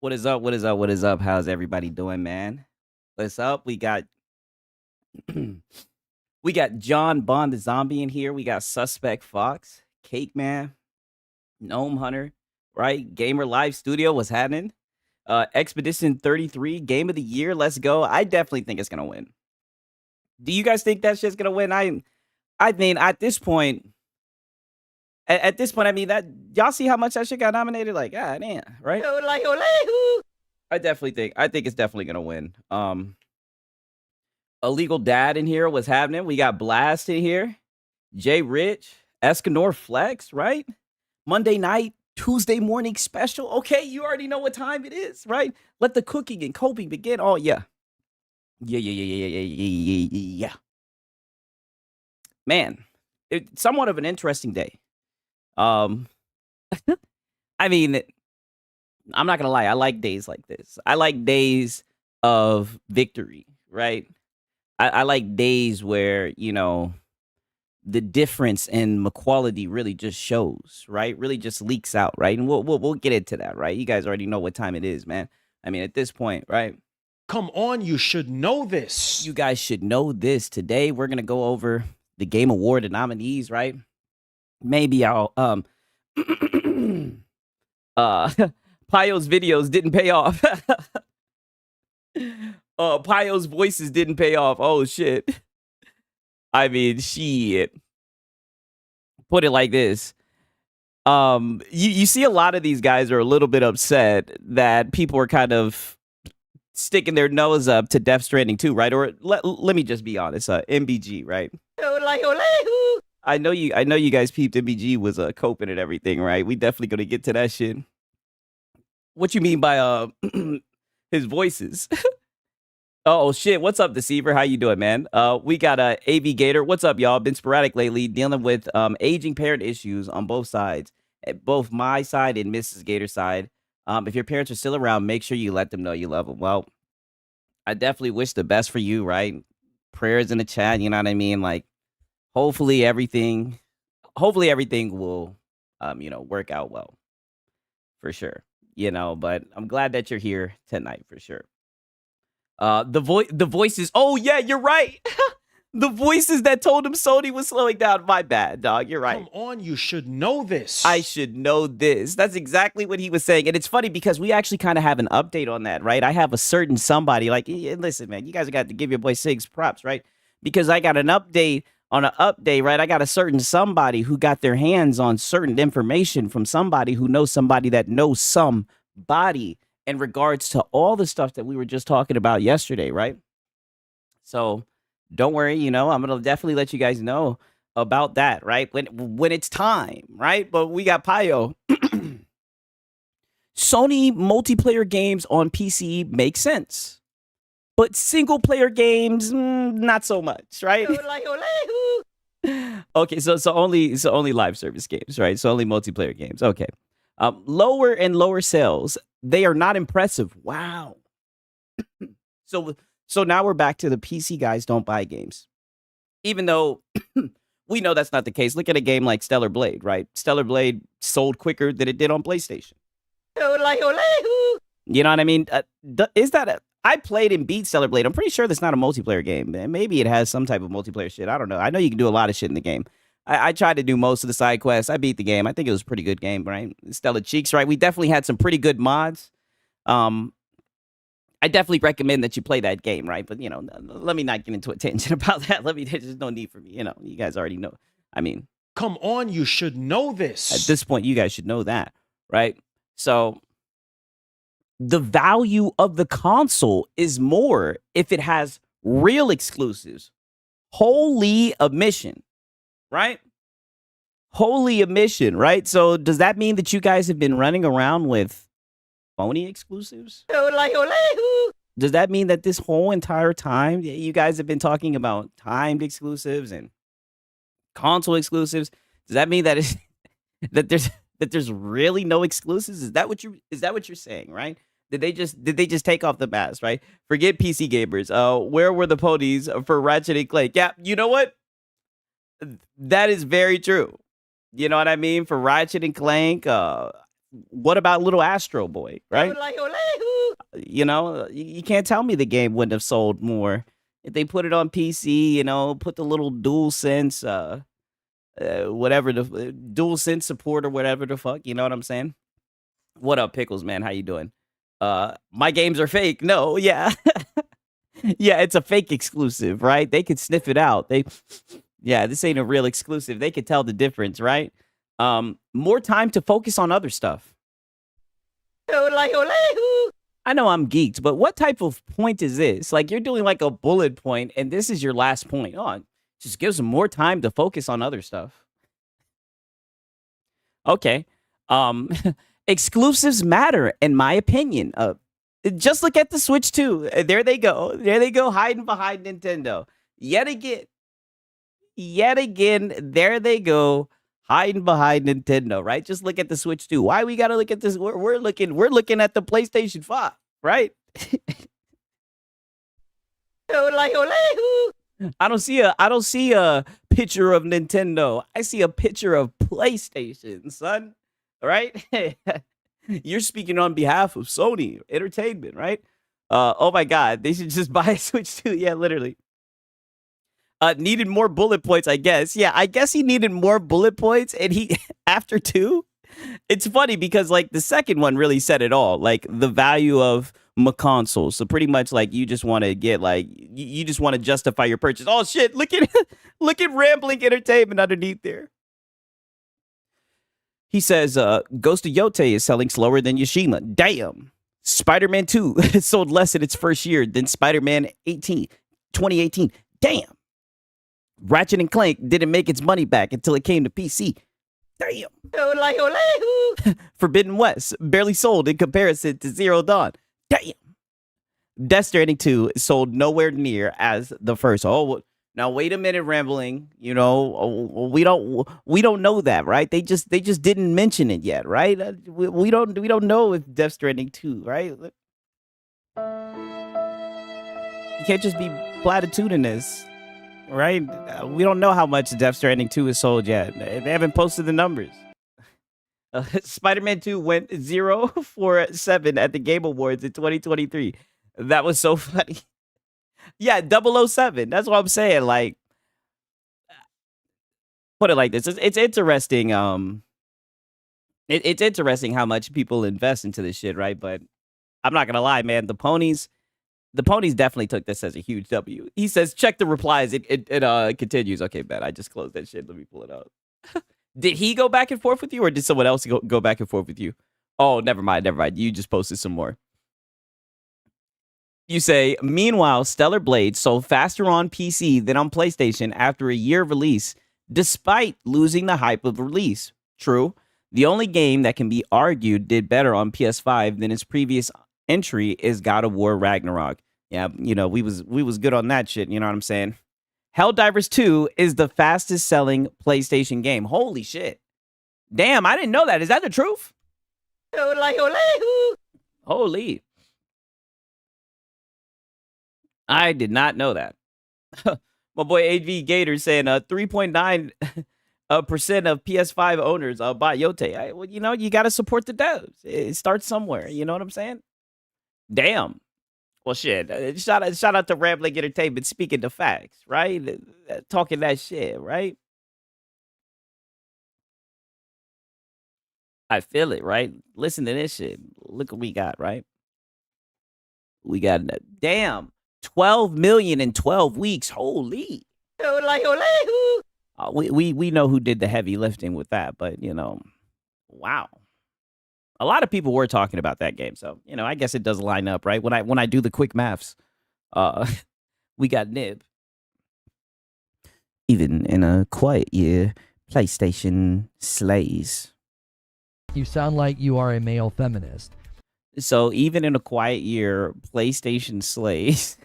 What is up? What is up? What is up? How's everybody doing, man? What's up? We got we got John Bond the Zombie in here. We got Suspect Fox, Cake Man, Gnome Hunter, right? Gamer Live Studio, what's happening? Expedition 33, Game of the Year. Let's go. I definitely think it's gonna win. Do you guys think that shit's gonna win? I mean, at this point, at this point, I mean that y'all see how much that shit got nominated? Like, ah, damn, right? I think it's definitely gonna win. Illegal Dad in here. What's happening? We got Blast in here. Jay Rich, Escanor Flex, right? Monday night, Tuesday morning special. Okay, you already know what time it is, right? Let the cooking and coping begin. Oh yeah, yeah. Man, it's somewhat of an interesting day. I mean, I'm not gonna lie. I like days like this. I like days of victory, right? I like days where the difference in equality really just shows, right? Really just leaks out, right? And we'll get into that, right? You guys already know what time it is, man. I mean, at this point, right? Come on, you should know this. You guys should know this. Today, we're gonna go over the Game Award, the nominees, right? Maybe I'll Pio's videos didn't pay off. Pio's voices didn't pay off. Oh shit. I mean, shit. Put it like this. You see a lot of these guys are a little bit upset that people are kind of sticking their nose up to Death Stranding 2, right? Or let me just be honest, MBG, right? I know you guys peeped MBG was coping and everything, right? We definitely gonna get to that shit. What you mean by his voices? Oh shit, what's up, Deceiver? How you doing, man? We got AV Gator. What's up, y'all? Been sporadic lately, dealing with aging parent issues on both sides, at both my side and Mrs. Gator's side. If your parents are still around, make sure you let them know you love them. Well, I definitely wish the best for you, right? Prayers in the chat, you know what I mean? Like, hopefully everything will work out well. For sure. But I'm glad that you're here tonight for sure. The voices. Oh yeah, you're right. The voices that told him Sony was slowing down. My bad, dog. You're right. Come on, you should know this. I should know this. That's exactly what he was saying. And it's funny because we actually kind of have an update on that, right? I have a certain somebody like, listen, man, you guys got to give your boy Sigs props, right? Because I got an update on an update, right? I got a certain somebody who got their hands on certain information from somebody who knows somebody that knows somebody in regards to all the stuff that we were just talking about yesterday, right? So don't worry, I'm gonna definitely let you guys know about that, right? When it's time, right? But we got Pio. Sony multiplayer games on PC make sense, but single player games, not so much, right? Okay, so only live service games, right? So only multiplayer games. Okay. Lower and lower sales. They are not impressive. Wow. So now we're back to the PC guys don't buy games. Even though we know that's not the case. Look at a game like Stellar Blade, right? Stellar Blade sold quicker than it did on PlayStation. You know what I mean? I played and beat Stellar Blade. I'm pretty sure that's not a multiplayer game. Maybe it has some type of multiplayer shit. I don't know. I know you can do a lot of shit in the game. I tried to do most of the side quests. I beat the game. I think it was a pretty good game, right? Stellar Cheeks, right? We definitely had some pretty good mods. I definitely recommend that you play that game, right? But, let me not get into a tangent about that. There's no need for me. You guys already know. I mean, come on, you should know this. At this point, you guys should know that, right? So the value of the console is more if it has real exclusives. Holy admission. Right? Holy admission, right? So does that mean that you guys have been running around with phony exclusives? Does that mean that this whole entire time you guys have been talking about timed exclusives and console exclusives? Does that mean that it's that there's really no exclusives? Is that what you're saying, right? Did they just take off the mask, right? Forget PC gamers. Where were the ponies for Ratchet and Clank? Yeah, you know what? That is very true. You know what I mean? For Ratchet and Clank, What about little Astro Boy, right? You know, you can't tell me the game wouldn't have sold more if they put it on PC. You know, put the little DualSense, whatever the DualSense support or whatever the fuck. You know what I'm saying? What up, Pickles, man? How you doing? My games are fake. No, yeah. Yeah, it's a fake exclusive, right? They could sniff it out. Yeah, this ain't a real exclusive. They could tell the difference, right? More time to focus on other stuff. I know I'm geeked, but what type of point is this? Like, you're doing like a bullet point, and this is your last point. Oh, just gives them more time to focus on other stuff. Okay. Exclusives matter, in my opinion. Just look at the Switch 2. There they go. There they go, hiding behind Nintendo. Yet again, there they go, hiding behind Nintendo, right? Just look at the Switch 2. Why we gotta look at this? We're looking at the PlayStation 5, right? I don't see a picture of Nintendo. I see a picture of PlayStation, son. Right? You're speaking on behalf of Sony Entertainment, right? Oh my God, they should just buy a Switch 2. Yeah, literally. Needed more bullet points, I guess. Yeah, I guess he needed more bullet points, and he after 2. It's funny because like the second one really said it all, like the value of my console. So pretty much like you just want to get like you just want to justify your purchase. Oh shit! Look at Rambling Entertainment underneath there. He says, Ghost of Yote is selling slower than Yoshima. Damn. Spider-Man 2 sold less in its first year than Spider-Man 2018. Damn. Ratchet and Clank didn't make its money back until it came to PC. Damn. Forbidden West barely sold in comparison to Zero Dawn. Damn. Death Stranding 2 sold nowhere near as the first. Oh, now wait a minute, Rambling. You know, we don't know that, right? They just didn't mention it yet, right? We don't know if Death Stranding 2, right? You can't just be platitudinous, right? We don't know how much Death Stranding 2 is sold yet. They haven't posted the numbers. Spider-Man 2 went 0 for 7 at the Game Awards in 2023. That was so funny. Yeah, 007. That's what I'm saying. Like, put it like this: it's interesting. It's interesting how much people invest into this shit, right? But I'm not gonna lie, man. The ponies definitely took this as a huge W. He says, check the replies. It continues. Okay, man. I just closed that shit. Let me pull it up. Did he go back and forth with you, or did someone else go back and forth with you? Oh, never mind. You just posted some more. You say, meanwhile, Stellar Blade sold faster on PC than on PlayStation after a year of release, despite losing the hype of release. True. The only game that can be argued did better on PS5 than its previous entry is God of War Ragnarok. Yeah, you know, we was good on that shit, you know what I'm saying? Helldivers 2 is the fastest selling PlayStation game. Holy shit. Damn, I didn't know that. Is that the truth? Holy. I did not know that. My boy AV Gator saying 3.9% of PS5 owners bought Yote. Well, you know, you got to support the devs. It starts somewhere. You know what I'm saying? Damn. Well, shit. Shout out to Rambling Entertainment speaking the facts, right? Talking that shit, right? I feel it, right? Listen to this shit. Look what we got, right? We got, damn, 12 million in 12 weeks. Holy. We know who did the heavy lifting with that, but, you know, wow. A lot of people were talking about that game, so, you know, I guess it does line up, right? When I do the quick maths, we got Nib. Even in a quiet year, PlayStation slays. You sound like you are a male feminist. So even in a quiet year, PlayStation slays.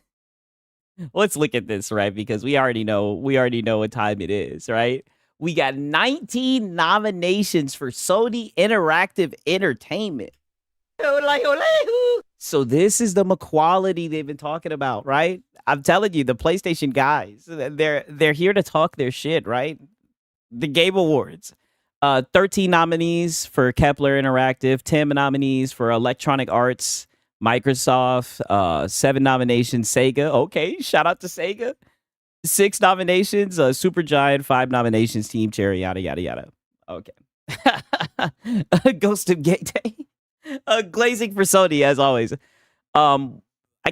Let's look at this, right? Because we already know what time it is, right? We got 19 nominations for Sony Interactive Entertainment. So this is the equality they've been talking about, right? I'm telling you, the PlayStation guys, they're here to talk their shit, right? The Game Awards. 13 nominees for Kepler Interactive, 10 nominees for Electronic Arts, Microsoft, 7 nominations, Sega. Okay, shout out to Sega. 6 nominations, Supergiant, 5 nominations, Team Cherry, yada yada yada. Okay. Ghost of Gate Day. Glazing for Sony, as always. I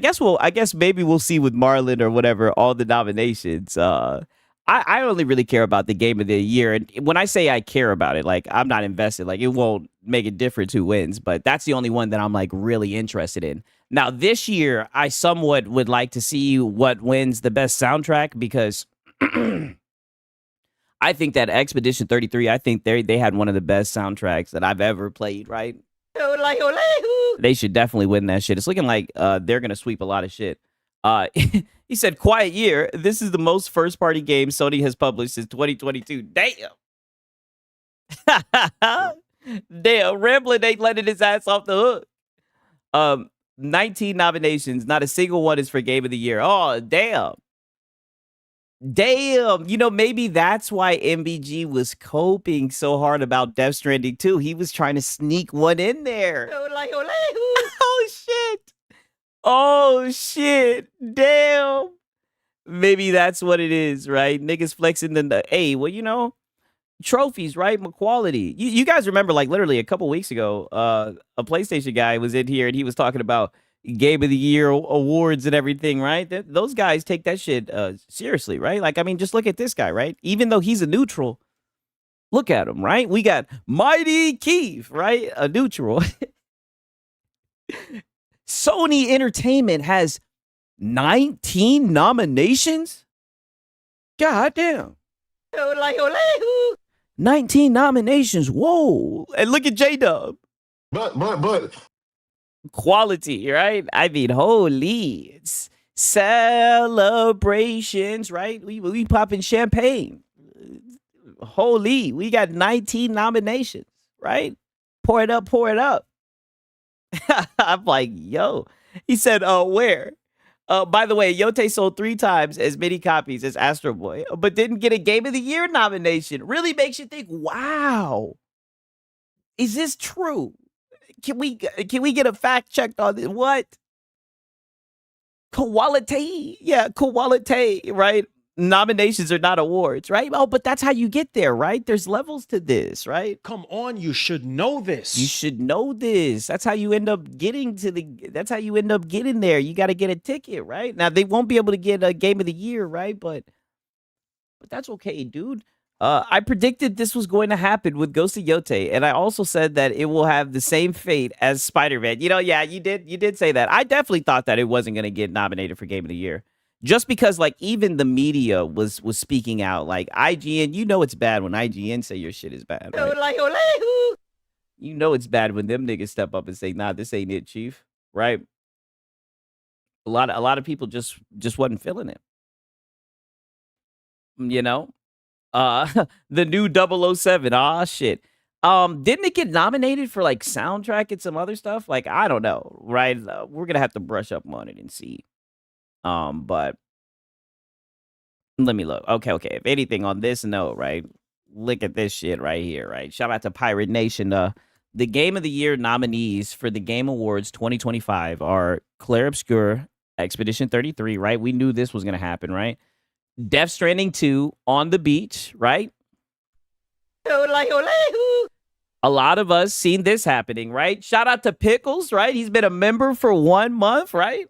guess maybe we'll see with Marlon or whatever all the nominations. I only really care about the game of the year, and when I say I care about it, like I'm not invested. Like it won't make a difference who wins, but that's the only one that I'm like really interested in. Now this year, I somewhat would like to see what wins the best soundtrack because I think that Expedition 33. I think they had one of the best soundtracks that I've ever played. Right? They should definitely win that shit. It's looking like they're gonna sweep a lot of shit. He said, "Quiet year. This is the most first-party game Sony has published since 2022." Damn. Damn, Ramblin' ain't letting his ass off the hook. 19 nominations. Not a single one is for Game of the Year. Oh, damn. Damn. You know, maybe that's why MBG was coping so hard about Death Stranding 2. He was trying to sneak one in there. Oh, shit. Oh, shit. Damn. Maybe that's what it is, right? Niggas flexing the, hey, well, you know, trophies, right? Quality. You guys remember, like, literally a couple weeks ago, a PlayStation guy was in here and he was talking about Game of the Year awards and everything, right? Those guys take that shit seriously, right? Like, I mean, just look at this guy, right? Even though he's a neutral, look at him, right? We got Mighty Keith, right? A neutral. Sony Entertainment has 19 nominations? God damn. 19 nominations. Whoa. And look at J-Dub. But. Quality, right? I mean, holy. It's celebrations, right? We popping champagne. Holy. We got 19 nominations, right? Pour it up, pour it up. I'm like, yo. He said, where? By the way, Yote sold 3 times as many copies as Astro Boy, but didn't get a Game of the Year nomination. Really makes you think, wow. Is this true? Can we get a fact checked on this? What? Quality. Yeah, quality, right? Nominations are not awards, right? Oh, but that's how you get there, right? There's levels to this, right? Come on, you should know this. You should know this. That's how you end up getting that's how you end up getting there. You got to get a ticket, right? Now they won't be able to get a Game of the Year, right? But that's okay, dude. I predicted this was going to happen with Ghost of Yote, and I also said that it will have the same fate as Spider-Man. You know, yeah, you did say that. I definitely thought that it wasn't going to get nominated for Game of the Year. Just because, like, even the media was speaking out. Like, IGN, you know it's bad when IGN say your shit is bad, right? You know it's bad when them niggas step up and say, nah, this ain't it, chief, right? A lot of people just wasn't feeling it. You know? The new 007, shit. Didn't it get nominated for, like, soundtrack and some other stuff? Like, I don't know, right? We're gonna have to brush up on it and see. But let me look. Okay. If anything on this note, right? Look at this shit right here, right? Shout out to Pirate Nation. The Game of the Year nominees for the Game Awards 2025 are Clair Obscur, Expedition 33, right? We knew this was gonna happen, right? Death Stranding 2, On the Beach, right? A lot of us seen this happening, right? Shout out to Pickles, right? He's been a member for 1 month, right?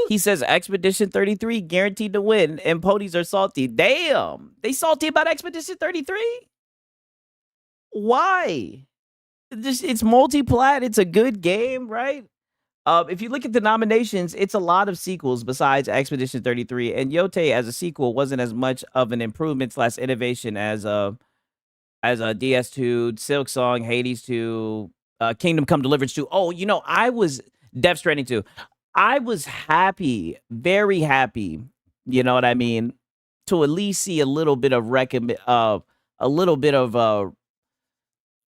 He says Expedition 33 guaranteed to win, and ponies are salty. Damn, they salty about Expedition 33? Why? It's multi-plat. It's a good game, right? If you look at the nominations, it's a lot of sequels besides Expedition 33, and Yote as a sequel wasn't as much of an improvement / innovation as a DS2, Silk Song, Hades 2, Kingdom Come Deliverance 2. Oh, you know, I was Death Stranding 2. I was happy, very happy, you know what I mean, to at least see a little bit of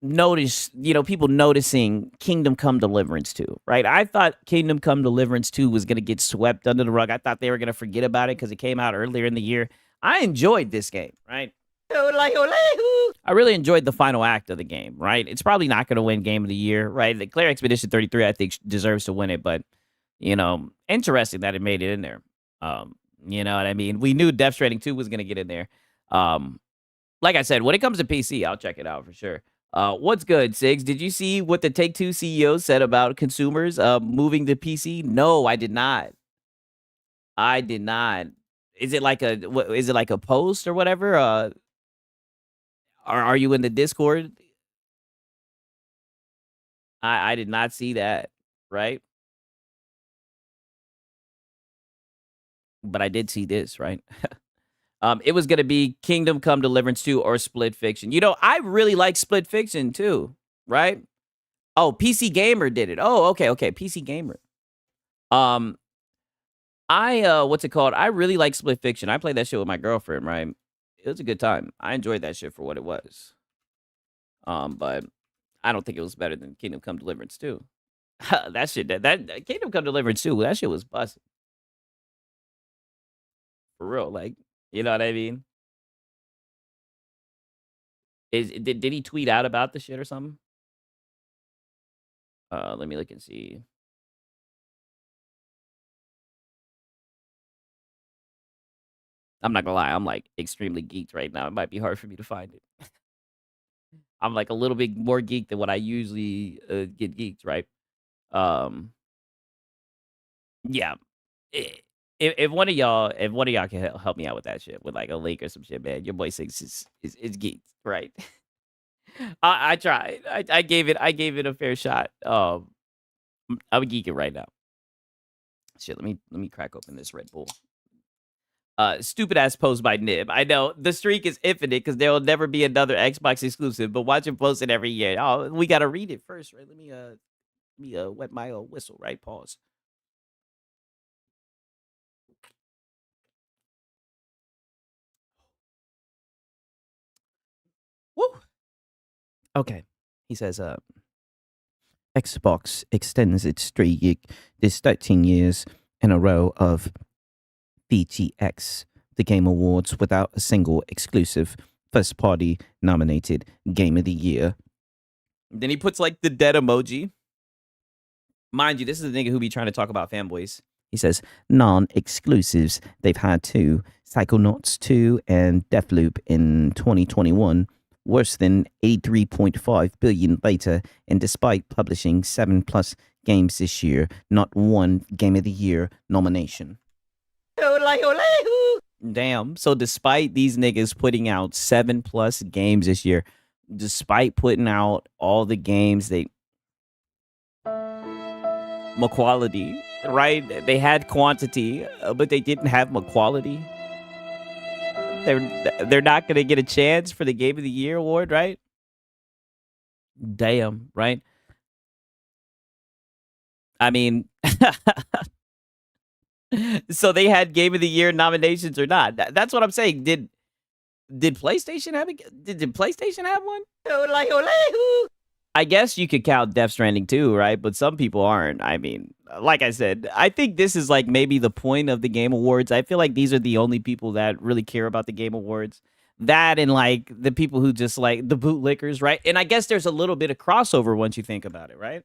notice, you know, people noticing Kingdom Come Deliverance 2, right? I thought Kingdom Come Deliverance 2 was going to get swept under the rug. I thought they were going to forget about it because it came out earlier in the year. I enjoyed this game, right? I really enjoyed the final act of the game, right? It's probably not going to win Game of the Year, right? The Claire Expedition 33, I think, deserves to win it, but, interesting that it made it in there. You know what I mean? We knew Death Stranding 2 was going to get in there. Like I said, when it comes to PC, I'll check it out for sure. What's good, Sigs? Did you see what the Take-Two CEO said about consumers moving to PC? No, I did not. I did not. Is it like a post or whatever? Are you in the Discord? I did not see that, right? But I did see this, right? It was gonna be Kingdom Come Deliverance 2 or Split Fiction. I really like Split Fiction too, right? Oh, PC Gamer did it. Oh, okay, PC Gamer. What's it called? I really like Split Fiction. I played that shit with my girlfriend, right? It was a good time. I enjoyed that shit for what it was. But I don't think it was better than Kingdom Come Deliverance 2. That shit, that Kingdom Come Deliverance 2, that shit was busted. For real, like, you know what I mean? Did he tweet out about the shit or something? Let me look and see. I'm not gonna lie, I'm like extremely geeked right now. It might be hard for me to find it. I'm like a little bit more geeked than what I usually get geeked, right? Um, yeah. I- if one of y'all can help me out with that shit with like a link or some shit, man, your boy Six is geeked, right? I tried. I gave it a fair shot. I'm geeking right now. Shit, let me crack open this Red Bull. Stupid ass post by Nib. I know the streak is infinite because there will never be another Xbox exclusive. But watch him post it every year. Oh, we gotta read it first, right? Let me wet my whistle, right? Pause. Woo. Okay. He says, Xbox extends its streak this 13 years in a row of VGX, the Game Awards, without a single exclusive first party nominated Game of the Year. Then he puts like the dead emoji. Mind you, this is the nigga who be trying to talk about Fanboys. He says, non-exclusives. They've had two, Psychonauts 2 and Deathloop in 2021, worse than 83.5 billion later, and despite publishing 7+ games this year, not one Game of the Year nomination. Damn. So despite these niggas putting out 7+ games this year, despite putting out all the games quality, right? They had quantity, but they didn't have quality. They're not gonna get a chance for the Game of the Year award, right? Damn, right? I mean, so they had Game of the Year nominations or not? That's what I'm saying. Did PlayStation have did PlayStation have one? I guess you could count Death Stranding too, right? But some people aren't. I mean, like I said, I think this is like maybe the point of the Game Awards. I feel like these are the only people that really care about the Game Awards. That and like the people who just like the bootlickers, right? And I guess there's a little bit of crossover once you think about it, right?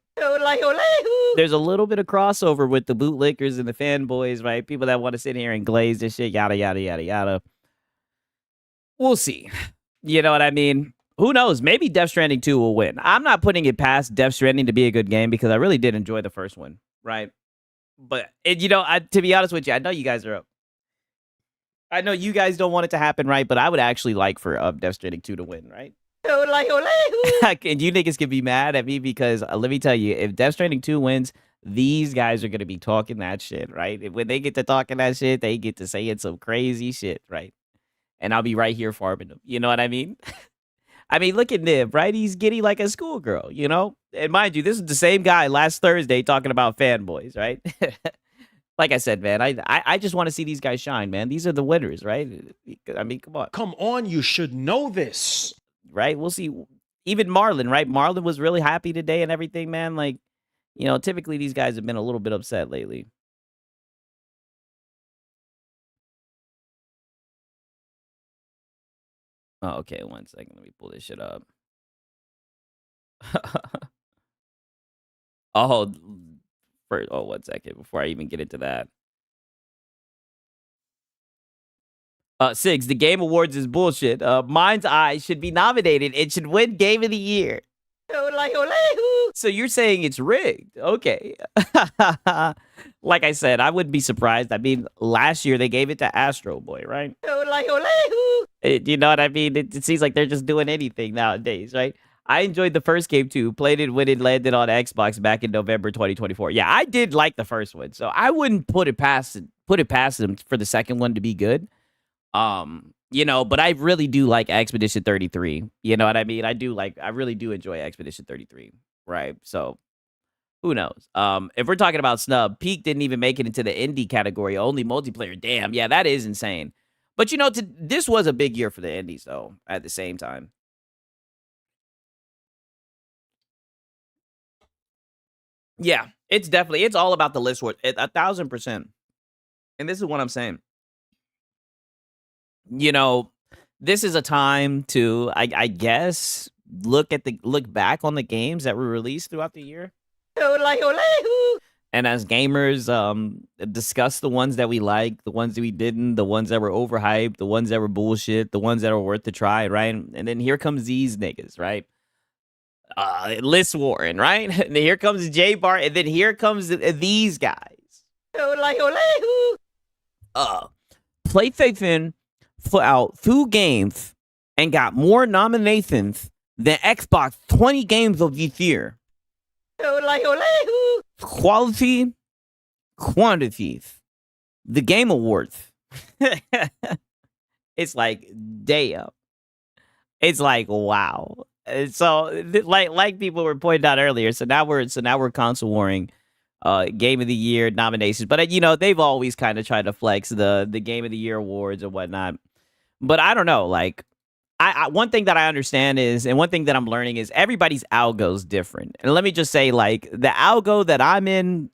There's a little bit of crossover with the bootlickers and the fanboys, right? People that want to sit here and glaze this shit, yada, yada, yada, yada. We'll see. You know what I mean? Who knows? Maybe Death Stranding 2 will win. I'm not putting it past Death Stranding to be a good game because I really did enjoy the first one, right? But, to be honest with you, I know you guys are up. I know you guys don't want it to happen, right? But I would actually like for Death Stranding 2 to win, right? And you niggas can be mad at me because let me tell you, if Death Stranding 2 wins, these guys are going to be talking that shit, right? When they get to talking that shit, they get to saying some crazy shit, right? And I'll be right here farming them. You know what I mean? I mean, look at Nib, right? He's giddy like a schoolgirl, you know? And mind you, this is the same guy last Thursday talking about fanboys, right? Like I said, man, I just want to see these guys shine, man. These are the winners, right? I mean, come on. Come on, you should know this. Right? We'll see. Even Marlon, right? Marlon was really happy today and everything, man. Like, typically these guys have been a little bit upset lately. Oh, okay, 1 second. Let me pull this shit up. Oh, 1 second before I even get into that. Sigs, the Game Awards is bullshit. Mind's Eye should be nominated. It should win Game of the Year. So you're saying it's rigged. Okay. Like I said, I wouldn't be surprised. I mean, last year they gave it to Astro Boy, right? You know what I mean? It seems like they're just doing anything nowadays, right? I enjoyed the first game too. Played it when it landed on Xbox back in November 2024. Yeah, I did like the first one, so I wouldn't put it past them for the second one to be good. But I really do like Expedition 33. You know what I mean? I really do enjoy Expedition 33, right? So who knows? If we're talking about snub, Peak didn't even make it into the indie category, only multiplayer. Damn, yeah, that is insane. But this was a big year for the indies though, at the same time. Yeah, it's all about the list work. 1,000%. And this is what I'm saying. This is a time to, I guess, look back on the games that were released throughout the year. And as gamers, discuss the ones that we liked, the ones that we didn't, the ones that were overhyped, the ones that were bullshit, the ones that were worth the try, right? And then here comes these niggas, right? List Warren, right? And then here comes J Bar, and then here comes these guys. PlayStation put out 2 games and got more nominations than Xbox 20 games of this year. Quality, quantities. The Game Awards. It's like, damn. It's like, wow. So, like people were pointing out earlier, so now we're console warring Game of the Year nominations. But they've always kind of tried to flex the Game of the Year awards or whatnot. But I don't know, like I one thing that I understand is, and one thing that I'm learning is, everybody's algo's different. And let me just say, like, the algo that I'm in,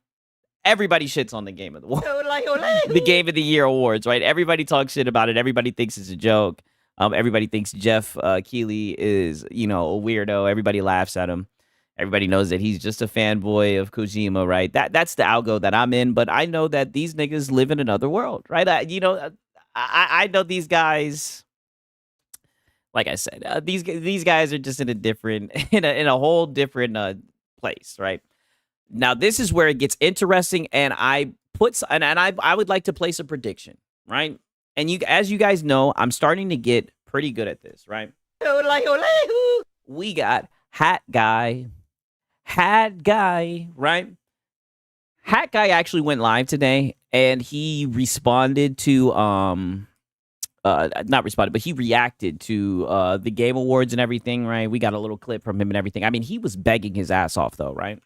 everybody shits on the Game of the Game of the Year awards, right? Everybody talks shit about it. Everybody thinks it's a joke. Everybody thinks Jeff Keighley is, a weirdo. Everybody laughs at him. Everybody knows that he's just a fanboy of Kojima, right? That's the algo that I'm in. But I know that these niggas live in another world, right? I know these guys. Like I said, these guys are just in a whole different place, right? Now this is where it gets interesting, and I would like to place a prediction, right? And as you guys know, I'm starting to get pretty good at this, right? We got Hat Guy, right? Hat Guy actually went live today, and he responded to not responded, but he reacted to the Game Awards and everything, right? We got a little clip from him and everything. I mean, he was begging his ass off though, right?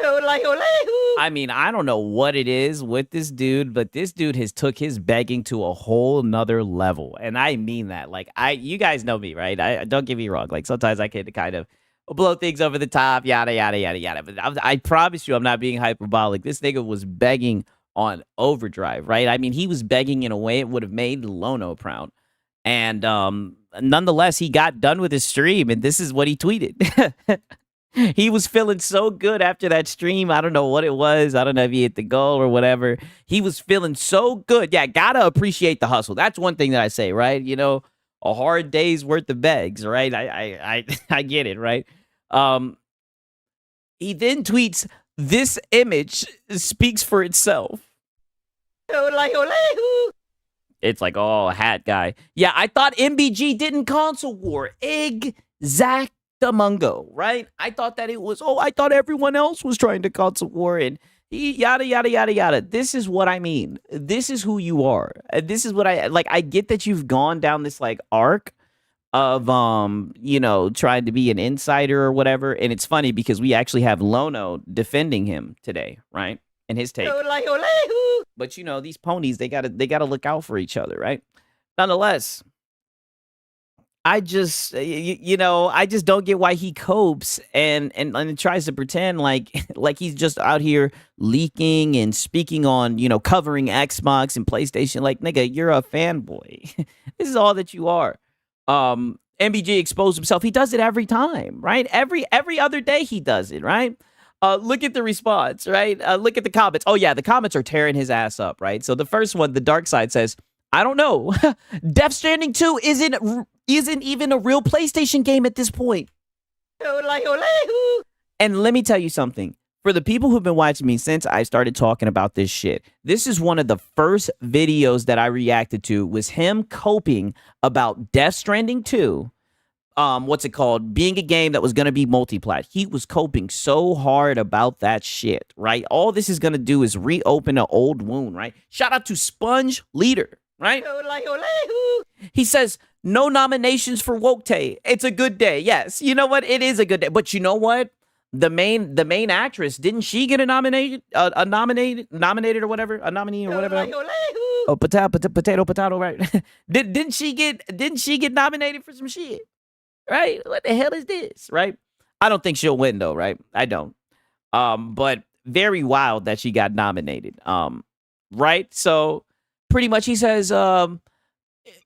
I mean, I don't know what it is with this dude, but this dude has took his begging to a whole nother level. And I mean that. Like, you guys know me, right? I don't get me wrong. Like, sometimes I can kind of blow things over the top, yada, yada, yada, yada. But I promise you, I'm not being hyperbolic. This nigga was begging on overdrive, right? I mean, he was begging in a way it would have made Lono proud. And nonetheless, he got done with his stream, and this is what he tweeted. He was feeling so good after that stream. I don't know what it was. I don't know if he hit the goal or whatever. He was feeling so good. Yeah, gotta appreciate the hustle. That's one thing that I say, right? A hard day's worth of begs, right? I get it, right? He then tweets, "This image speaks for itself." It's like, oh, Hat Guy. Yeah, I thought MBG didn't console war. Exactamungo, right? I thought that it was, I thought everyone else was trying to console war, and yada, yada, yada, yada. This is what I mean. This is who you are. This is what I get that you've gone down this, like, arc of, trying to be an insider or whatever. And it's funny because we actually have Lono defending him today, right? And his take. But these ponies, they gotta look out for each other, right? Nonetheless, I just don't get why he copes and tries to pretend like he's just out here leaking and speaking on, covering Xbox and PlayStation. Like, nigga, you're a fanboy. This is all that you are. MBG exposed himself. He does it every time, right? Every other day he does it, right? Look at the response, right? Look at the comments. Oh yeah, the comments are tearing his ass up, right? So the first one, the dark side says, I don't know. Death Stranding 2 isn't even a real PlayStation game at this point. And let me tell you something. For the people who've been watching me since I started talking about this shit, this is one of the first videos that I reacted to was him coping about Death Stranding 2. What's it called? Being a game that was going to be multiplat. He was coping so hard about that shit, right? All this is going to do is reopen an old wound, right? Shout out to Sponge Leader, right? He says, no nominations for Woke Day. It's a good day. Yes. You know what? It is a good day. But you know what? The main actress, didn't she get a nominated or whatever, a nominee or whatever? Oh, potato, right? Didn't she get nominated for some shit? Right? What the hell is this? Right? I don't think she'll win though, right? I don't. But very wild that she got nominated. Right? So pretty much he says,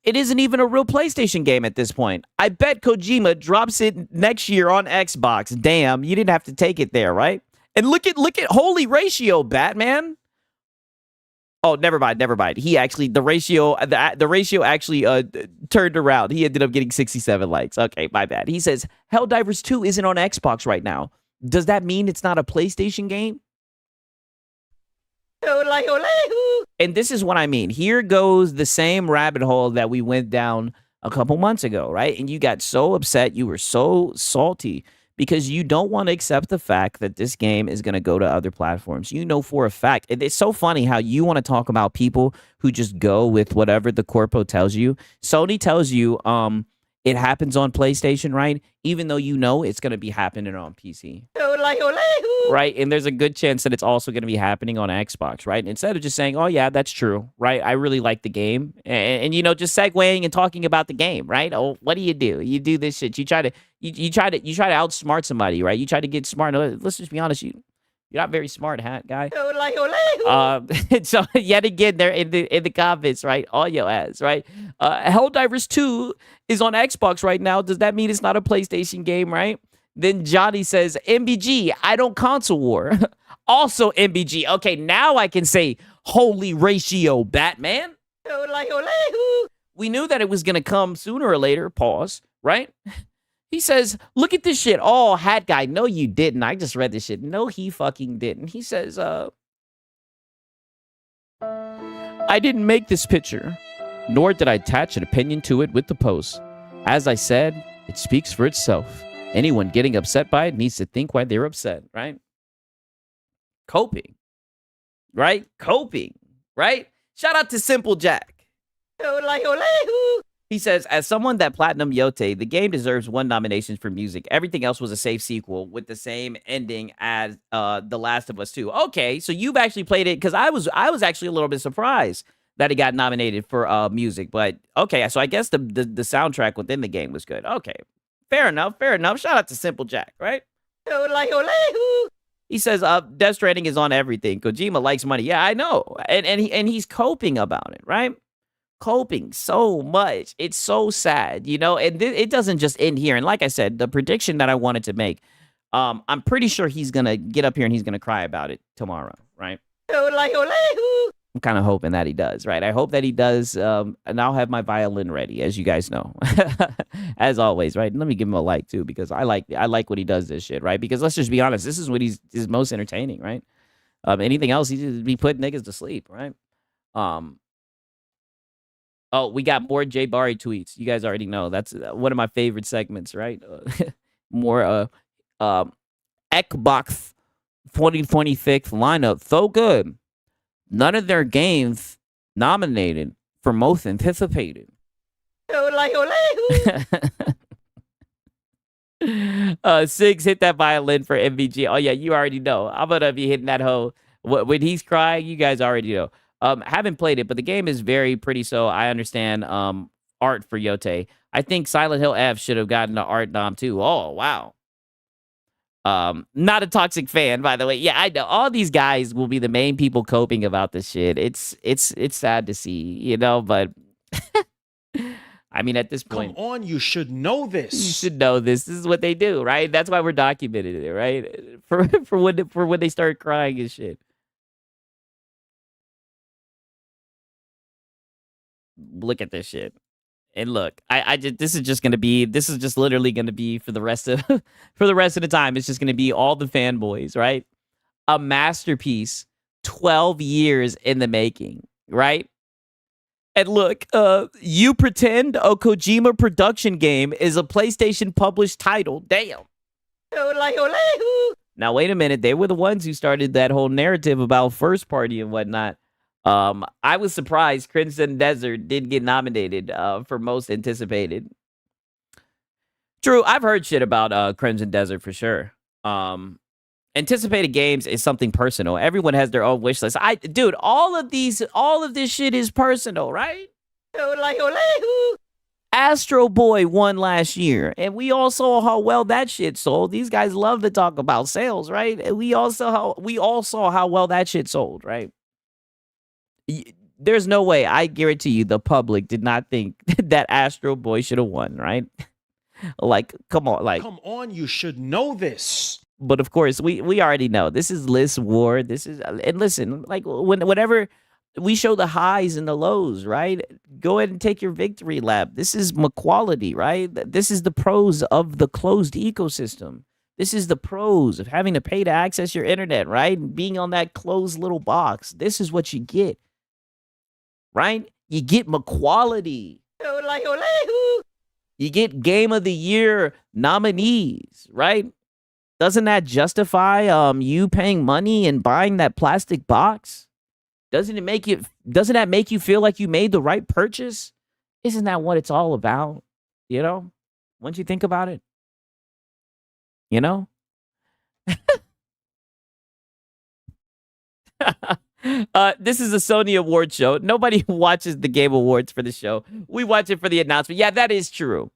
it isn't even a real PlayStation game at this point. I bet Kojima drops it next year on Xbox. Damn, you didn't have to take it there, right? And look at holy ratio, Batman. Oh, never mind. He actually the ratio actually turned around. He ended up getting 67 likes. Okay, my bad. He says Helldivers 2 isn't on Xbox right now. Does that mean it's not a PlayStation game? And this is what I mean. Here goes the same rabbit hole that we went down a couple months ago, right? And you got so upset, you were so salty because you don't want to accept the fact that this game is going to go to other platforms. You know for a fact. It's so funny how you want to talk about people who just go with whatever the corpo tells you. Sony tells you it happens on PlayStation, right? Even though you know it's going to be happening on PC. Right? And there's a good chance that it's also going to be happening on Xbox, right? Instead of just saying, oh, yeah, that's true, right? I really like the game. And you know, just segueing and talking about the game, right? Oh, what do? You do this shit. You try to outsmart somebody, right? You try to get smart. Let's just be honest, you're not very smart, hat guy. So yet again, they're in the comments, right? All your ass, right? Helldivers 2 is on Xbox right now. Does that mean it's not a PlayStation game, right? Then Johnny says, MBG, I don't console war. Also MBG. Okay, now I can say holy ratio, Batman. We knew that it was going to come sooner or later. Pause, right? He says, look at this shit. Oh, hat guy. No, you didn't. I just read this shit. No, he fucking didn't. He says, I didn't make this picture, nor did I attach an opinion to it with the post. As I said, it speaks for itself. Anyone getting upset by it needs to think why they're upset, right? Coping, right? Coping, right? Shout out to Simple Jack. He says, as someone that platinum Yote, the game deserves 1 nomination for music. Everything else was a safe sequel with the same ending as The Last of Us 2. Okay, so you've actually played it, because I was actually a little bit surprised that it got nominated for music. But okay, so I guess the soundtrack within the game was good. Okay, fair enough. Shout out to Simple Jack, right? He says, Death Stranding is on everything. Kojima likes money. Yeah, I know. And he's coping about it, right? Coping so much. It's so sad, you know, and it doesn't just end here. And like I said, the prediction that I wanted to make, I'm pretty sure he's going to get up here and he's going to cry about it tomorrow, right? I'm kind of hoping that he does, right? I hope that he does, and I'll have my violin ready, as you guys know, as always, right? And let me give him a like, too, because I like when he does this shit, right? Because let's just be honest, this is what is most entertaining, right? Anything else, he'd just be putting niggas to sleep, right? Oh, we got more Jay Barry tweets. You guys already know. That's one of my favorite segments, right? More Xbox 2026 lineup. So good. None of their games nominated for most anticipated. Six, hit that violin for MVG. Oh, yeah, you already know. I'm going to be hitting that hoe. When he's crying, you guys already know. Haven't played it, but the game is very pretty, so I understand art for Yote. I think Silent Hill F should have gotten the art nom too. Oh, wow. Not a toxic fan, by the way. Yeah, I know. All these guys will be the main people coping about this shit. It's sad to see, you know, but I mean, at this Come point, on, you should know you this. should know this. This is what they do, right? That's why we're documenting it, right? For when they start crying and shit. Look at this shit. And look, I just this is just literally gonna be for the rest of for the rest of the time. It's just gonna be all the fanboys, right? A masterpiece, 12 years in the making, right? And look, You Pretend, a Kojima production game, is a PlayStation published title. Damn. Now wait a minute. They were the ones who started that whole narrative about first party and whatnot. I was surprised Crimson Desert did get nominated for most anticipated. True, I've heard shit about Crimson Desert for sure. Anticipated games is something personal. Everyone has their own wish list. Dude, all of this shit is personal, right? Astro Boy won last year, and we all saw how well that shit sold. These guys love to talk about sales, right? And we all saw how well that shit sold, right? There's no way, I guarantee you, the public did not think that Astro Boy should have won, right? Like, come on, you should know this. But of course, we already know this is list war. This is, and listen, like whenever we show the highs and the lows, right? Go ahead and take your victory lap. This is equality, right? This is the pros of the closed ecosystem. This is the pros of having to pay to access your internet, right? And being on that closed little box. This is what you get, right? You get equality. You get Game of the Year nominees, right? Doesn't that justify you paying money and buying that plastic box? Doesn't that make you feel like you made the right purchase? Isn't that what it's all about? You know? Once you think about it. You know? This is a Sony Awards show. Nobody watches the Game Awards for the show. We watch it for the announcement. Yeah, that is true.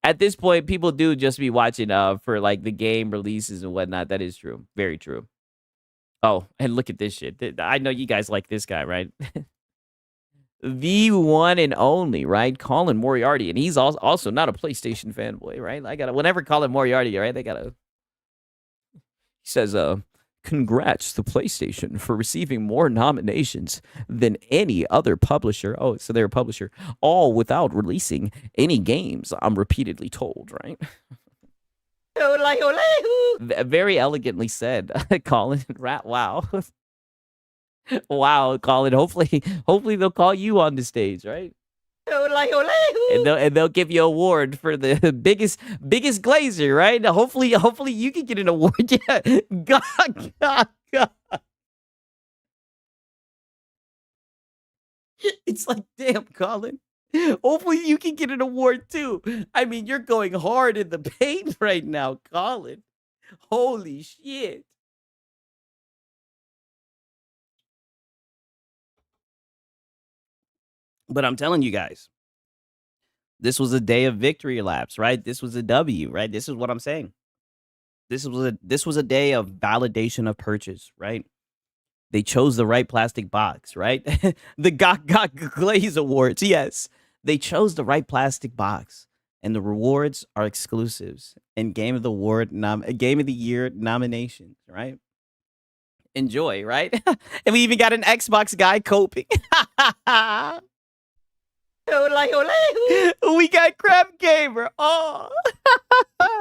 At this point, people do just be watching for like the game releases and whatnot. That is true. Very true. Oh, and look at this shit. I know you guys like this guy, right? The one and only, right? Colin Moriarty. And he's also not a PlayStation fanboy, right? Whenever Colin Moriarty, right? He says, congrats to PlayStation for receiving more nominations than any other publisher. Oh, so they're a publisher. All without releasing any games, I'm repeatedly told, right? Very elegantly said, Colin. Wow. Wow, Colin. Hopefully they'll call you on the stage, right? And they'll give you an award for the biggest glazer, right? Hopefully you can get an award. Yeah. God. It's like, damn, Colin. Hopefully you can get an award too. I mean, you're going hard in the paint right now, Colin. Holy shit. But I'm telling you guys, this was a day of victory laps, right? This was a W, right? This is what I'm saying. This was a day of validation of purchase, right? They chose the right plastic box, right? The Got Glaze Awards, yes. They chose the right plastic box, and the rewards are exclusives and Game of the Year nominations, right? Enjoy, right? And we even got an Xbox guy coping. We got Crap Gamer. Oh,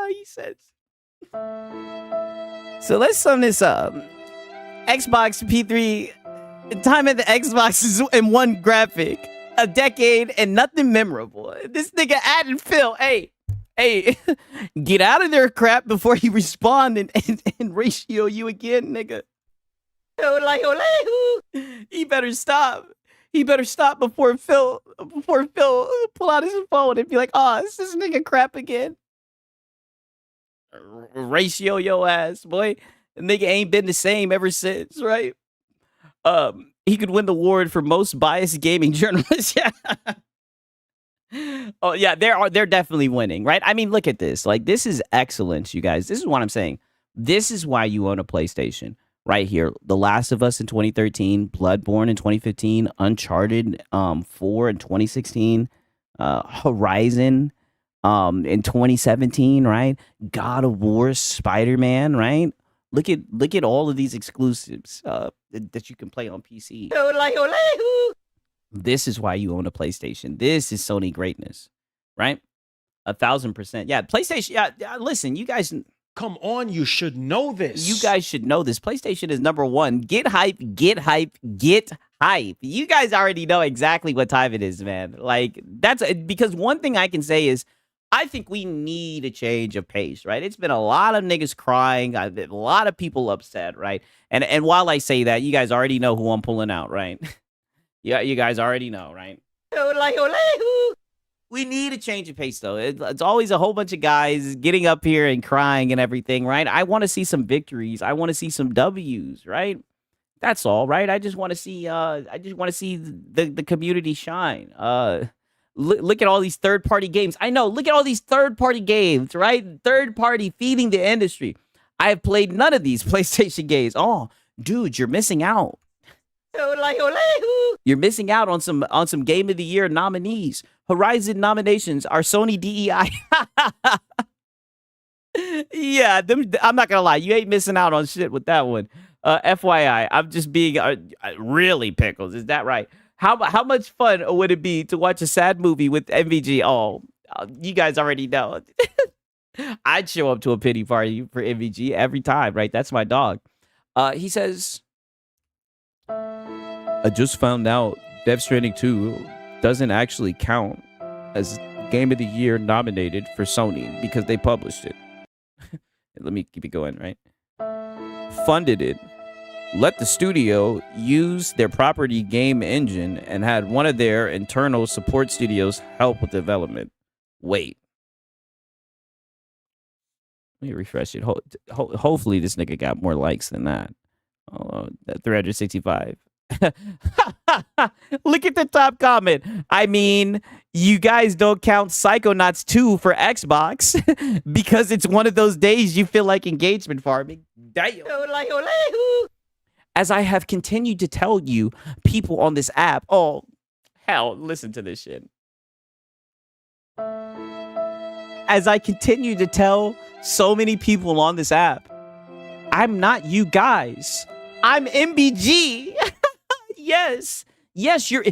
he says. So let's sum this up. Xbox P3, time at the Xbox is in one graphic, a decade, and nothing memorable. This nigga Adam Phil, hey, get out of there, crap, before he respond and ratio you again, nigga. He better stop. He better stop before Phil pull out his phone and be like, oh, it's this nigga crap again. Ratio your ass, boy. The nigga ain't been the same ever since, right? He could win the award for most biased gaming journalist. Yeah. Oh yeah, they're definitely winning, right? I mean, look at this. Like, this is excellence, you guys. This is what I'm saying. This is why you own a PlayStation. Right here, The Last of Us in 2013, Bloodborne in 2015, Uncharted 4 in 2016, Horizon in 2017, right? God of War, Spider-Man, right? Look at all of these exclusives that you can play on PC. This is why you own a PlayStation. This is Sony greatness, right? 1,000%. Yeah, PlayStation. Yeah, listen, you guys. Come on, you should know this. You guys should know this. PlayStation is number one. Get hype, get hype, get hype. You guys already know exactly what time it is, man. Like, that's because one thing I can say is I think we need a change of pace, right? It's been a lot of niggas crying, a lot of people upset, right? And while I say that, you guys already know who I'm pulling out, right? Yeah, you guys already know, right? We need a change of pace, though. It's always a whole bunch of guys getting up here and crying and everything, right? I want to see some victories. I want to see some W's, right? That's all, right? I just want to see. The community shine. Look at all these third-party games. I know. Look at all these third-party games, right? Third-party feeding the industry. I have played none of these PlayStation games. Oh, dude, you're missing out. You're missing out on some Game of the Year nominees. Horizon nominations are Sony DEI. Yeah, I'm not gonna lie, you ain't missing out on shit with that one. FYI, I'm just being really pickles. Is that right? How much fun would it be to watch a sad movie with MVG? Oh, you guys already know. I'd show up to a pity party for MVG every time, right? That's my dog. He says, I just found out Death Stranding 2 doesn't actually count as Game of the Year nominated for Sony because they published it. Let me keep it going, right? Funded it. Let the studio use their property game engine and had one of their internal support studios help with development. Wait. Let me refresh it. Hopefully this nigga got more likes than that. 365. Look at the top comment. I mean, you guys don't count Psychonauts 2 for Xbox because it's one of those days you feel like engagement farming. Damn. As I have continued to tell you, people on this app, oh, hell, listen to this shit. As I continue to tell so many people on this app, I'm not you guys. I'm MBG. Yes, you're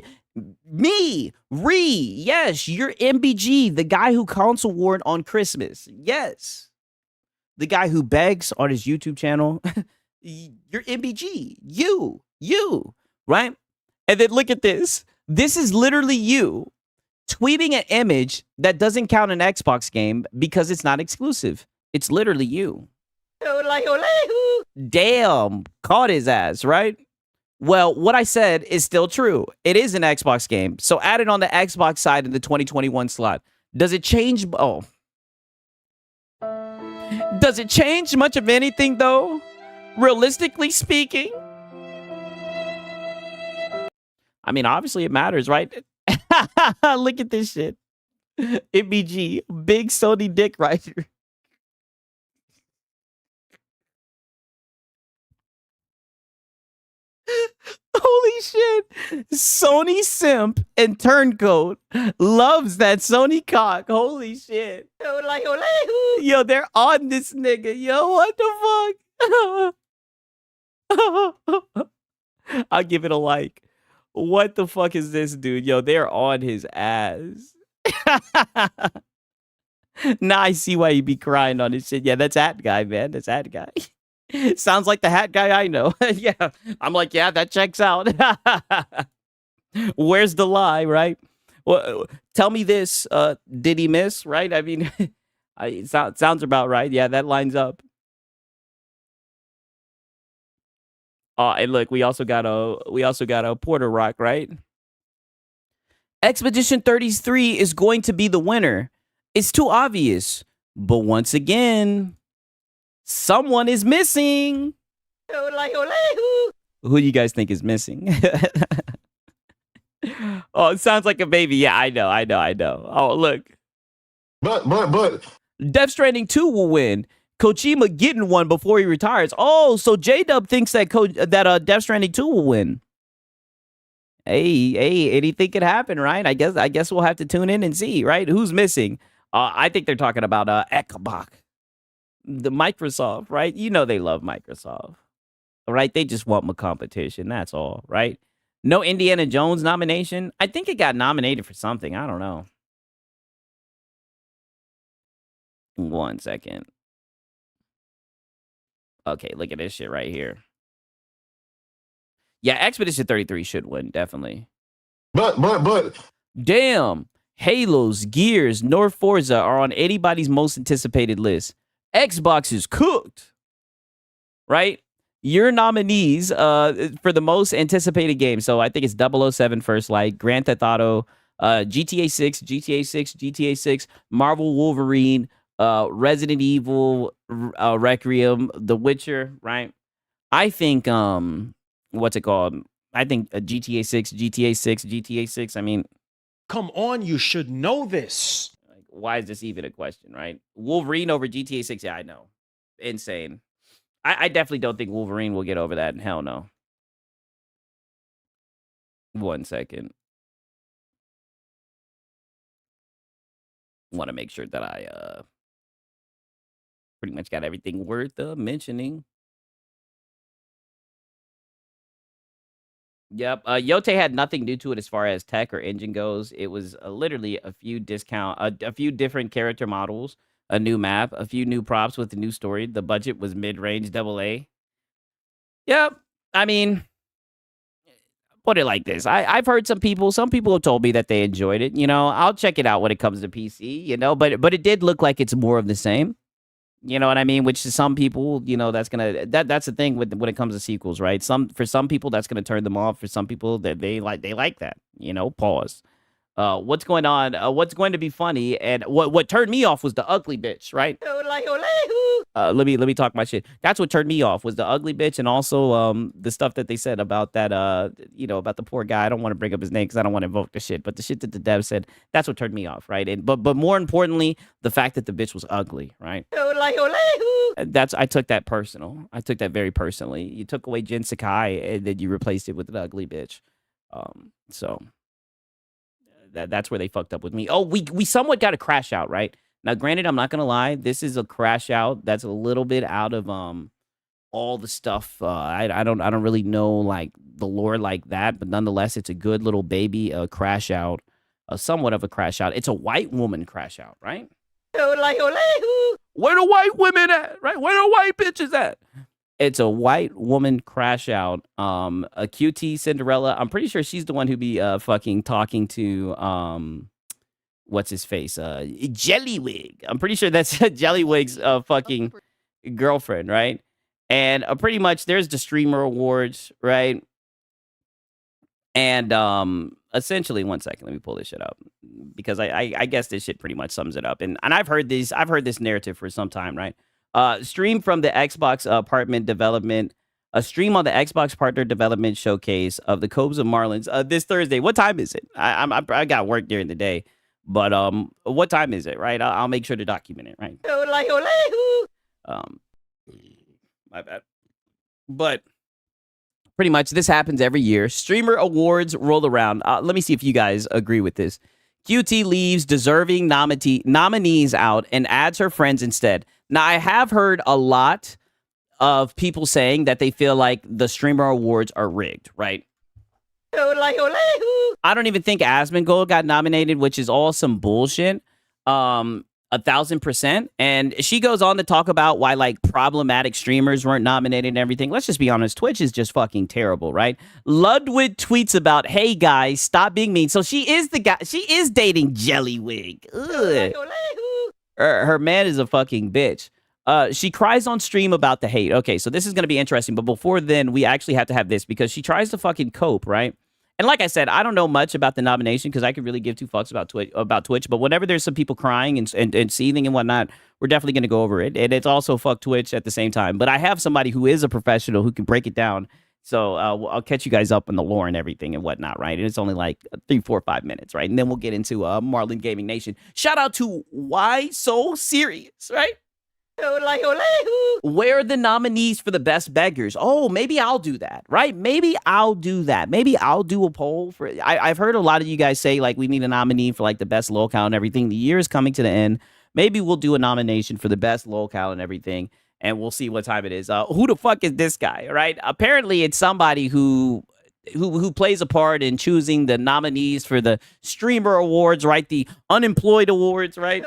me, yes, you're MBG, the guy who console warred on Christmas. Yes, the guy who begs on his YouTube channel. You're MBG, you, right? And then look at this. This is literally you tweeting an image that doesn't count an Xbox game because it's not exclusive. It's literally you. Damn, caught his ass, right? Well, what I said is still true. It is an Xbox game. So add it on the Xbox side in the 2021 slot. Does it change? Oh. Does it change much of anything, though? Realistically speaking? I mean, obviously it matters, right? Look at this shit. MBG, big Sony dick writer. Holy shit. Sony simp and turncoat loves that Sony cock. Holy shit. Yo, they're on this nigga. Yo, what the fuck? I'll give it a like. What the fuck is this, dude? Yo, they're on his ass. Now I see why you be crying on this shit. Yeah, that's that guy, man. That's that guy. Sounds like the hat guy I know. Yeah, I'm like, yeah, that checks out. Where's the lie, right? Well, tell me this. Did he miss, right? I mean, it sounds about right. Yeah, that lines up. And look, we also got a Porter Rock, right? Expedition 33 is going to be the winner. It's too obvious. But once again, someone is missing. Who do you guys think is missing? Oh, it sounds like a baby. Yeah, I know. Oh, look. But. Death Stranding 2 will win. Kojima getting one before he retires. Oh, so J-Dub thinks that Death Stranding 2 will win. Hey, anything could happen, right? I guess we'll have to tune in and see, right? Who's missing? I think they're talking about Xbox, the Microsoft, right? You know they love Microsoft, right? They just want more competition. That's all, right? No Indiana Jones nomination. I think it got nominated for something. I don't know. 1 second. Okay, look at this shit right here. Yeah, Expedition 33 should win, definitely. But Damn. Halos, Gears, nor Forza are on anybody's most anticipated list. Xbox is cooked. Right? Your nominees for the most anticipated game. So I think it's 007 First Light, Grand Theft Auto, GTA 6, GTA 6, Marvel Wolverine, Resident Evil, Requiem, The Witcher, right? I think what's it called? I think GTA 6. I mean, Come on, you should know this. like, why is this even a question, right? Wolverine over GTA 6, yeah, I know. Insane. I definitely don't think Wolverine will get over that. Hell no. 1 second. Want to make sure that I pretty much got everything worth mentioning. Yep. Yote had nothing new to it as far as tech or engine goes. It was literally a few a few different character models, a new map, a few new props with a new story. The budget was mid-range AA. Yep. I mean, put it like this. I've heard some people have told me that they enjoyed it. You know, I'll check it out when it comes to PC, you know, but it did look like it's more of the same. You know what I mean? Which is some people, you know, that's the thing with when it comes to sequels, right? For some people that's gonna turn them off. For some people that they like that, you know, pause. What's going on? What's going to be funny? And what turned me off was the ugly bitch, right? Let me talk my shit. That's what turned me off was the ugly bitch, and also the stuff that they said about that you know, about the poor guy. I don't want to bring up his name because I don't want to invoke the shit, but the shit that the dev said, that's what turned me off, right? And but more importantly, the fact that the bitch was ugly, right? I took that personal. I took that very personally. You took away Jin Sakai and then you replaced it with an ugly bitch. So that's where they fucked up with me. Oh, we somewhat got a crash out, right? Now, granted, I'm not gonna lie, this is a crash out that's a little bit out of all the stuff. I don't really know like the lore like that, but nonetheless, it's a good little baby crash out, somewhat of a crash out. It's a white woman crash out, right? Where the white women at? Right? Where the white bitches at? It's a white woman crash out. A QT Cinderella. I'm pretty sure she's the one who be fucking talking to what's his face? Jellywig. I'm pretty sure that's Jellywig's fucking girlfriend, right? And pretty much there's the streamer awards, right? And essentially, 1 second, let me pull this shit up because I guess this shit pretty much sums it up. And I've heard this narrative for some time, right? Stream from the Xbox apartment development. A stream on the Xbox Partner Development Showcase of the Coves of Marlins this Thursday. What time is it? I got work during the day, but what time is it? Right, I'll make sure to document it. Right. My bad. But pretty much this happens every year. Streamer awards roll around. Let me see if you guys agree with this. QT leaves deserving nominees out and adds her friends instead. Now, I have heard a lot of people saying that they feel like the streamer awards are rigged, right? I don't even think Asmongold got nominated, which is all some bullshit. 1,000%. And she goes on to talk about why like problematic streamers weren't nominated and everything. Let's just be honest. Twitch is just fucking terrible, right? Ludwig tweets about, hey guys, stop being mean. So she is the guy. She is dating Jellywig. Ugh. Her man is a fucking bitch. She cries on stream about the hate. Okay, so this is going to be interesting. But before then, we actually have to have this because she tries to fucking cope, right? And like I said, I don't know much about the nomination because I could really give two fucks about Twitch. But whenever there's some people crying and seething and whatnot, we're definitely going to go over it. And it's also fuck Twitch at the same time. But I have somebody who is a professional who can break it down. So I'll catch you guys up on the lore and everything and whatnot, right? And it's only like 3, 4, 5 minutes, right? And then we'll get into Marlin Gaming Nation. Shout out to Why So Serious, right? Where are the nominees for the best beggars? Oh, maybe I'll do that, right? Maybe I'll do that. Maybe I'll do a poll for. I've heard a lot of you guys say like we need a nominee for like the best locale and everything. The year is coming to the end. Maybe we'll do a nomination for the best locale and everything, and we'll see what time it is. Who the fuck is this guy? Right? Apparently, it's somebody who plays a part in choosing the nominees for the streamer awards, right? The unemployed awards, right?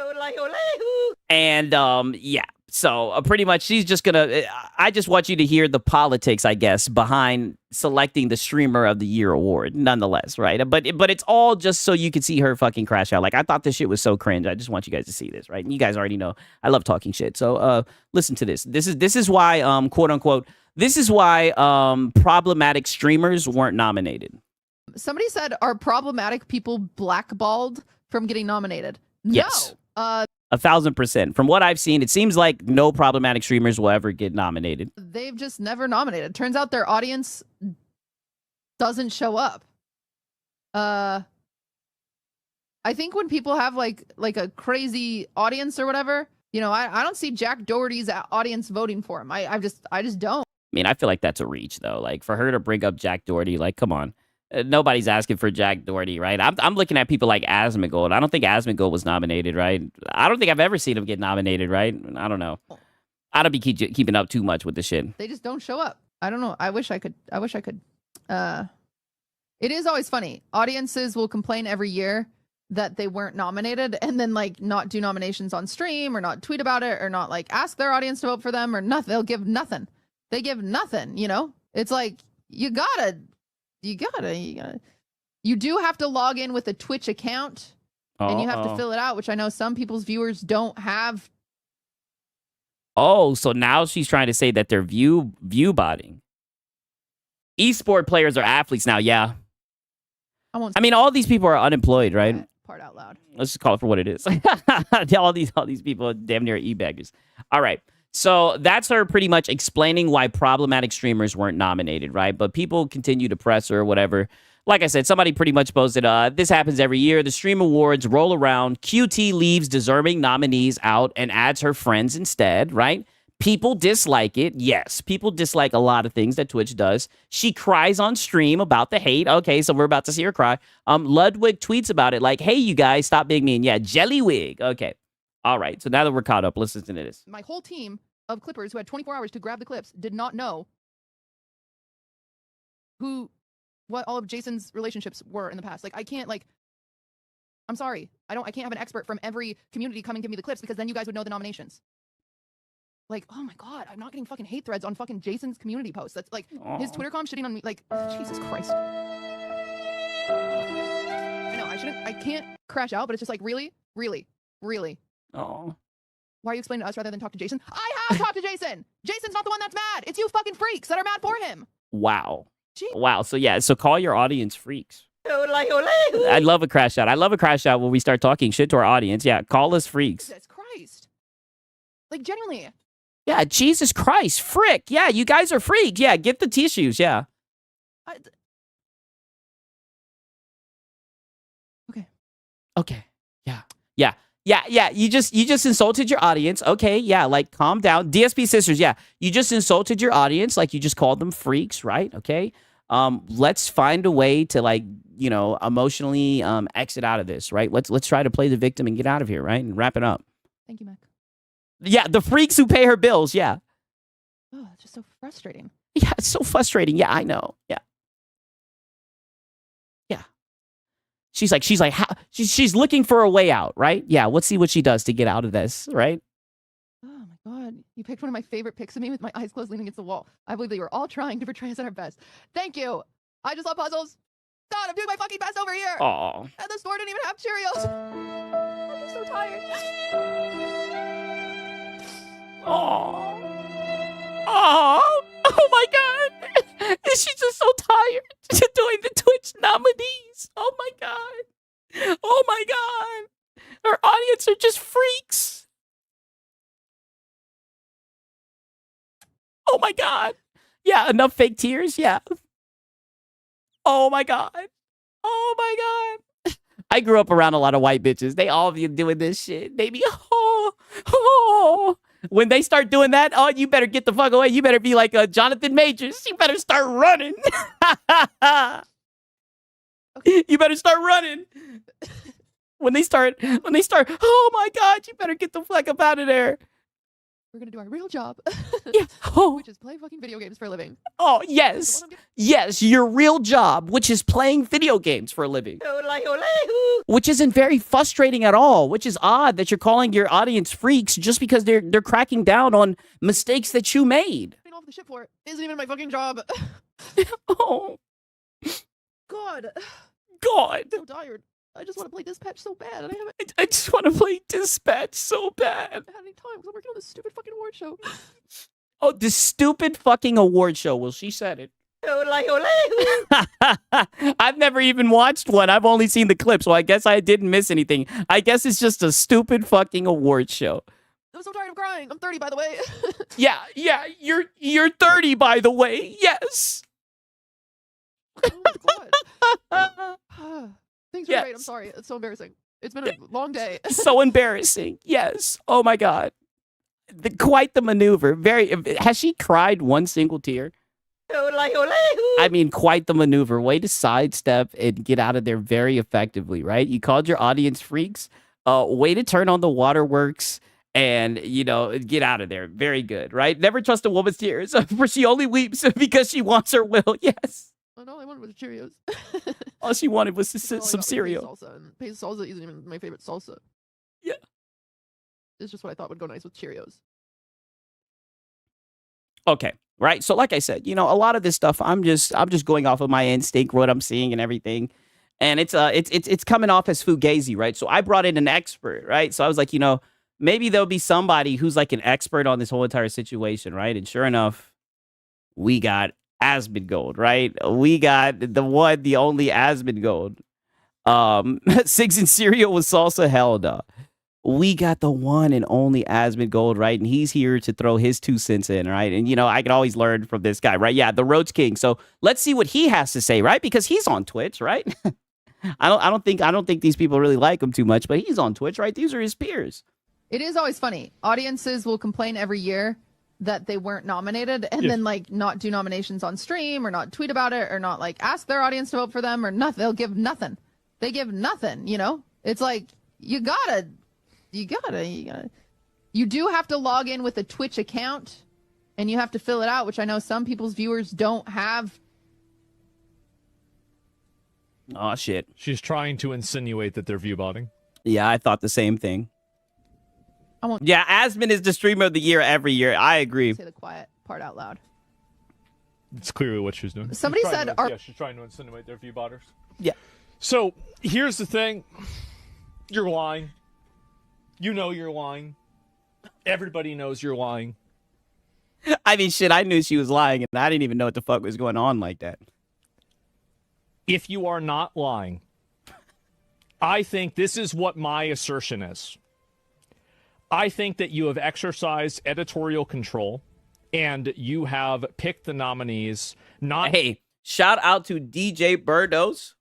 And yeah. So pretty much she's just gonna, I just want you to hear the politics, I guess, behind selecting the streamer of the year award nonetheless, right? But it's all just so you can see her fucking crash out. Like, I thought this shit was so cringe. I just want you guys to see this, right? And you guys already know I love talking shit. So listen to this. This is why, quote unquote, this is why problematic streamers weren't nominated. Somebody said, are problematic people blackballed from getting nominated? Yes. No. 1,000%. From what I've seen, it seems like no problematic streamers will ever get nominated. They've just never nominated. Turns out their audience doesn't show up. I think when people have like a crazy audience or whatever, you know, I don't see Jack Doherty's audience voting for him. I just don't. I mean, I feel like that's a reach though. Like for her to bring up Jack Doherty, like, come on. Nobody's asking for Jack Doherty, right? I'm looking at people like Asmongold. I don't think Asmongold was nominated, right? I don't think I've ever seen him get nominated, right? I don't know. I don't be keeping up too much with the shit. They just don't show up. I don't know. I wish I could. It is always funny. Audiences will complain every year that they weren't nominated and then like not do nominations on stream or not tweet about it or not like ask their audience to vote for them or nothing. They'll give nothing. They give nothing, you know? It's like you do have to log in with a Twitch account and you have to fill it out, which I know some people's viewers don't have. Oh, so now she's trying to say that they're view botting. Esport players are athletes now, yeah. I mean, all these people are unemployed, right? Part out loud. Let's just call it for what it is. all these people are damn near e-baggers. All right. So that's her pretty much explaining why problematic streamers weren't nominated, right? But people continue to press her or whatever. Like I said, somebody pretty much posted, this happens every year. The Stream Awards roll around. QT leaves deserving nominees out and adds her friends instead, right? People dislike it. Yes, people dislike a lot of things that Twitch does. She cries on stream about the hate. Okay, so we're about to see her cry. Ludwig tweets about it like, hey, you guys, stop being mean. Yeah, Jellywig. Okay. All right, so now that we're caught up, let's listen to this. My whole team of clippers who had 24 hours to grab the clips did not know what all of Jason's relationships were in the past. Like, I can't, like, I'm sorry. I can't have an expert from every community come and give me the clips because then you guys would know the nominations. Like, oh my God, I'm not getting fucking hate threads on fucking Jason's community posts. That's like, his Twitter com shitting on me. Like, Jesus Christ. I know, I can't crash out, but it's just like, really? Really? Really? Oh. Why are you explaining to us rather than talk to Jason? I have talked to Jason. Jason's not the one that's mad. It's you fucking freaks that are mad for him. Wow. Jeez. Wow. So yeah, so call your audience freaks. I love a crash out. I love a crash out when we start talking shit to our audience. Yeah, call us freaks. Jesus Christ. Like, genuinely. Yeah, Jesus Christ. Frick. Yeah, you guys are freaks. Yeah, get the tissues. Yeah. Okay. Okay. Yeah. Yeah. Yeah, you just insulted your audience. Okay, yeah, like calm down. DSP sisters, yeah. You just insulted your audience, like you just called them freaks, right? Okay. Let's find a way to like, you know, emotionally exit out of this, right? Let's try to play the victim and get out of here, right? And wrap it up. Thank you, Mac. Yeah, the freaks who pay her bills, yeah. Oh, it's just so frustrating. Yeah, it's so frustrating. Yeah, I know. Yeah. She's like, how? She's looking for a way out, right? Yeah, let's see what she does to get out of this, right? Oh my God. You picked one of my favorite pics of me with my eyes closed leaning against the wall. I believe that you were all trying to portray us at our best. Thank you. I just love puzzles. God, I'm doing my fucking best over here. Oh. And the store didn't even have Cheerios. I'm just so tired. Oh. Oh. Oh my God. She's just so tired doing the Twitch nominees. Oh my God. Oh my God. Her audience are just freaks. Oh my God. Yeah, enough fake tears. Yeah. Oh my God. Oh my God. I grew up around a lot of white bitches. They all be doing this shit. They be, oh. When they start doing that, oh, you better get the fuck away. You better be like Jonathan Majors. You better start running. You better start running. When they start, oh my God, you better get the fuck up out of there. We're gonna do our real job, Yeah. Oh. which is play fucking video games for a living. Oh, yes. Yes, your real job, which is playing video games for a living. Which isn't very frustrating at all, which is odd that you're calling your audience freaks just because they're cracking down on mistakes that you made. Paying off the shit for it isn't even my fucking job. Oh, God, God. I'm so tired. I just want to play Dispatch so bad, and I haven't I just want to play Dispatch so bad. had any time because I'm working on this stupid fucking award show. Oh, this stupid fucking award show. Well, she said it. I've never even watched one. I've only seen the clip, so I guess I didn't miss anything. I guess it's just a stupid fucking award show. I'm so tired of crying. I'm 30, by the way. Yeah, you're 30, by the way. Yes. Oh my God. Things are great. I'm Yes. sorry. It's so embarrassing. It's been a long day. So embarrassing. Yes. Oh my God. Quite the maneuver. Has she cried one single tear? I mean, quite the maneuver. Way to sidestep and get out of there very effectively, right? You called your audience freaks. Way to turn on the waterworks and, get out of there. Very good, right? Never trust a woman's tears, for she only weeps because she wants her will. Yes. Oh, no, all I wanted was Cheerios. All she wanted was That's all I some got was cereal. Salsa, and Pay's salsa isn't even my favorite salsa. Yeah. It's just what I thought would go nice with Cheerios. Okay. Right. So like I said, a lot of this stuff, I'm just going off of my instinct, what I'm seeing and everything. And it's coming off as fugazi, right? So I brought in an expert, right? So I was like, maybe there'll be somebody who's like an expert on this whole entire situation, right? And sure enough, we got Asmongold, right? We got the one, the only Asmongold. Sigs and cereal with salsa, hell no. We got the one and only Asmongold, right? And he's here to throw his 2 cents in, right? And I can always learn from this guy, right? Yeah, the Roach King. So let's see what he has to say, right? Because he's on Twitch, right? I don't think these people really like him too much, but he's on Twitch, right? These are his peers. It is always funny. Audiences will complain every year that they weren't nominated and then not do nominations on stream or not tweet about it or not ask their audience to vote for them or nothing. They'll give nothing. They give nothing, It's like you do have to log in with a Twitch account and you have to fill it out, which I know some people's viewers don't have. Oh shit. She's trying to insinuate that they're view botting. Yeah, I thought the same thing. I won't Yeah, Asmon is the streamer of the year every year. I agree. say the quiet part out loud. It's clearly what she's doing. Somebody said, she's trying to insinuate they're view botters. Yeah. So here's the thing. You're lying. You know you're lying. Everybody knows you're lying. I mean, shit, I knew she was lying, and I didn't even know what the fuck was going on like that. If you are not lying, I think this is what my assertion is. I think that you have exercised editorial control, and you have picked the nominees. Hey, shout out to DJ Birdos,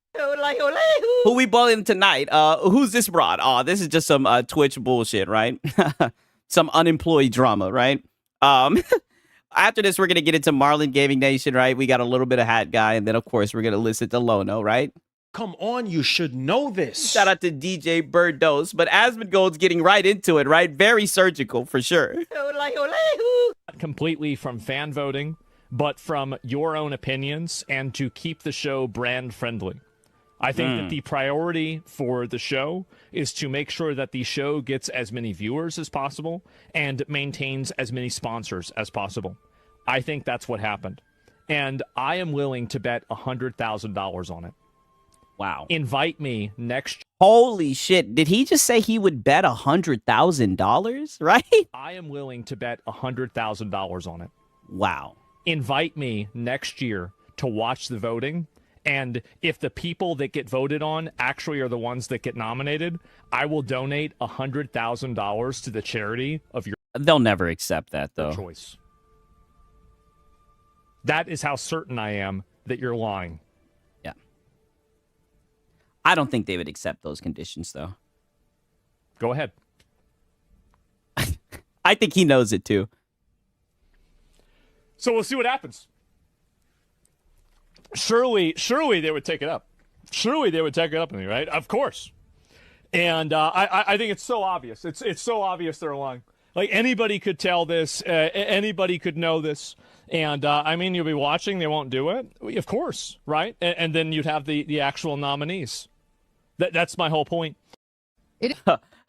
who we bullying tonight. Who's this broad? Oh, this is just some Twitch bullshit, right? Some unemployed drama, right? After this, we're gonna get into Marlin Gaming Nation, right? We got a little bit of Hat Guy, and then of course we're gonna listen to Lono, right? Come on, you should know this. Shout out to DJ Birdos, but Asmongold's getting right into it, right? Very surgical for sure. Completely from fan voting, but from your own opinions and to keep the show brand friendly. I think that the priority for the show is to make sure that the show gets as many viewers as possible and maintains as many sponsors as possible. I think that's what happened. And I am willing to bet $100,000 on it. Wow. Invite me next. Holy shit. Did he just say he would bet $100,000, right? I am willing to bet $100,000 on it. Wow. Invite me next year to watch the voting. And if the people that get voted on actually are the ones that get nominated, I will donate $100,000 to the charity of your They'll never accept that, though. choice. That is how certain I am that you're lying. Yeah. I don't think they would accept those conditions, though. Go ahead. I think he knows it too. So we'll see what happens. Surely they would take it up. Surely they would take it up with me, right? Of course. And I think it's so obvious. It's so obvious they're lying. Like, anybody could tell this. Anybody could know this. And, I mean, you'll be watching. They won't do it. Of course, right? And then you'd have the actual nominees. That's my whole point.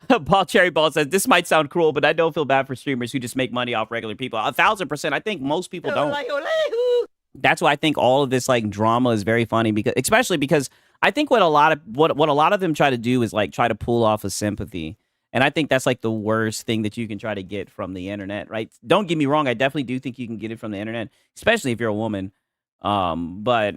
Paul Cherryball says, this might sound cruel, but I don't feel bad for streamers who just make money off regular people. 1,000%. I think most people don't. That's why I think all of this like drama is very funny, because especially because I think what a lot of them try to do is like try to pull off a sympathy. And I think that's like the worst thing that you can try to get from the internet, right? Don't get me wrong. I definitely do think you can get it from the internet, especially if you're a woman. But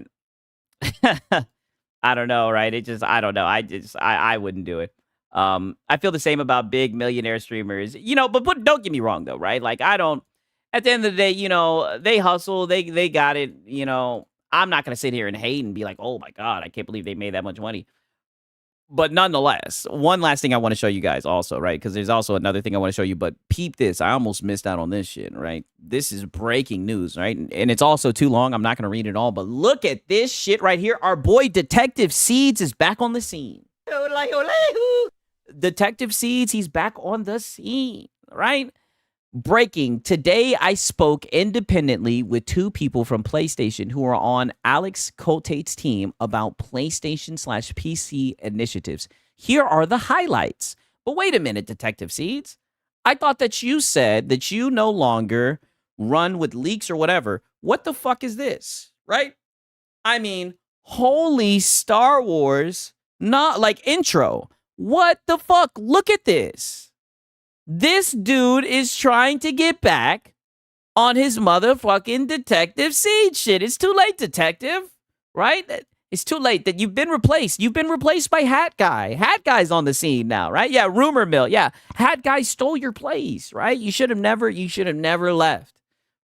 I don't know, right? I don't know. I wouldn't do it. I feel the same about big millionaire streamers, but don't get me wrong though, right? Like, I don't, at the end of the day, they hustle, they got it, I'm not going to sit here and hate and be like, oh my God, I can't believe they made that much money. But nonetheless, one last thing I want to show you guys also, right? Because there's also another thing I want to show you, but peep this. I almost missed out on this shit, right? This is breaking news, right? And it's also too long. I'm not going to read it all, but look at this shit right here. Our boy Detective Seeds is back on the scene. Detective Seeds, he's back on the scene, right? Breaking. Today, I spoke independently with two people from PlayStation who are on Alex Coltate's team about PlayStation/PC initiatives. Here are the highlights. But wait a minute, Detective Seeds. I thought that you said that you no longer run with leaks or whatever. What the fuck is this, right? I mean, holy Star Wars, not like intro. What the fuck? Look at this. This dude is trying to get back on his motherfucking Detective Seed shit. It's too late, Detective, right? It's too late that you've been replaced. You've been replaced by Hat Guy. Hat Guy's on the scene now, right? Yeah, rumor mill. Yeah, Hat Guy stole your place, right? You should have never left,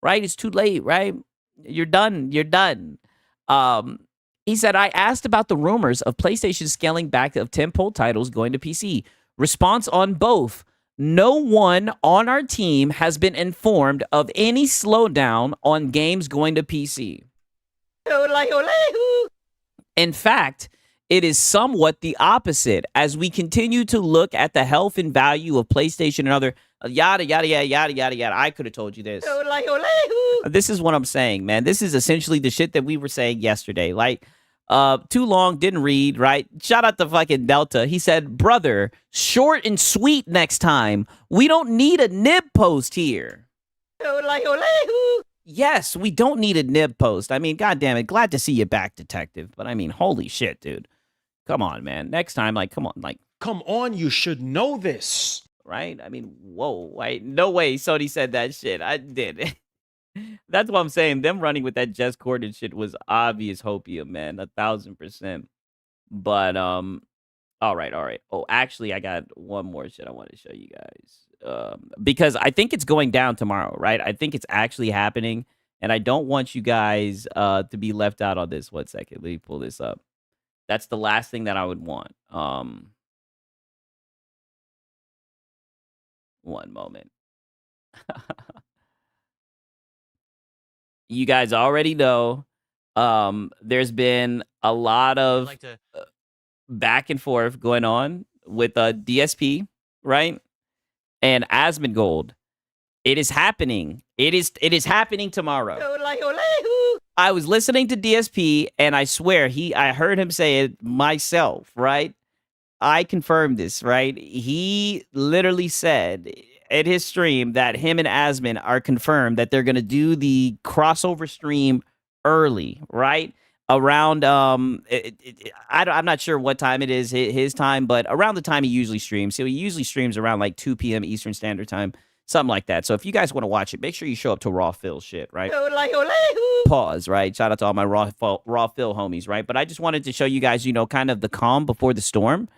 right? It's too late, right? You're done. You're done. He said, I asked about the rumors of PlayStation scaling back of tentpole titles going to PC. Response on both. No one on our team has been informed of any slowdown on games going to PC. In fact, it is somewhat the opposite as we continue to look at the health and value of PlayStation and other yada, yada, yada, yada, yada, yada. I could have told you this. This is what I'm saying, man. This is essentially the shit that we were saying yesterday. Like, too long, didn't read, right? Shout out to fucking Delta. He said, brother, short and sweet next time. We don't need a nib post here. Yes, we don't need a nib post. I mean, goddamn it. Glad to see you back, Detective. But I mean, holy shit, dude. Come on, man. Next time, like, come on, like. Come on, you should know this. Right? I mean, whoa, wait, no way Sony said that shit. I did. That's what I'm saying. Them running with that Jess Corden shit was obvious hopium, man. 1,000%. But all right. Oh, actually, I got one more shit I want to show you guys. Because I think it's going down tomorrow, right? I think it's actually happening, and I don't want you guys to be left out on this. 1 second, let me pull this up. That's the last thing that I would want. One moment. You guys already know there's been a lot of back and forth going on with DSP, right? And Asmongold. It is happening. It is happening tomorrow. I was listening to DSP, and I swear I heard him say it myself, right? I confirmed this, right? He literally said at his stream that him and Asmon are confirmed that they're going to do the crossover stream early, right? Around, I'm not sure what time it is, his time, but around the time he usually streams. So he usually streams around like 2 p.m. Eastern Standard Time, something like that. So if you guys want to watch it, make sure you show up to Raw Phil shit, right? Pause, right? Shout out to all my Raw Phil homies, right? But I just wanted to show you guys, kind of the calm before the storm.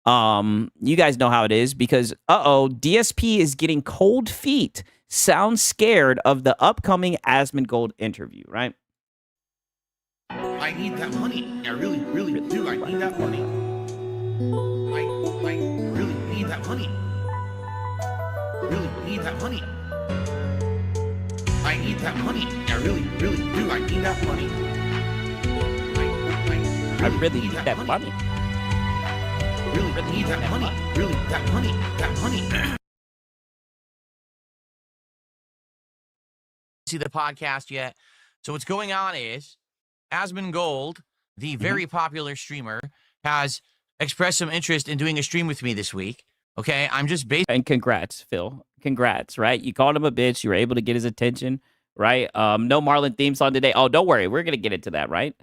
You guys know how it is because, DSP is getting cold feet. Sounds scared of the upcoming Asmongold interview, right? I need that money. I really, really do. I need that money. I really need that money. really need that money. I need that money. I really, really do. I need that money. I really need that money. Really need that money. Really, that money. That money. See the podcast yet. So what's going on is Asmon Gold, the very popular streamer, has expressed some interest in doing a stream with me this week. Okay, I'm just basically... And congrats, Phil. Congrats, right? You called him a bitch. You were able to get his attention, right? No Marlon theme song today. Oh, don't worry. We're going to get into that, right?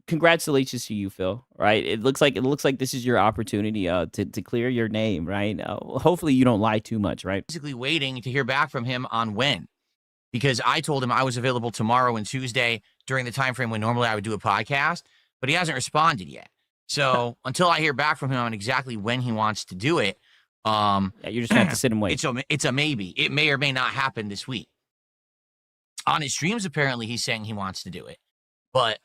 Congratulations to you, Phil, right? It looks like this is your opportunity to clear your name, right? Hopefully you don't lie too much, right? basically waiting to hear back from him on when. Because I told him I was available tomorrow and Tuesday during the time frame when normally I would do a podcast, but he hasn't responded yet. So until I hear back from him on exactly when he wants to do it, yeah, you're just gonna have to sit and wait. It's a maybe. It may or may not happen this week. On his streams, apparently he's saying he wants to do it, but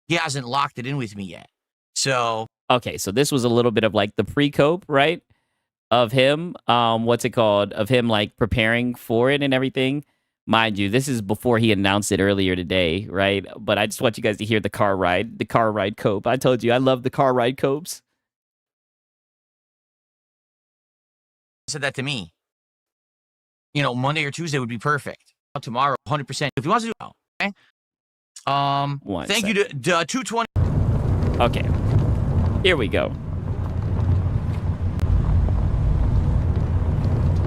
he hasn't locked it in with me yet. So Okay, so this was a little bit of like the pre-cope, right? Of him, what's it called? Of him like preparing for it and everything. Mind you, this is before he announced it earlier today, right? But I just want you guys to hear the car ride cope. I told you I love the car ride copes. said that to me. You know, Monday or Tuesday would be perfect. Tomorrow, 100%. If he wants to do it, okay? Thank you to 220. Okay, here we go.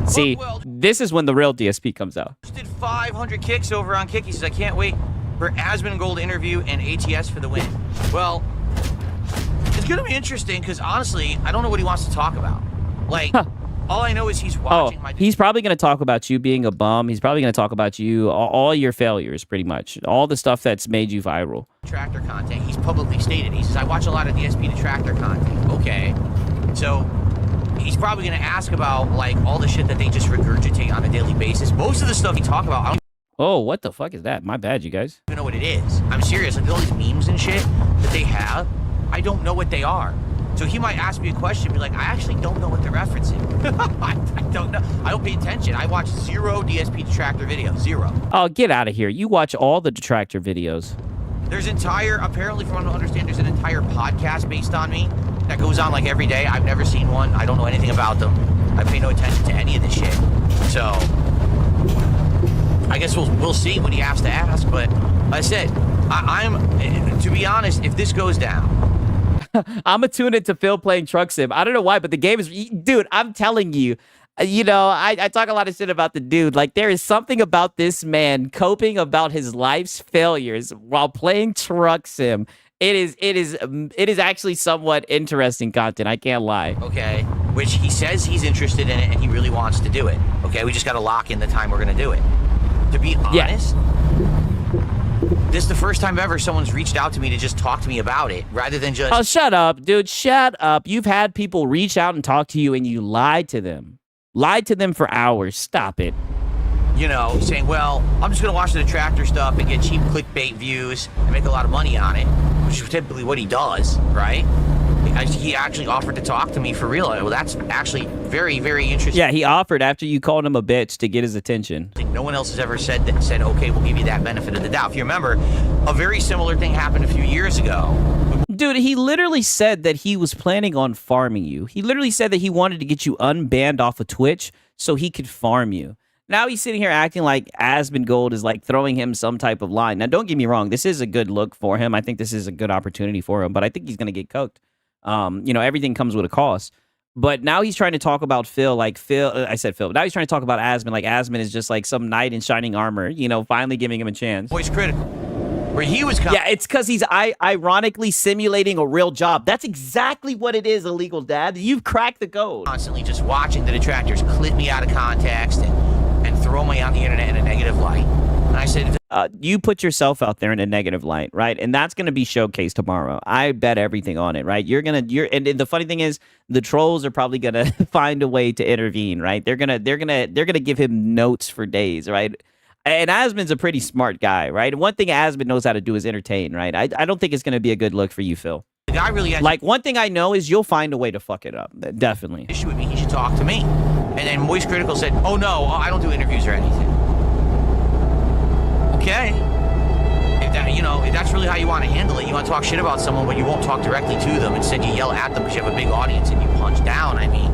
See, this is when the real DSP comes out. Did 500 kicks over on Kick. He says, I can't wait for Asmon Gold interview and ATS for the win. Well, it's going to be interesting because honestly, I don't know what he wants to talk about. Like, all I know is he's watching my... He's probably going to talk about you being a bum. He's probably going to talk about you, all your failures, pretty much. All the stuff that's made you viral. Detractor content. He's publicly stated. He says, I watch a lot of DSP detractor content. Okay. So... he's probably going to ask about, like, all the shit that they just regurgitate on a daily basis. Most of the stuff he talk about, I don't Oh, what the fuck is that? My bad, you guys. even know what it is. I'm serious. Like, all these memes and shit that they have, I don't know what they are. So he might ask me a question, be like, I actually don't know what they're referencing. I don't know. I don't pay attention. I watch 0 DSP detractor videos. 0. Oh, get out of here. You watch all the detractor videos. There's apparently from what I understand, there's an entire podcast based on me that goes on like every day. I've never seen one. I don't know anything about them. I pay no attention to any of this shit. So I guess we'll see what he has to ask. But like I said, I'm to be honest, if this goes down, I'm gonna tune into Phil playing Truck Sim. I don't know why, but the game is... Dude, I'm telling you. You know, I talk a lot of shit about the dude. Like, there is something about this man coping about his life's failures while playing Truck Sim. It is actually somewhat interesting content. I can't lie. okay, which he says he's interested in it and he really wants to do it. Okay, we just got to lock in the time we're gonna do it. To be honest, this is the first time ever someone's reached out to me to just talk to me about it, rather than just... Oh, shut up, dude. Shut up. You've had people reach out and talk to you and you lied to them. Lied to them for hours. Stop it. You know, saying, well, I'm just going to watch the detractor stuff and get cheap clickbait views and make a lot of money on it, which is typically what he does, right? He actually offered to talk to me for real. Well, that's actually very, very interesting. Yeah, he offered after you called him a bitch to get his attention. No one else has ever said, okay, we'll give you that benefit of the doubt. If you remember, a very similar thing happened a few years ago. Dude, he literally said that he was planning on farming you. He literally said that he wanted to get you unbanned off of Twitch so he could farm you. Now he's sitting here acting like Asmon Gold is like throwing him some type of line. Now, don't get me wrong. This is a good look for him. I think this is a good opportunity for him, but I think he's going to get cooked. You know, everything comes with a cost. But now he's trying to talk about Phil, like Phil. I said Phil. Now he's trying to talk about Asmon, like Asmon is just like some knight in shining armor, you know, finally giving him a chance. Voice critical. Where he was... Yeah, it's because he's ironically simulating a real job. That's exactly what it is, Illegal Dad. You've cracked the code. Constantly just watching the detractors clip me out of context and throw me on the internet in a negative light. And I said... you put yourself out there in a negative light, right? And that's going to be showcased tomorrow. I bet everything on it, right? And the funny thing is, the trolls are probably going to find a way to intervene, right? They're going to give him notes for days, right? And Asmon's a pretty smart guy, right? And one thing Asmon knows how to do is entertain, right? I don't think it's going to be a good look for you, Phil. The guy really has Like, one thing I know is you'll find a way to fuck it up. Definitely. an issue with me. He should talk to me. And then Moist Critical said, oh no, I don't do interviews or anything. Okay. If that, if that's really how you want to handle it, you want to talk shit about someone, but you won't talk directly to them. Instead, you yell at them because you have a big audience and you punch down. I mean,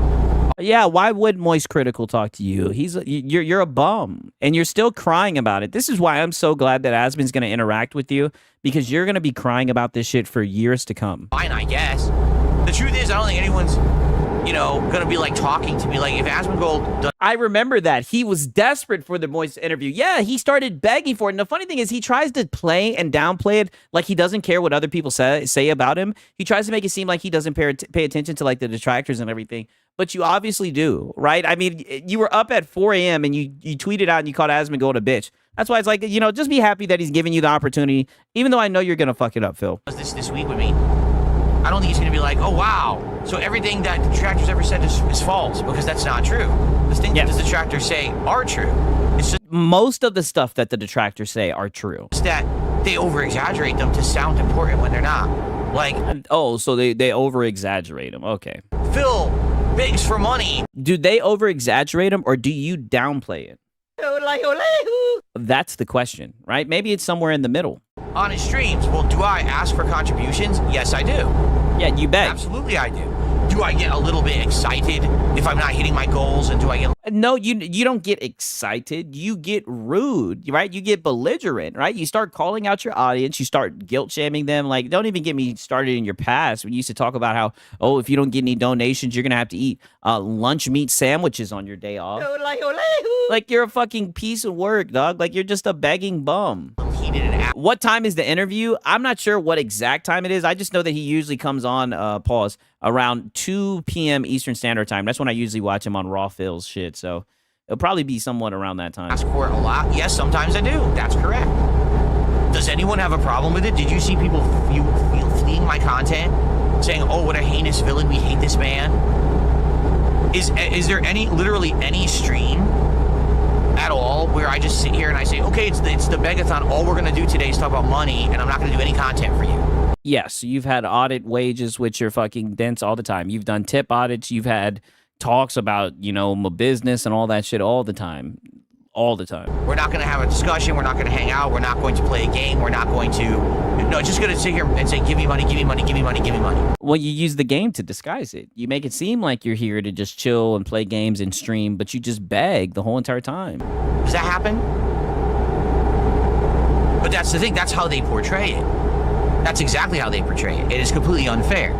Yeah, why would Moist Critical talk to you? You're a bum, and you're still crying about it. This is why I'm so glad that Asmon's going to interact with you, because you're going to be crying about this shit for years to come. fine, I guess. The truth is, I don't think anyone's, going to be like talking to me. Like, if Asmongold does I remember that. He was desperate for the Moist interview. Yeah, he started begging for it. And the funny thing is, he tries to play and downplay it like he doesn't care what other people say about him. He tries to make it seem like he doesn't pay attention to like the detractors and everything. But you obviously do, right? I mean, you were up at 4 a.m. and you tweeted out and you called Asmongold a bitch. That's why it's like, just be happy that he's giving you the opportunity, even though I know you're going to fuck it up, Phil. this week with me, I don't think he's going to be like, oh, wow. So everything that the detractors ever said is false, because that's not true. The things that the detractors say are true. It's just Most of the stuff that the detractors say are true. that they over-exaggerate them to sound important when they're not. Like, Oh, so they over-exaggerate them. Okay. Phil begs for money. Do they over-exaggerate them, or do you downplay it? That's the question, right? Maybe it's somewhere in the middle. On his streams. Well, do I ask for contributions? Yes, I do. Yeah, you bet. Absolutely, I do. Do I get a little bit excited if I'm not hitting my goals? And do I get... No, you don't get excited. You get rude, right? You get belligerent, right? You start calling out your audience. You start guilt shaming them. Like, don't even get me started in your past. We used to talk about how, oh, if you don't get any donations, you're going to have to eat lunch meat sandwiches on your day off. Like, you're a fucking piece of work, dog. Like, you're just a begging bum. heated and What time is the interview? I'm not sure what exact time it is. I just know that he usually comes on, around 2 p.m. Eastern Standard Time. That's when I usually watch him on Raw Phil's shit. So it'll probably be somewhat around that time. ask for it a lot? Yes, sometimes I do. That's correct. Does anyone have a problem with it? Did you see people fleeing my content, saying, "Oh, what a heinous villain! We hate this man"? Is there literally any stream at all where I just sit here and I say, "Okay, it's the Begathon. All we're gonna do today is talk about money, and I'm not gonna do any content for you"? Yes, you've had audit wages, which are fucking dense all the time. You've done tip audits. You've had talks about, my business and all that shit all the time. All the time. We're not going to have a discussion. We're not going to hang out. We're not going to play a game. We're not going to... No, just going to sit here and say, give me money, give me money, give me money, give me money. Well, you use the game to disguise it. You make it seem like you're here to just chill and play games and stream, but you just beg the whole entire time. Does that happen? But that's the thing. That's how they portray it. That's exactly how they portray it. It is completely unfair.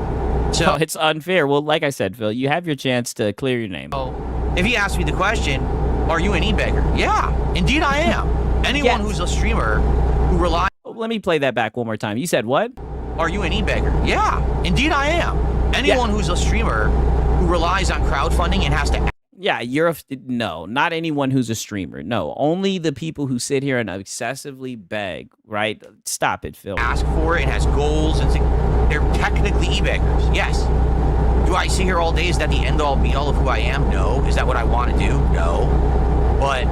So it's unfair. Well, like I said, Phil, you have your chance to clear your name. if he asked me the question, are you an e-beggar? Yeah, indeed I am. Anyone who's a streamer who relies... Let me play that back one more time. You said what? Are you an e-beggar? Yeah, indeed I am. Anyone who's a streamer who relies on crowdfunding and has to... Yeah, no, not anyone who's a streamer. No, only the people who sit here and excessively beg, right? Stop it, Phil. Ask for it and has goals and they're technically e-beggars. Yes. Do I sit here all day? Is that the end all be all of who I am? No. Is that what I want to do? No. But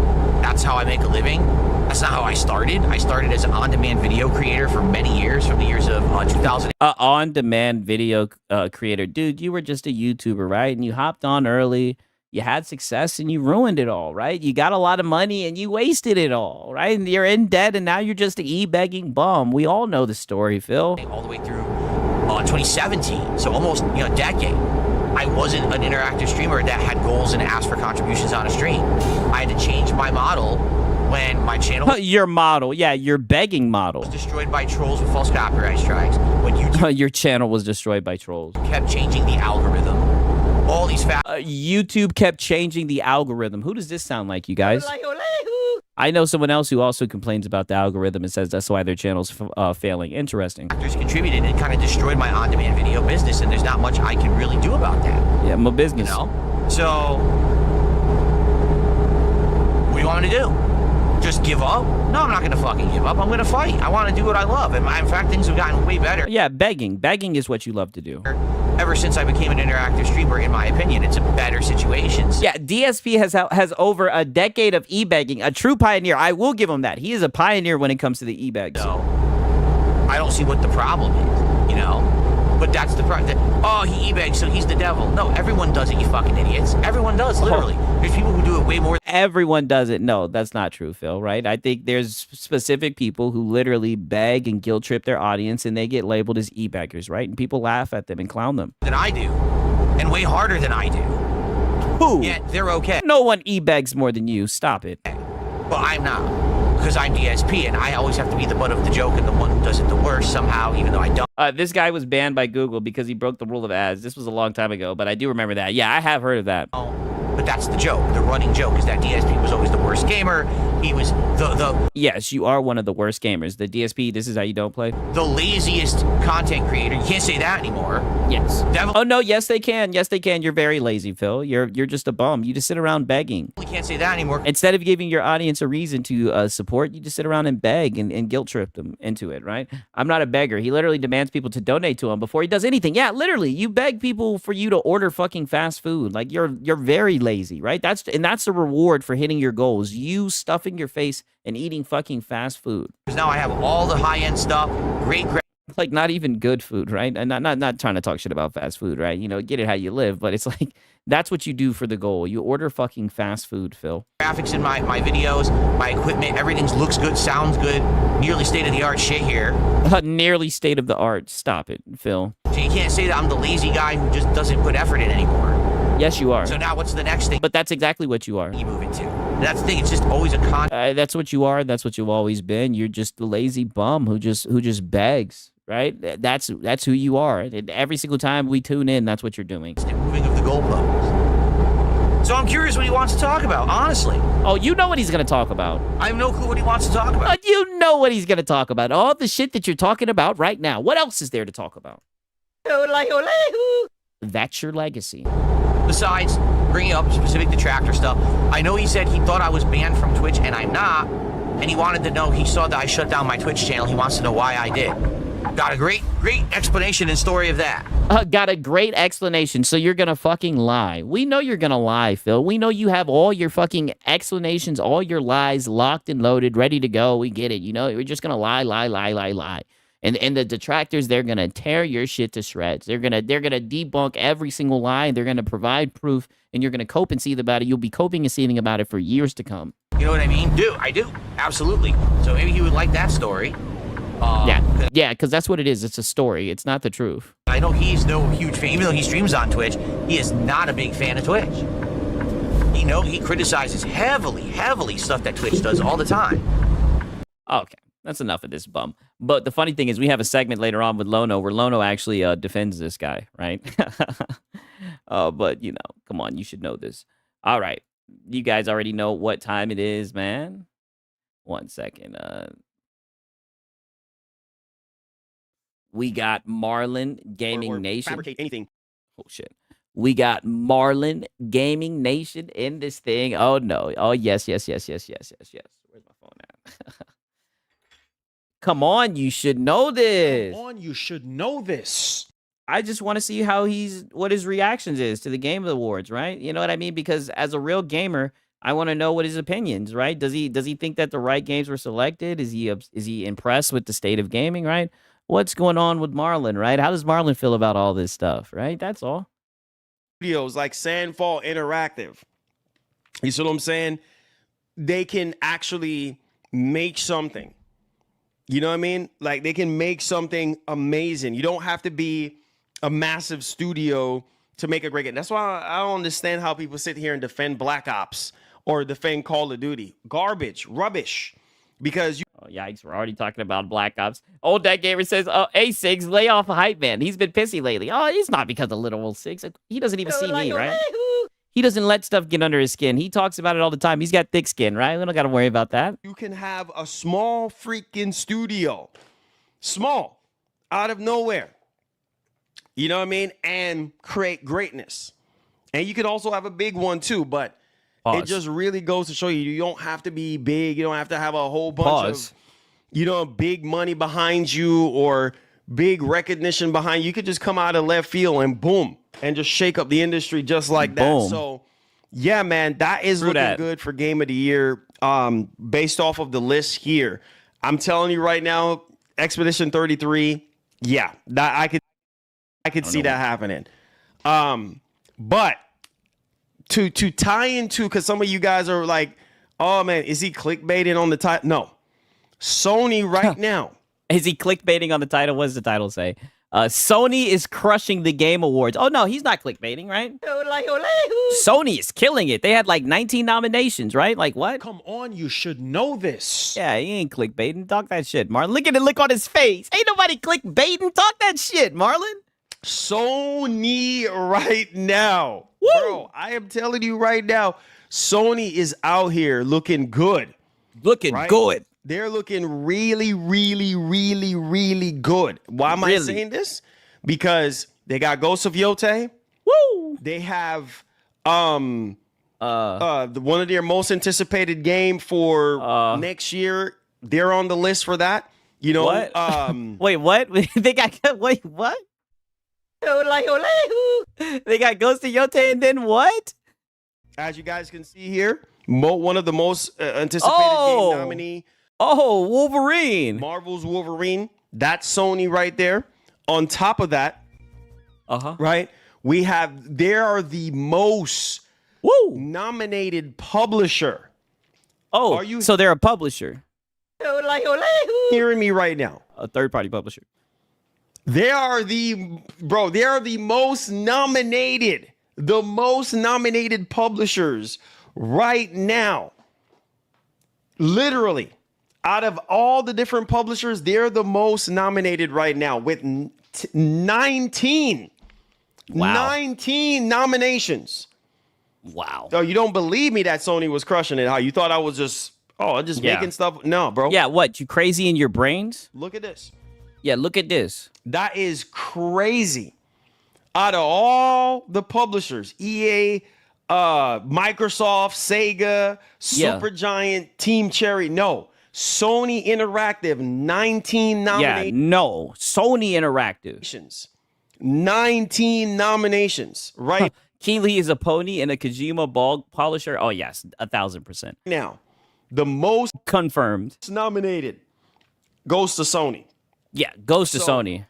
that's how I make a living. That's not how I started. I started as an on-demand video creator for many years, from the years of 2000. On-demand video creator. Dude, you were just a YouTuber, right? And you hopped on early. You had success and you ruined it all, right? You got a lot of money and you wasted it all, right? And you're in debt and now you're just an e-begging bum. We all know the story, Phil. All the way through 2017, so almost a decade. I wasn't an interactive streamer that had goals and asked for contributions on a stream. I had to change my model when my channel... Your model, yeah, your begging model. ...was destroyed by trolls with false copyright strikes. When YouTube... Your channel was destroyed by trolls. ...kept changing the algorithm. All these YouTube kept changing the algorithm. Who does this sound like, you guys? I know someone else who also complains about the algorithm and says that's why their channel's failing. Interesting. Factors contributed and kind of destroyed my on-demand video business, and there's not much I can really do about that. Yeah, my business. So, what do you want me to do? Just give up? No, I'm not going to fucking give up. I'm going to fight. I want to do what I love. And in fact, things have gotten way better. Yeah, begging. Begging is what you love to do. Ever since I became an interactive streamer, in my opinion, it's a better situation. Yeah, DSP has over a decade of e-begging, a true pioneer. I will give him that. He is a pioneer when it comes to the e-begs. So, I don't see what the problem is, But that's the problem. Oh, he e-begs, so he's the devil. No, everyone does it, you fucking idiots. Everyone does, literally. There's people who do it way more. Everyone does it. No, that's not true, Phil, right? I think there's specific people who literally beg and guilt trip their audience, and they get labeled as e-beggars, right? And people laugh at them and clown them. Than I do, and way harder than I do. Who? Yet they're okay. No one e-begs more than you. Stop it. But I'm not. Because I'm DSP, and I always have to be the butt of the joke and the one who does it the worst somehow, even though I don't. This guy was banned by Google because he broke the rule of ads. This was a long time ago, but I do remember that. Yeah, I have heard of that. But that's the joke. The running joke is that DSP was always the worst gamer. He was the Yes, you are one of the worst gamers. The DSP, this is how you don't play? the laziest content creator. You can't say that anymore. Yes. Devil. Oh, no, yes, they can. Yes, they can. You're very lazy, Phil. You're just a bum. You just sit around begging. We can't say that anymore. Instead of giving your audience a reason to support, you just sit around and beg and guilt trip them into it, right? I'm not a beggar. He literally demands people to donate to him before he does anything. Yeah, literally, you beg people for you to order fucking fast food. Like, you're very lazy, right? That's the reward for hitting your goals. You stuffing your face and eating fucking fast food. Because now I have all the high-end stuff, great Like, not even good food, right? And not trying to talk shit about fast food, right? You know, get it how you live, but it's like, that's what you do for the goal. You order fucking fast food, Phil. graphics in my videos, my equipment, everything looks good, sounds good, nearly state-of-the-art shit here. Nearly state of the art. Stop it, Phil. So you can't say that I'm the lazy guy who just doesn't put effort in anymore. Yes, you are. So now what's the next thing But that's exactly what you are. you move into? That's the thing, it's just always a That's what you are. That's what you've always been. You're just the lazy bum who just begs, right? That's who you are. And every single time we tune in, that's what you're doing. moving of the goalposts. So I'm curious what he wants to talk about, honestly. Oh, you know what he's gonna talk about. I have no clue what he wants to talk about. You know what he's gonna talk about. All the shit that you're talking about right now. What else is there to talk about? That's your legacy. Besides bringing up specific detractor stuff, I know he said he thought I was banned from Twitch, and I'm not. And he wanted to know, he saw that I shut down my Twitch channel. He wants to know why I did. Got a great explanation and story of that. Got a great explanation. So you're gonna fucking lie. We know you're gonna lie, Phil. We know you have all your fucking explanations, all your lies locked and loaded, ready to go. We get it. You know, you're just gonna lie. And the detractors, they're gonna tear your shit to shreds. They're gonna debunk every single lie. They're gonna provide proof, and you're gonna cope and seethe about it. You'll be coping and seething about it for years to come. You know what I mean? I do. Absolutely. So maybe he would like that story. Yeah, because that's what it is. It's a story. It's not the truth. I know he's no huge fan, even though he streams on Twitch, he is not a big fan of Twitch. He criticizes heavily stuff that Twitch does all the time. Okay, that's enough of this bum. But the funny thing is we have a segment later on with Lono where Lono actually defends this guy, right? But, come on, you should know this. All right. You guys already know what time it is, man. 1 second. We got Marlin Gaming Nation. Fabricate anything. Oh, shit. We got Marlin Gaming Nation in this thing. Oh, no. Oh, yes. Where's my phone at? Come on, you should know this. Come on, you should know this. I just want to see what his reactions is to the Game Awards, right? You know what I mean? Because as a real gamer, I want to know what his opinions, right? Does he think that the right games were selected? Is he impressed with the state of gaming, right? What's going on with Marlin, right? How does Marlin feel about all this stuff, right? That's all. Studios like Sandfall Interactive. You see what I'm saying? They can actually make something. You know what I mean? Like, they can make something amazing. You don't have to be a massive studio to make a great game. That's why I don't understand how people sit here and defend Black Ops or defend Call of Duty. Garbage, rubbish. Because oh, yikes, we're already talking about Black Ops. Old Deck Gamer says, oh, hey, Sigs, lay off a hype man. He's been pissy lately. Oh, it's not because of little old Sigs. He doesn't even see me, right? He doesn't let stuff get under his skin. He talks about it all the time. He's got thick skin, right? We don't got to worry about that. you can have a small freaking studio. Small. Out of nowhere. You know what I mean? And create greatness. And you can also have a big one too, but Pause. it just really goes to show you don't have to be big. You don't have to have a whole bunch of, big money behind you or big recognition behind you. You could just come out of left field and boom, and just shake up the industry just like Boom. that. So, yeah, man, that is True looking that. good for Game of the Year based off of the list here. I'm telling you right now, Expedition 33, yeah, that I could I could see that happening. But to tie into, because some of you guys are like, oh man, is he clickbaiting on the title? No. Sony right now. Is he clickbaiting on the title? What does the title say? Sony is crushing the Game Awards. Oh, no, he's not clickbaiting, right? Sony is killing it. They had like 19 nominations, right? Like what? Come on, you should know this. Yeah, he ain't clickbaiting. Talk that shit, Marlon. Look at the look on his face. Ain't nobody clickbaiting. Talk that shit, Marlon. Sony right now. Woo! Bro, I am telling you right now, Sony is out here looking good. Looking good. They're looking really, really, really, really good. Why am I saying this? Because they got Ghost of Yote. Woo! They have one of their most anticipated game for next year. They're on the list for that. You know, what? Wait, what? They got wait, what? They got Ghost of Yote and then what? As you guys can see here, one of the most anticipated game nominee. Oh, Wolverine. Marvel's Wolverine. That's Sony right there. On top of that, right, they are the most nominated publisher. Oh, so they're a publisher. Hearing me right now? A third-party publisher. They are the most nominated, publishers right now. Literally, out of all the different publishers, they're the most nominated right now with 19. Wow. 19 nominations. Wow. Oh, you don't believe me that Sony was crushing it? How you thought I was just making stuff? No, bro. Yeah, what? You crazy in your brains? Look at this. Yeah, look at this. That is crazy. Out of all the publishers, EA, Microsoft, Sega, Supergiant, Team Cherry, no. Sony Interactive, 19 nominations. Yeah, no. Sony Interactive. 19 nominations, right? Keeley is a pony and a Kojima ball polisher. Oh, yes, 1,000%. Now, the most confirmed nominated goes to Sony. Yeah, goes to Sony.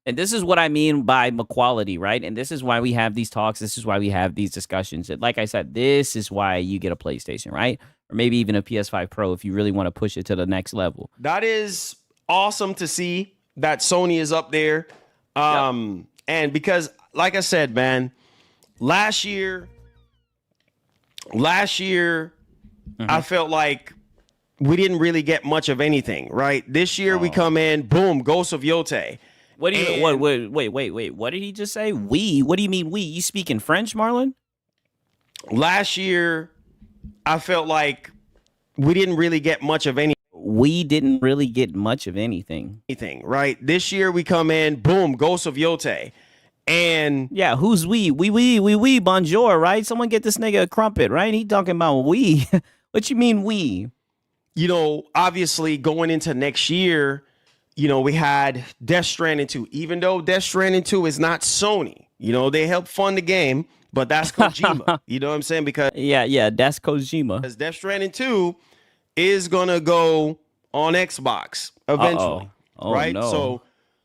And this is what I mean by equality, right? And this is why we have these talks. This is why we have these discussions. And like I said, this is why you get a PlayStation, right? Or maybe even a PS5 Pro if you really want to push it to the next level. That is awesome to see that Sony is up there. And because, like I said, man, last year, I felt like we didn't really get much of anything, right? This year we come in, boom, Ghost of Yote. What do you wait? What did he just say? We? What do you mean we? You speaking French, Marlon? Last year, I felt like we didn't really get much of anything. We didn't really get much of anything. Right? This year we come in, boom, Ghost of Yote. And yeah, who's we? We, bonjour, right? Someone get this nigga a crumpet, right? He talking about we. What you mean we? You know, obviously going into next year, you know, we had Death Stranding 2. Even though Death Stranding 2 is not Sony, you know, they helped fund the game, but that's Kojima. You know what I'm saying? Because yeah, that's Kojima. Because Death Stranding 2 is gonna go on Xbox eventually, right? No. So,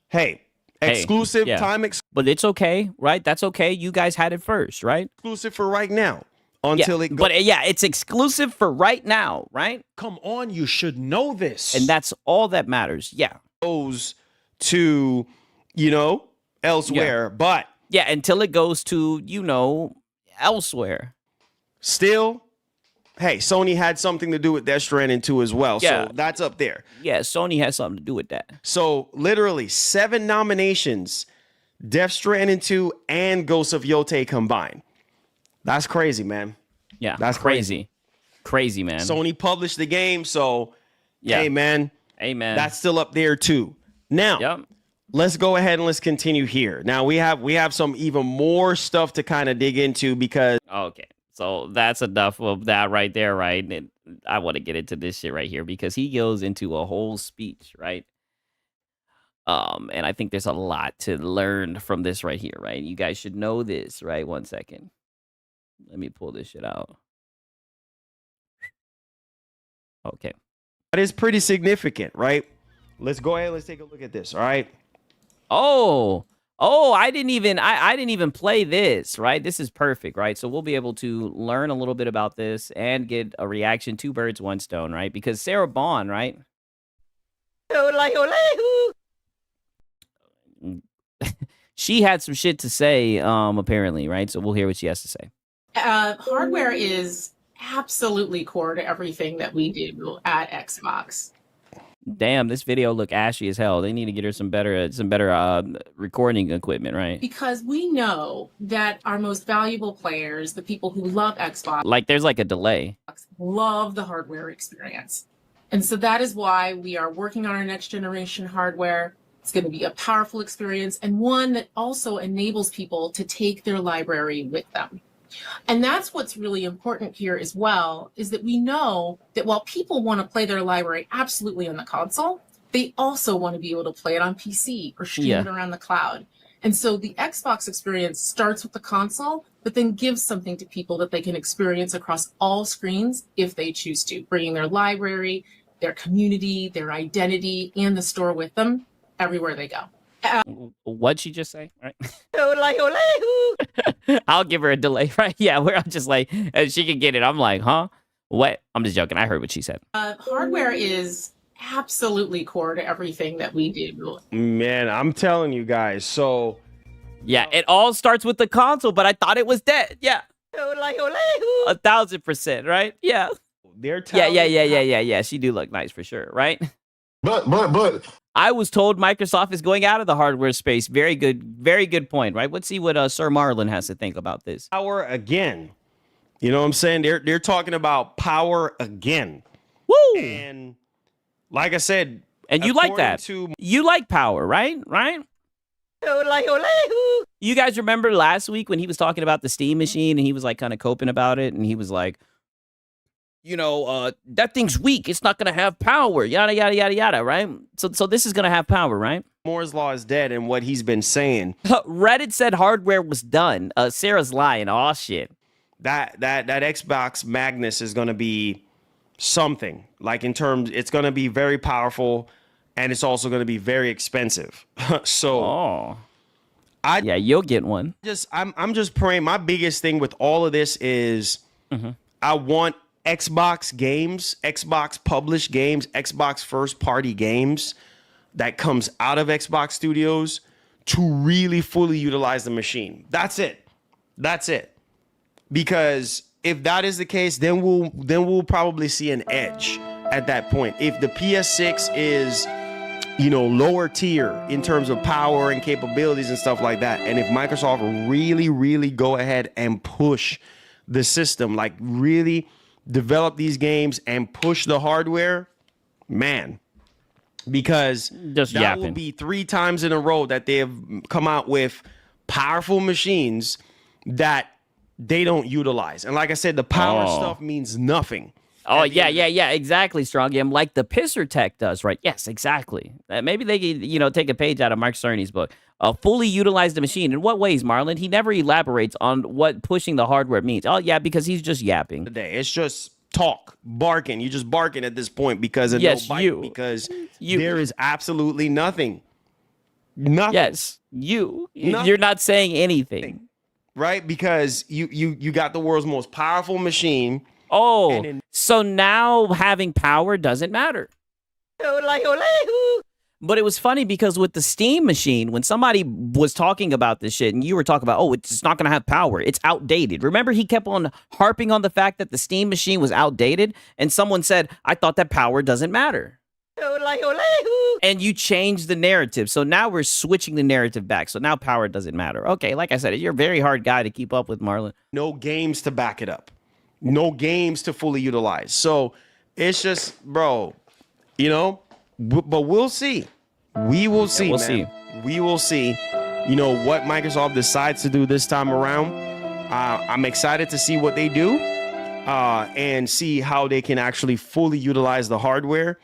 hey, exclusive time, but it's okay, right? That's okay. You guys had it first, right? Exclusive for right now. Until it goes. But yeah, it's exclusive for right now, right? Come on, you should know this. And that's all that matters. Yeah. Goes to, you know, elsewhere. But yeah, until it goes to, you know, elsewhere. Still, hey, Sony had something to do with Death Stranding 2 as well. So that's up there. Yeah, Sony has something to do with that. So literally 7 nominations, Death Stranding 2 and Ghost of Yote combined. That's crazy, man. Yeah, that's crazy. Crazy, man. Sony published the game, so hey, man. That's still up there too. Now, let's go ahead and let's continue here. Now we have some even more stuff to kind of dig into because so that's enough of that right there, right? And I want to get into this shit right here because he goes into a whole speech, right? And I think there's a lot to learn from this right here, right? You guys should know this, right? 1 second. Let me pull this shit out. Okay. That is pretty significant, right? Let's go ahead. Let's take a look at this, all right? I didn't even play this, right? This is perfect, right? So we'll be able to learn a little bit about this and get a reaction. Two birds, one stone, right? Because Sarah Bond, right? She had some shit to say, apparently, right? So we'll hear what she has to say. Hardware is absolutely core to everything that we do at Xbox. Damn, this video look ashy as hell. They need to get her some better recording equipment, right? Because we know that our most valuable players, the people who love Xbox, Like there's like a delay. love the hardware experience. And so that is why we are working on our next generation hardware. It's going to be a powerful experience and one that also enables people to take their library with them. And that's what's really important here as well, is that we know that while people want to play their library absolutely on the console, they also want to be able to play it on PC or stream it around the cloud. And so the Xbox experience starts with the console, but then gives something to people that they can experience across all screens if they choose to, bringing their library, their community, their identity, and the store with them everywhere they go. What'd she just say? Right. I'll give her a delay, right? Yeah, where I'm just like, she can get it. I'm like, huh? What? I'm just joking. I heard what she said. Hardware is absolutely core to everything that we do. Man, I'm telling you guys. So, yeah, it all starts with the console, but I thought it was dead. Yeah. 1,000%, right? Yeah. They're Yeah. She do look nice for sure, right? But I was told Microsoft is going out of the hardware space. Very good point, right? Let's see what Sir Marlon has to think about this. Power again. You know what I'm saying? They're talking about power again. Woo! And like I said, and you like that. You like power, right? Right? You guys remember last week when he was talking about the Steam machine and he was like kind of coping about it and he was like, that thing's weak. It's not going to have power. Yada, yada, yada, yada, right? So this is going to have power, right? Moore's Law is dead and what he's been saying. Reddit said hardware was done. Sarah's lying. Oh, shit. That Xbox Magnus is going to be something. Like in terms, it's going to be very powerful and it's also going to be very expensive. Yeah, you'll get one. I'm just praying. My biggest thing with all of this is I want Xbox games, Xbox published games, Xbox first party games that comes out of Xbox Studios to really fully utilize the machine. That's it. Because if that is the case, then we'll probably see an edge at that point. If the PS6 is, lower tier in terms of power and capabilities and stuff like that, and if Microsoft really go ahead and push the system, like really develop these games and push the hardware, man, because that will be 3 times in a row that they have come out with powerful machines that they don't utilize. And like I said, the power stuff means nothing. Oh, yeah, exactly, Strong Game, like the Pisser Tech does, right? Yes, exactly. Maybe they could, take a page out of Mark Cerny's book. Fully utilize the machine. In what ways, Marlon? He never elaborates on what pushing the hardware means. Oh, yeah, because he's just yapping. Today, it's just talk, barking. You're just barking at this point because of no bite, because there is absolutely nothing. Nothing. Yes, you're not saying anything. Right? Because you got the world's most powerful machine. Oh, so now having power doesn't matter. But it was funny because with the Steam machine, when somebody was talking about this shit and you were talking about, it's not going to have power, it's outdated. Remember, he kept on harping on the fact that the Steam machine was outdated, and someone said, I thought that power doesn't matter. And you changed the narrative. So now we're switching the narrative back. So now power doesn't matter. Okay, like I said, you're a very hard guy to keep up with, Marlon. No games to back it up. No games to fully utilize. So it's just, bro, but we'll see. We will see, man. We will see, what Microsoft decides to do this time around. I'm excited to see what they do and see how they can actually fully utilize the hardware.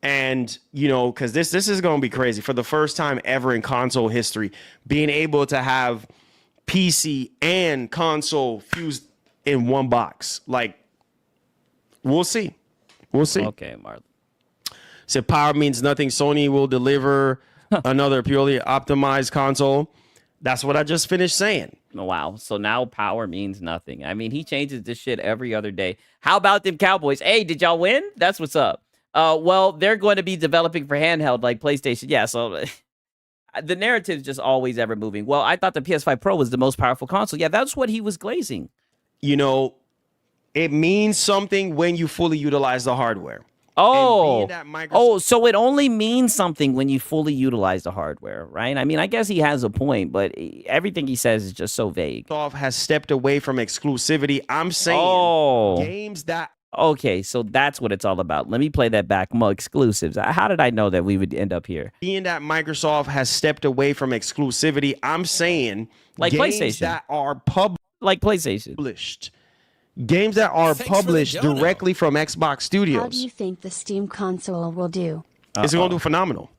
And, because this is going to be crazy. For the first time ever in console history, being able to have PC and console fused in one box. Like, we'll see. Okay, Marlon. Said power means nothing. Sony will deliver another purely optimized console. That's what I just finished saying. Wow. So now power means nothing. I mean, he changes this shit every other day. How about them Cowboys? Hey, did y'all win? That's what's up. Well, they're going to be developing for handheld like PlayStation. Yeah, so the narrative's just always ever moving. Well, I thought the PS5 Pro was the most powerful console. Yeah, that's what he was glazing. You know, it means something when you fully utilize the hardware. Oh, so it only means something when you fully utilize the hardware, right? I mean, I guess he has a point, but everything he says is just so vague. Microsoft has stepped away from exclusivity. I'm saying games that... Okay, so that's what it's all about. Let me play that back. More exclusives. How did I know that we would end up here? Being that Microsoft has stepped away from exclusivity, I'm saying like games PlayStation that are like PlayStation. Published. Games that are published directly from Xbox Studios. How do you think the Steam console will do? It's going to do phenomenal.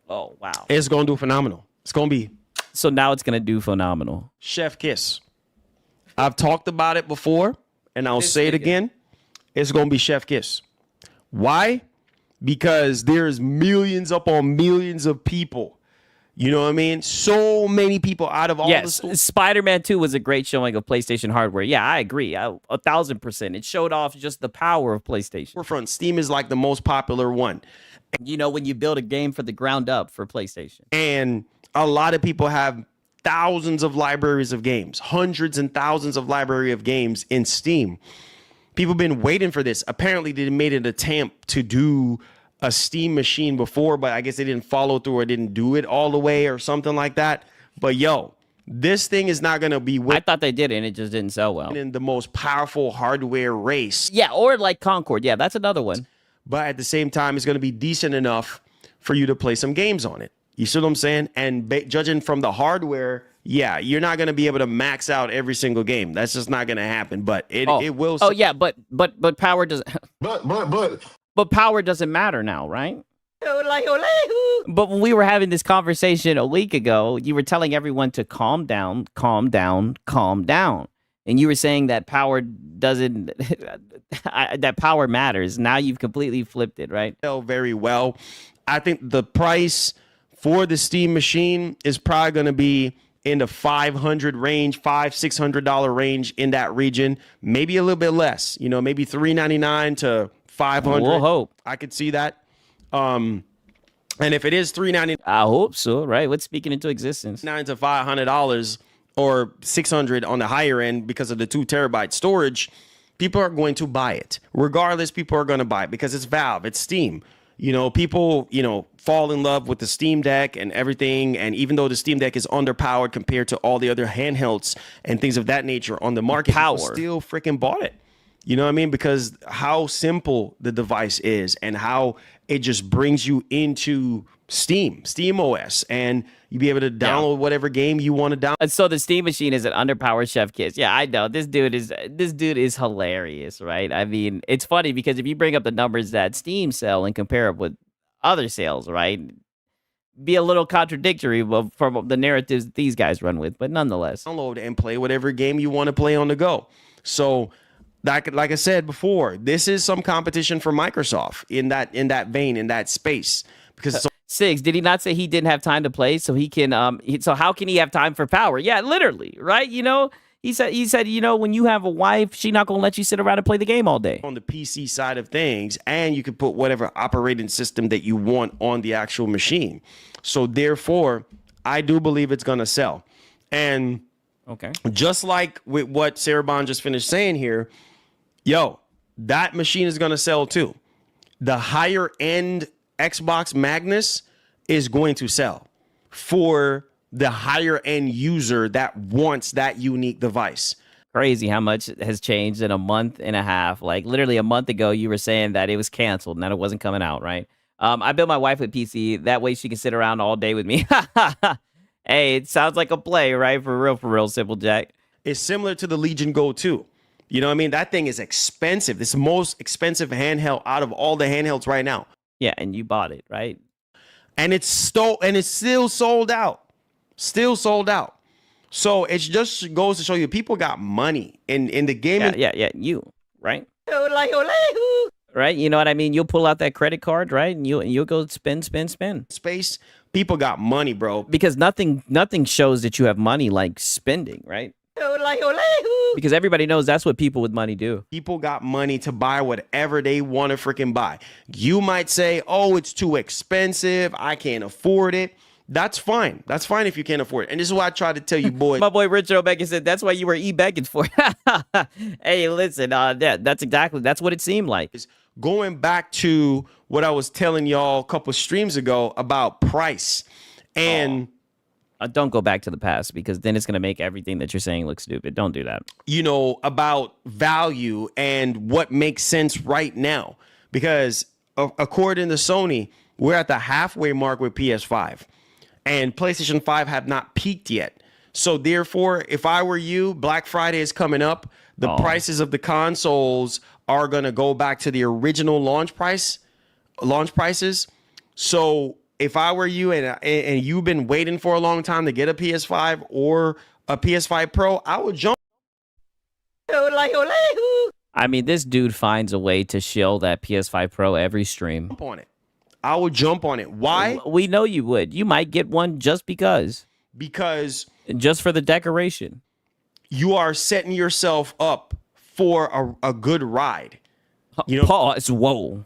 Oh, wow. It's going to do phenomenal. It's going to be... So now it's going to do phenomenal. Chef kiss. I've talked about it before, and I'll say it again. It's going to be chef kiss. Why? Because there's millions upon millions of people. You know what I mean? So many people out of all the stores. Spider-Man 2 was a great showing of PlayStation hardware. Yeah, I agree. 1,000%. It showed off just the power of PlayStation. Front Steam is like the most popular one. You know, when you build a game for the ground up for PlayStation. And a lot of people have thousands of libraries of games, hundreds and thousands of library of games in Steam. People have been waiting for this. Apparently, they made an attempt to do a Steam machine before, but I guess they didn't follow through or didn't do it all the way or something like that. But yo, this thing is not going to be... I thought they did it and it just didn't sell well. In the most powerful hardware race. Yeah, or like Concord. Yeah, that's another one. But at the same time, it's going to be decent enough for you to play some games on it. You see what I'm saying? And judging from the hardware, yeah, you're not going to be able to max out every single game. That's just not going to happen. But it will... Oh, yeah, but power doesn't... But power doesn't matter now, right? But when we were having this conversation a week ago, you were telling everyone to calm down, calm down, calm down. And you were saying that power doesn't, that power matters. Now you've completely flipped it, right? Very well. I think the price for the Steam machine is probably going to be in the $500 range, $600 range in that region. Maybe a little bit less, you know, maybe $399 to $500. We'll hope. I could see that. And if it is $399, I hope so, right? What's speaking into existence? $900 to $500 or $600 on the higher end because of the 2 terabyte storage, people are going to buy it. Regardless, people are going to buy it because it's Valve, it's Steam. You know, people, you know, fall in love with the Steam Deck and everything. And even though the Steam Deck is underpowered compared to all the other handhelds and things of that nature on the market, people still freaking bought it. You know what I mean? Because how simple the device is and how it just brings you into Steam OS, and you be able to download whatever game you want to download. And so the Steam machine is an underpowered chef kiss. Yeah, I know. This dude is hilarious, right? I mean, it's funny because if you bring up the numbers that Steam sell and compare it with other sales, right? Be a little contradictory from the narratives these guys run with, but nonetheless. Download and play whatever game you want to play on the go. So like I said before, this is some competition for Microsoft in that vein, in that space. Because Sigs, did he not say he didn't have time to play? So he can so how can he have time for power? Yeah, literally, right? You know, he said, you know, when you have a wife, she not gonna let you sit around and play the game all day. On the PC side of things, and you can put whatever operating system that you want on the actual machine. So therefore, I do believe it's gonna sell. And okay, just like with what Sarabon just finished saying here, yo, that machine is gonna sell too. The higher end Xbox Magnus is going to sell for the higher end user that wants that unique device. Crazy how much has changed in a month and a half. Like literally a month ago, you were saying that it was canceled and that it wasn't coming out, right? I built my wife a PC. That way she can sit around all day with me. Hey, it sounds like a play, right? For real, Simple Jack. It's similar to the Legion Go 2. You know what I mean? That thing is expensive. It's the most expensive handheld out of all the handhelds right now. Yeah, and you bought it, right? And it's still sold out. Still sold out. So it just goes to show you people got money in the gaming. Yeah, you, right? right? You know what I mean? You'll pull out that credit card, right? And you'll go spend. Space, people got money, bro. Because nothing shows that you have money like spending, right? Because everybody knows that's what people with money do. People got money to buy whatever they want to freaking buy. You might say, oh, it's too expensive. I can't afford it. That's fine. That's fine if you can't afford it. And this is what I try to tell you, boys. My boy Richard O'Beckett said that's why you were e-begging for. Hey, listen, that's what it seemed like. Going back to what I was telling y'all a couple streams ago about price. And don't go back to the past, because then it's going to make everything that you're saying look stupid. Don't do that. You know, about value and what makes sense right now. Because according to Sony, we're at the halfway mark with PS5. And PlayStation 5 have not peaked yet. So therefore, if I were you, Black Friday is coming up. The prices of the consoles are going to go back to the original launch prices. So if I were you and you've been waiting for a long time to get a PS5 or a PS5 Pro, I would jump. I mean, this dude finds a way to shill that PS5 Pro every stream. Jump on it. I would jump on it. Why? We know you would. You might get one just because. Because just for the decoration. You are setting yourself up for a good ride. You know, pause. Whoa.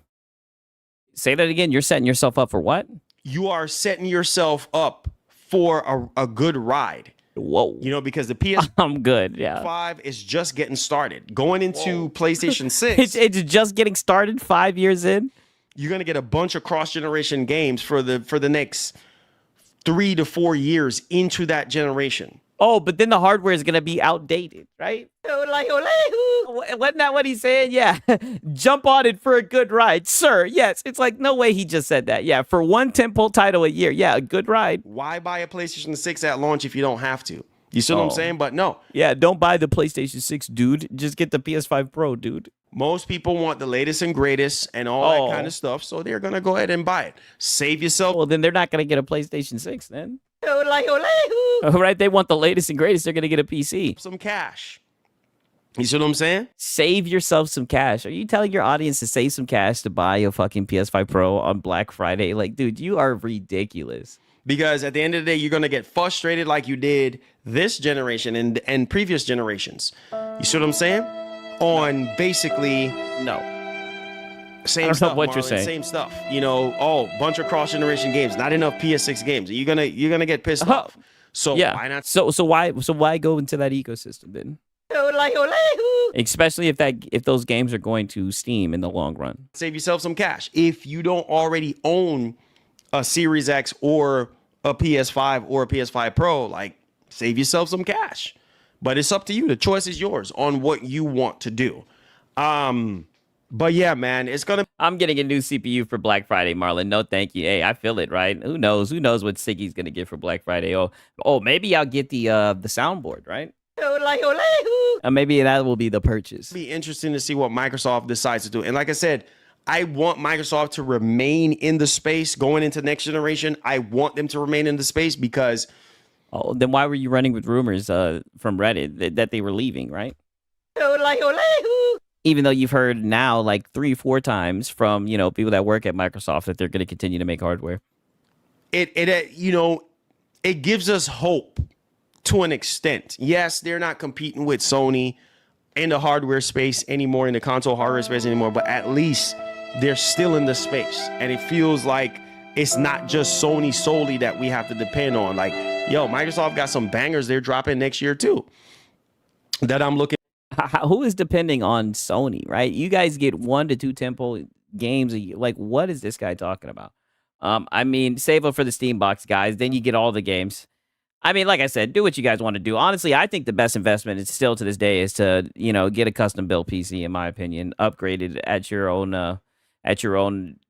Say that again. You're setting yourself up for what? You are setting yourself up for a good ride. Whoa. You know, because the PS I'm good. Yeah. 5 is just getting started. Going into PlayStation 6. It's just getting started 5 years in. You're going to get a bunch of cross-generation games for the next 3 to 4 years into that generation. Oh, but then the hardware is going to be outdated, right? Wasn't that what he said? Yeah. Jump on it for a good ride, sir. Yes. It's like, no way he just said that. Yeah. For one tentpole title a year. Yeah. A good ride. Why buy a PlayStation 6 at launch if you don't have to? You see what I'm saying? But no. Yeah. Don't buy the PlayStation 6, dude. Just get the PS5 Pro, dude. Most people want the latest and greatest and all that kind of stuff. So they're going to go ahead and buy it. Save yourself. Well, then they're not going to get a PlayStation 6 then. All right, they want the latest and greatest. They're going to get a PC. Some cash. You see what I'm saying? Save yourself some cash. Are you telling your audience to save some cash to buy a fucking PS5 Pro on Black Friday? Like, dude, you are ridiculous. Because at the end of the day, you're going to get frustrated like you did this generation and previous generations. You see what I'm saying? On basically... No. Same stuff, what you're saying. Same stuff. You know, bunch of cross-generation games, not enough PS6 games. You're gonna get pissed off. So yeah. Why not? So why go into that ecosystem then? Especially if those games are going to Steam in the long run. Save yourself some cash. If you don't already own a Series X or a PS5 or a PS5 Pro, like, save yourself some cash. But it's up to you. The choice is yours on what you want to do. But yeah, man, it's gonna. I'm getting a new CPU for Black Friday, Marlon. No, thank you. Hey, I feel it, right? Who knows? Who knows what Siggy's gonna get for Black Friday? Oh, maybe I'll get the soundboard, right? Maybe that will be the purchase. It'll be interesting to see what Microsoft decides to do. And like I said, I want Microsoft to remain in the space going into next generation. I want them to remain in the space because. Oh, then why were you running with rumors from Reddit that they were leaving, right? Even though you've heard now like 3-4 times from, people that work at Microsoft that they're going to continue to make hardware. It gives us hope to an extent. Yes, they're not competing with Sony in the hardware space anymore, in the console hardware space anymore, but at least they're still in the space. And it feels like it's not just Sony solely that we have to depend on. Like, Microsoft got some bangers they're dropping next year too that I'm looking. Who is depending on Sony, right? You guys get 1 to 2 tentpole games a year. Like, what is this guy talking about? I mean, save up for the Steam box, guys. Then you get all the games. I mean, like I said, do what you guys want to do. Honestly, I think the best investment is still to this day is to, get a custom built PC, in my opinion, upgraded at your own,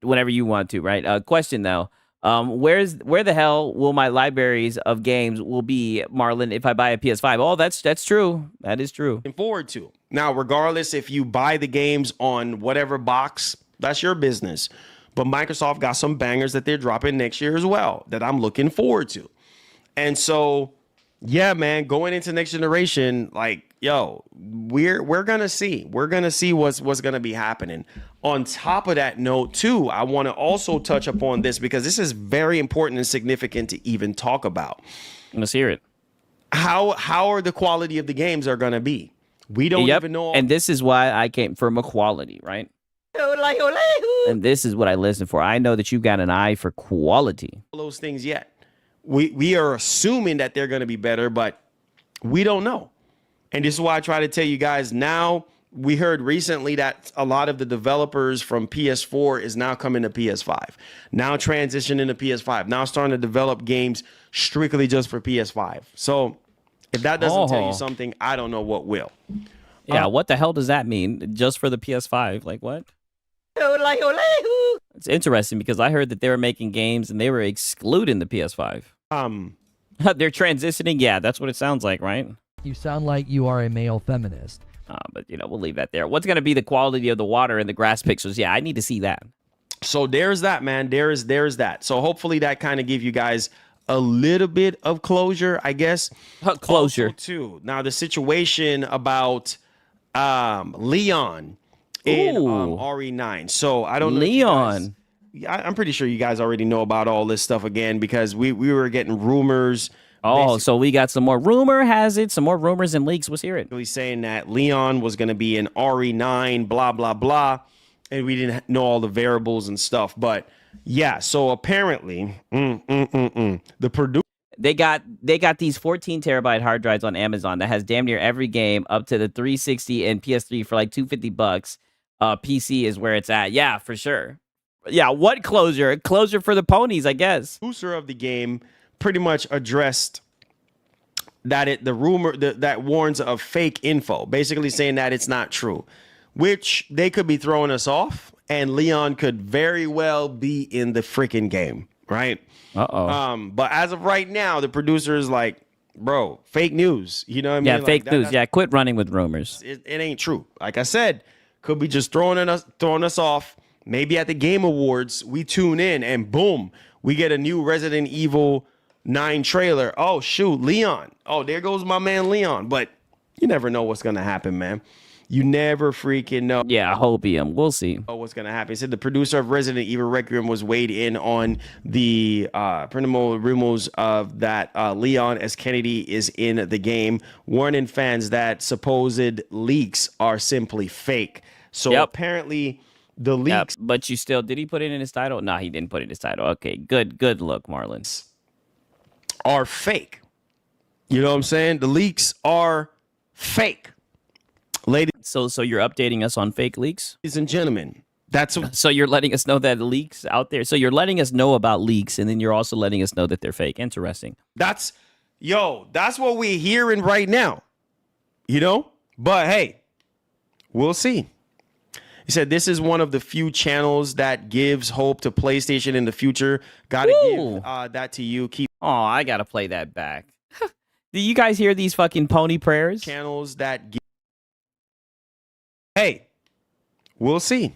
whenever you want to, right? Question though. Where the hell will my libraries of games will be, Marlon, if I buy a PS5? Oh, that's true. That is true. Looking forward to. Now, regardless if you buy the games on whatever box, that's your business. But Microsoft got some bangers that they're dropping next year as well that I'm looking forward to. And so, yeah, man, going into next generation, like, yo, we're gonna see. We're gonna see what's gonna be happening. On top of that note, too, I want to also touch upon this because this is very important and significant to even talk about. Let's hear it. How are the quality of the games are gonna be? We don't even know. And this is why I came from equality, right? And this is what I listen for. I know that you got an eye for quality. Those things yet. We are assuming that they're gonna be better, but we don't know. And this is why I try to tell you guys now. We heard recently that a lot of the developers from PS4 is now coming to PS5. Now transitioning to PS5. Now starting to develop games strictly just for PS5. So if that doesn't tell you something, I don't know what will. Yeah, what the hell does that mean? Just for the PS5? Like what? It's interesting because I heard that they were making games and they were excluding the PS5. They're transitioning. Yeah, that's what it sounds like, right? You sound like you are a male feminist. But, we'll leave that there. What's going to be the quality of the water and the grass pixels? Yeah, I need to see that. So there's that, man. There's that. So hopefully that kind of give you guys a little bit of closure, I guess. Closure. Also, too. Now, the situation about Leon in RE9. So I don't know. Leon. I'm pretty sure you guys already know about all this stuff again because we were getting rumors. So we got some more rumor has it, some more rumors and leaks. Let's hear it. Really saying that Leon was going to be in RE9, blah, blah, blah. And we didn't know all the variables and stuff. But yeah, so apparently the producer. They got these 14 terabyte hard drives on Amazon that has damn near every game up to the 360 and PS3 for like $250. PC is where it's at. Yeah, for sure. Yeah, what closure? Closure for the ponies, I guess. Producer of the game pretty much addressed that the rumor that warns of fake info, basically saying that it's not true, which they could be throwing us off, and Leon could very well be in the freaking game, right? But as of right now, the producer is like, bro, fake news. You know what I mean? Yeah, fake news. Yeah, quit running with rumors. It ain't true. Like I said, could be just throwing us off. Maybe at the Game Awards, we tune in and boom, we get a new Resident Evil 9 trailer. Oh, shoot, Leon. Oh, there goes my man Leon. But you never know what's going to happen, man. You never freaking know. Yeah, Hopium. We'll see. Oh, what's going to happen. He said the producer of Resident Evil Requiem was weighed in on the preliminary rumors of that Leon S. Kennedy is in the game, warning fans that supposed leaks are simply fake. So apparently the leaks. But you still, did he put it in his title? No, he didn't put it in his title. Okay, good look, Marlon. Are fake. You know what I'm saying? The leaks are fake. Ladies. So you're updating us on fake leaks? Ladies and gentlemen, so you're letting us know that leaks out there. So you're letting us know about leaks, and then you're also letting us know that they're fake. Interesting. That's what we're hearing right now. You know? But hey, we'll see. He said, this is one of the few channels that gives hope to PlayStation in the future. Gotta give that to you. I gotta play that back. Do you guys hear these fucking pony prayers? Channels that give. Hey, we'll see.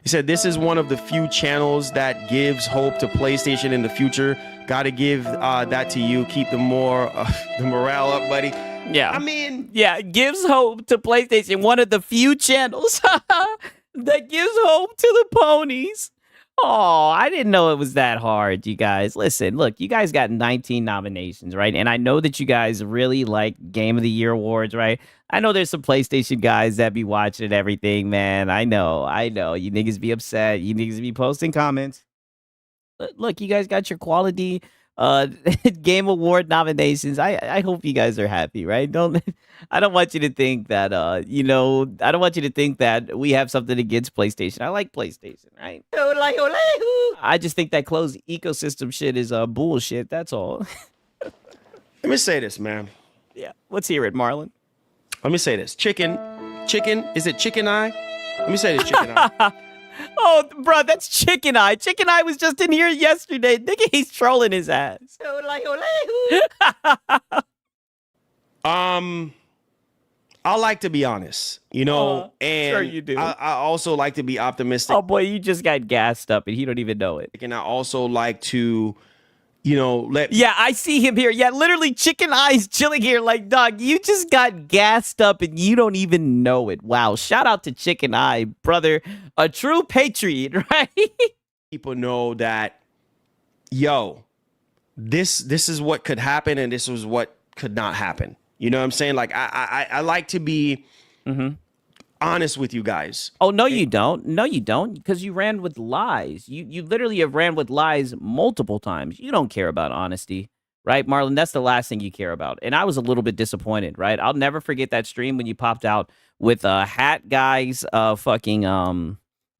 He said, this is one of the few channels that gives hope to PlayStation in the future. Gotta give that to you. Keep the morale up, buddy. Yeah. I mean, yeah, it gives hope to PlayStation. One of the few channels that gives hope to the ponies. Oh, I didn't know it was that hard, you guys. Listen, look, you guys got 19 nominations, right? And I know that you guys really like Game of the Year awards, right? I know there's some PlayStation guys that be watching everything, man. I know. You niggas be upset. You niggas be posting comments. Look, you guys got your quality Game Award nominations. I hope you guys are happy, right? I don't want you to think that I don't want you to think that we have something against PlayStation. I like PlayStation, right? I just think that closed ecosystem shit is bullshit. That's all. Let me say this, man. Yeah, let's hear it, Marlon. Let me say this. Chicken, is it Chicken Eye? Let me say this, Chicken Eye. Oh, bro, that's Chicken Eye. Chicken Eye was just in here yesterday. Nigga, he's trolling his ass. I like to be honest, and sure you do. I also like to be optimistic. Oh boy, you just got gassed up and you don't even know it. And I also like to, Yeah, I see him here. Yeah, literally Chicken Eyes chilling here like, dog, you just got gassed up and you don't even know it. Wow, shout out to Chicken Eye, brother. A true patriot, right? People know that, yo, this is what could happen and this was what could not happen. You know what I'm saying? Like, I like to be honest with you guys. Oh, no, you don't. No, you don't. Because you ran with lies. You literally have ran with lies multiple times. You don't care about honesty, right, Marlon? That's the last thing you care about. And I was a little bit disappointed, right? I'll never forget that stream when you popped out with Hat Guy's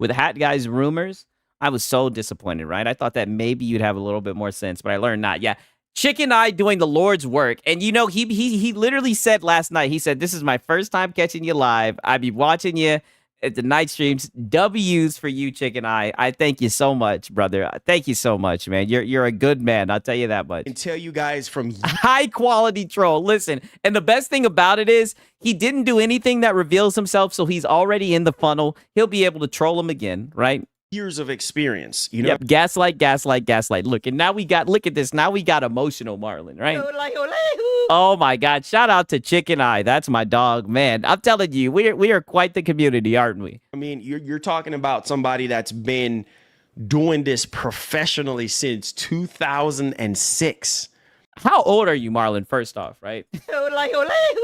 with Hat Guy's rumors. I was so disappointed, right? I thought that maybe you'd have a little bit more sense, but I learned not. Yeah. Chicken Eye doing the Lord's work. And, you know, he literally said last night, he said, this is my first time catching you live. I be watching you at the night streams. W's for you, Chicken Eye. I thank you so much, brother. Thank you so much, man. You're a good man. I'll tell you that much. And tell you guys from high quality troll. Listen, and the best thing about it is he didn't do anything that reveals himself, so he's already in the funnel. He'll be able to troll him again, right? Years of experience, you know. Yep, gaslight. Look, and now look at this. Now we got emotional Marlon, right? Oh my God! Shout out to Chicken Eye. That's my dog, man. I'm telling you, we are quite the community, aren't we? I mean, you're talking about somebody that's been doing this professionally since 2006. How old are you, Marlon? First off, right?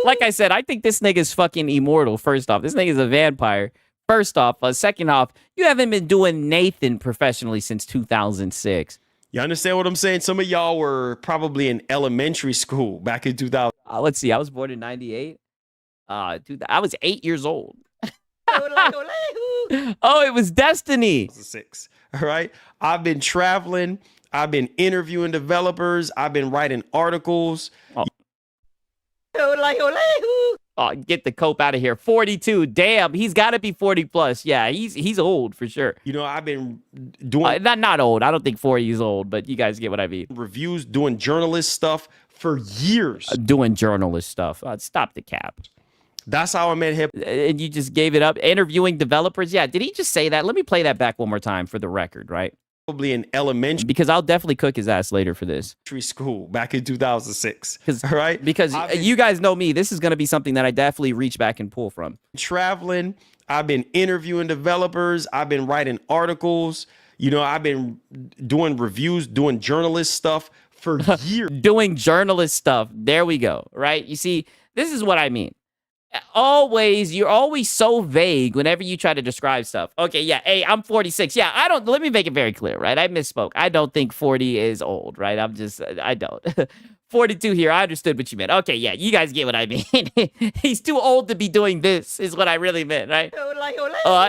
Like I said, I think this nigga's fucking immortal. First off, this nigga's a vampire. First off, second off, you haven't been doing Nathan professionally since 2006. You understand what I'm saying? Some of y'all were probably in elementary school back in 2000. Let's see. I was born in 98. I was 8 years old. Oh, it was destiny. 2006. All right. I've been traveling. I've been interviewing developers. I've been writing articles. Oh, get the cope out of here. 42. Damn, he's got to be 40 plus. Yeah, he's old for sure. You know, I've been doing not old. I don't think 40 is old, but you guys get what I mean. Reviews, doing journalist stuff for years. Doing journalist stuff. Stop the cap. That's how I met hip. And you just gave it up. Interviewing developers. Yeah, did he just say that? Let me play that back one more time for the record, right? Probably in elementary, because I'll definitely cook his ass later for this. School back in 2006. All right, because you guys know me. This is going to be something that I definitely reach back and pull from. Traveling, I've been interviewing developers. I've been writing articles. You know, I've been doing reviews, doing journalist stuff for years. Doing journalist stuff. There we go. Right. You see, this is what I mean. You're always so vague whenever you try to describe stuff. Okay, yeah, hey, I'm 46. Yeah, let me make it very clear, right? I misspoke. I don't think 40 is old, right? I don't. 42 here, I understood what you meant. Okay, yeah, you guys get what I mean. He's too old to be doing this, is what I really meant, right?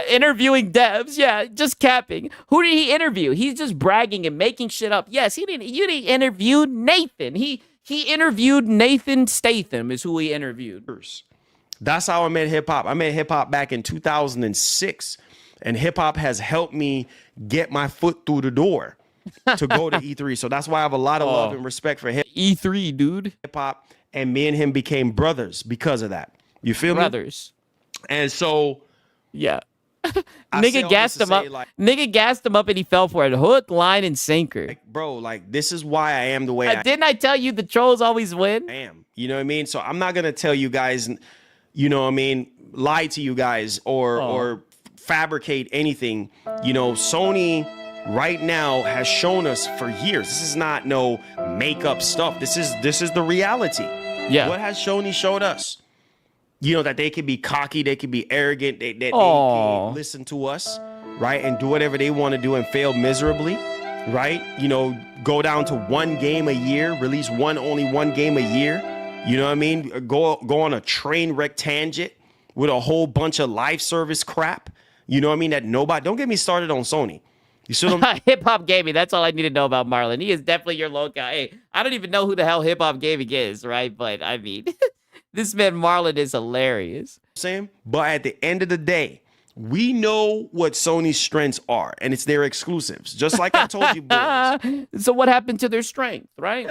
Interviewing devs, yeah, just capping. Who did he interview? He's just bragging and making shit up. Yes, you didn't interview Nathan. He interviewed Nathan Statham is who he interviewed. That's how I met hip hop. I met hip hop back in 2006, and hip hop has helped me get my foot through the door to go to E3. So that's why I have a lot of love and respect for him. E3, dude. Hip hop, and me and him became brothers because of that. You feel me? Brothers. And so, yeah. Nigga gassed him up. Nigga gassed him up and he fell for it. Hook, line, and sinker. Like, bro, like, this is why I am the way I am. Didn't I tell you the trolls always win? I am. You know what I mean? So I'm not going to tell you guys, you know what I mean, lie to you guys or fabricate anything. You know, Sony right now has shown us for years. This is not no makeup stuff. This is the reality. Yeah. What has Sony showed us? You know, that they can be cocky, they can be arrogant, they can listen to us, right? And do whatever they want to do and fail miserably, right? You know, go down to one game a year, release only one game a year. You know what I mean? Go on a train wreck tangent with a whole bunch of live service crap. You know what I mean? Don't get me started on Sony. You see what I'm Hip Hop Gaming. That's all I need to know about Marlon. He is definitely your local. Hey, I don't even know who the hell Hip Hop Gaming is, right? But I mean, this man Marlon is hilarious. But at the end of the day, we know what Sony's strengths are, and it's their exclusives. Just like I told you, boys. So what happened to their strength, right?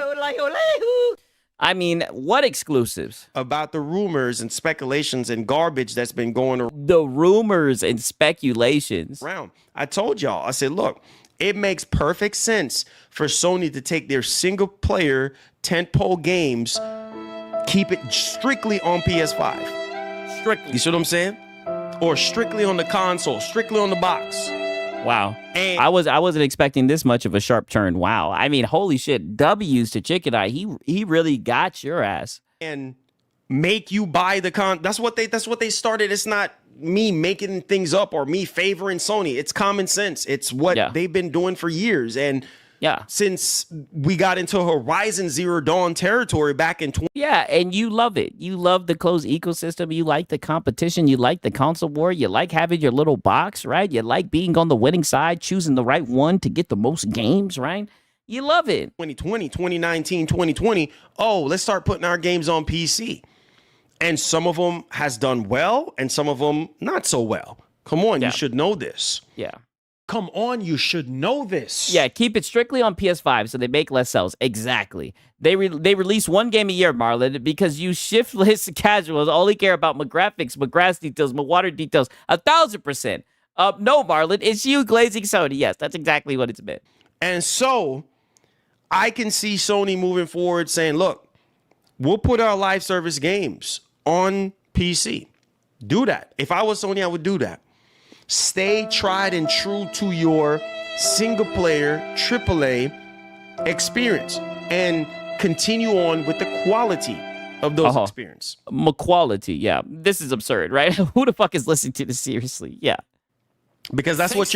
I mean, what exclusives? About the rumors and speculations and garbage that's been going around. The rumors and speculations. I told y'all, I said, look, It makes perfect sense for Sony to take their single player tentpole games, keep it strictly on PS5. Strictly. You see what I'm saying? Or strictly on the console, strictly on the box. Wow. And I wasn't expecting this much of a sharp turn. Wow. I mean, holy shit. W's to Chicken Eye. He really got your ass. And make you buy the that's what they started. It's not me making things up or me favoring Sony. It's common sense. It's what they've been doing for years. And since we got into Horizon Zero Dawn territory back in and you love it. You love the closed ecosystem. You like the competition. You like the console war. You like having your little box, right? You like being on the winning side, choosing the right one to get the most games, right? You love it. 2020, 2019, 2020. Oh, let's start putting our games on PC. And some of them has done well and some of them not so well. Come on, you should know this. Yeah. Come on, you should know this. Yeah, keep it strictly on PS5 so they make less sales. Exactly. They release one game a year, Marlon, because you shiftless casuals only care about my graphics, my grass details, my water details 1,000%. No, Marlon, it's you glazing Sony. Yes, that's exactly what it's meant. And so I can see Sony moving forward saying, look, we'll put our live service games on PC. Do that. If I was Sony, I would do that. Stay tried and true to your single player AAA experience and continue on with the quality of those experience. Quality, yeah. This is absurd, right? Who the fuck is listening to this seriously? Yeah. Because that's what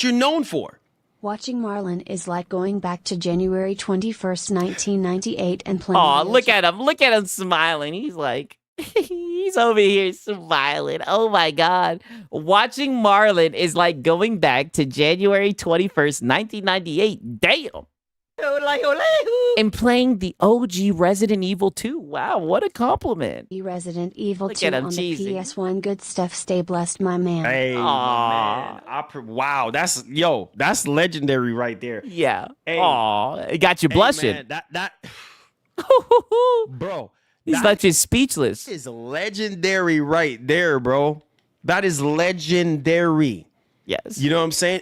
you're known for. Watching Marlon is like going back to January 21st, 1998 and playing. Oh, look at him. Look at him smiling. He's like, he's over here smiling. Oh my God. Watching Marlon is like going back to January 21st, 1998. Damn. And playing the OG Resident Evil 2. Wow, what a compliment. Resident Evil Look 2 at him on cheesing. the PS1. Good stuff. Stay blessed, my man. Hey, my man. Wow, that's legendary right there. Yeah. Hey. Aw, it got you blushing. Man, that bro. He's left you speechless. Is legendary right there, bro. That is legendary. Yes. You know what I'm saying?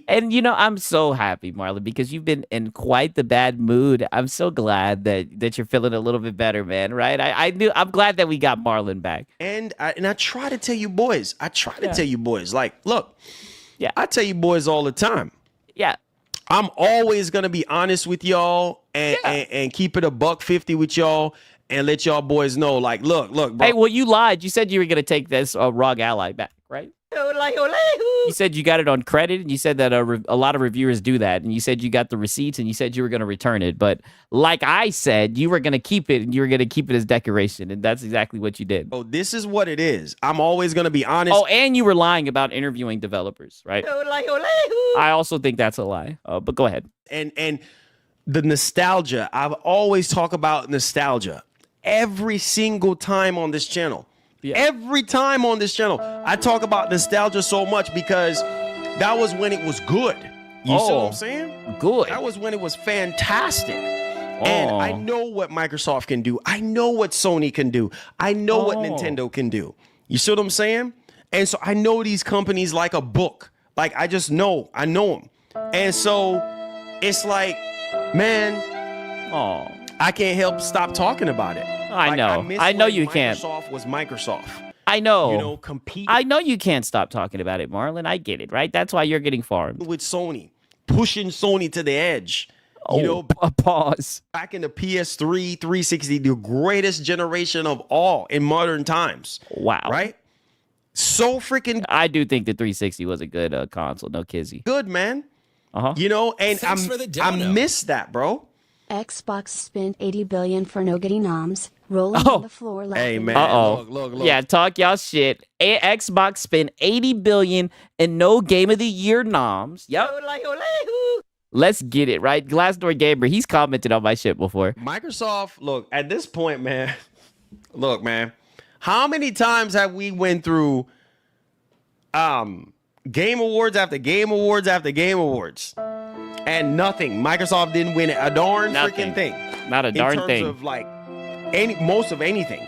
And you know, I'm so happy, Marlon, because you've been in quite the bad mood. I'm so glad that you're feeling a little bit better, man. Right? I'm glad that we got Marlon back. And I try to tell you boys. Like, look. Yeah. I tell you boys all the time. Yeah. I'm always gonna be honest with y'all and keep it $150 with y'all and let y'all boys know, like, look, bro. Hey, well, you lied. You said you were gonna take this ROG Ally back, right? You said you got it on credit, and you said that a lot of reviewers do that, and you said you got the receipts, and you said you were going to return it. But like I said, you were going to keep it, and you were going to keep it as decoration, and that's exactly what you did. Oh, this is what it is. I'm always going to be honest. Oh, and you were lying about interviewing developers, right? I also think that's a lie, but go ahead. And the nostalgia, I've always talked about nostalgia every single time on this channel. Yeah. Every time on this channel, I talk about nostalgia so much because that was when it was good. You see what I'm saying? Good. That was when it was fantastic. And I know what Microsoft can do. I know what Sony can do. I know what Nintendo can do. You see what I'm saying? And so I know these companies like a book. Like, I just know. I know them. And so it's like, man, I can't help stop talking about it. I know. I know you can't. Microsoft was Microsoft. I know. You know, compete. I know you can't stop talking about it, Marlon. I get it, right? That's why you're getting farmed. With Sony, pushing Sony to the edge. You know, pause. Back in the PS3, 360, the greatest generation of all in modern times. Wow. Right? So freaking. I do think the 360 was a good console. No kizzy. Good, man. Uh-huh. You know, and I miss that, bro. Xbox spent $80 billion for no getting noms, rolling on the floor laughing. Hey, man. Look. Yeah, talk y'all shit. Xbox spent $80 billion and no Game of the Year noms. Yep. Let's get it, right? Glassdoor Gamer, he's commented on my shit before. Microsoft, look, at this point, man, look, man, how many times have we went through Game Awards after Game Awards after Game Awards? And nothing. Microsoft didn't win a darn freaking thing. Not a darn thing. In terms of like most of anything,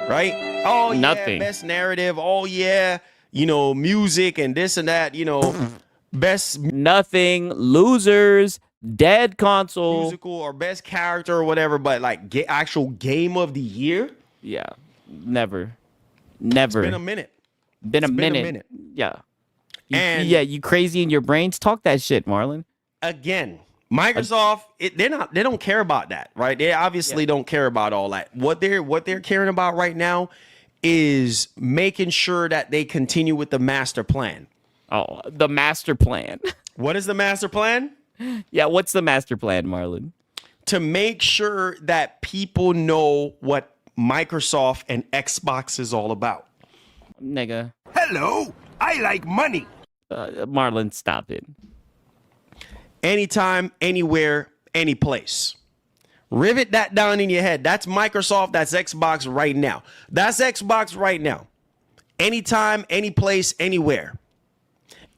right? Oh, yeah, nothing. Best narrative. Oh, yeah, you know, music and this and that, you know. best Nothing. Losers. Dead console. musical or best character or whatever, but like actual game of the year. Yeah. Never. It's been a minute. Been a minute. Yeah. And you crazy in your brains? Talk that shit, Marlon. Again, Microsoft, they don't care about that, right? They obviously don't care about all that. What they're caring about right now is making sure that they continue with the master plan. Oh, the master plan. What is the master plan? Yeah, what's the master plan, Marlon? To make sure that people know what Microsoft and Xbox is all about. Nigga. Hello, I like money. Marlon, stop it. Anytime, anywhere, any place. Rivet that down in your head. That's Microsoft. That's Xbox right now. That's Xbox right now. Anytime, any place, anywhere.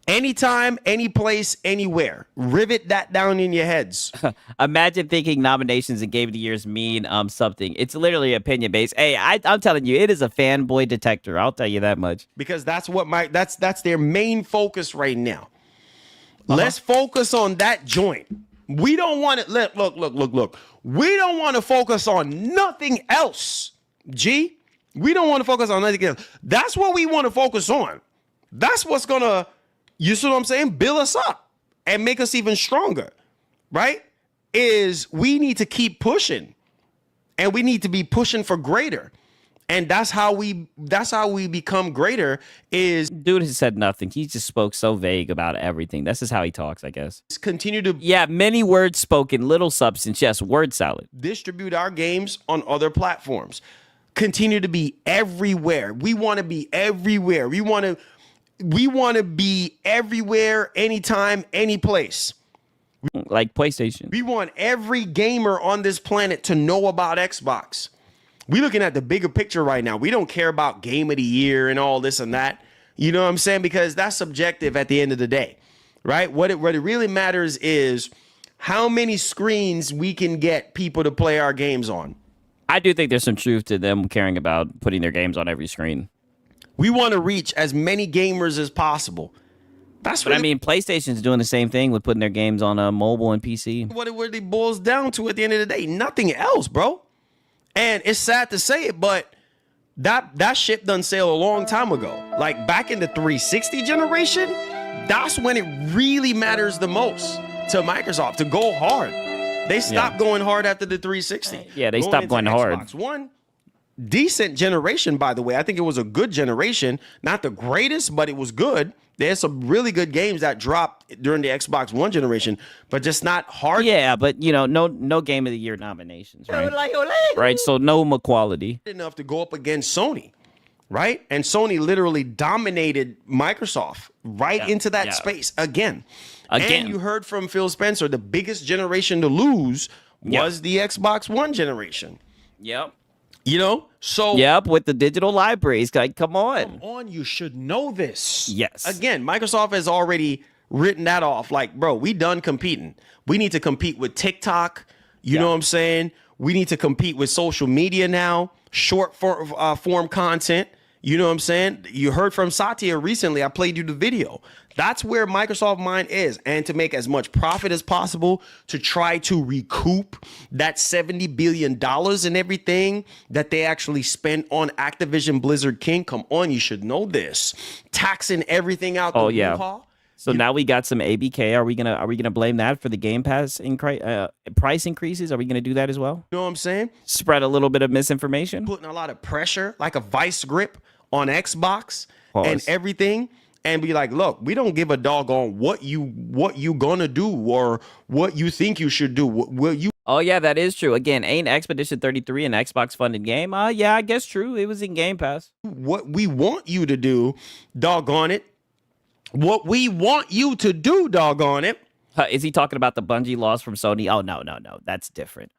Anytime, any place, anywhere. Rivet that down in your heads. Imagine thinking nominations and Game of the Years mean something. It's literally opinion based. Hey, I'm telling you, it is a fanboy detector. I'll tell you that much. Because that's what that's their main focus right now. Let's focus on that joint. We don't want to look. We don't want to focus on nothing else. G. We don't want to focus on nothing else. That's what we want to focus on. That's what's gonna, you see what I'm saying, build us up and make us even stronger, right? Is we need to keep pushing, and we need to be pushing for greater. And that's how we become greater. Is dude has said nothing. He just spoke so vague about everything. That's just how he talks, I guess. Continue to many words spoken, little substance. Yes, word salad. Distribute our games on other platforms. Continue to be everywhere. We want to be everywhere. We want to be everywhere, anytime, any place. Like PlayStation. We want every gamer on this planet to know about Xbox. We're looking at the bigger picture right now. We don't care about game of the year and all this and that. You know what I'm saying? Because that's subjective at the end of the day, right? What it really matters is how many screens we can get people to play our games on. I do think there's some truth to them caring about putting their games on every screen. We want to reach as many gamers as possible. That's what I mean, PlayStation's doing the same thing with putting their games on mobile and PC. What it really boils down to at the end of the day, nothing else, bro. And it's sad to say it, but that ship done sailed a long time ago. Like back in the 360 generation, that's when it really matters the most to Microsoft to go hard. They stopped going hard after the 360. Yeah, they stopped going hard. Xbox One, decent generation, by the way. I think it was a good generation. Not the greatest, but it was good. There's some really good games that dropped during the Xbox One generation, but just not hard. Yeah, but you know, no Game of the Year nominations, right? Right, so no equality. Enough to go up against Sony, right? And Sony literally dominated Microsoft into that space again. And you heard from Phil Spencer, the biggest generation to lose was the Xbox One generation. Yep. You know, so with the digital libraries, like, come on, you should know this. Yes. Again, Microsoft has already written that off. Like, bro, we done competing. We need to compete with TikTok. You know what I'm saying? We need to compete with social media now, short form content. You know what I'm saying? You heard from Satya recently. I played you the video. That's where Microsoft mind is. And to make as much profit as possible, to try to recoup that $70 billion and everything that they actually spent on Activision Blizzard King. Come on, you should know this. Taxing everything out the hoo-ha. So now we got some ABK. Are we gonna blame that for the Game Pass price increases? Are we gonna do that as well? You know what I'm saying? Spread a little bit of misinformation. Putting a lot of pressure, like a vice grip on Xbox and everything, and be like, look, we don't give a doggone what you gonna do or what you think you should do. Will you? Oh yeah, that is true. Again, ain't Expedition 33 an Xbox funded game? Yeah, I guess true. It was in Game Pass. What we want you to do, doggone it. What we want you to do, doggone it. Is he talking about the Bungie loss from Sony? Oh, no. That's different.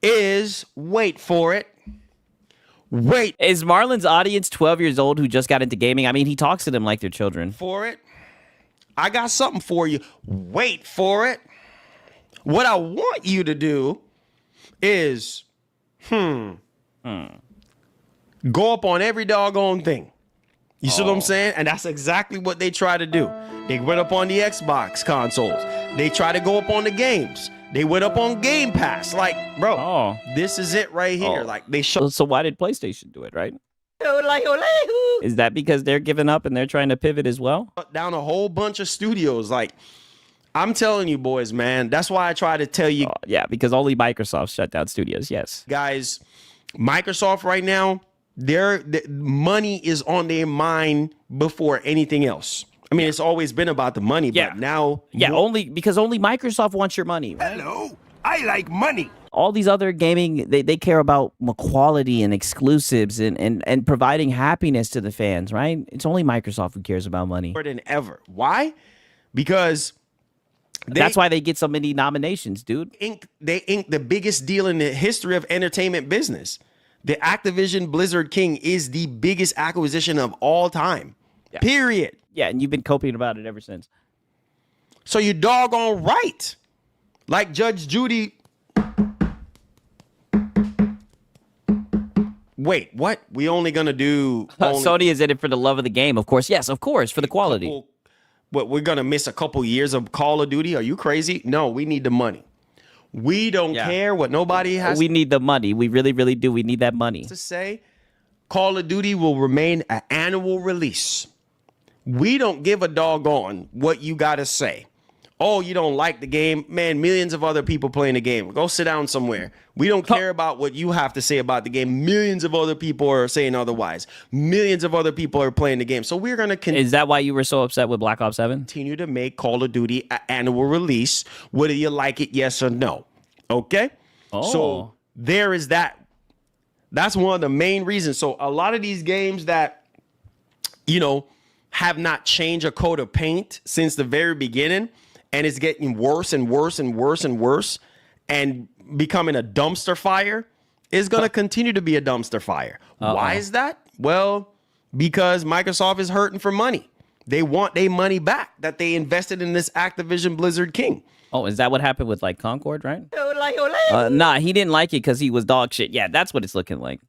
Is, wait for it. Wait. Is Marlon's audience 12 years old who just got into gaming? I mean, he talks to them like they're children. For it. I got something for you. Wait for it. What I want you to do is, go up on every doggone thing. You see what I'm saying? And that's exactly what they try to do. They went up on the Xbox consoles. They try to go up on the games. They went up on Game Pass. Like, bro, this is it right here. Like, they show. So why did PlayStation do it, right? Is that because they're giving up and they're trying to pivot as well? Down a whole bunch of studios. Like, I'm telling you, boys, man. That's why I try to tell you. Yeah, because only Microsoft shut down studios. Yes, guys, Microsoft right now, their money is on their mind before anything else. I mean, it's always been about the money, but now, only Microsoft wants your money. Right? Hello, I like money. All these other gaming, they care about quality and exclusives and providing happiness to the fans, right? It's only Microsoft who cares about money. More than ever. Why? Because that's why they get so many nominations, dude. They inked the biggest deal in the history of entertainment business. The Activision Blizzard King is the biggest acquisition of all time. Yeah. Period. Yeah, and you've been coping about it ever since. So you doggone right. Like Judge Judy. Wait, what? We only gonna do Sony is in it for the love of the game, of course. Yes, of course, for the quality. What, we're gonna miss a couple years of Call of Duty? Are you crazy? No, we need the money. We don't care what nobody has. We need the money. We really, really do. We need that money. To say Call of Duty will remain an annual release. We don't give a doggone what you gotta say. Oh, you don't like the game? Man, millions of other people playing the game. Go sit down somewhere. We don't care about what you have to say about the game. Millions of other people are saying otherwise. Millions of other people are playing the game. So we're going to Is that why you were so upset with Black Ops 7? Continue to make Call of Duty an annual release, whether you like it, yes or no. Okay? So there is that. That's one of the main reasons. So a lot of these games that, have not changed a coat of paint since the very beginning, and it's getting worse and worse and worse and worse and becoming a dumpster fire, is going to continue to be a dumpster fire. Why is that? Well, because Microsoft is hurting for money. They want their money back that they invested in this Activision Blizzard King. Oh, is that what happened with like Concord, right? Nah, he didn't like it because he was dog shit. Yeah, that's what it's looking like.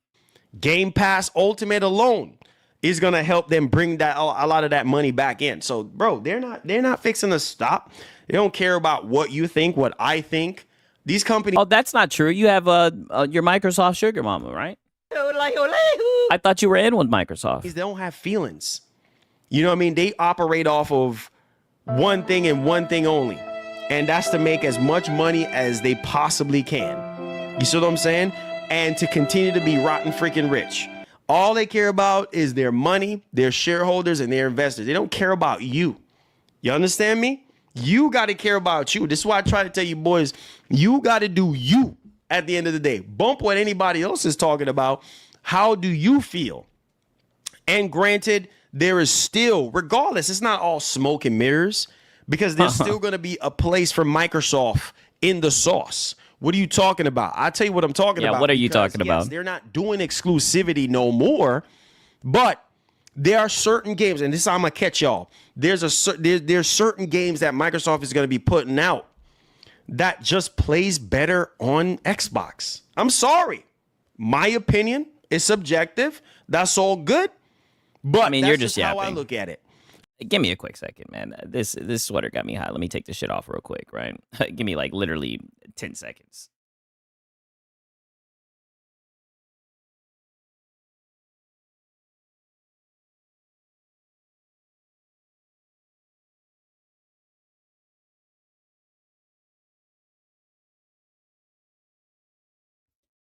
Game Pass Ultimate alone is going to help them bring that a lot of that money back in. So, bro, they're not fixing to stop. They don't care about what you think, what I think. These companies. Oh, that's not true. You have your Microsoft sugar mama, right? I thought you were in with Microsoft. They don't have feelings. You know what I mean? They operate off of one thing and one thing only. And that's to make as much money as they possibly can. You see what I'm saying? And to continue to be rotten freaking rich. All they care about is their money, their shareholders, and their investors. They don't care about you. You understand me? You got to care about you. This is why I try to tell you, boys, you got to do you at the end of the day. Bump what anybody else is talking about. How do you feel? And granted, there is still, regardless, it's not all smoke and mirrors, because there's still going to be a place for Microsoft in the sauce. What are you talking about? I'll tell you what I'm talking about. Yeah, what are you talking about? They're not doing exclusivity no more, but there are certain games, and this is how I'm going to catch y'all. There's certain games that Microsoft is going to be putting out that just plays better on Xbox. I'm sorry. My opinion is subjective. That's all good. But I mean, you're just how yapping. I look at it. Give me a quick second, man. This sweater got me hot. Let me take this shit off real quick, right? Give me like literally 10 seconds.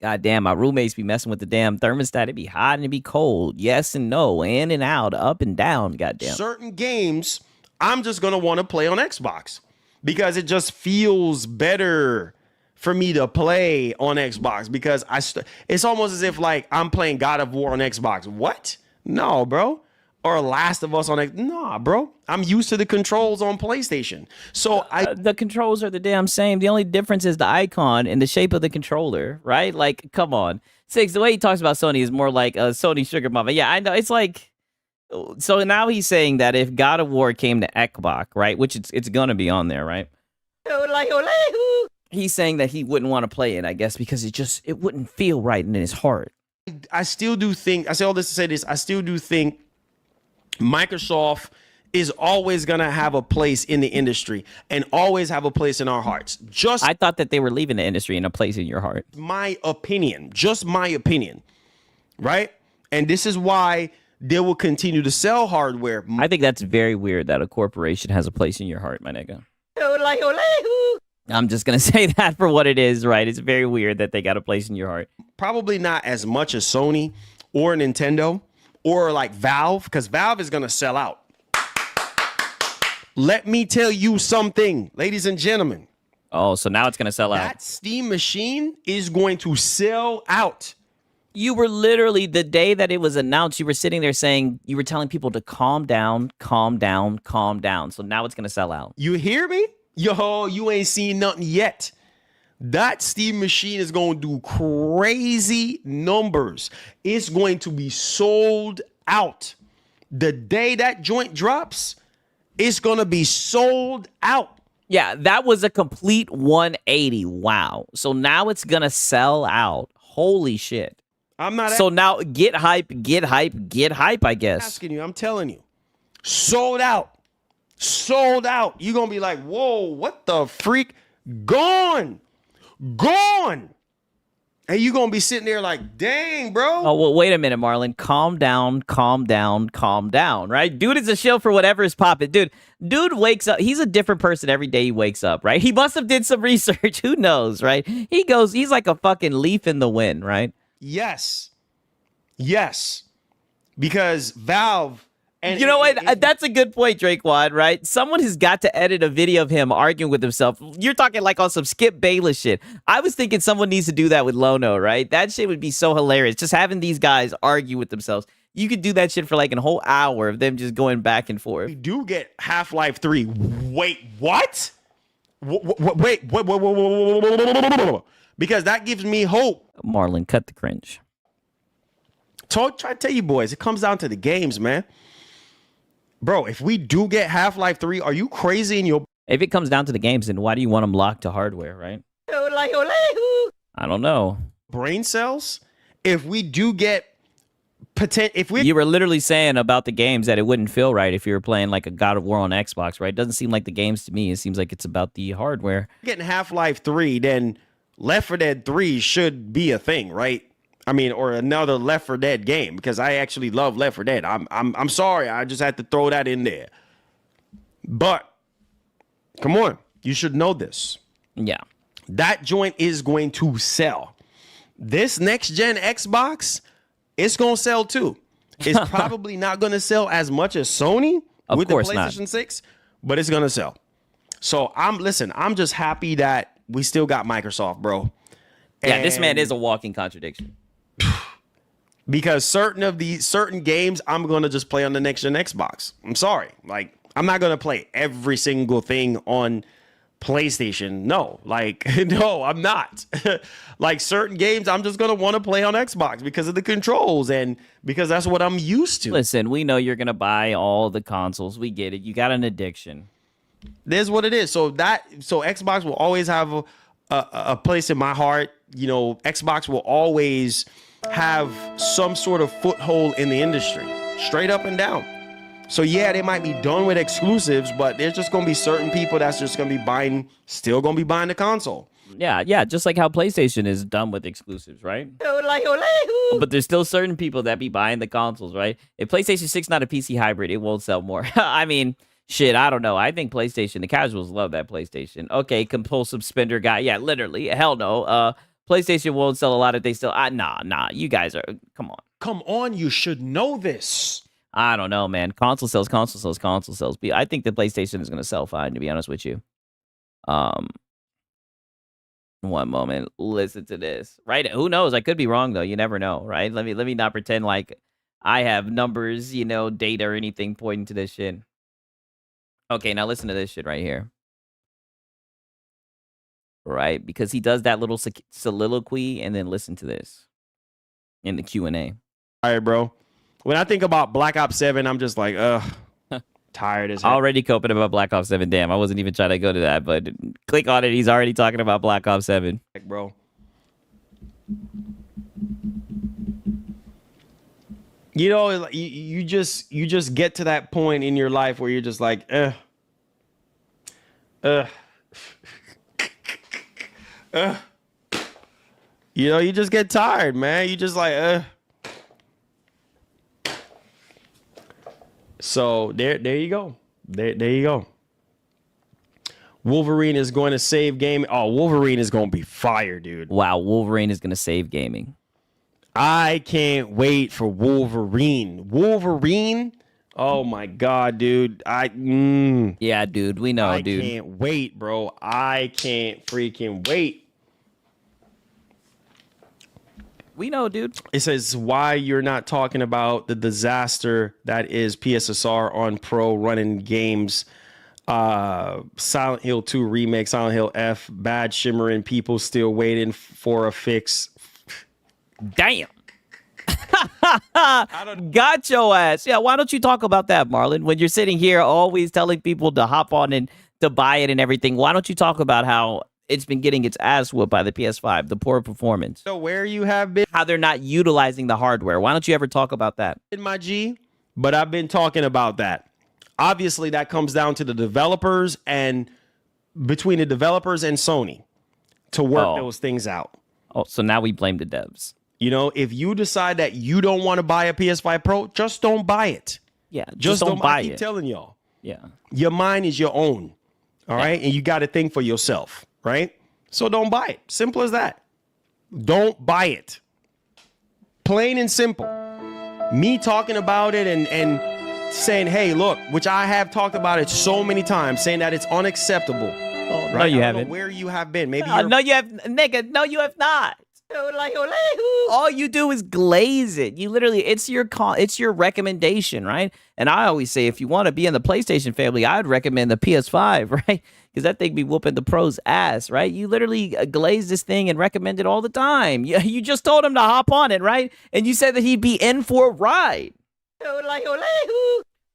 God damn, my roommates be messing with the damn thermostat. It be hot and it be cold. Yes and no, in and out, up and down. Goddamn. Certain games, I'm just going to want to play on Xbox because it just feels better for me to play on Xbox because it's almost as if like I'm playing God of War on Xbox. What? No, bro. Or Last of Us on Xbox. Nah, bro. I'm used to the controls on PlayStation. So the controls are the damn same. The only difference is the icon and the shape of the controller, right? Like, come on. Six, the way he talks about Sony is more like a Sony sugar mama. Yeah, I know. It's like, so now he's saying that if God of War came to Xbox, right, which it's going to be on there, right? He's saying that he wouldn't want to play it, I guess, because it wouldn't feel right in his heart. I still do think, I say all this to say this, I still do think Microsoft is always going to have a place in the industry and always have a place in our hearts. Just I thought that they were leaving the industry and a place in your heart. my opinion, just my opinion, right? And this is why they will continue to sell hardware. I think that's very weird that a corporation has a place in your heart, my nigga. I'm just going to say that for what it is, right? It's very weird that they got a place in your heart. Probably not as much as Sony or Nintendo or like Valve, because Valve is going to sell out. Let me tell you something, ladies and gentlemen. Oh, so now it's going to sell out. That Steam machine is going to sell out. You were literally, the day that it was announced, you were sitting there saying, you were telling people to calm down, calm down, calm down. So now it's going to sell out. You hear me? Yo, you ain't seen nothing yet. That Steam machine is going to do crazy numbers. It's going to be sold out. The day that joint drops, it's going to be sold out. Yeah, that was a complete 180. Wow. So now it's going to sell out. Holy shit. I'm not So now get hype, get hype, get hype, I guess. asking you. I'm telling you. Sold out. Sold out. You're going to be like, whoa, what the freak? Gone. Gone. And you're going to be sitting there like, dang, bro. Oh, well, wait a minute, Marlon. Calm down, calm down, calm down, right? Dude is a shill for whatever is popping. Dude wakes up. He's a different person every day he wakes up, right? He must have did some research. Who knows, right? He's like a fucking leaf in the wind, right? Yes. Yes. Because Valve... And you know what? That's a good point, Drakewatt, right? Someone has got to edit a video of him arguing with himself. You're talking like on some Skip Bayless shit. I was thinking someone needs to do that with Lono, right? That shit would be so hilarious. Just having these guys argue with themselves. You could do that shit for like a whole hour of them just going back and forth. We do get Half-Life 3. Wait, what? Wait. Because that gives me hope. Marlon, cut the cringe. Try to tell you boys, it comes down to the games, man. Bro, if we do get Half-Life 3, are you crazy in your... If it comes down to the games, then why do you want them locked to hardware, right? I don't know. Brain cells? If we do get... You were literally saying about the games that it wouldn't feel right if you were playing like a God of War on Xbox, right? It doesn't seem like the games to me. It seems like it's about the hardware. Getting Half-Life 3, then Left 4 Dead 3 should be a thing, right? I mean, or another Left 4 Dead game, because I actually love Left 4 Dead. I'm sorry, I just had to throw that in there. But come on, you should know this. Yeah, that joint is going to sell. This next gen Xbox, it's gonna sell too. It's probably not gonna sell as much as Sony with the PlayStation 6, but it's gonna sell. So I'm just happy that we still got Microsoft, bro. Yeah, this man is a walking contradiction. Because certain games I'm gonna just play on the next gen Xbox. I'm sorry, like I'm not gonna play every single thing on PlayStation. No, no, I'm not. Like certain games I'm just gonna want to play on Xbox because of the controls and because that's what I'm used to. Listen, we know you're gonna buy all the consoles. We get it. You got an addiction. There's what it is. So Xbox will always have a place in my heart. You know, Xbox will always have some sort of foothold in the industry, straight up and down. So yeah, they might be done with exclusives, but there's just gonna be certain people that's just gonna be still gonna be buying the console. Yeah, just like how PlayStation is done with exclusives, right? But there's still certain people that be buying the consoles, right? If PlayStation 6 not a PC hybrid, it won't sell more. I mean, shit, I don't know. I think PlayStation, the casuals love that PlayStation. Okay, compulsive spender guy. Yeah, literally. Hell no. PlayStation won't sell a lot if they still... Nah. You guys are... Come on. Come on, you should know this. I don't know, man. Console sales. I think the PlayStation is going to sell fine, to be honest with you. One moment. Listen to this. Right? Who knows? I could be wrong, though. You never know, right? Let me not pretend like I have numbers, data or anything pointing to this shit. Okay, now listen to this shit right here. Right? Because he does that little soliloquy, and then listen to this in the Q&A. All right, bro. When I think about Black Ops 7, I'm just like, tired as hell. Already coping about Black Ops 7. Damn, I wasn't even trying to go to that, but click on it. He's already talking about Black Ops 7. Like, bro. You know, like, you just get to that point in your life where you're just like, you know, you just get tired, man. You just like, So there you go. There you go. Wolverine is going to save gaming. Oh, Wolverine is going to be fire, dude. Wow, Wolverine is going to save gaming. I can't wait for Wolverine. Wolverine? Oh my God, dude. Yeah, dude. We know, dude. I can't wait, bro. I can't freaking wait. We know, dude. It says why you're not talking about the disaster that is PSSR on Pro running games. Silent Hill 2 remake, Silent Hill F, bad shimmering, people still waiting for a fix. Damn. Got your ass. Yeah, why don't you talk about that, Marlon? When you're sitting here always telling people to hop on and to buy it and everything, why don't you talk about how it's been getting its ass whooped by the PS5, the poor performance? So where you have been, how they're not utilizing the hardware. Why don't you ever talk about that? In my G, but I've been talking about that. Obviously, that comes down to the developers and between the developers and Sony to work those things out. Oh, so now we blame the devs. You know, if you decide that you don't want to buy a PS5 Pro, just don't buy it. Yeah, just don't buy it. I keep it. telling y'all. Yeah. Your mind is your own. All right. And you got to think for yourself. Right. So don't buy it. Simple as that. Don't buy it. Plain and simple. Me talking about it and saying, hey, look, which I have talked about it so many times, saying that it's unacceptable. Oh, right? No, you I haven't. don't know where you have been. Maybe no, you have, nigga. No, you have not. All you do is glaze it. You literally, it's your recommendation, right? And I always say, if you want to be in the PlayStation family, I'd recommend the PS5, right? Because that thing be whooping the pros' ass, right? You literally glaze this thing and recommend it all the time. You just told him to hop on it, right? And you said that he'd be in for a ride.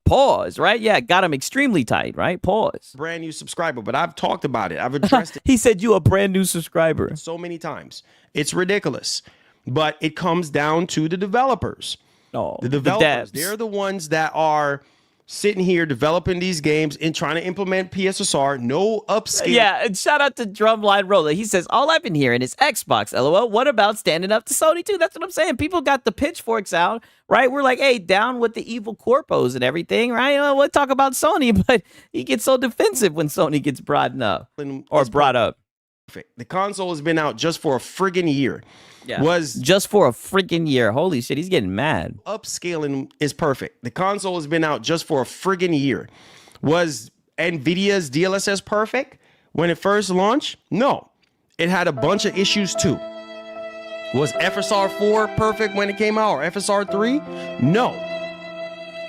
Pause, right? Yeah, got him extremely tight, right? Pause. Brand new subscriber, but I've talked about it. I've addressed it. He said you a brand new subscriber. So many times. It's ridiculous. But it comes down to the developers. Oh, the developers. They're the ones that are sitting here developing these games and trying to implement PSSR. No upscale. Yeah, and shout out to Drumline Roller. He says, all I've been hearing is Xbox, LOL. What about standing up to Sony too? That's what I'm saying. People got the pitchforks out, right? We're like, hey, down with the evil corpos and everything, right? We'll talk about Sony, but he gets so defensive when Sony gets brought up. Perfect. The console has been out just for a friggin' year. Yeah. Was just for a freaking year. Holy shit, he's getting mad. Upscaling is perfect. The console has been out just for a friggin' year. Was NVIDIA's DLSS perfect when it first launched? No. It had a bunch of issues too. Was FSR 4 perfect when it came out or FSR 3? No.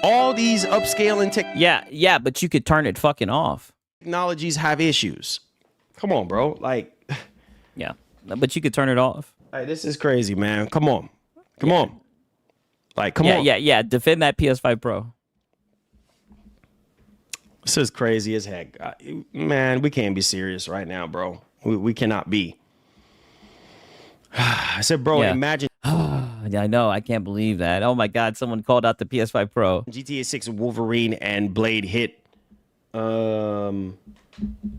All these upscaling Yeah, but you could turn it fucking off. Technologies have issues. Come on, bro. Like, yeah, but you could turn it off. Hey, this is crazy, man. Come on. Like, come on. Yeah. Defend that PS5 Pro. This is crazy as heck. Man, we can't be serious right now, bro. We cannot be. I said, bro, imagine. I know. I can't believe that. Oh, my God. Someone called out the PS5 Pro. GTA 6 Wolverine and Blade hit.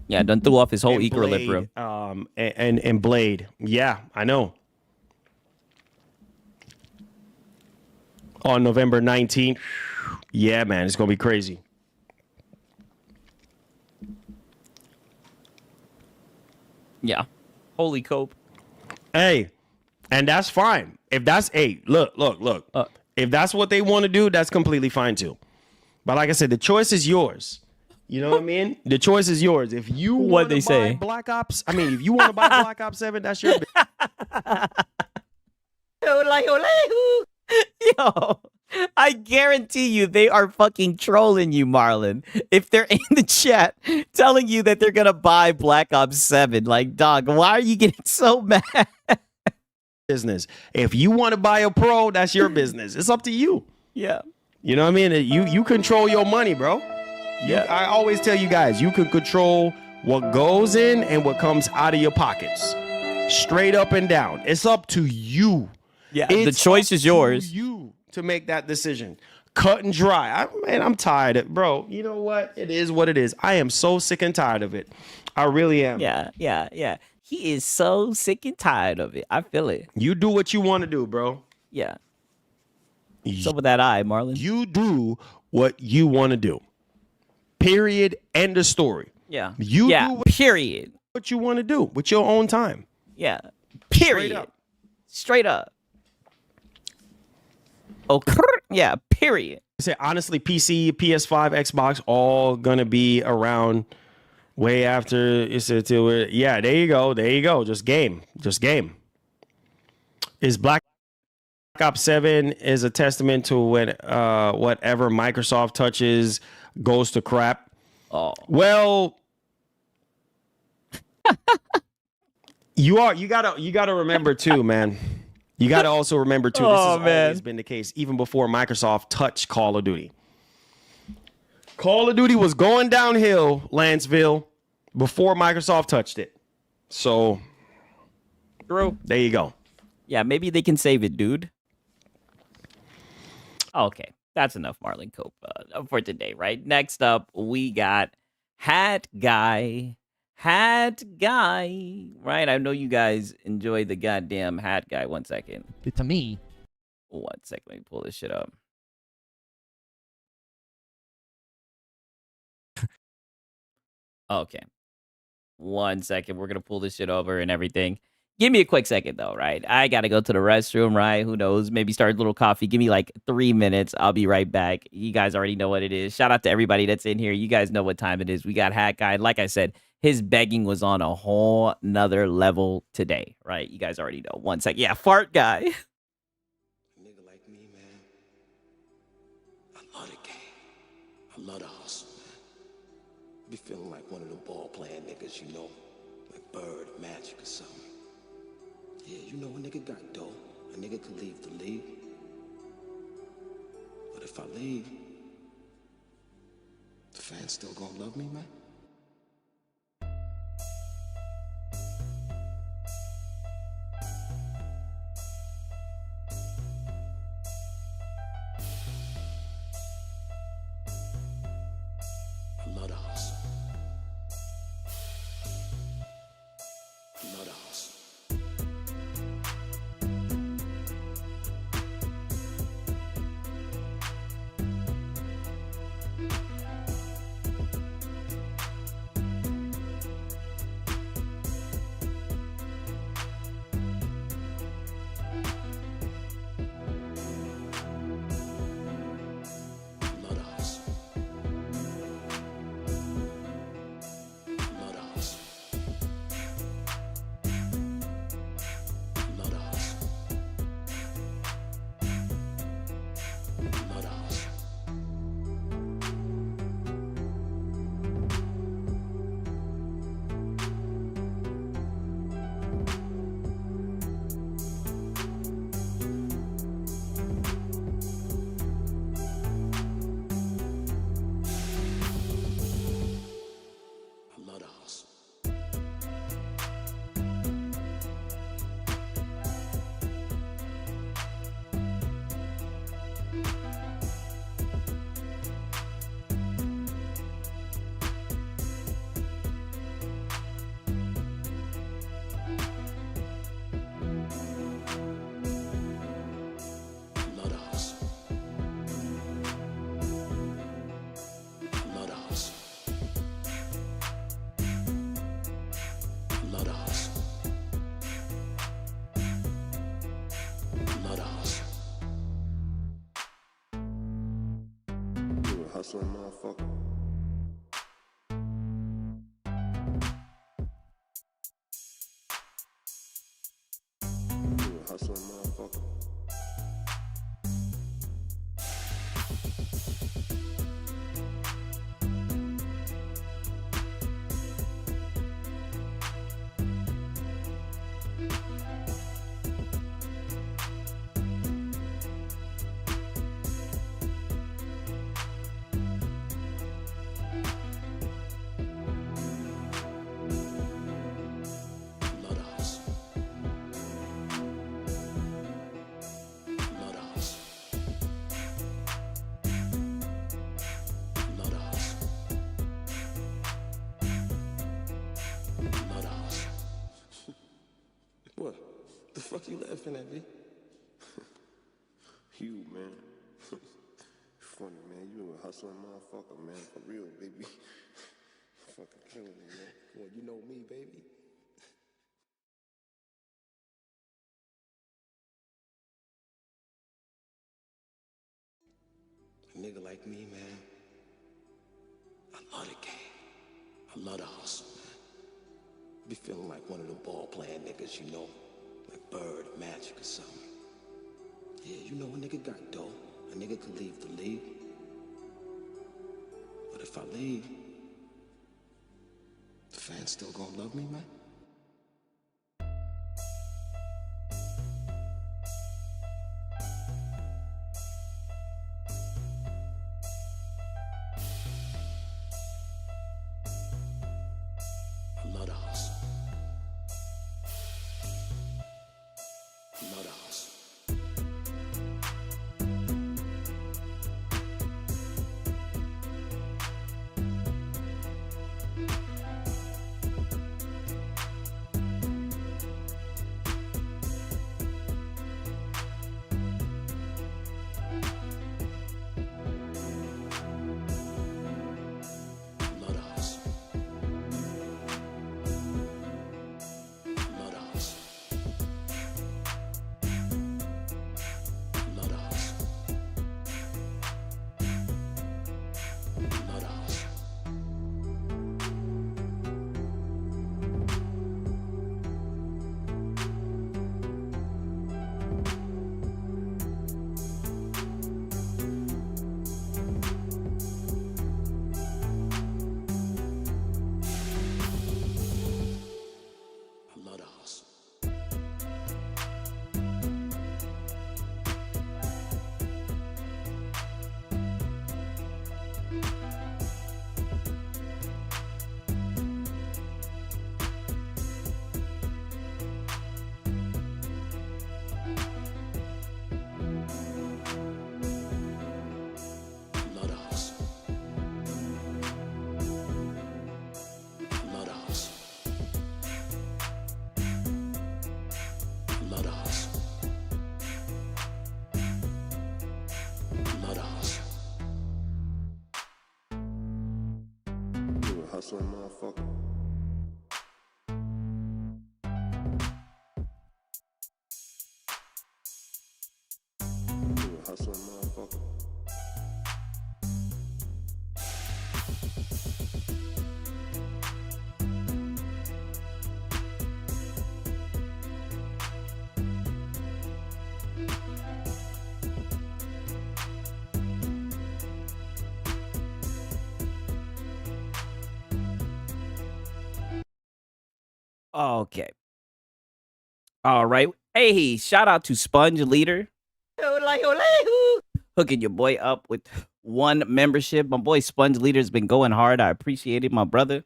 Yeah, done threw off his whole equilibrium. And Blade. Yeah, I know. On November 19th. Yeah, man, it's going to be crazy. Yeah. Holy cope. Hey, and that's fine. If that's, look. If that's what they want to do, that's completely fine too. But like I said, the choice is yours. You know what I mean? The choice is yours. If you want to buy Black Ops, if you want to buy Black Ops 7, that's your business. Yo, I guarantee you they are fucking trolling you, Marlon. If they're in the chat telling you that they're going to buy Black Ops 7, like, dog, why are you getting so mad? Business. If you want to buy a Pro, that's your business. It's up to you. Yeah. You know what I mean? You control your money, bro. Yeah. I always tell you guys, you can control what goes in and what comes out of your pockets. Straight up and down. It's up to you. Yeah, the choice is yours. You. to make that decision. Cut and dry. I'm tired of it, bro. You know what? It is what it is. I am so sick and tired of it. I really am. Yeah. He is so sick and tired of it. I feel it. You do what you want to do, bro. Yeah. What's up with that eye, Marlon? You do what you want to do. Period. End of story. Yeah. You do period. What you want to do with your own time. Yeah. Period. Straight up. Okay. Yeah. Period. I say honestly, PC, PS5, Xbox, all gonna be around way after yeah, there you go. Just game. Is Black Ops 7 is a testament to when whatever Microsoft touches goes to crap. Oh. Well, you gotta remember too, man. You gotta also remember too, this has always been the case, even before Microsoft touched Call of Duty. Call of Duty was going downhill, Lanceville, before Microsoft touched it. So, True. There you go. Yeah, maybe they can save it, dude. Okay, that's enough Marlon Cope for today, right? Next up, we got Hat Guy. Hat Guy, right? I know you guys enjoy the goddamn Hat Guy. 1 second. To me. 1 second. Let me pull this shit up. Okay. 1 second. We're going to pull this shit over and everything. Give me a quick second, though, right? I got to go to the restroom, right? Who knows? Maybe start a little coffee. Give me like 3 minutes. I'll be right back. You guys already know what it is. Shout out to everybody that's in here. You guys know what time it is. We got Hat Guy. Like I said, his begging was on a whole nother level today, right? You guys already know. 1 second. Yeah, Fart Guy. A nigga like me, man, I love the game. I love the hustle, man. I be feeling like one of the ball-playing niggas, you know, like Bird, Magic or something. Yeah, you know, a nigga got dough. A nigga could leave the league. But if I leave, the fans still gonna love me, man? I love the hustle. I love the hustle. Hustling motherfucker. You a hustling motherfucker. What? The fuck you laughing at, me? You, man. Funny, man. You a hustling motherfucker, man. For real, baby. Fucking killing me, man. Well, you know me, baby. A nigga like me, man. I love the game. I love the hustle, man. Be feeling like one of the ball playing niggas, you know? Like Bird, Magic, or something. Yeah, you know, a nigga got dough. A nigga could leave the league. But if I leave, the fans still gonna love me, man? I love the hustle. I love the hustle. You a hustling motherfucker. You a hustling motherfucker. Okay. All right. Hey, shout out to Sponge Leader. Hooking your boy up with one membership. My boy Sponge Leader's been going hard. I appreciate it, my brother.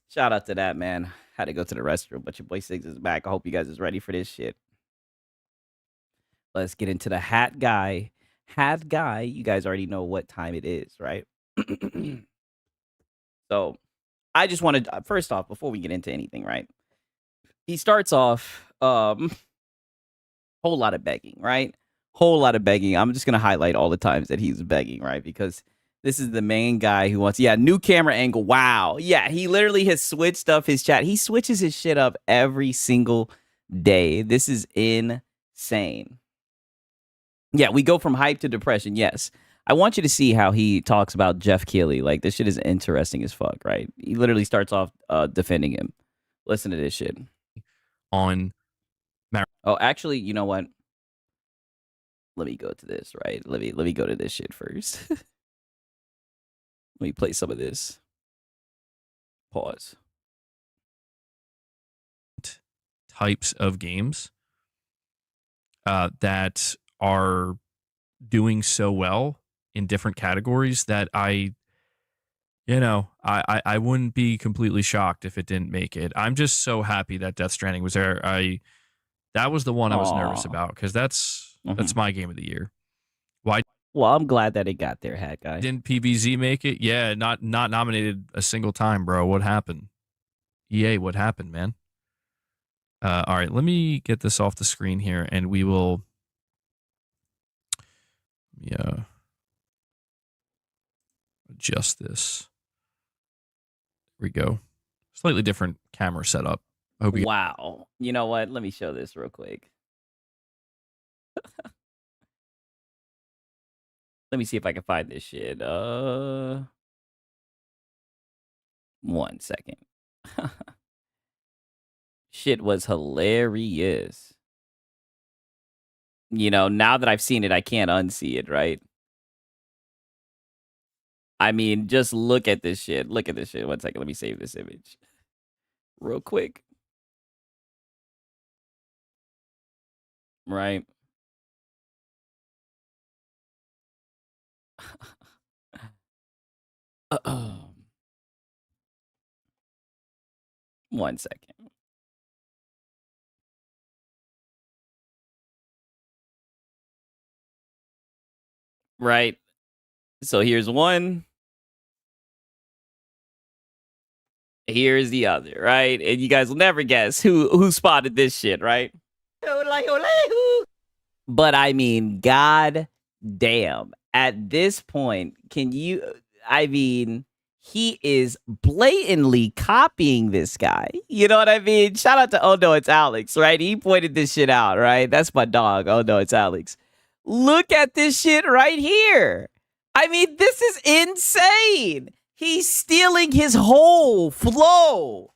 Shout out to that, man. Had to go to the restroom, but your boy Six is back. I hope you guys is ready for this shit. Let's get into the hat guy. Hat guy, you guys already know what time it is, right? So I just wanted, first off, before we get into anything, right? He starts off, whole lot of begging, right? Whole lot of begging. I'm just going to highlight all the times that he's begging, right? Because this is the main guy who wants, new camera angle. Wow. Yeah, he literally has switched up his chat. He switches his shit up every single day. This is insane. Yeah, we go from hype to depression. Yes. I want you to see how he talks about Jeff Keighley. Like, this shit is interesting as fuck, right? He literally starts off defending him. Listen to this shit. Oh, actually, you know what? Let me go to this, right? Let me go to this shit first. Let me play some of this. Pause. Types of games that are doing so well in different categories that I wouldn't be completely shocked if it didn't make it. I'm just so happy that Death Stranding was there. That was the one I was nervous about because that's my game of the year. Why? Well, I'm glad that it got there, hat guy. Didn't PBZ make it? Yeah, not nominated a single time, bro. What happened? EA, what happened, man? All right, let me get this off the screen here, and we will. Yeah. Adjust this. Here we go. Slightly different camera setup. I hope you. Wow. You know what? Let me show this real quick. Let me see if I can find this shit. 1 second. Shit was hilarious. You know, now that I've seen it, I can't unsee it, right? I mean, just look at this shit. Look at this shit. 1 second. Let me save this image real quick. Right. Uh-oh. 1 second. Right. So here's one. Here's the other, right? And you guys will never guess who spotted this shit, right? But I mean, god damn. At this point, I mean, he is blatantly copying this guy. You know what I mean? Shout out to Oh No, It's Alex, right? He pointed this shit out, right? That's my dog. Oh No, It's Alex. Look at this shit right here. I mean, this is insane. He's stealing his whole flow.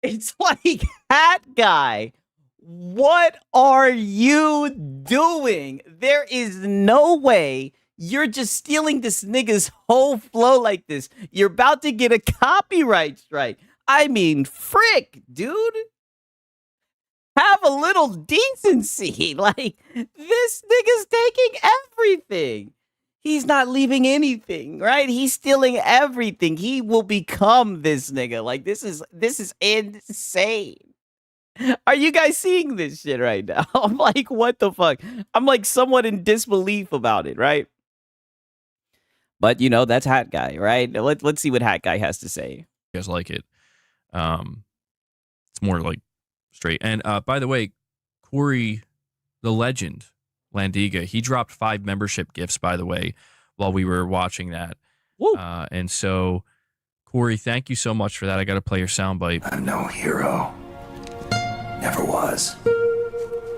It's like, Hat Guy, what are you doing? There is no way you're just stealing this nigga's whole flow like this. You're about to get a copyright strike. I mean, frick, dude. Have a little decency. Like, this nigga's taking everything. He's not leaving anything, right? He's stealing everything. He will become this nigga. Like, this is insane. Are you guys seeing this shit right now? I'm like, what the fuck? I'm like somewhat in disbelief about it, right? But, you know, that's Hat Guy, right? Let's see what Hat Guy has to say. You guys like it. It's more like straight. And by the way, Corey, the legend, Landiga, he dropped 5 membership gifts, by the way, while we were watching that. Woo. And so, Corey, thank you so much for that. I got to play your soundbite. I'm no hero. Never was.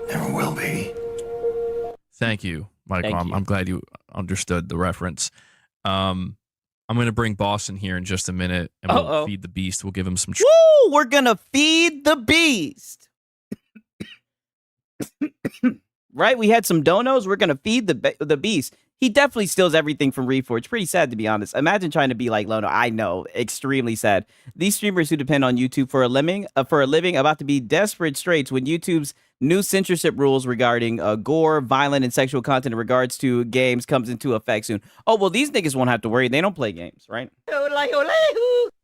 Never will be. Thank you, Michael. I'm glad you understood the reference. I'm going to bring Boston here in just a minute, and we'll feed the beast. We'll give him some. Woo! We're going to feed the beast. Right? We had some donos. We're going to feed the beast. He definitely steals everything from Reforge. Pretty sad, to be honest. Imagine trying to be like Lono. I know. Extremely sad. These streamers who depend on YouTube for a living about to be desperate straits when YouTube's new censorship rules regarding gore, violent, and sexual content in regards to games comes into effect soon. Oh, well, these niggas won't have to worry. They don't play games, right?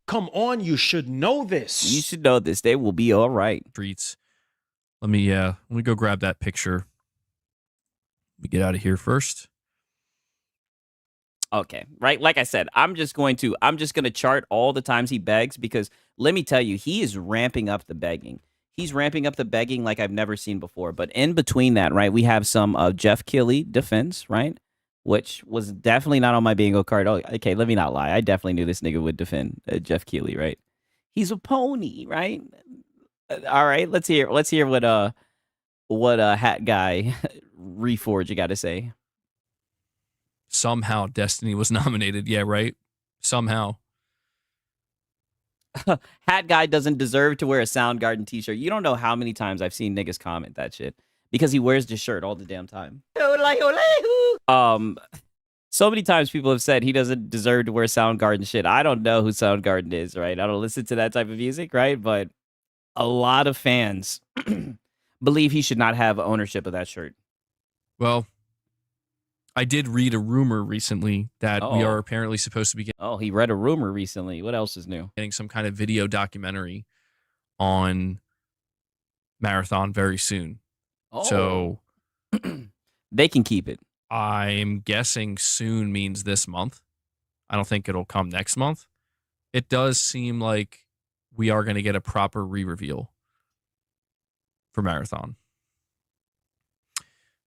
Come on, you should know this. You should know this. They will be all right. Treats. Let me go grab that picture. Let me get out of here first. Okay, right? Like I said, I'm just going to chart all the times he begs, because let me tell you, he is ramping up the begging. He's ramping up the begging like I've never seen before. But in between that, right, we have some Jeff Keighley defense, right? Which was definitely not on my bingo card. Oh, okay, let me not lie. I definitely knew this nigga would defend Jeff Keighley, right? He's a pony, right? All right, let's hear what Hat Guy Reforge you got to say. Somehow Destiny was nominated. Yeah, right? Somehow. Hat Guy doesn't deserve to wear a Soundgarden t-shirt. You don't know how many times I've seen niggas comment that shit because he wears this shirt all the damn time. So many times people have said he doesn't deserve to wear Soundgarden shit. I don't know who Soundgarden is, right? I don't listen to that type of music, right? But a lot of fans believe he should not have ownership of that shirt. Well, I did read a rumor recently that we are apparently supposed to be getting... Oh, he read a rumor recently. What else is new? Getting some kind of video documentary on Marathon very soon. Oh. So they can keep it. I'm guessing soon means this month. I don't think it'll come next month. It does seem like we are going to get a proper re-reveal. for Marathon.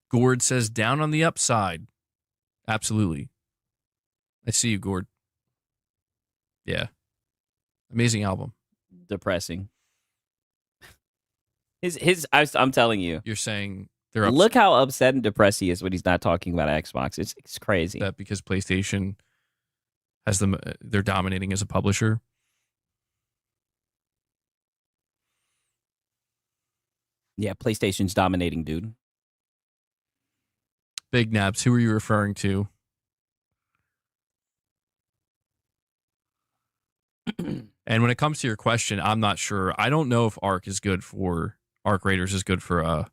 Gord says down on the upside. Absolutely. I see you, Gord. Yeah. Amazing album. Depressing. I'm telling you. You're saying they're upset. Look how upset and depressed he is when he's not talking about Xbox. It's crazy. That because PlayStation has them, they're dominating as a publisher. Yeah, PlayStation's dominating, dude. Big Naps, who are you referring to? And when it comes to your question, I'm not sure. I don't know if Arc Raiders is good for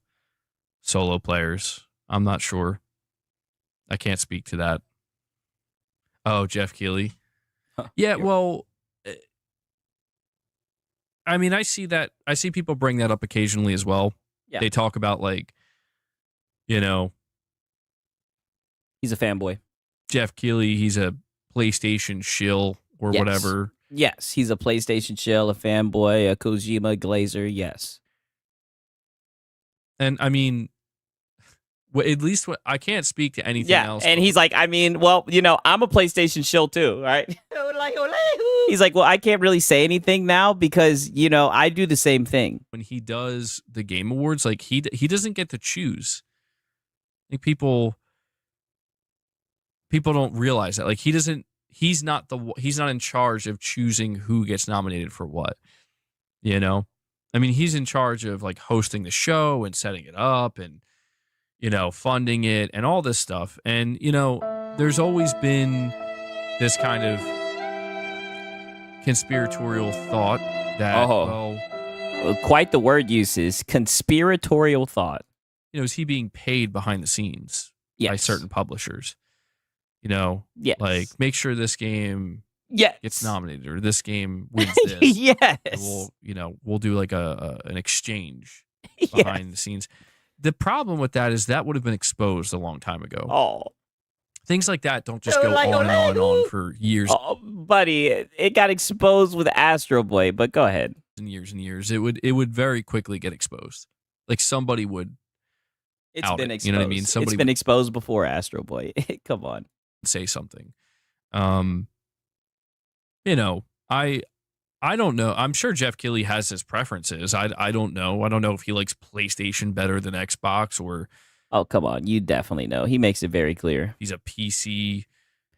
solo players. I'm not sure. I can't speak to that. Oh, Jeff Keighley. Yeah, well, I mean, I see that. I see people bring that up occasionally as well. Yeah. They talk about, like, you know, he's a fanboy. Jeff Keighley, he's a PlayStation shill or whatever. Yes, he's a PlayStation shill, a fanboy, a Kojima glazer. Yes. And I mean, at least I can't speak to anything else. And he's like, I mean, well, you know, I'm a PlayStation shill too, right? He's like, well, I can't really say anything now because, you know, I do the same thing. When he does the Game Awards, like he doesn't get to choose. Like people don't realize that. Like he's not in charge of choosing who gets nominated for what. You know? I mean, he's in charge of like hosting the show and setting it up and, you know, funding it and all this stuff. And, you know, there's always been this kind of conspiratorial thought that, quite the word uses, conspiratorial thought. You know, is he being paid behind the scenes by certain publishers? You know, like make sure this game gets nominated or this game wins this. We'll do like an exchange behind the scenes. The problem with that is that would have been exposed a long time ago. Oh. Things like that don't just go on and on for years. Oh, buddy, it got exposed with Astro Boy, but go ahead. And years. It would very quickly get exposed. Like somebody would been exposed. You know what I mean? It's been exposed before Astro Boy. Come on. Say something. You know, I don't know. I'm sure Jeff Keighley has his preferences. I don't know. I don't know if he likes PlayStation better than Xbox or. Oh, come on. You definitely know. He makes it very clear. He's a PC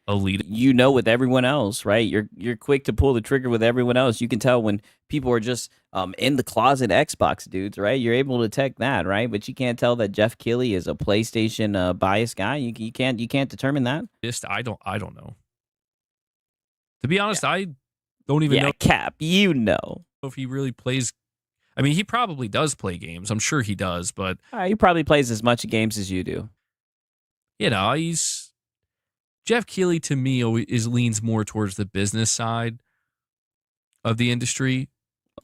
elite. You know, with everyone else, right? You're quick to pull the trigger with everyone else. You can tell when people are just in the closet Xbox dudes, right? You're able to detect that, right? But you can't tell that Jeff Keighley is a PlayStation biased guy. You can't determine that. I don't know. To be honest, I don't even know. Cap, you know. If he really plays. I mean, he probably does play games. I'm sure he does, but he probably plays as much games as you do. You know, Jeff Keighley to me leans more towards the business side of the industry.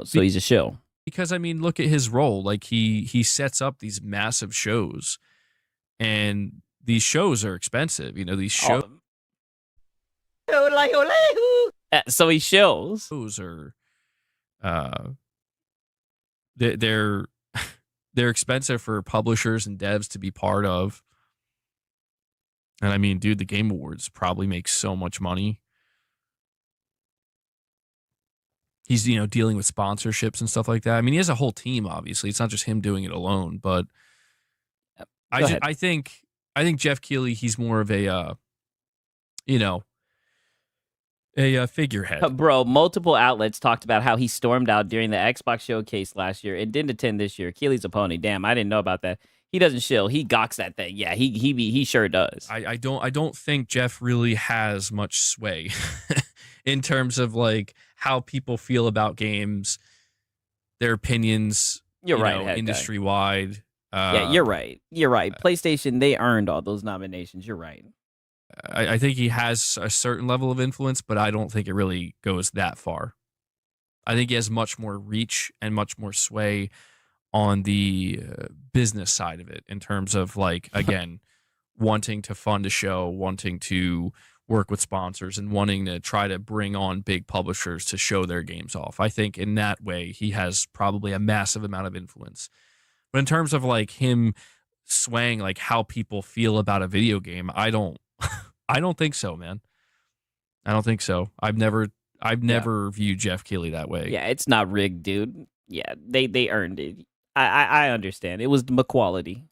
So he's a shill. Because I mean, look at his role. Like he sets up these massive shows, and these shows are expensive. You know, these shows. So he shills. Those are. They're expensive for publishers and devs to be part of. And I mean, dude, the Game Awards probably makes so much money. He's, you know, dealing with sponsorships and stuff like that. I mean, he has a whole team, obviously. It's not just him doing it alone, but I think Jeff Keighley, he's more of a figurehead. Bro, multiple outlets talked about how he stormed out during the Xbox showcase last year and didn't attend this year. Keighley's a pony. Damn, I didn't know about that. He doesn't shill. He gawks that thing. Yeah, he sure does. I don't think Jeff really has much sway in terms of like how people feel about games, their opinions. You're right, industry wide. Yeah, you're right. You're right. PlayStation, they earned all those nominations. You're right. I think he has a certain level of influence, but I don't think it really goes that far. I think he has much more reach and much more sway on the business side of it in terms of like, again, wanting to fund a show, wanting to work with sponsors and wanting to try to bring on big publishers to show their games off. I think in that way, he has probably a massive amount of influence. But in terms of like him swaying like how people feel about a video game, I don't think so, man. I don't think so. I've never viewed Jeff Keighley that way. Yeah, it's not rigged, dude. Yeah, they earned it. I understand. It was the quality.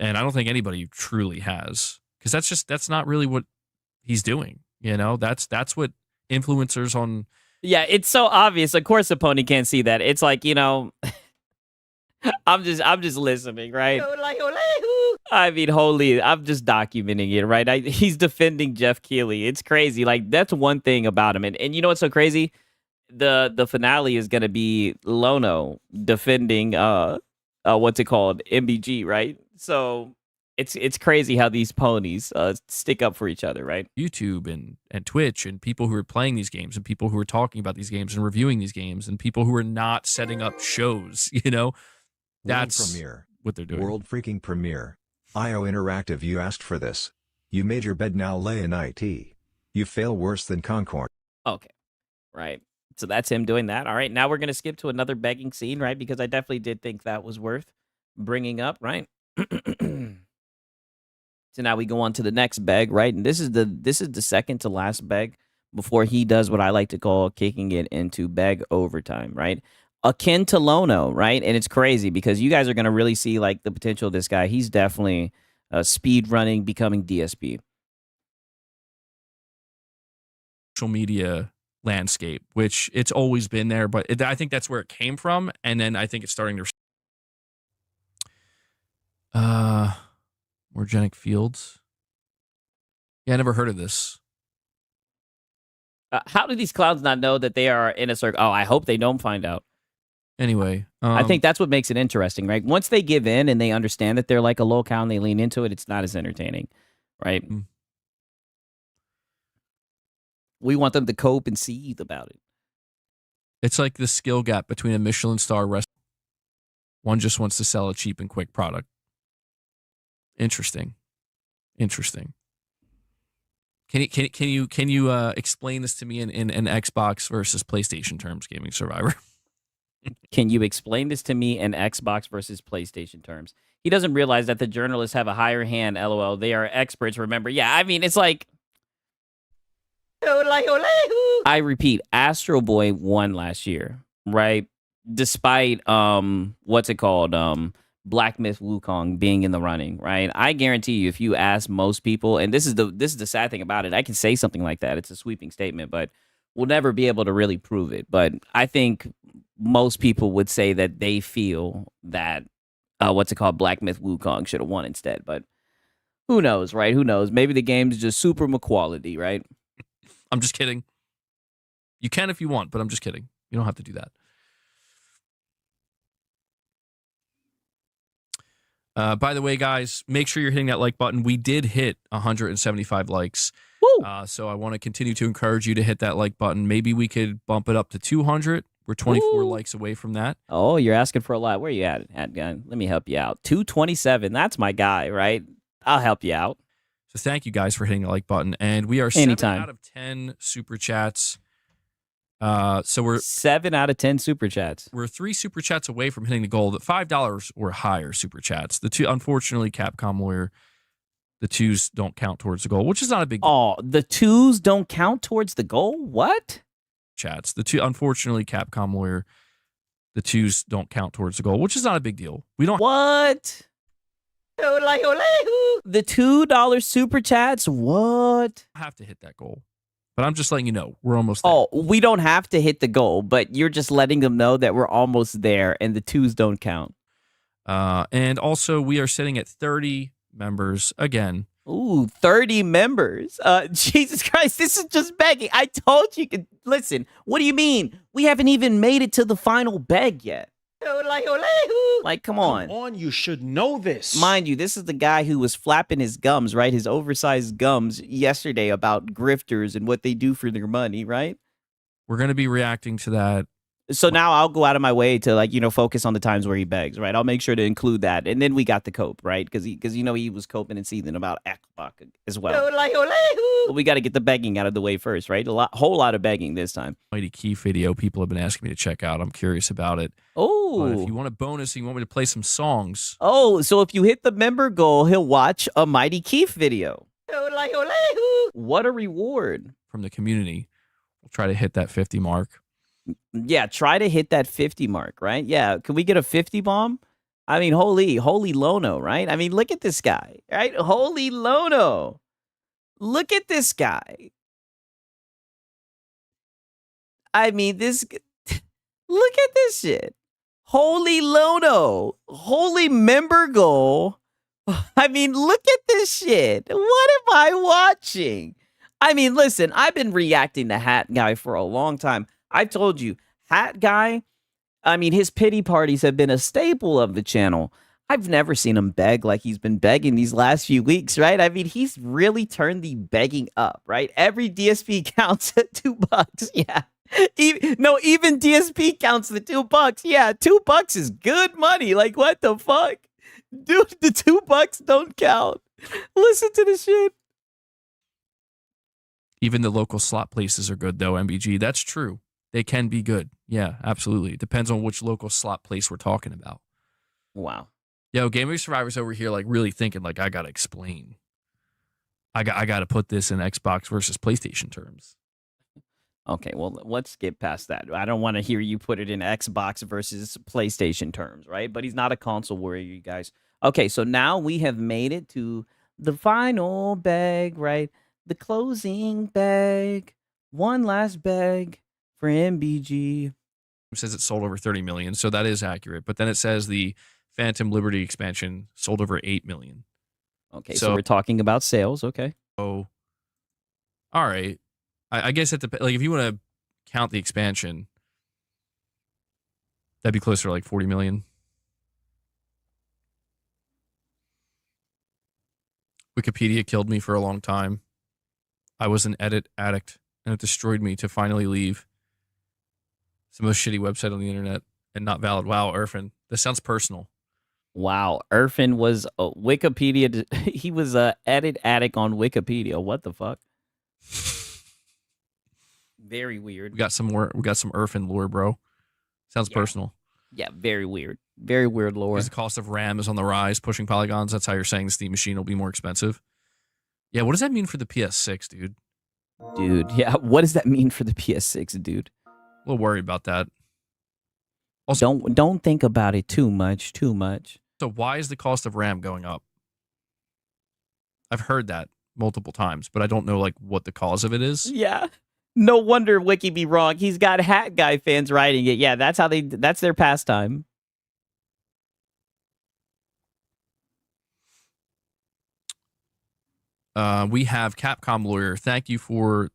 And I don't think anybody truly has, because that's not really what he's doing. You know, that's what influencers on. Yeah, it's so obvious. Of course, the pony can't see that. It's like, you know, I'm just listening, right? I mean, holy, I'm just documenting it, right? He's defending Jeff Keighley. It's crazy. Like, that's one thing about him. And you know what's so crazy? The finale is gonna be Lono defending what's it called? MBG, right? So it's crazy how these ponies stick up for each other, right? YouTube and Twitch and people who are playing these games and people who are talking about these games and reviewing these games and people who are not setting up shows, you know? That's premiere. What they're doing. World freaking premiere. IO Interactive, you asked for this. You made your bed, now lay in IT. You fail worse than Concord. Okay. Right. So that's him doing that. All right. Now we're going to skip to another begging scene, right? Because I definitely did think that was worth bringing up, right? So now we go on to the next beg, right? And this is the second to last beg before he does what I like to call kicking it into beg overtime, right? Akin to Lono, right? And it's crazy because you guys are going to really see like the potential of this guy. He's definitely speed running, becoming DSP. Social media landscape, which it's always been there, but I think that's where it came from. And then I think it's starting to Morgenic Fields. Yeah, I never heard of this. How do these clowns not know that they are in a circle? Oh, I hope they don't find out. Anyway, I think that's what makes it interesting, right? Once they give in and they understand that they're like a locale and they lean into it, it's not as entertaining, right? We want them to cope and seethe about it. It's like the skill gap between a Michelin star restaurant. One just wants to sell a cheap and quick product. Interesting. Can you explain this to me in Xbox versus PlayStation terms, Gaming Survivor? Can you explain this to me in Xbox versus PlayStation terms? He doesn't realize that the journalists have a higher hand, LOL. They are experts, remember? Yeah, I mean, it's like... I repeat, Astro Boy won last year, right? Despite, what's it called? Black Myth Wukong being in the running, right? I guarantee you, if you ask most people, and this is the sad thing about it, I can say something like that. It's a sweeping statement, but we'll never be able to really prove it. But I think most people would say that they feel that what's it called? Black Myth Wukong should have won instead. But who knows, right? Who knows? Maybe the game's just super quality, right? I'm just kidding. You can if you want, but I'm just kidding. You don't have to do that. By the way, guys, make sure you're hitting that like button. We did hit 175 likes. So I want to continue to encourage you to hit that like button. Maybe we could bump it up to 200. We're 24 likes away from that. Oh, you're asking for a lot. Where you at, gun? Let me help you out. 227. That's my guy, right? I'll help you out. So thank you guys for hitting the like button. And we are 7 out of 10 super chats. So we're 7 out of 10 super chats. We're 3 super chats away from hitting the goal. That $5 or higher super chats. The two, unfortunately, Capcom lawyer, the 2s don't count towards the goal, which is not a big deal. Oh, the 2s don't count towards the goal? What? Chats. The 2, unfortunately, Capcom lawyer, the 2s don't count towards the goal, which is not a big deal. We don't. What? The $2 super chats? What? Have to hit that goal. But I'm just letting you know, we're almost there. Oh, we don't have to hit the goal, but you're just letting them know that we're almost there and the 2s don't count. And also, we are sitting at 30 members again. Ooh, 30 members. Jesus Christ, this is just begging. I told you. Listen, what do you mean? We haven't even made it to the final beg yet. Like, come on. Come on, you should know this. Mind you, this is the guy who was flapping his gums, right? His oversized gums yesterday about grifters and what they do for their money, right? We're going to be reacting to that So now I'll go out of my way to like, focus on the times where he begs, right? I'll make sure to include that. And then we got the cope, right? Because he was coping and seething about Xbox as well. But we got to get the begging out of the way first, right? Whole lot of begging this time. Mighty Keith video people have been asking me to check out. I'm curious about it. Oh. But if you want a bonus and you want me to play some songs. Oh, so if you hit the member goal, he'll watch a Mighty Keith video. What a reward. From the community. We'll try to hit that 50 mark. Yeah, try to hit that 50 mark, right? Yeah, can we get a 50 bomb? I mean, holy Lono, right? I mean, look at this guy, right? Holy Lono. Look at this guy. I mean, look at this shit. Holy Lono. Holy member goal. I mean, look at this shit. What am I watching? I mean, listen, I've been reacting to Hat Guy for a long time. I've told you, Hat Guy, I mean, his pity parties have been a staple of the channel. I've never seen him beg like he's been begging these last few weeks, right? I mean, he's really turned the begging up, right? Every DSP counts at $2. Yeah. Even DSP counts the $2. Yeah, $2 is good money. Like, what the fuck? Dude, the $2 don't count. Listen to the shit. Even the local slot places are good, though, MBG. That's true. They can be good. Yeah, absolutely. It depends on which local slot place we're talking about. Wow. Yo, Gaming Survivors over here, like, really thinking, like, I got to explain. I got to put this in Xbox versus PlayStation terms. Okay, well, let's get past that. I don't want to hear you put it in Xbox versus PlayStation terms, right? But he's not a console warrior, you guys. Okay, so now we have made it to the final bag, right? The closing bag. One last bag for MBG. It says it sold over 30 million, so that is accurate. But then it says the Phantom Liberty expansion sold over 8 million. Okay, so we're talking about sales. Okay. Oh, all right. I guess at like if you want to count the expansion, that'd be closer to like 40 million. Wikipedia killed me for a long time. I was an edit addict, and it destroyed me to finally leave. It's the most shitty website on the internet and not valid. Wow, Irfan. This sounds personal. Wow, Irfan was a Wikipedia. He was a edit addict on Wikipedia. What the fuck? Very weird. We got some Irfan lore, bro. Sounds personal. Yeah, very weird. Very weird lore. Because the cost of RAM is on the rise, pushing polygons. That's how you're saying the Steam machine will be more expensive. Yeah, what does that mean for the PS6, dude? Dude, yeah, what does that mean for the PS6, dude? A little worried about that. Also, don't think about it too much. So why is the cost of RAM going up? I've heard that multiple times, but I don't know like what the cause of it is. Yeah. No wonder Wiki be wrong. He's got Hat Guy fans writing it. Yeah, that's their pastime. We have Capcom Lawyer. Thank you for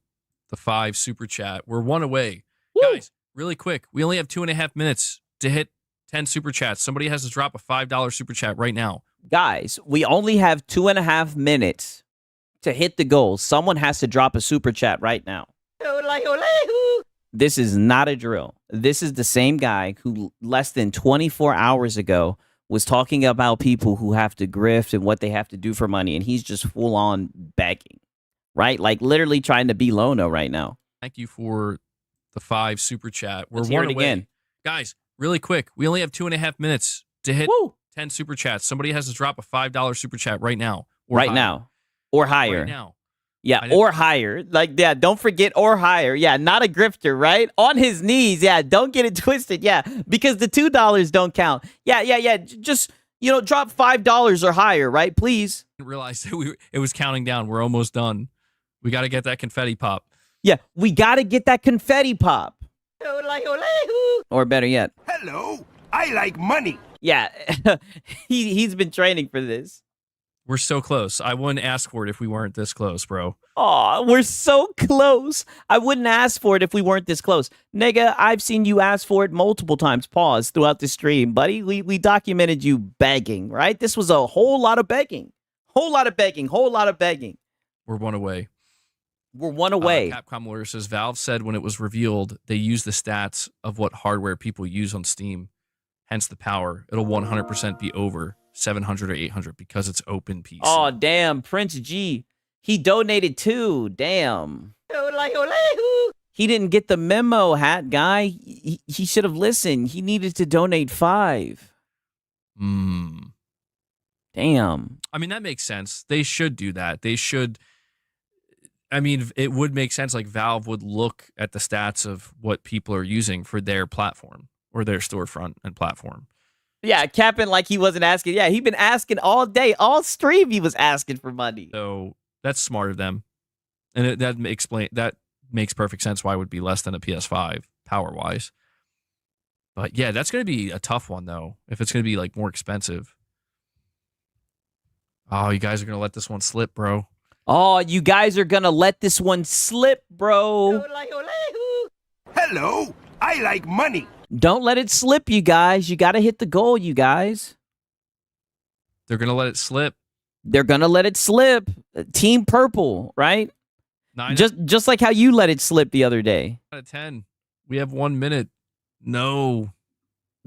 the 5 super chat. We're one away. Woo! Guys, really quick. We only have 2.5 minutes to hit 10 super chats. Somebody has to drop a $5 super chat right now. Guys, we only have 2.5 minutes to hit the goal. Someone has to drop a super chat right now. This is not a drill. This is the same guy who less than 24 hours ago was talking about people who have to grift and what they have to do for money, and he's just full on begging, right? Like literally trying to be Lono right now. Thank you for the 5 super chat. We're Let's one hear it away. again. Guys, really quick. We only have 2.5 minutes to hit 10 super chats. Somebody has to drop a $5 super chat right now. Right now. Or higher. Right now. Yeah, or higher. Like, yeah, don't forget or higher. Yeah, not a grifter, right? On his knees. Yeah, don't get it twisted. Yeah, because the $2 don't count. Yeah. Just, drop $5 or higher, right? Please. I didn't realize it was counting down. We're almost done. We got to get that confetti pop. Yeah, we got to get that confetti pop. Or better yet. Hello, I like money. Yeah, he's been training for this. We're so close. I wouldn't ask for it if we weren't this close, bro. Aw, we're so close. I wouldn't ask for it if we weren't this close. Nigga, I've seen you ask for it multiple times. Pause throughout the stream, buddy. We documented you begging, right? This was a whole lot of begging. Whole lot of begging. We're one away. We're one away. Capcom lawyer says Valve said when it was revealed, they used the stats of what hardware people use on Steam. Hence the power. It'll 100% be over 700 or 800 because it's open PC. Oh, damn. Prince G. He donated too. Damn. He didn't get the memo, hat guy. He should have listened. He needed to donate 5. Damn. I mean, that makes sense. They should do that. They should. I mean, it would make sense. Like Valve would look at the stats of what people are using for their platform or their storefront and platform. Yeah, capping like he wasn't asking. Yeah, he been asking all day, all stream. He was asking for money. So that's smart of them, and that makes perfect sense why it would be less than a PS5 power wise. But yeah, that's going to be a tough one though. If it's going to be like more expensive. Oh, you guys are going to let this one slip, bro. Oh, you guys are going to let this one slip, bro. Hello, I like money. Don't let it slip, you guys. You got to hit the goal, you guys. They're going to let it slip. They're going to let it slip. Team Purple, right? Just like how you let it slip the other day. 9 out of 10. We have 1 minute. No.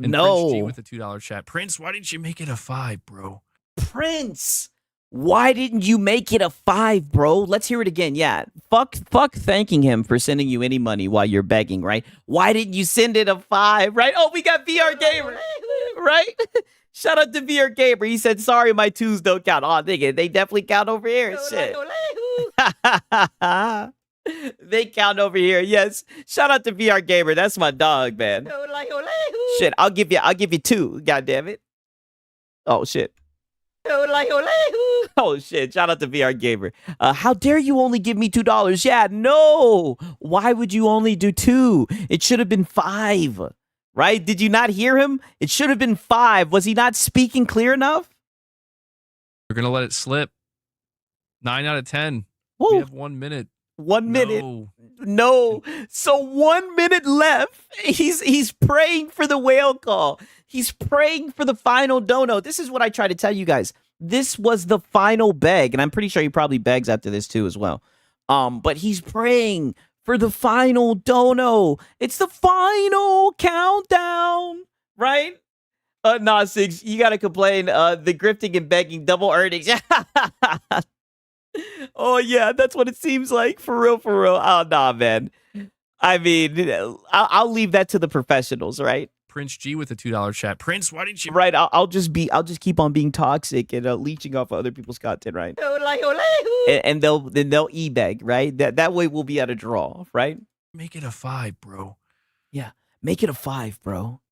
And no. Prince G with the $2 chat. Prince, why didn't you make it a 5, bro? Prince, why didn't you make it a 5, bro? Let's hear it again. Yeah. Fuck thanking him for sending you any money while you're begging, right? Why didn't you send it a 5, right? Oh, we got VR Gamer, right? Shout out to VR Gamer. He said, sorry, my 2s don't count. Oh, nigga, they definitely count over here. Shit. They count over here. Yes. Shout out to VR Gamer. That's my dog, man. Shit, I'll give you 2. God damn it. Oh, shit. Oh shit, shout out to VR Gamer. How dare you only give me $2? Yeah, no. Why would you only do 2? It should have been 5. Right? Did you not hear him? It should have been 5. Was he not speaking clear enough? We're going to let it slip. 9 out of 10. Woo. We have 1 minute. 1 minute. No. So 1 minute left. He's praying for the whale call. He's praying for the final dono. This is what I try to tell you guys. This was the final beg, and I'm pretty sure he probably begs after this too as well. But he's praying for the final dono. It's the final countdown, right? Nah, Six, you gotta complain. The grifting and begging, double earnings. Oh yeah, that's what it seems like. For real, for real. Oh nah, man. I mean, I'll leave that to the professionals, right? Prince G with the $2 chat. Prince, why didn't you? Right, I'll just keep on being toxic and leeching off of other people's content, right? And they'll e-beg, right? That way we'll be at a draw, right? Make it a 5, bro. Yeah, make it a 5, bro.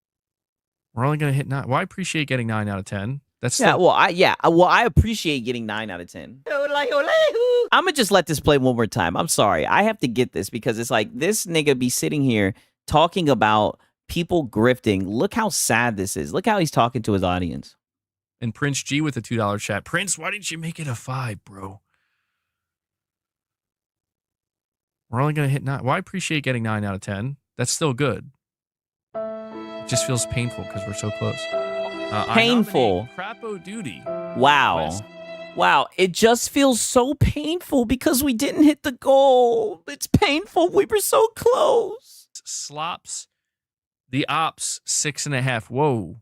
We're only gonna hit 9. Well, I appreciate getting 9 out of 10. That's still... I appreciate getting 9 out of 10. I'm gonna just let this play one more time. I'm sorry, I have to get this because it's like this nigga be sitting here talking about people grifting. Look how sad this is. Look how he's talking to his audience. And Prince G with the $2 chat. Prince, why didn't you make it a 5, bro? We're only going to hit 9. Well, I appreciate getting 9 out of 10. That's still good. It just feels painful because we're so close. Painful. Crapo Duty. Wow. West. Wow. It just feels so painful because we didn't hit the goal. It's painful. We were so close. Slops. The Ops 6.5. Whoa.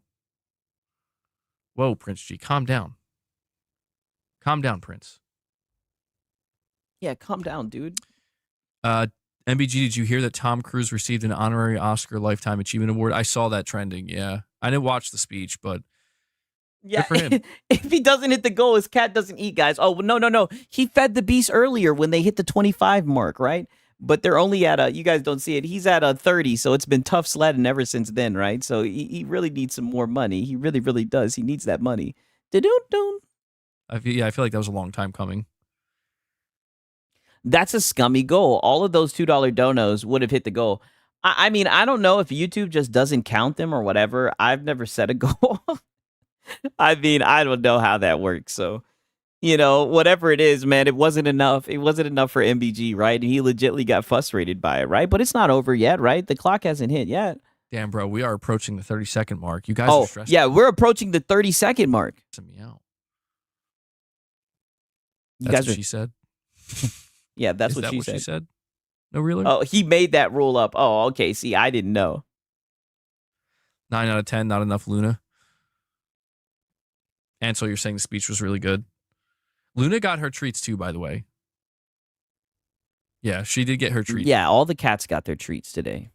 Whoa, Prince G. Calm down. Calm down, Prince. Yeah, calm down, dude. MBG, did you hear that Tom Cruise received an honorary Oscar Lifetime Achievement Award? I saw that trending, yeah. I didn't watch the speech, but yeah, good for him. If he doesn't hit the goal, his cat doesn't eat, guys. Oh, no. He fed the beast earlier when they hit the 25 mark, right? But they're only at you guys don't see it. He's at 30, so it's been tough sledding ever since then, right? So he really needs some more money. He really, really does. He needs that money. Da-doon-doon. I feel like that was a long time coming. That's a scummy goal. All of those $2 donos would have hit the goal. I mean, I don't know if YouTube just doesn't count them or whatever. I've never set a goal. I mean, I don't know how that works. So, you know, whatever it is, man, it wasn't enough. It wasn't enough for MBG, right? And he legitimately got frustrated by it, right? But it's not over yet, right? The clock hasn't hit yet. Damn, bro, we are approaching the 30-second mark. You guys are stressed. Yeah, we're approaching the 30-second mark. Me out. That's what she said. Yeah, that's Is what that she what said. she said? No realer? Oh, he made that rule up. Oh, okay. See, I didn't know. 9 out of 10, not enough Luna. Ansel, you're saying the speech was really good. Luna got her treats too, by the way. Yeah, she did get her treats. Yeah, all the cats got their treats today.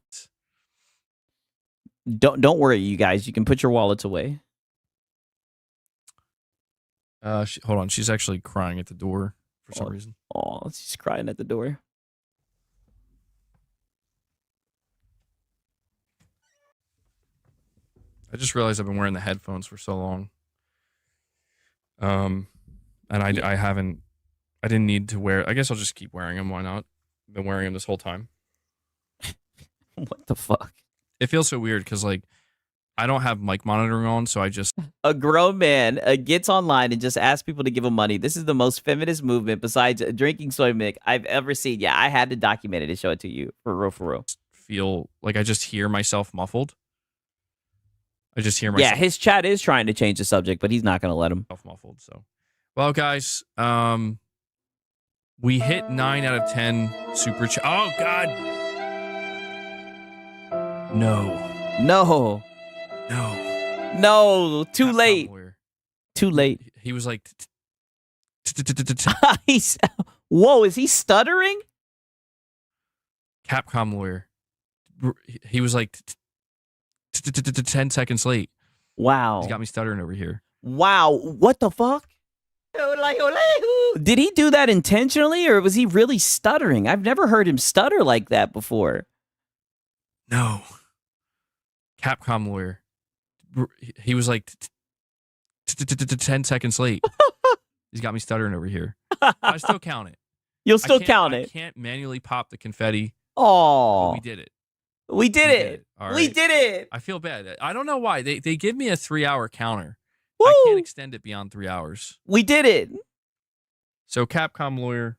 Don't worry, you guys. You can put your wallets away. Hold on. She's actually crying at the door for some reason. Oh, she's crying at the door. I just realized I've been wearing the headphones for so long. And I didn't need to wear. I guess I'll just keep wearing them. Why not? I've been wearing them this whole time. What the fuck? It feels so weird because like I don't have mic monitoring on, so I just A grown man gets online and just asks people to give him money. This is the most feminist movement besides drinking soy milk I've ever seen. Yeah, I had to document it and show it to you for real, for real. feel like I just hear myself muffled. I just hear myself. Yeah, his chat is trying to change the subject, but he's not going to let him. Muffled. So, well, guys, we hit 9 out of 10 super chat. Oh God, no. Too late. Too late. He was like, whoa, is he stuttering? Capcom lawyer. He was like 10 seconds late. Wow. He's got me stuttering over here. Wow. What the fuck? Did he do that intentionally or was he really stuttering? I've never heard him stutter like that before. No. Capcom lawyer. He was like 10 seconds late. He's got me stuttering over here. I still count it. You'll still count it. I can't manually pop the confetti. Oh. We did it. We did it. All We right. did it. I feel bad. I don't know why. They give me a 3-hour counter. Woo! I can't extend it beyond 3 hours. We did it. So Capcom lawyer,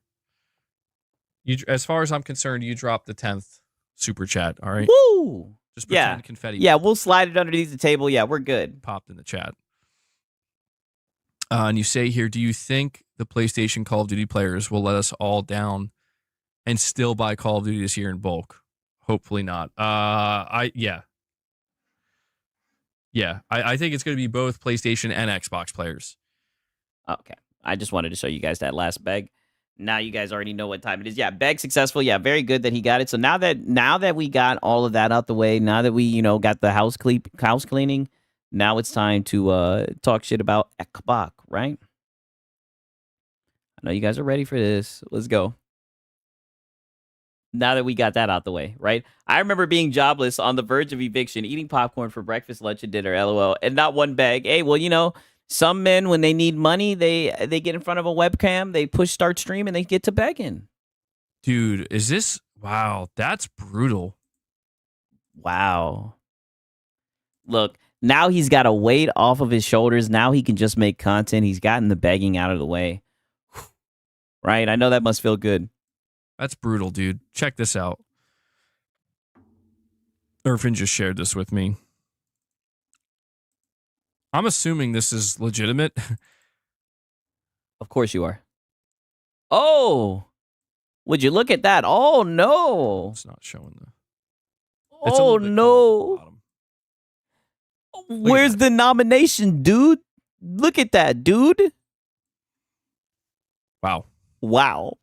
as far as I'm concerned, you dropped the 10th super chat. All right. Woo! Just pretend confetti. Yeah, we'll slide it underneath the table. Yeah, we're good. Popped in the chat. And you say here, do you think the PlayStation Call of Duty players will let us all down and still buy Call of Duty this year in bulk? Hopefully not. I think it's going to be both PlayStation and Xbox players. Okay. I just wanted to show you guys that last bag. Now you guys already know what time it is. Yeah, bag successful. Yeah, very good that he got it. So now that we got all of that out the way, now that we, got the house cleaning, now it's time to talk shit about Xbox, right? I know you guys are ready for this. Let's go. Now that we got that out the way, right? I remember being jobless on the verge of eviction, eating popcorn for breakfast, lunch, and dinner, LOL, and not one bag. Hey, well, some men, when they need money, they get in front of a webcam, they push start stream, and they get to begging. Dude, wow, that's brutal. Wow. Look, now he's got a weight off of his shoulders. Now he can just make content. He's gotten the begging out of the way. Right? I know that must feel good. That's brutal, dude. Check this out. Irfan just shared this with me. I'm assuming this is legitimate. Of course you are. Oh, would you look at that? Oh, no. It's not showing the... Oh, no. Where's the nomination, dude? Look at that, dude. Wow. Wow.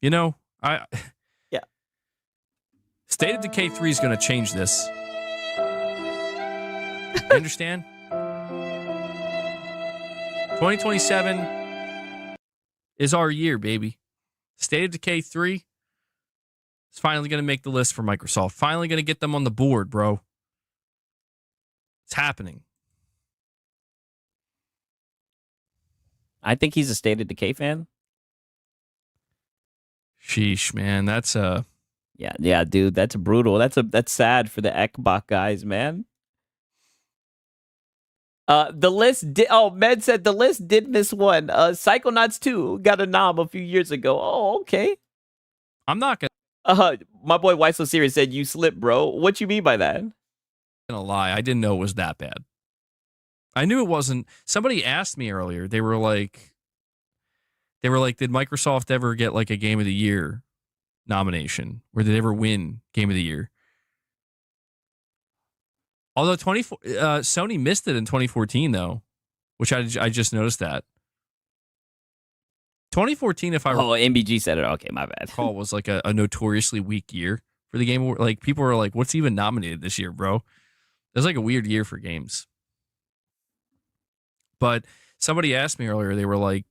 Yeah. State of Decay 3 is going to change this. You understand? 2027 is our year, baby. State of Decay 3 is finally going to make the list for Microsoft. Finally going to get them on the board, bro. It's happening. I think he's a State of Decay fan. Sheesh, man. That's Yeah, dude. That's brutal. That's sad for the Xbox guys, man. The list did. Oh, Med said the list did miss one. Psychonauts 2 got a nom a few years ago. Oh, okay. I'm not gonna. My boy Why So Serious said you slipped, bro. What you mean by that? Gonna lie, I didn't know it was that bad. I knew it wasn't. Somebody asked me earlier. They They were like, did Microsoft ever get like a Game of the Year nomination? Or did they ever win Game of the Year? Although Sony missed it in 2014, though, which I just noticed that. 2014, if I MBG said it. Okay, my bad. Recall, was like a notoriously weak year for the Game Award. Like, people were like, what's even nominated this year, bro? It was like a weird year for games. But somebody asked me earlier, they were like,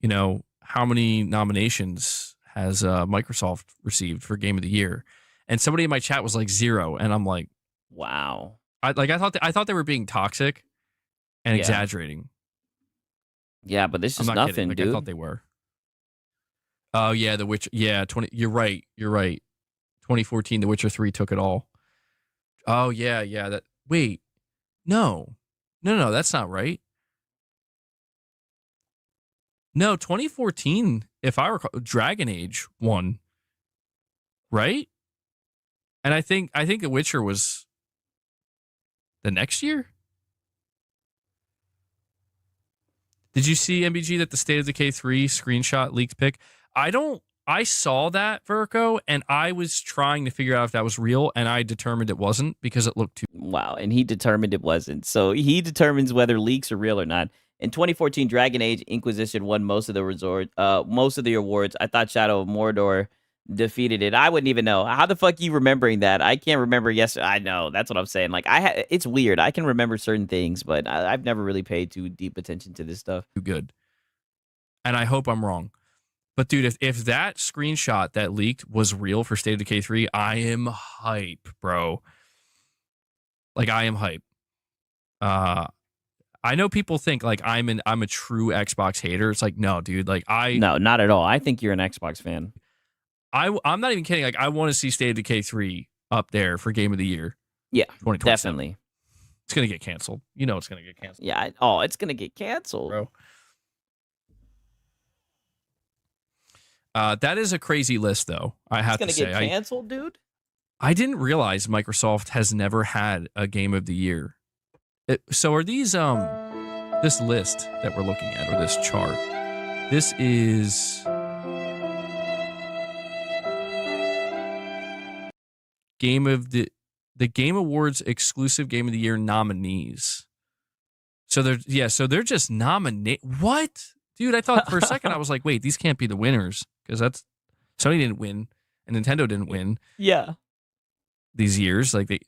you know, how many nominations has Microsoft received for Game of the Year? And somebody in my chat was like 0, and I'm like, wow. I thought they were being toxic and exaggerating. Yeah, but this is I'm not nothing, kidding. Like, dude. I thought they were. Oh yeah, The Witcher. Yeah, 20. You're right. 2014, The Witcher 3 took it all. Oh yeah. That. Wait, no, that's not right. No, 2014. If I recall, Dragon Age won. Right. And I think The Witcher was the next year. Did you see, MBG, that the State of Decay 3 screenshot leaked pic? I saw that, Verco, and I was trying to figure out if that was real, and I determined it wasn't because it looked too... Wow, and he determined it wasn't. So he determines whether leaks are real or not. In 2014, Dragon Age Inquisition won most of the awards. I thought Shadow of Mordor defeated it. I wouldn't even know. How the fuck you remembering that? I can't remember. Yes, I know. That's what I'm saying. Like, it's weird. I can remember certain things, but I've never really paid too deep attention to this stuff. Too good. And I hope I'm wrong. But dude, if that screenshot that leaked was real for State of Decay 3, I am hype, bro. Like, I am hype. I know people think like I'm a true Xbox hater. It's like, no, dude. Like, No, not at all. I think you're an Xbox fan. I'm not even kidding. Like, I want to see State of Decay 3 up there for Game of the Year. Yeah, definitely. It's gonna get canceled. You know, it's gonna get canceled. Yeah. It's gonna get canceled, bro. That is a crazy list, though. I have to say, it's gonna get canceled, dude. I didn't realize Microsoft has never had a Game of the Year. So are these this list that we're looking at, or this chart? This is the Game Awards exclusive Game of the Year nominees. So they're just nominate. What? Dude, I thought for a second, I was like, wait, these can't be the winners, because Sony didn't win and Nintendo didn't win. Yeah. These years, like these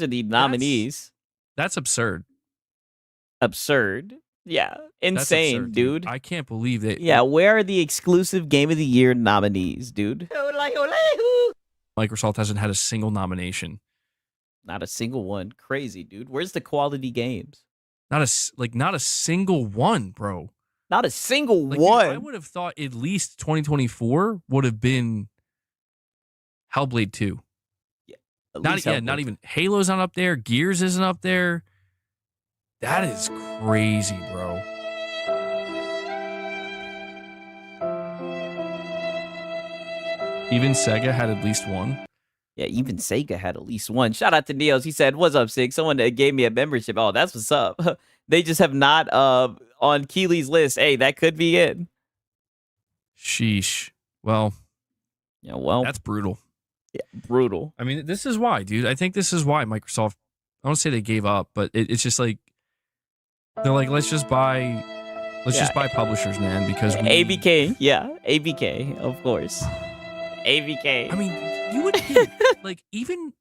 are the nominees. That's absurd. Absurd. Yeah. Insane, absurd, dude. I can't believe that. Yeah, where are the exclusive Game of the Year nominees, dude? Microsoft hasn't had a single nomination. Not a single one. Crazy, dude. Where's the quality games? Not a single one, bro. Not a single one. Dude, I would have thought at least 2024 would have been Hellblade 2. Not even Halo's not up there. Gears isn't up there. That is crazy, bro. Even Sega had at least one. Yeah, even Sega had at least one. Shout out to Neos. He said, "What's up, Sig? Someone that gave me a membership." Oh, that's what's up. They just have not on Keely's list. Hey, that could be it. Sheesh. Well, yeah. Well, that's brutal. Yeah, brutal. I mean, this is why, dude. I think this is why Microsoft. I don't say they gave up, but it's just like they're like, let's just buy publishers, man, because ABK. Yeah, ABK, of course. ABK. I mean, you would think, like, even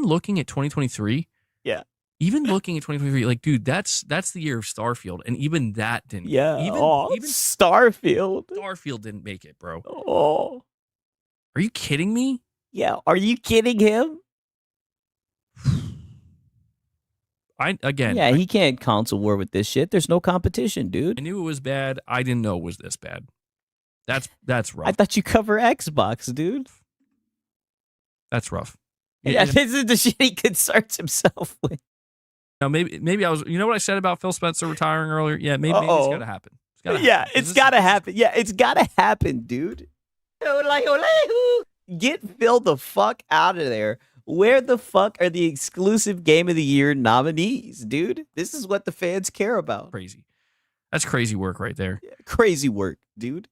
looking at 2023. Yeah. Even looking at 2023, like, dude, that's the year of Starfield, and even that didn't. Yeah. Even Starfield. Starfield didn't make it, bro. Oh. Are you kidding me? Yeah. Are you kidding him? He can't console war with this shit. There's no competition, dude. I knew it was bad. I didn't know it was this bad. That's rough. I thought you cover Xbox, dude. That's rough. Yeah, this is the shit he concerns himself with. Now, maybe I was. You know what I said about Phil Spencer retiring earlier? Yeah, maybe it's gotta happen. It's gotta happen. Yeah, it's gotta happen, dude. Get Phil the fuck out of there. Where the fuck are the exclusive Game of the Year nominees, dude? This is what the fans care about. Crazy. That's crazy work right there. Crazy work, dude.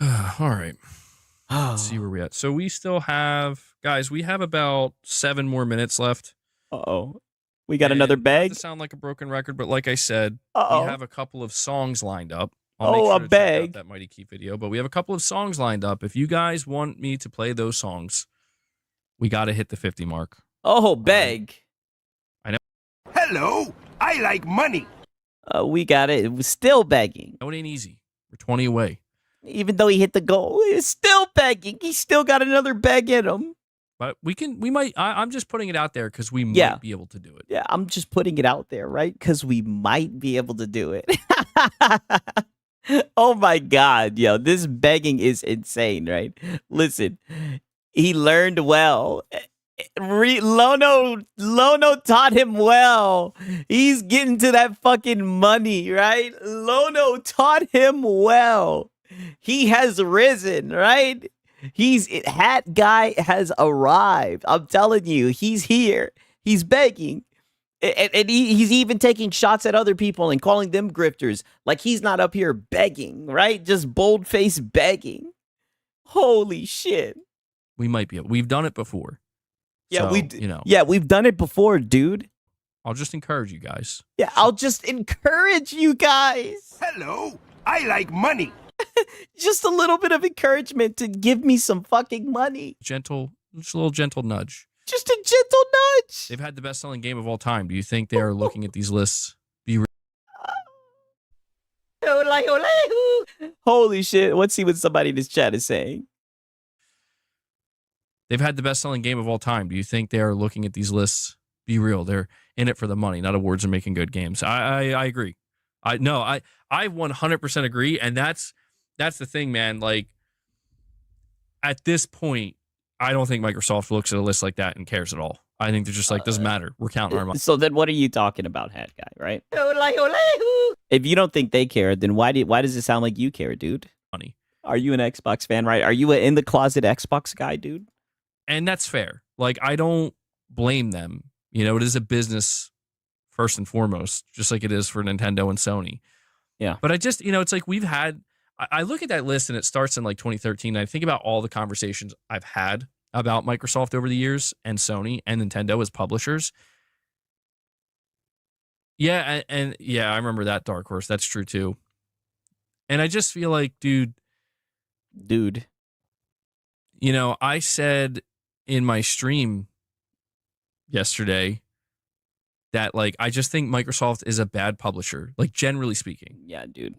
All right. Let's see where we're at. So we still have, guys, we have about 7 more minutes left. Uh-oh. We got another bag? Not to sound like a broken record, but like I said, Uh-oh. we have a couple of songs lined up. I'll make sure a to check bag. out that Mighty Keep video, but we have a couple of songs lined up. If you guys want me to play those songs, we got to hit the 50 mark. Oh, bag. I know. Hello, I like money. We got it. It was still begging. No, it ain't easy. We're 20 away. Even though he hit the goal, he's still begging. He's still got another bag in him. But I'm just putting it out there because we might be able to do it. Yeah, I'm just putting it out there, right? Because we might be able to do it. Oh my God, yo, this begging is insane, right? Listen, he learned well. Lono taught him well. He's getting to that fucking money, right? Lono taught him well. He has risen, right? Hat guy has arrived. I'm telling you, he's here. He's begging. And he's even taking shots at other people and calling them grifters. Like he's not up here begging, right? Just bold-faced begging. Holy shit. We might be able. We've done it before. Yeah, So, Yeah, we've done it before, dude. I'll just encourage you guys. Yeah, I'll just encourage you guys. Hello, I like money. Just a little bit of encouragement to give me some fucking money. Just a little gentle nudge. Just a gentle nudge. They've had the best-selling game of all time. Do you think they are looking at these lists? Holy shit. Let's see what somebody in this chat is saying. They've had the best-selling game of all time. Do you think they are looking at these lists? Be real. They're in it for the money, not awards or making good games. I agree. I 100% agree, and that's the thing, man. Like, at this point, I don't think Microsoft looks at a list like that and cares at all. I think they're just like, doesn't matter. We're counting our money. So then what are you talking about, hat guy, right? If you don't think they care, then why does it sound like you care, dude? Money. Are you an Xbox fan, right? Are you an in-the-closet Xbox guy, dude? And that's fair. Like, I don't blame them. It is a business first and foremost, just like it is for Nintendo and Sony. Yeah. But I just, it's like we've had, I look at that list and it starts in like 2013. And I think about all the conversations I've had about Microsoft over the years and Sony and Nintendo as publishers. Yeah. And yeah, I remember that Dark Horse. That's true too. And I just feel like, dude. I said in my stream yesterday that, like, I just think Microsoft is a bad publisher, like, generally speaking. Yeah, dude.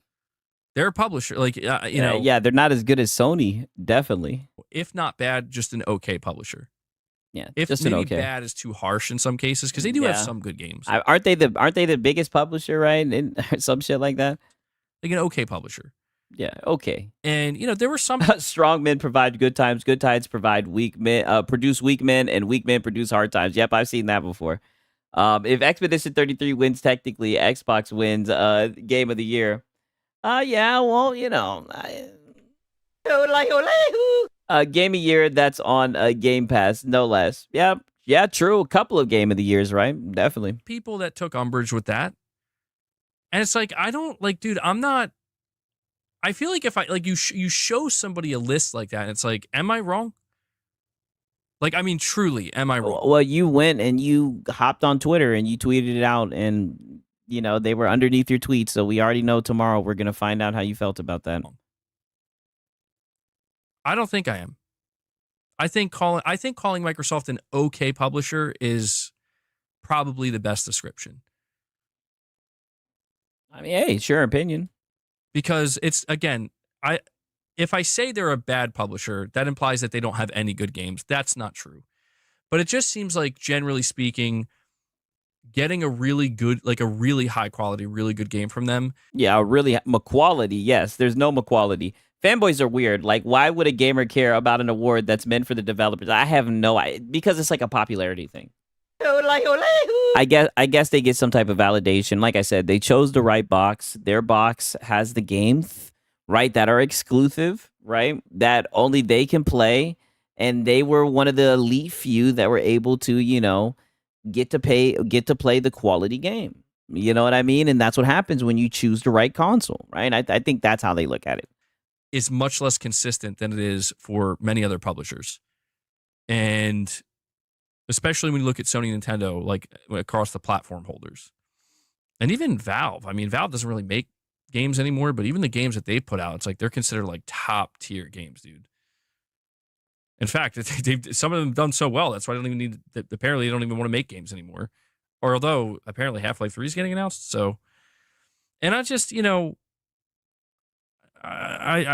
They're a publisher, like, Yeah, they're not as good as Sony, definitely. If not bad, just an okay publisher. Yeah, if just maybe an okay. Bad is too harsh in some cases because they do have some good games. Aren't they the biggest publisher, right? And some shit like that. Like an okay publisher. Yeah, okay. And there were some strong men provide good times, good times provide weak men, produce weak men, and weak men produce hard times. Yep, I've seen that before. If Expedition 33 wins, technically Xbox wins Game of the Year. Yeah, well, Game of Year that's on Game Pass, no less. Yeah, true. A couple of Game of the Years, right? Definitely. People that took umbrage with that. And it's like, I don't, like, dude, I'm not, I feel like if I, like, you show somebody a list like that, and it's like, am I wrong? Like, I mean, truly, am I wrong? Well, you went and you hopped on Twitter and you tweeted it out, and, they were underneath your tweets, so we already know tomorrow we're going to find out how you felt about that. I don't think I am. I think calling Microsoft an okay publisher is probably the best description. I mean, hey, it's your opinion. Because it's, again, if I say they're a bad publisher, that implies that they don't have any good games. That's not true. But it just seems like, generally speaking, getting a really good, like a really high quality, really good game from them. Yeah, a really quality. Yes, there's no quality. Fanboys are weird. Like, why would a gamer care about an award that's meant for the developers? I have no idea. Because it's like a popularity thing. I guess they get some type of validation. Like I said, they chose the right box. Their box has the games, right, that are exclusive, right, that only they can play. And they were one of the elite few that were able to, get to play the quality game. You know what I mean? And that's what happens when you choose the right console, right? I think that's how they look at it. Is much less consistent than it is for many other publishers. And especially when you look at Sony and Nintendo, like across the platform holders. And even Valve. I mean, Valve doesn't really make games anymore, but even the games that they put out, it's like they're considered like top tier games, dude. In fact, some of them done so well. That's why I don't even need. Apparently, they don't even want to make games anymore. Or although apparently Half-Life 3 is getting announced. So, and I just, I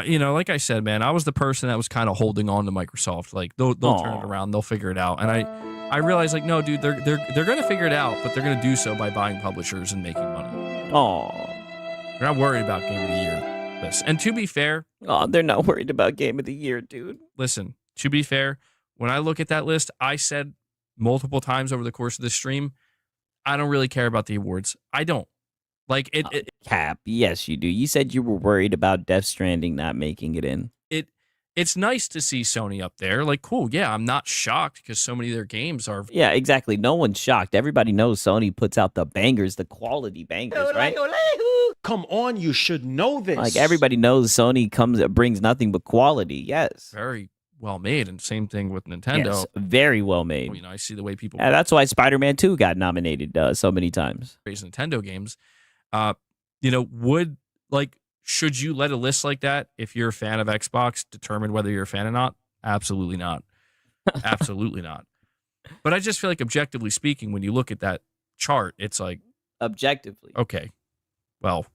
like I said, man, I was the person that was kind of holding on to Microsoft. Like they'll turn it around, they'll figure it out. And I realized like, no, dude, they're going to figure it out, but they're going to do so by buying publishers and making money. Oh, they're not worried about Game of the Year list. And to be fair, they're not worried about Game of the Year, dude. Listen, to be fair, when I look at that list, I said multiple times over the course of this stream, I don't really care about the awards. I don't. Like it Cap, yes, you do. You said you were worried about Death Stranding not making it in. It's nice to see Sony up there. Like, cool, yeah, I'm not shocked because so many of their games are. Yeah, exactly. No one's shocked. Everybody knows Sony puts out the bangers, the quality bangers, right? Come on, you should know this. Like everybody knows Sony brings nothing but quality. Yes. Very well made, and same thing with Nintendo. Yes, very well made. I see the way people. Yeah, that's why Spider-Man 2 got nominated so many times. Nintendo games. Should you let a list like that, if you're a fan of Xbox, determine whether you're a fan or not? Absolutely not. Absolutely not. But I just feel like objectively speaking, when you look at that chart, it's like objectively. Okay. Well.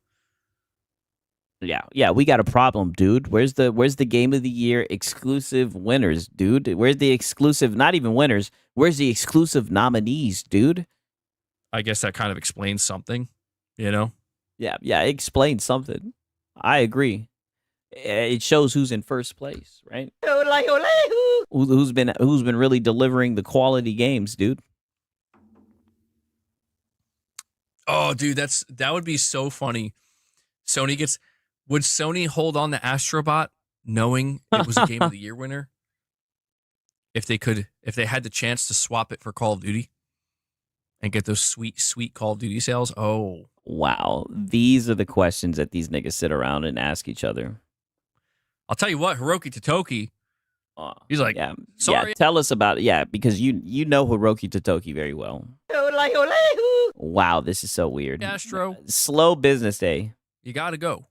Yeah, we got a problem, dude. Where's the Game of the Year exclusive winners, dude? Where's the exclusive, not even winners, where's the exclusive nominees, dude? I guess that kind of explains something, Yeah, it explains something. I agree. It shows who's in first place, right? Who's been really delivering the quality games, dude? Oh, dude, that would be so funny. Would Sony hold on to Astrobot knowing it was a Game of the Year winner? If they had the chance to swap it for Call of Duty and get those sweet, sweet Call of Duty sales? Oh. Wow. These are the questions that these niggas sit around and ask each other. I'll tell you what, Hiroki Totoki, he's like, sorry. Yeah, tell us about it. Yeah, because you know Hiroki Totoki very well. Wow, this is so weird. Astro. Slow business day. You got to go.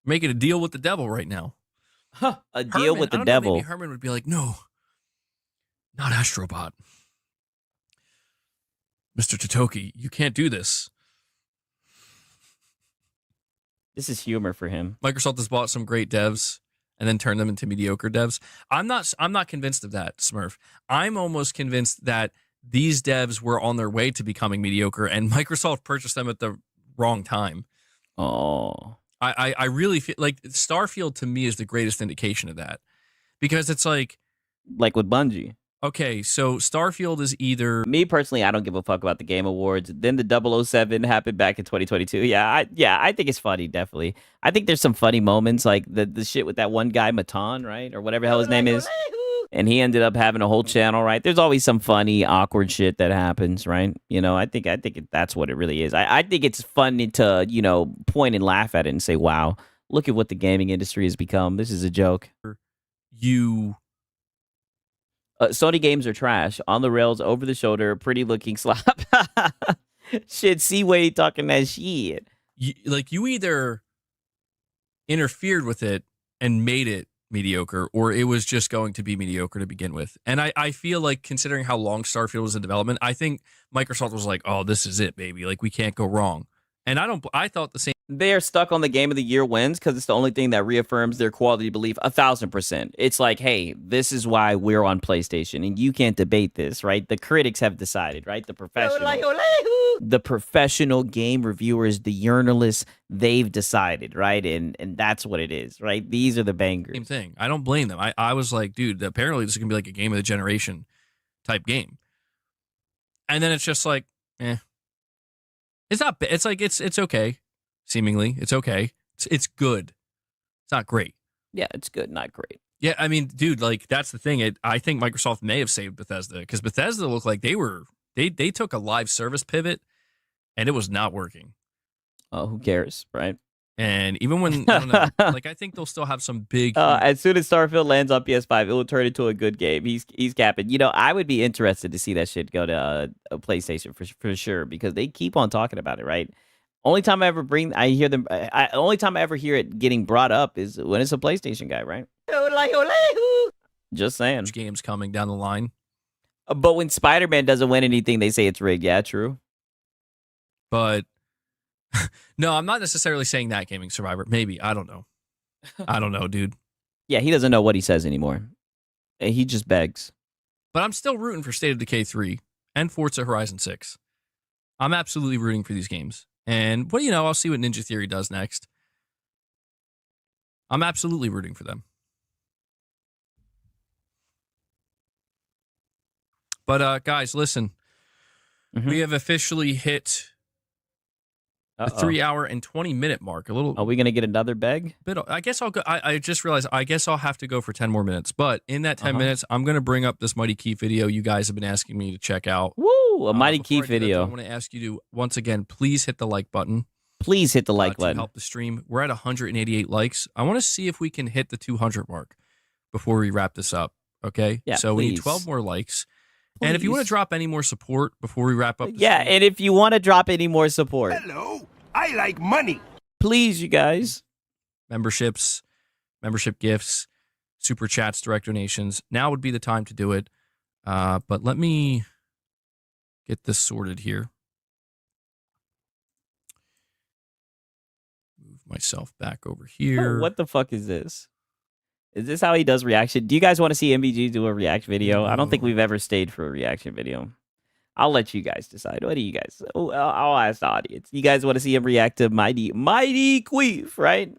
Making a deal with the devil right now. A deal with the devil. Maybe Herman would be like, no, not Astrobot. Mr. Totoki, you can't do this. This is humor for him. Microsoft has bought some great devs and then turned them into mediocre devs. I'm not convinced of that, Smurf. I'm almost convinced that these devs were on their way to becoming mediocre and Microsoft purchased them at the wrong time. Oh. I really feel like Starfield to me is the greatest indication of that. Because it's like with Bungie. Okay, so Starfield is either... Me personally, I don't give a fuck about the Game Awards. Then the 007 happened back in 2022. Yeah, I think it's funny, definitely. I think there's some funny moments, like the shit with that one guy, Matan, right? Or whatever the hell his name is. And he ended up having a whole channel, right? There's always some funny, awkward shit that happens, right? I think that's what it really is. I think it's funny to, point and laugh at it and say, wow, look at what the gaming industry has become. This is a joke. Sony games are trash. On the rails, over the shoulder, pretty looking slop. Shit, C-Wade talking that shit. You either interfered with it and made it mediocre, or it was just going to be mediocre to begin with. And I feel like, considering how long Starfield was in development, I think Microsoft was like, oh, this is it, baby. Like, we can't go wrong. And I thought the same. They are stuck on the Game of the Year wins because it's the only thing that reaffirms their quality belief 1,000%. It's like, hey, this is why we're on PlayStation, and you can't debate this, right? The critics have decided, right? The professional game reviewers, the journalists, they've decided, right? And that's what it is, right? These are the bangers. Same thing. I don't blame them. I was like, dude, apparently this is gonna be like a game of the generation type game, and then it's just like, It's not. It's like it's okay. Seemingly, it's okay. It's good. It's not great. Yeah, it's good, not great. Yeah, I mean, dude, like that's the thing. I think Microsoft may have saved Bethesda because Bethesda looked like they took a live service pivot and it was not working. Oh, who cares, right? And even when I don't know, like I think they'll still have some big. As soon as Starfield lands on PS5, it will turn into a good game. He's capping. You know, I would be interested to see that shit go to a PlayStation for sure because they keep on talking about it, right? Only time I ever hear them. Only time I ever hear it getting brought up is when it's a PlayStation guy, right? Just saying. Games coming down the line. But when Spider-Man doesn't win anything, they say it's rigged. Yeah, true. But no, I'm not necessarily saying that, Gaming Survivor. Maybe. I don't know. I don't know, dude. Yeah, he doesn't know what he says anymore. He just begs. But I'm still rooting for State of Decay 3 and Forza Horizon 6. I'm absolutely rooting for these games. And, well, you know, I'll see what Ninja Theory does next. I'm absolutely rooting for them. But, guys, listen. We have officially hit the 3 hour and 20-minute mark. A little. Are we gonna get another bag? I guess I'll go. I just realized. I guess I'll have to go for 10 more minutes. But in that 10 minutes, I'm gonna bring up this Mighty Keith video you guys have been asking me to check out. Woo! A Mighty Keith video. I want to ask you to once again, please hit the like button. Please hit the like button. To help the stream. We're at 188 likes. I want to see if we can hit the 200 mark before we wrap this up. Okay. Yeah. So please. we need 12 more likes. And if you want to drop any more support before we wrap up, and if you want to drop any more support, Hello, I like money. Please, you guys. Memberships, membership gifts, super chats, direct donations. Now would be the time to do it. But let me get this sorted here. Move myself back over here. Oh, what the fuck is this? Is this how he does reaction? Do you guys want to see MBG do a react video? I don't think we've ever stayed for a reaction video. I'll let you guys decide. What do you guys? I'll ask the audience. You guys want to see him react to Mighty Queef, right?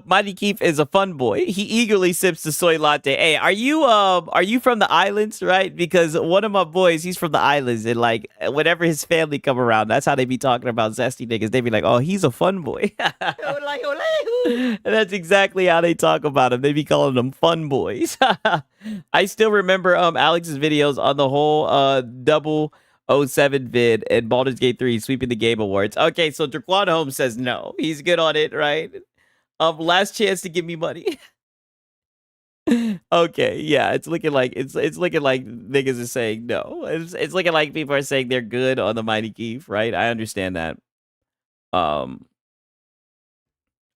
Mighty Keith is a fun boy. He eagerly sips the soy latte. Hey, are you from the islands, right? Because one of my boys, he's from the islands, and like whenever his family come around, that's how they be talking about zesty niggas. They be like, "Oh, he's a fun boy." And that's exactly how they talk about him. They be calling them fun boys. I still remember Alex's videos on the whole 007 vid and Baldur's Gate 3 sweeping the Game Awards. Okay, so Draquan Holmes says no. He's good on it, right? Last chance to give me money. Okay, yeah, it's looking like niggas are saying no. It's looking like people are saying they're good on the Mighty Keith, right? I understand that.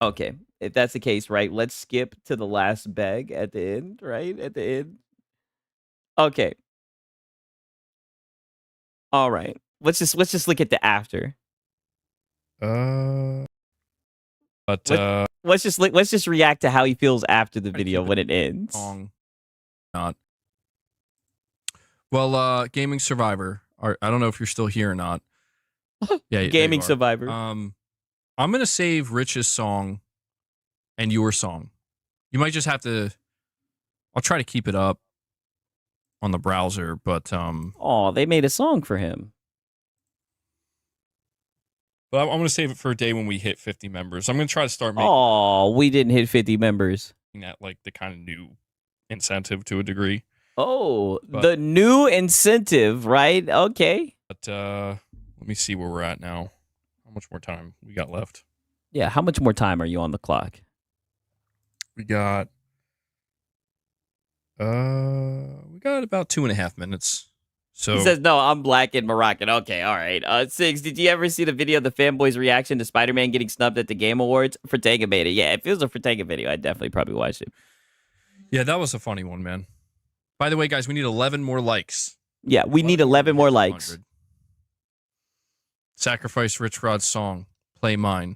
Okay, if that's the case, right? Let's skip to the last beg at the end, right? At the end. Okay. All right. Let's just look at the after. Let's just react to how he feels after the video when it ends. Not. Well, Gaming Survivor. I don't know if you're still here or not. Yeah, Gaming Survivor. I'm gonna save Rich's song and your song. You might just have to. I'll try to keep it up on the browser, but oh, they made a song for him. But I'm going to save it for a day when we hit 50 members. I'm going to try to start making. Oh, we didn't hit 50 members. That like the kind of new incentive to a degree. Oh, the new incentive, right? Okay. But let me see where we're at now. How much more time we got left? Yeah, how much more time are you on the clock? We got about 2.5 minutes. So he says, no, I'm black and Moroccan. Okay, all right. Six, did you ever see the video of the fanboys' reaction to Spider-Man getting snubbed at the Game Awards? Frutanga made it. Yeah, if it was a Frutanga video, I'd definitely probably watch it. Yeah, that was a funny one, man. By the way, guys, we need 11 more likes. Yeah, we need 11 more likes. Sacrifice Rich Rod's song. Play mine.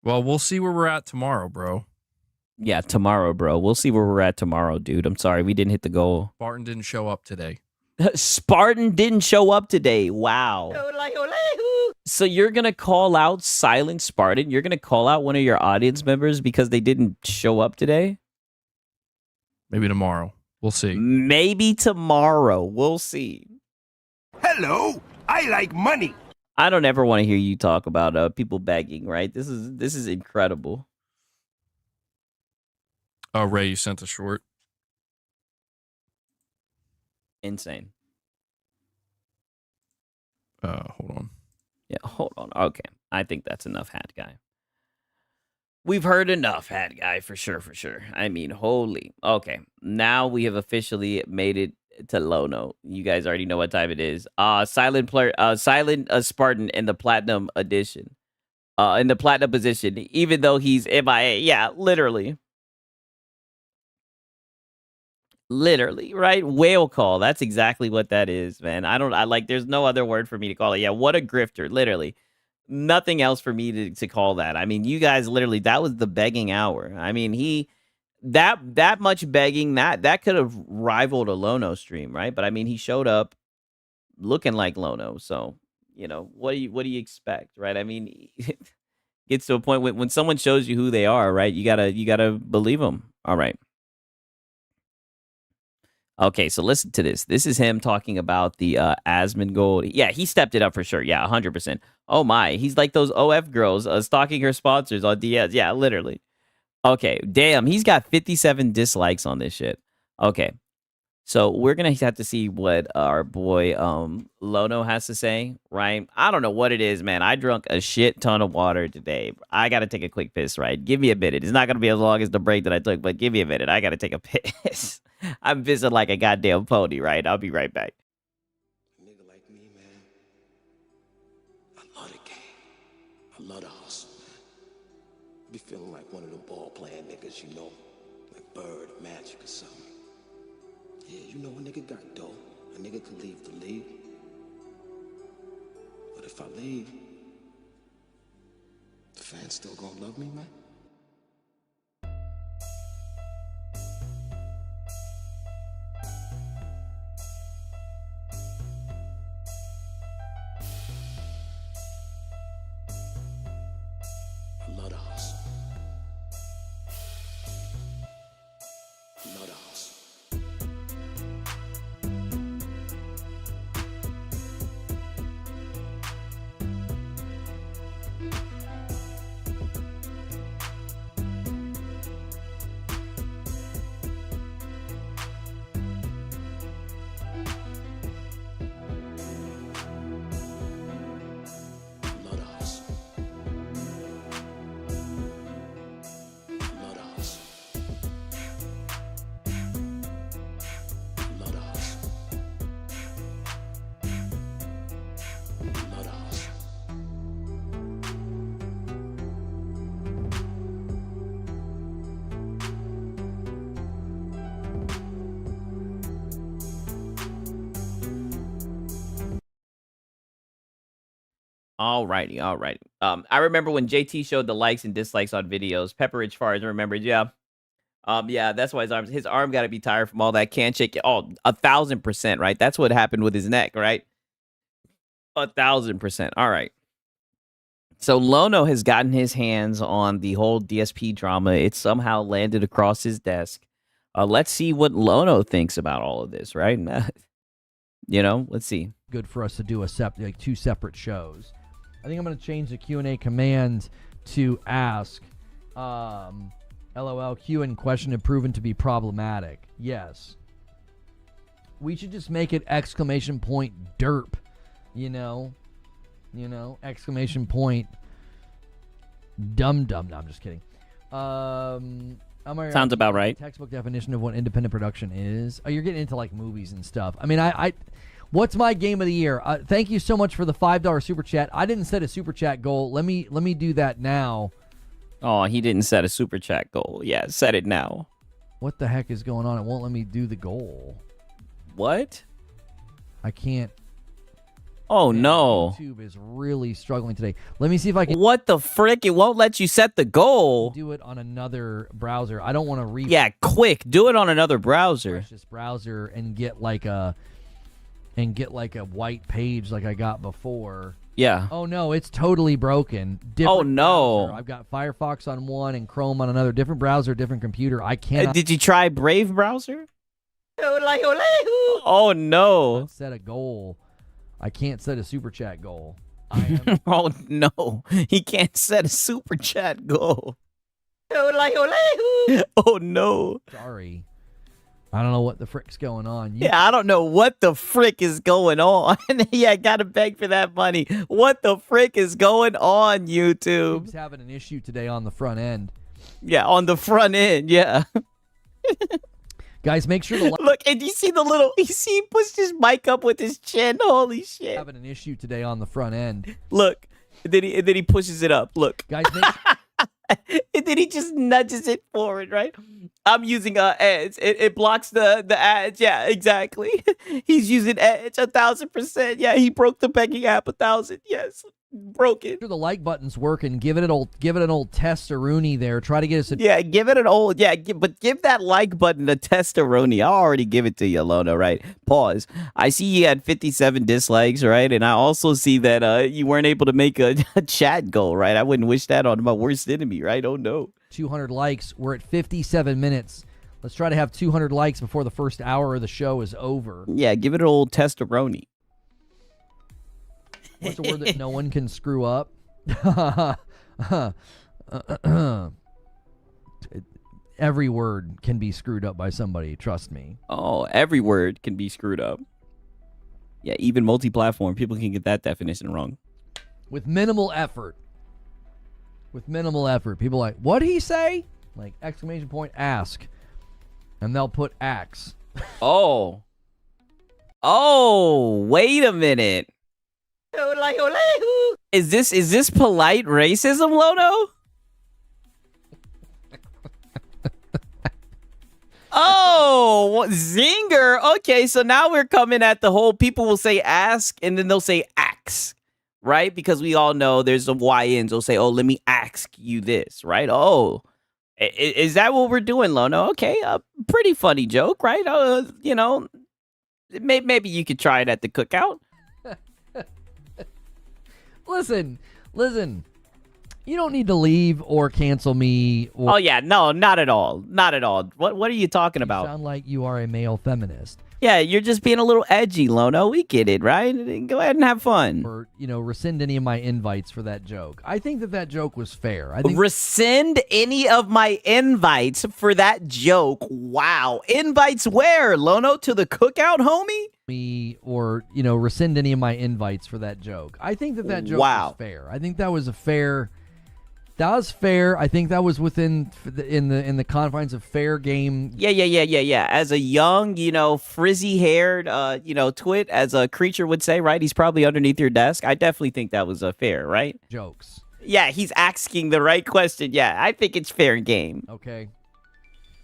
Well, we'll see where we're at tomorrow, bro. Yeah, tomorrow, bro. We'll see where we're at tomorrow, dude. I'm sorry, we didn't hit the goal. Spartan didn't show up today. Spartan didn't show up today. Wow. So you're going to call out Silent Spartan? You're going to call out one of your audience members because they didn't show up today? Maybe tomorrow. We'll see. Maybe tomorrow. We'll see. Hello, I like money. I don't ever want to hear you talk about people begging, right? This is incredible. Oh, Ray, you sent a short. Insane. Hold on. Yeah, hold on. Okay. I think that's enough, Hat Guy. We've heard enough, Hat Guy, for sure, for sure. I mean, holy. Okay. Now we have officially made it to Lono. You guys already know what time it is. Silent Spartan in the Platinum edition. In the Platinum position, even though he's MIA. Yeah, literally. Literally, right? Whale call. That's exactly what that is, man. There's no other word for me to call it. Yeah, what a grifter, literally. Nothing else for me to call that. I mean, you guys literally, that was the begging hour. I mean, that much begging, that could have rivaled a Lono stream, right? But I mean, he showed up looking like Lono, so what do you expect, right? I mean, gets to a point when someone shows you who they are, right? You gotta believe them. All right. Okay, so listen to this. This is him talking about the Asmon gold. Yeah, he stepped it up for sure. Yeah, 100%. Oh my, he's like those OF girls stalking her sponsors on DS. Yeah, literally. Okay, damn, he's got 57 dislikes on this shit. Okay, so we're gonna have to see what our boy Lono has to say, right? I don't know what it is, man. I drunk a shit ton of water today. I gotta take a quick piss, right? Give me a minute. It's not gonna be as long as the break that I took, but give me a minute. I gotta take a piss. I'm pissing like a goddamn pony, right? I'll be right back. A nigga like me, man, I love the game. I love the hustle, man. I be feeling like one of them ball playing niggas, like Bird, Magic or something. Yeah, a nigga got dough. A nigga could leave the league. But if I leave, the fans still gonna love me, man? I love the hustle. I love the hustle. Alrighty. I remember when JT showed the likes and dislikes on videos. Pepperidge Farms remembered, yeah. Yeah, that's why his arm got to be tired from all that can shake. Oh, 1,000%, right? That's what happened with his neck, right? 1,000%. All right. So Lono has gotten his hands on the whole DSP drama. It somehow landed across his desk. Let's see what Lono thinks about all of this, right? Let's see. Good for us to do two separate shows. I think I'm going to change the Q&A command to ask. LOL, Q and question have proven to be problematic. Yes. We should just make it exclamation point derp. Exclamation point dum dum. No, I'm just kidding. Sounds about right. Textbook definition of what independent production is. Oh, you're getting into like movies and stuff. I mean, I what's my game of the year? Thank you so much for the $5 super chat. I didn't set a super chat goal. Let me do that now. Oh, he didn't set a super chat goal. Yeah, set it now. What the heck is going on? It won't let me do the goal. What? I can't. Oh, no. YouTube is really struggling today. Let me see if I can. What the frick? It won't let you set the goal. Do it on another browser. I don't want to Yeah, quick. Do it on another browser. This browser and get like a white page like I got before. Yeah. Oh no, it's totally broken. Oh no. Browser. I've got Firefox on one and Chrome on another. Different browser, different computer. I can't. Did you try Brave browser? Oh no. Set a goal. I can't set a super chat goal. Oh no. He can't set a super chat goal. Oh no. Sorry. I don't know what the frick's going on. Yeah, I don't know what the frick is going on. Yeah, gotta beg for that money. What the frick is going on, YouTube? YouTube's having an issue today on the front end. Yeah, on the front end, yeah. Guys, make sure to look, and you see the little, he pushed his mic up with his chin. Holy shit. Having an issue today on the front end. Look, and then he pushes it up. Look. Guys, make and then he just nudges it forward, right? I'm using Edge. It blocks the Edge. Yeah, exactly. He's using Edge 1,000%. Yeah, he broke the begging app 1,000. Yes, broke it. The like button's working. Give it an old test-a-rooney there. Try to get us. Yeah, give it an old. Yeah, but give that like button a test-a-rooney. I'll already give it to you, Lono. Right? Pause. I see you had 57 dislikes, right? And I also see that you weren't able to make a chat goal, right? I wouldn't wish that on my worst enemy, right? Oh no. 200 likes. We're at 57 minutes. Let's try to have 200 likes before the first hour of the show is over. Yeah, give it an old test-a-rooney. What's the word that no one can screw up? Every word can be screwed up by somebody, trust me. Oh, every word can be screwed up. Yeah, even multi-platform, people can get that definition wrong. With minimal effort. With minimal effort. People like, what'd he say? Like, exclamation point, ask. And they'll put axe. Oh. Oh, wait a minute. Is this polite racism, Lono? Oh, zinger. Okay, so now we're coming at the whole people will say ask and then they'll say axe, right? Because we all know there's some YNs will say, oh, let me ask you this, right? Oh, is that what we're doing, Lono? Okay, a pretty funny joke, right? You know, maybe you could try it at the cookout. Listen. You don't need to leave or cancel me. Or oh, yeah. No, not at all. Not at all. What are you talking about? You sound like you are a male feminist. Yeah, you're just being a little edgy, Lono. We get it, right? Go ahead and have fun. Or, rescind any of my invites for that joke. I think that joke was fair. I think rescind any of my invites for that joke. Wow. Invites where, Lono? To the cookout, homie? Or, rescind any of my invites for that joke. I think that joke was fair. I think that was a fair... That was fair. I think that was within in the confines of fair game. Yeah. As a young, frizzy-haired, twit, as a creature would say, right? He's probably underneath your desk. I definitely think that was fair, right? Jokes. Yeah, he's asking the right question. Yeah, I think it's fair game. Okay.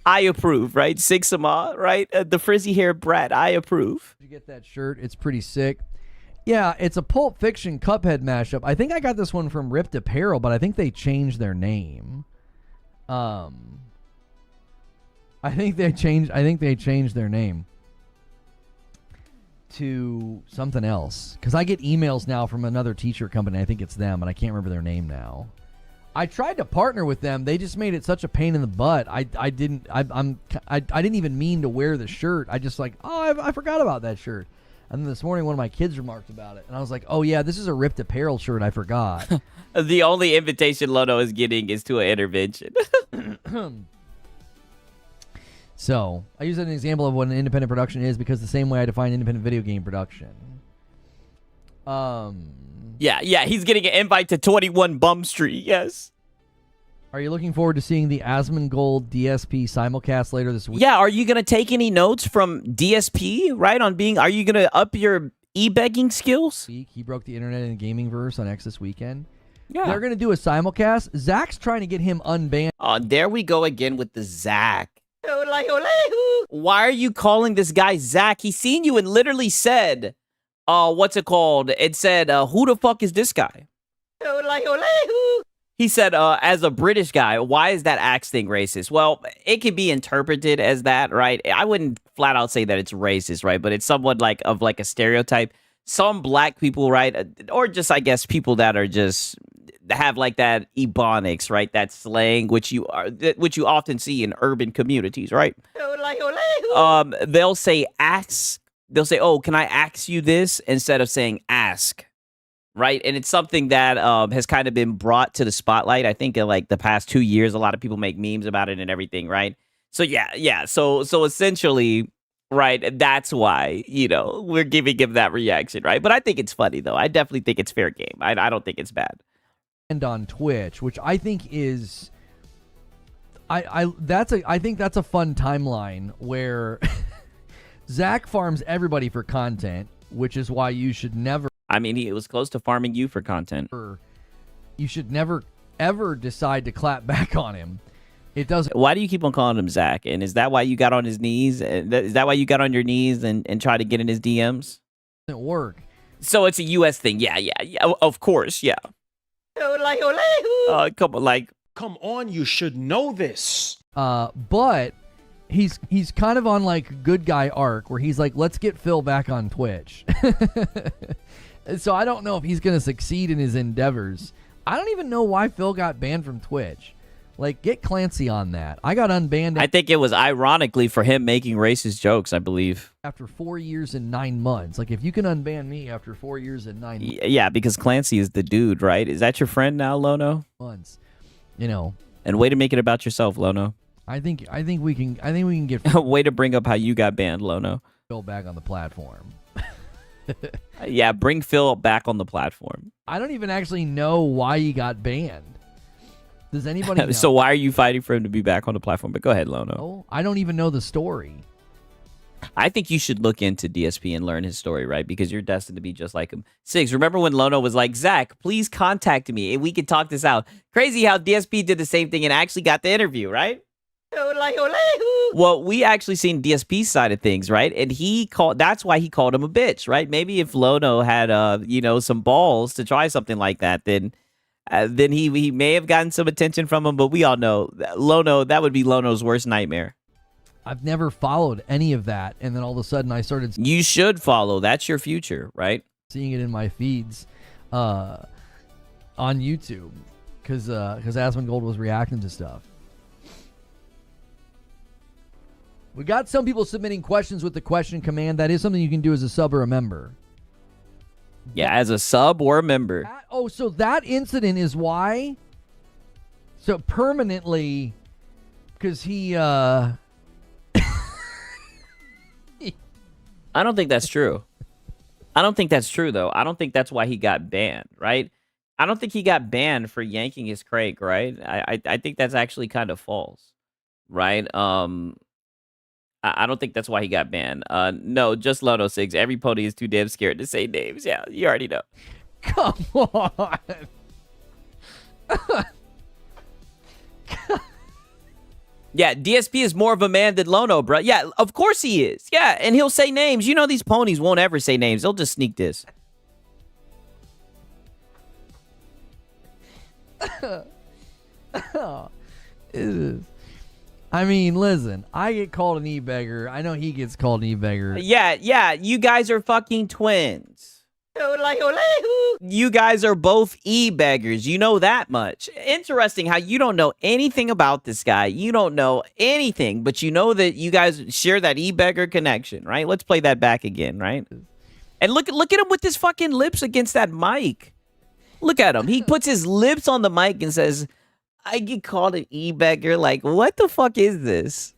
I approve, right? Sixama, right? The frizzy-haired brat. I approve. Did you get that shirt? It's pretty sick. Yeah, it's a Pulp Fiction Cuphead mashup. I think I got this one from Ripped Apparel, but I think they changed their name. I think they changed their name to something else. Because I get emails now from another t-shirt company. I think it's them, and I can't remember their name now. I tried to partner with them. They just made it such a pain in the butt. I didn't even mean to wear the shirt. I just I forgot about that shirt. And then this morning, one of my kids remarked about it. And I was like, oh, yeah, this is a Ripped Apparel shirt. I forgot. The only invitation Lono is getting is to an intervention. So, I use an example of what an independent production is because the same way I define independent video game production. Yeah, he's getting an invite to 21 Bum Street, yes. Are you looking forward to seeing the Asmongold DSP simulcast later this week? Yeah, are you going to take any notes from DSP, right, are you going to up your e-begging skills? He broke the internet in the gaming verse on X this weekend. Yeah. They're going to do a simulcast. Zach's trying to get him unbanned. Oh, there we go again with the Zach. Why are you calling this guy Zach? He seen you and literally said, what's it called? It said, who the fuck is this guy? He said, as a British guy, why is that axe thing racist? Well, it can be interpreted as that, right? I wouldn't flat out say that it's racist, right? But it's somewhat like a stereotype. Some black people, right? Or just, I guess, people that are just have like that ebonics, right? That slang, which you often see in urban communities, right? They'll say axe. They'll say, oh, can I ask you this? Instead of saying ask. Right. And it's something that has kind of been brought to the spotlight. I think in like the past 2 years, a lot of people make memes about it and everything. Right. So yeah. So essentially, right, that's why, we're giving him that reaction, right? But I think it's funny though. I definitely think it's fair game. I don't think it's bad. And on Twitch, which I think is I think that's a fun timeline where Zach farms everybody for content, which is why you should never. I mean, it was close to farming you for content. You should never ever decide to clap back on him. It doesn't. Why do you keep on calling him Zach? And is that why you got on his knees? Is that why you got on your knees and tried to get in his DMs? Doesn't work. So it's a U.S. thing. Yeah. Of course. Yeah. Come on, you should know this. But he's kind of on like good guy arc where he's like, let's get Phil back on Twitch. So I don't know if he's gonna succeed in his endeavors. I don't even know why Phil got banned from Twitch. Like, get Clancy on that. I got unbanned. I think it was ironically for him making racist jokes, I believe. After 4 years and 9 months. Like, if you can unban me after 4 years and 9 months. Yeah, because Clancy is the dude, right? Is that your friend now, Lono? Months. And way to make it about yourself, Lono. I think we can get way to bring up how you got banned, Lono. Phil back on the platform. Yeah, bring Phil back on the platform. I don't even actually know why he got banned. Does anybody know? So why are you fighting for him to be back on the platform? But go ahead, Lono. Oh, I don't even know the story. I think you should look into DSP and learn his story, right? Because you're destined to be just like him. Six, remember when Lono was like, Zach, please contact me and we can talk this out. Crazy how DSP did the same thing and actually got the interview, right? Well, we actually seen DSP's side of things, right? And that's why he called him a bitch, right? Maybe if Lono had, some balls to try something like that, then he may have gotten some attention from him. But we all know that would be Lono's worst nightmare. I've never followed any of that, and then all of a sudden I started. You should follow. That's your future, right? Seeing it in my feeds, on YouTube, because Asmongold was reacting to stuff. We got some people submitting questions with the question command. That is something you can do as a sub or a member. Yeah, as a sub or a member. So that incident is why. So permanently, because he. I don't think that's true. I don't think that's true, though. I don't think that's why he got banned, right? I don't think he got banned for yanking his crate, right? I think that's actually kind of false, right? I don't think that's why he got banned. No, just Lono 6. Every pony is too damn scared to say names. Yeah, you already know. Come on. Yeah, DSP is more of a man than Lono, bro. Yeah, of course he is. Yeah, and he'll say names. You know these ponies won't ever say names. They'll just sneak this. I mean, listen, I get called an e-beggar. I know he gets called an e-beggar. Yeah, you guys are fucking twins. You guys are both e-beggars. You know that much. Interesting how you don't know anything about this guy. You don't know anything, but you know that you guys share that e-beggar connection, right? Let's play that back again, right? And look at him with his fucking lips against that mic. Look at him. He puts his lips on the mic and says, I get called an e-beggar. Like, what the fuck is this?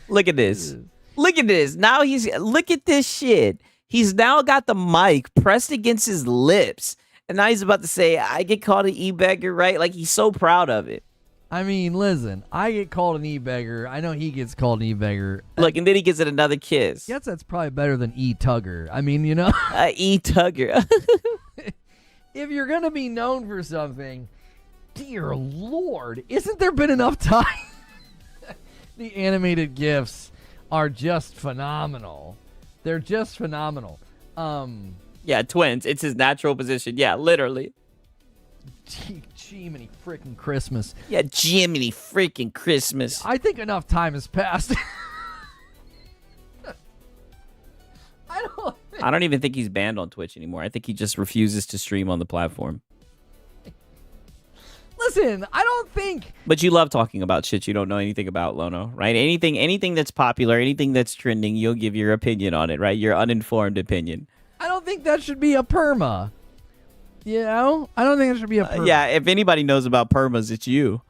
Look at this. Look at this. Now look at this shit. He's now got the mic pressed against his lips. And now he's about to say, I get called an e-beggar, right? Like, he's so proud of it. I mean, listen, I get called an e-beggar. I know he gets called an e-beggar. Look, and then he gives it another kiss. Yes, that's probably better than e-tugger. I mean, you know. E-tugger. If you're going to be known for something, dear Lord, isn't there been enough time? The animated GIFs are just phenomenal. They're just phenomenal. Yeah, twins. It's his natural position. Yeah, literally. Jiminy freaking Christmas. Yeah, Jiminy freaking Christmas. I think enough time has passed. I don't even think he's banned on Twitch anymore. I think he just refuses to stream on the platform. Listen, I don't think. But you love talking about shit you don't know anything about, Lono, right? Anything that's popular, anything that's trending, you'll give your opinion on it, right? Your uninformed opinion. I don't think that should be a perma. You know? I don't think it should be a perma. Yeah, if anybody knows about permas, it's you.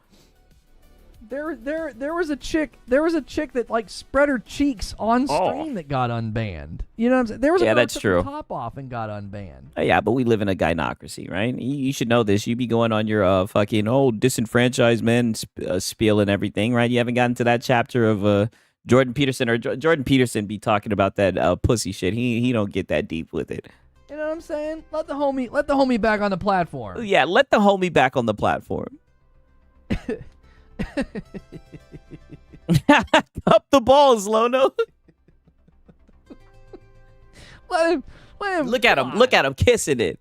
There was a chick that like spread her cheeks on stream that got unbanned. You know what I'm saying? There was a girl that that's took true. her top off and got unbanned. Yeah, but we live in a gynocracy, right? You should know this. You be going on your fucking disenfranchised men spiel and everything, right? You haven't gotten to that chapter of Jordan Peterson, or Jordan Peterson be talking about that pussy shit. He don't get that deep with it. You know what I'm saying? Let the homie back on the platform. Yeah, let the homie back on the platform. Up the balls, Lono. Let him. Look at him. Look at him kissing it.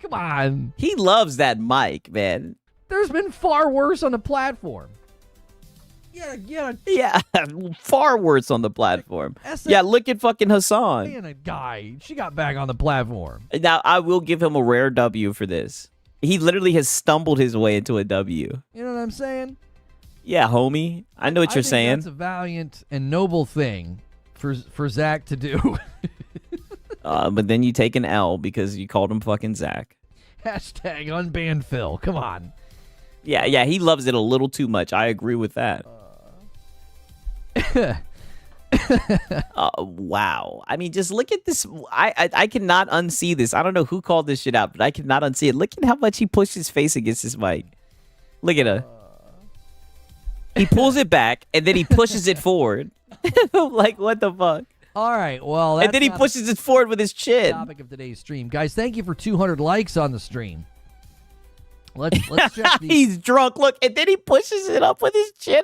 Come on. He loves that mic, man. There's been far worse on the platform. Yeah, far worse on the platform. Yeah, look at fucking Hassan. And a guy. She got back on the platform. Now, I will give him a rare W for this. He literally has stumbled his way into a W. You know what I'm saying? Yeah, homie. I know what you're saying. That's a valiant and noble thing for Zach to do. But then you take an L because you called him fucking Zach. Hashtag unbanned Phil. Come on. Yeah, he loves it a little too much. I agree with that. Wow. I mean, just look at this. I cannot unsee this. I don't know who called this shit out, but I cannot unsee it. Look at how much he pushed his face against his mic. Look at her. He pulls it back, and then he pushes it forward. Like, what the fuck? All right, well, that's and then he pushes it forward with his chin. Topic of today's stream, guys. Thank you for 200 likes on the stream. Let's check the... He's drunk. Look, and then he pushes it up with his chin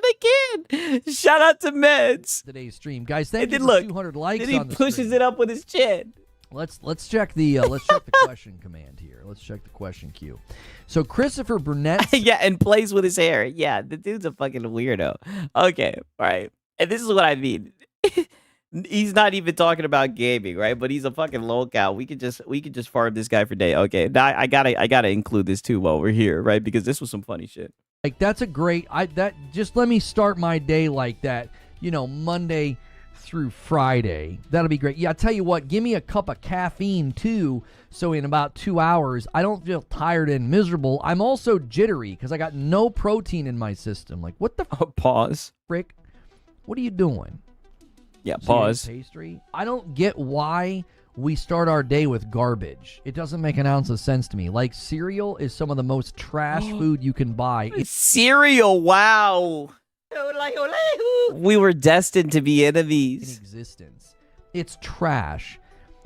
again. Shout out to Meds. Today's stream, guys. Thank you for 200 likes on the Then he pushes it up with his chin. Let's check the question command here. Let's check the question queue. So Christopher Burnett, yeah, and plays with his hair. Yeah, the dude's a fucking weirdo. Okay, all right, and this is what I mean. He's not even talking about gaming, right? But he's a fucking lolcow. We could just farm this guy for day. Okay, now I gotta include this too while we're here, right? Because this was some funny shit. like that's a great. Just let me start my day like that. You know, Monday through Friday. That'll be great. Yeah, I tell you what, give me a cup of caffeine too, so in about 2 hours, I don't feel tired and miserable. I'm also jittery because I got no protein in my system. Like, what the pause. Frick? What are you doing? Yeah, So you pause. ate pastry? I don't get why we start our day with garbage. It doesn't make an ounce of sense to me. Like, cereal is some of the most trash food you can buy. Cereal, wow. We were destined to be enemies. In existence. It's trash.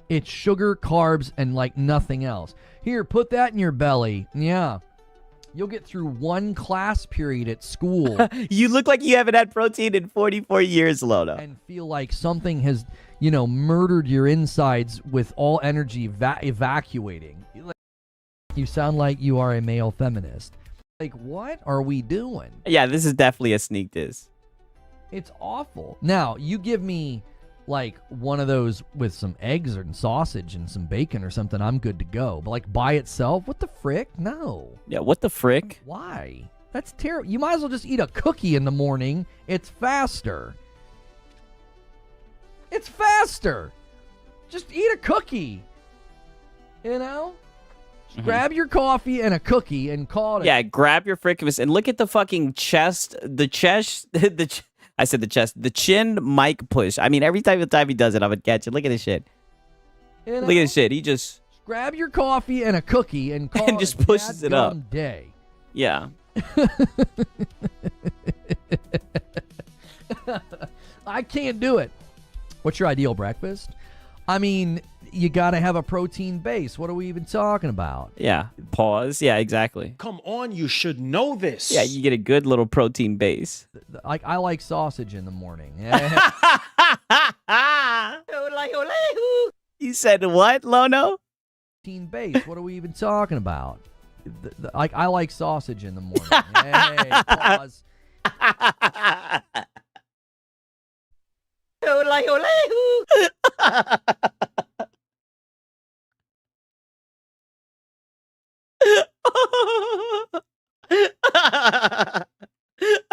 It's sugar, carbs, and like nothing else. Here, put that in your belly. Yeah. You'll get through one class period at school. You look like you haven't had protein in 44 years, Lola. And feel like something has, murdered your insides with all energy evacuating. You sound like you are a male feminist. Like, what are we doing? Yeah, this is definitely a sneak diss. It's awful. Now, you give me like one of those with some eggs and sausage and some bacon or something, I'm good to go. But like by itself, what the frick? No. Yeah, what the frick? Why? That's terrible. You might as well just eat a cookie in the morning. It's faster. It's faster. Just eat a cookie. Just grab your coffee and a cookie and call it. Yeah, grab your frickus and look at the fucking chest, I said the chest, the chin mic push. I mean, every time he does it, I would catch it. Look at this shit. Look at this shit. He just grab your coffee and a cookie and call and just pushes it up. Day. Yeah. I can't do it. What's your ideal breakfast? I mean, you got to have a protein base. What are we even talking about? Yeah. Pause. Yeah, exactly. Come on, you should know this. Yeah, you get a good little protein base. Like, I like sausage in the morning. You said what, Lono? Protein base. What are we even talking about? Like, I like sausage in the morning. Hey, pause.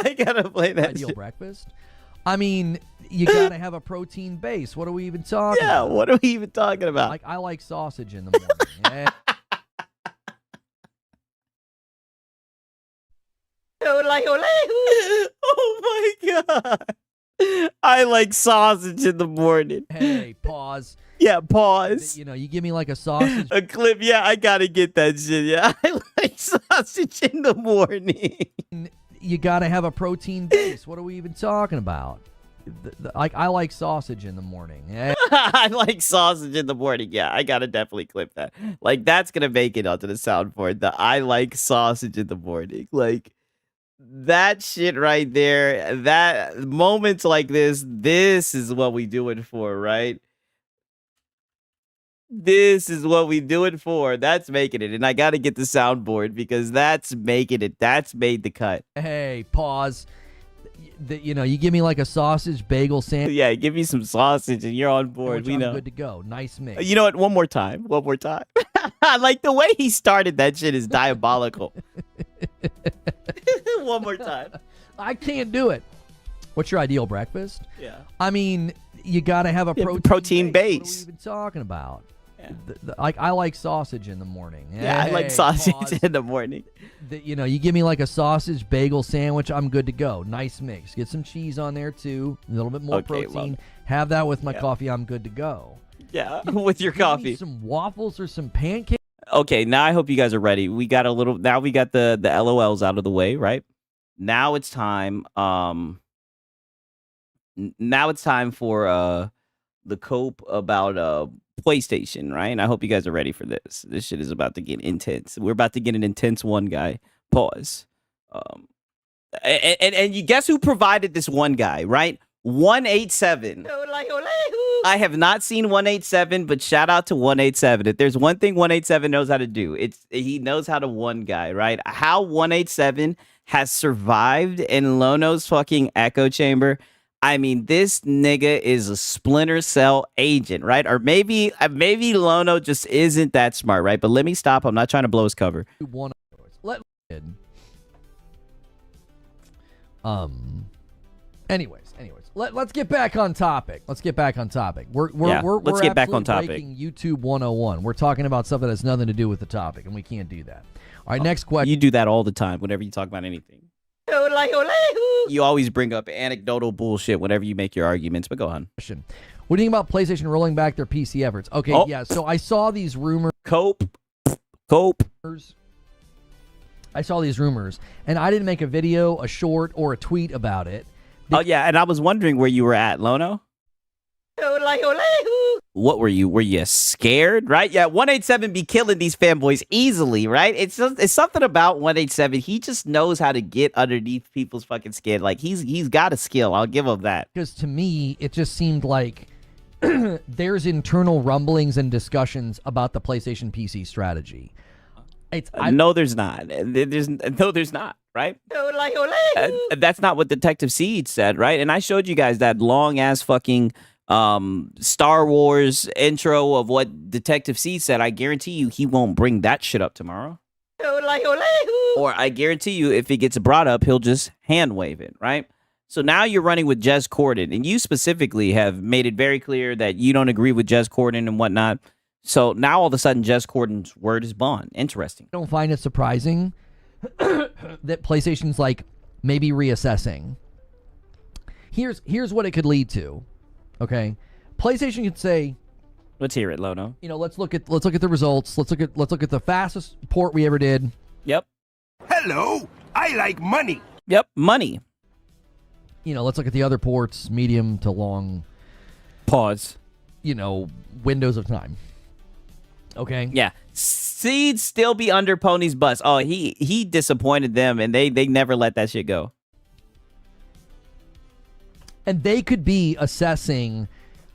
I gotta play that. Ideal breakfast? I mean, you gotta have a protein base. What are we even talking about? Yeah, what are we even talking about? Like, I like sausage in the morning. Oh my god. I like sausage in the morning. Hey, pause. Yeah, pause. You know, you give me like a sausage. A clip. Yeah, I gotta get that shit. Yeah, I like sausage in the morning. You gotta have a protein base. What are we even talking about? Like, I like sausage in the morning. I like sausage in the morning. Yeah, I gotta definitely clip that. Like, that's gonna make it onto the soundboard. The I like sausage in the morning. Like, that shit right there. That moments like this is what we do it for, right? This is what we do it for. That's making it. And I got to get the soundboard because that's making it. That's made the cut. Hey, pause. You know, you give me like a sausage bagel sandwich. Yeah, give me some sausage and you're on board. We know. I'm good to go. Nice mix. You know what? One more time. One more time. Like, the way he started that shit is diabolical. One more time. I can't do it. What's your ideal breakfast? Yeah. I mean, you got to have a protein base. What are we even talking about? Like, I like sausage in the morning. Yeah, I like sausage in the morning. You know, you give me like a sausage bagel sandwich, I'm good to go. Nice mix. Get some cheese on there too. A little bit more protein. Have that with my coffee. I'm good to go. Yeah, with your coffee. Some waffles or some pancakes. Okay, now I hope you guys are ready. We got now we got the LOLs out of the way, right? Now it's time. Now it's time for the cope about PlayStation, right? And I hope you guys are ready for this. This shit is about to get intense. We're about to get an intense one, guy. Pause. And you guess who provided this one guy, right? 187. I have not seen 187, but shout out to 187. If there's one thing 187 knows how to do, he knows how to one guy, right? How 187 has survived in Lono's fucking echo chamber. I mean, this nigga is a Splinter Cell agent, right? Or maybe Lono just isn't that smart, right? But let me stop. I'm not trying to blow his cover. Anyways, let's get back on topic. Let's get back on topic. We're get back on topic. Breaking YouTube 101. We're talking about stuff that has nothing to do with the topic, and we can't do that. All right, next question. You do that all the time whenever you talk about anything. You always bring up anecdotal bullshit whenever you make your arguments, but go on. What do you think about PlayStation rolling back their PC efforts? Okay, yeah, so I saw these rumors. Cope. I saw these rumors, and I didn't make a video, a short, or a tweet about it. Oh, yeah, and I was wondering where you were at, Lono. What were you? Were you scared, right? Yeah, 187 be killing these fanboys easily, right? It's something about 187. He just knows how to get underneath people's fucking skin. Like, he's got a skill. I'll give him that. Because to me, it just seemed like there's internal rumblings and discussions about the PlayStation PC strategy. No, there's not. There's not, right? That's not what Detective Seed said, right? And I showed you guys that long-ass fucking Star Wars intro of what Detective Seed said. I guarantee you he won't bring that shit up tomorrow. Or I guarantee you if it gets brought up, he'll just hand wave it, right? So now you're running with Jez Corden, and you specifically have made it very clear that you don't agree with Jez Corden and whatnot. So now all of a sudden, Jez Corden's word is bond. Interesting. I don't find it surprising that PlayStation's like maybe reassessing. Here's what it could lead to. Okay, PlayStation could say, "Let's hear it, Lono." You know, let's look at the results. Let's look at the fastest port we ever did. Yep. Hello, I like money. Yep, money. You know, let's look at the other ports, medium to long. Pause. You know, windows of time. Okay. Yeah. Seed still be under Pony's bus. Oh, he disappointed them, and they never let that shit go. And they could be assessing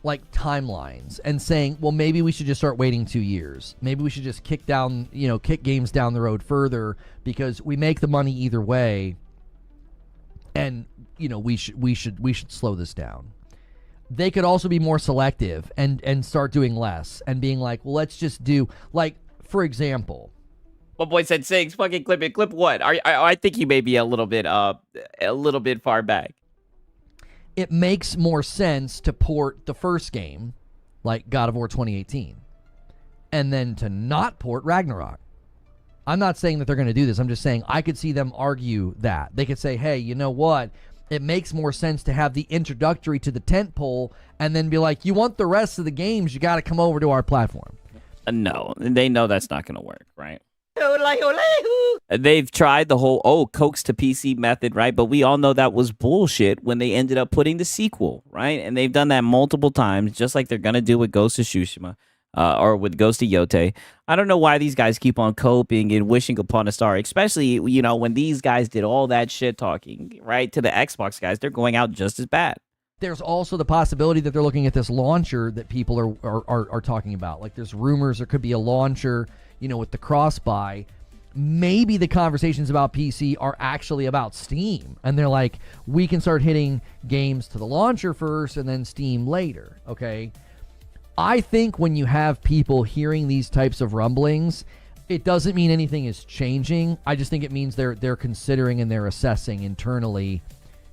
like timelines and saying, well, maybe we should just start waiting 2 years. Maybe we should just kick games down the road further because we make the money either way. And, you know, we should slow this down. They could also be more selective and start doing less and being like, well, let's just do, like, for example. My boy said 6. Fucking clip it. Clip what? I think you may be a little bit far back. It makes more sense to port the first game, like God of War 2018, and then to not port Ragnarok. I'm not saying that they're going to do this. I'm just saying I could see them argue that. They could say, hey, you know what? It makes more sense to have the introductory to the tentpole and then be like, you want the rest of the games, you got to come over to our platform. No, they know that's not going to work, right? They've tried the whole, coax to PC method, right? But we all know that was bullshit when they ended up putting the sequel, right? And they've done that multiple times, just like they're going to do with Ghost of Tsushima. Or with Ghost of Yote. I don't know why these guys keep on coping and wishing upon a star, especially, when these guys did all that shit talking, right, to the Xbox guys. They're going out just as bad. There's also the possibility that they're looking at this launcher that people are talking about. Like, there's rumors there could be a launcher, with the cross-buy. Maybe the conversations about PC are actually about Steam. And they're like, we can start hitting games to the launcher first and then Steam later, okay? I think when you have people hearing these types of rumblings, it doesn't mean anything is changing. I just think it means they're considering and they're assessing internally,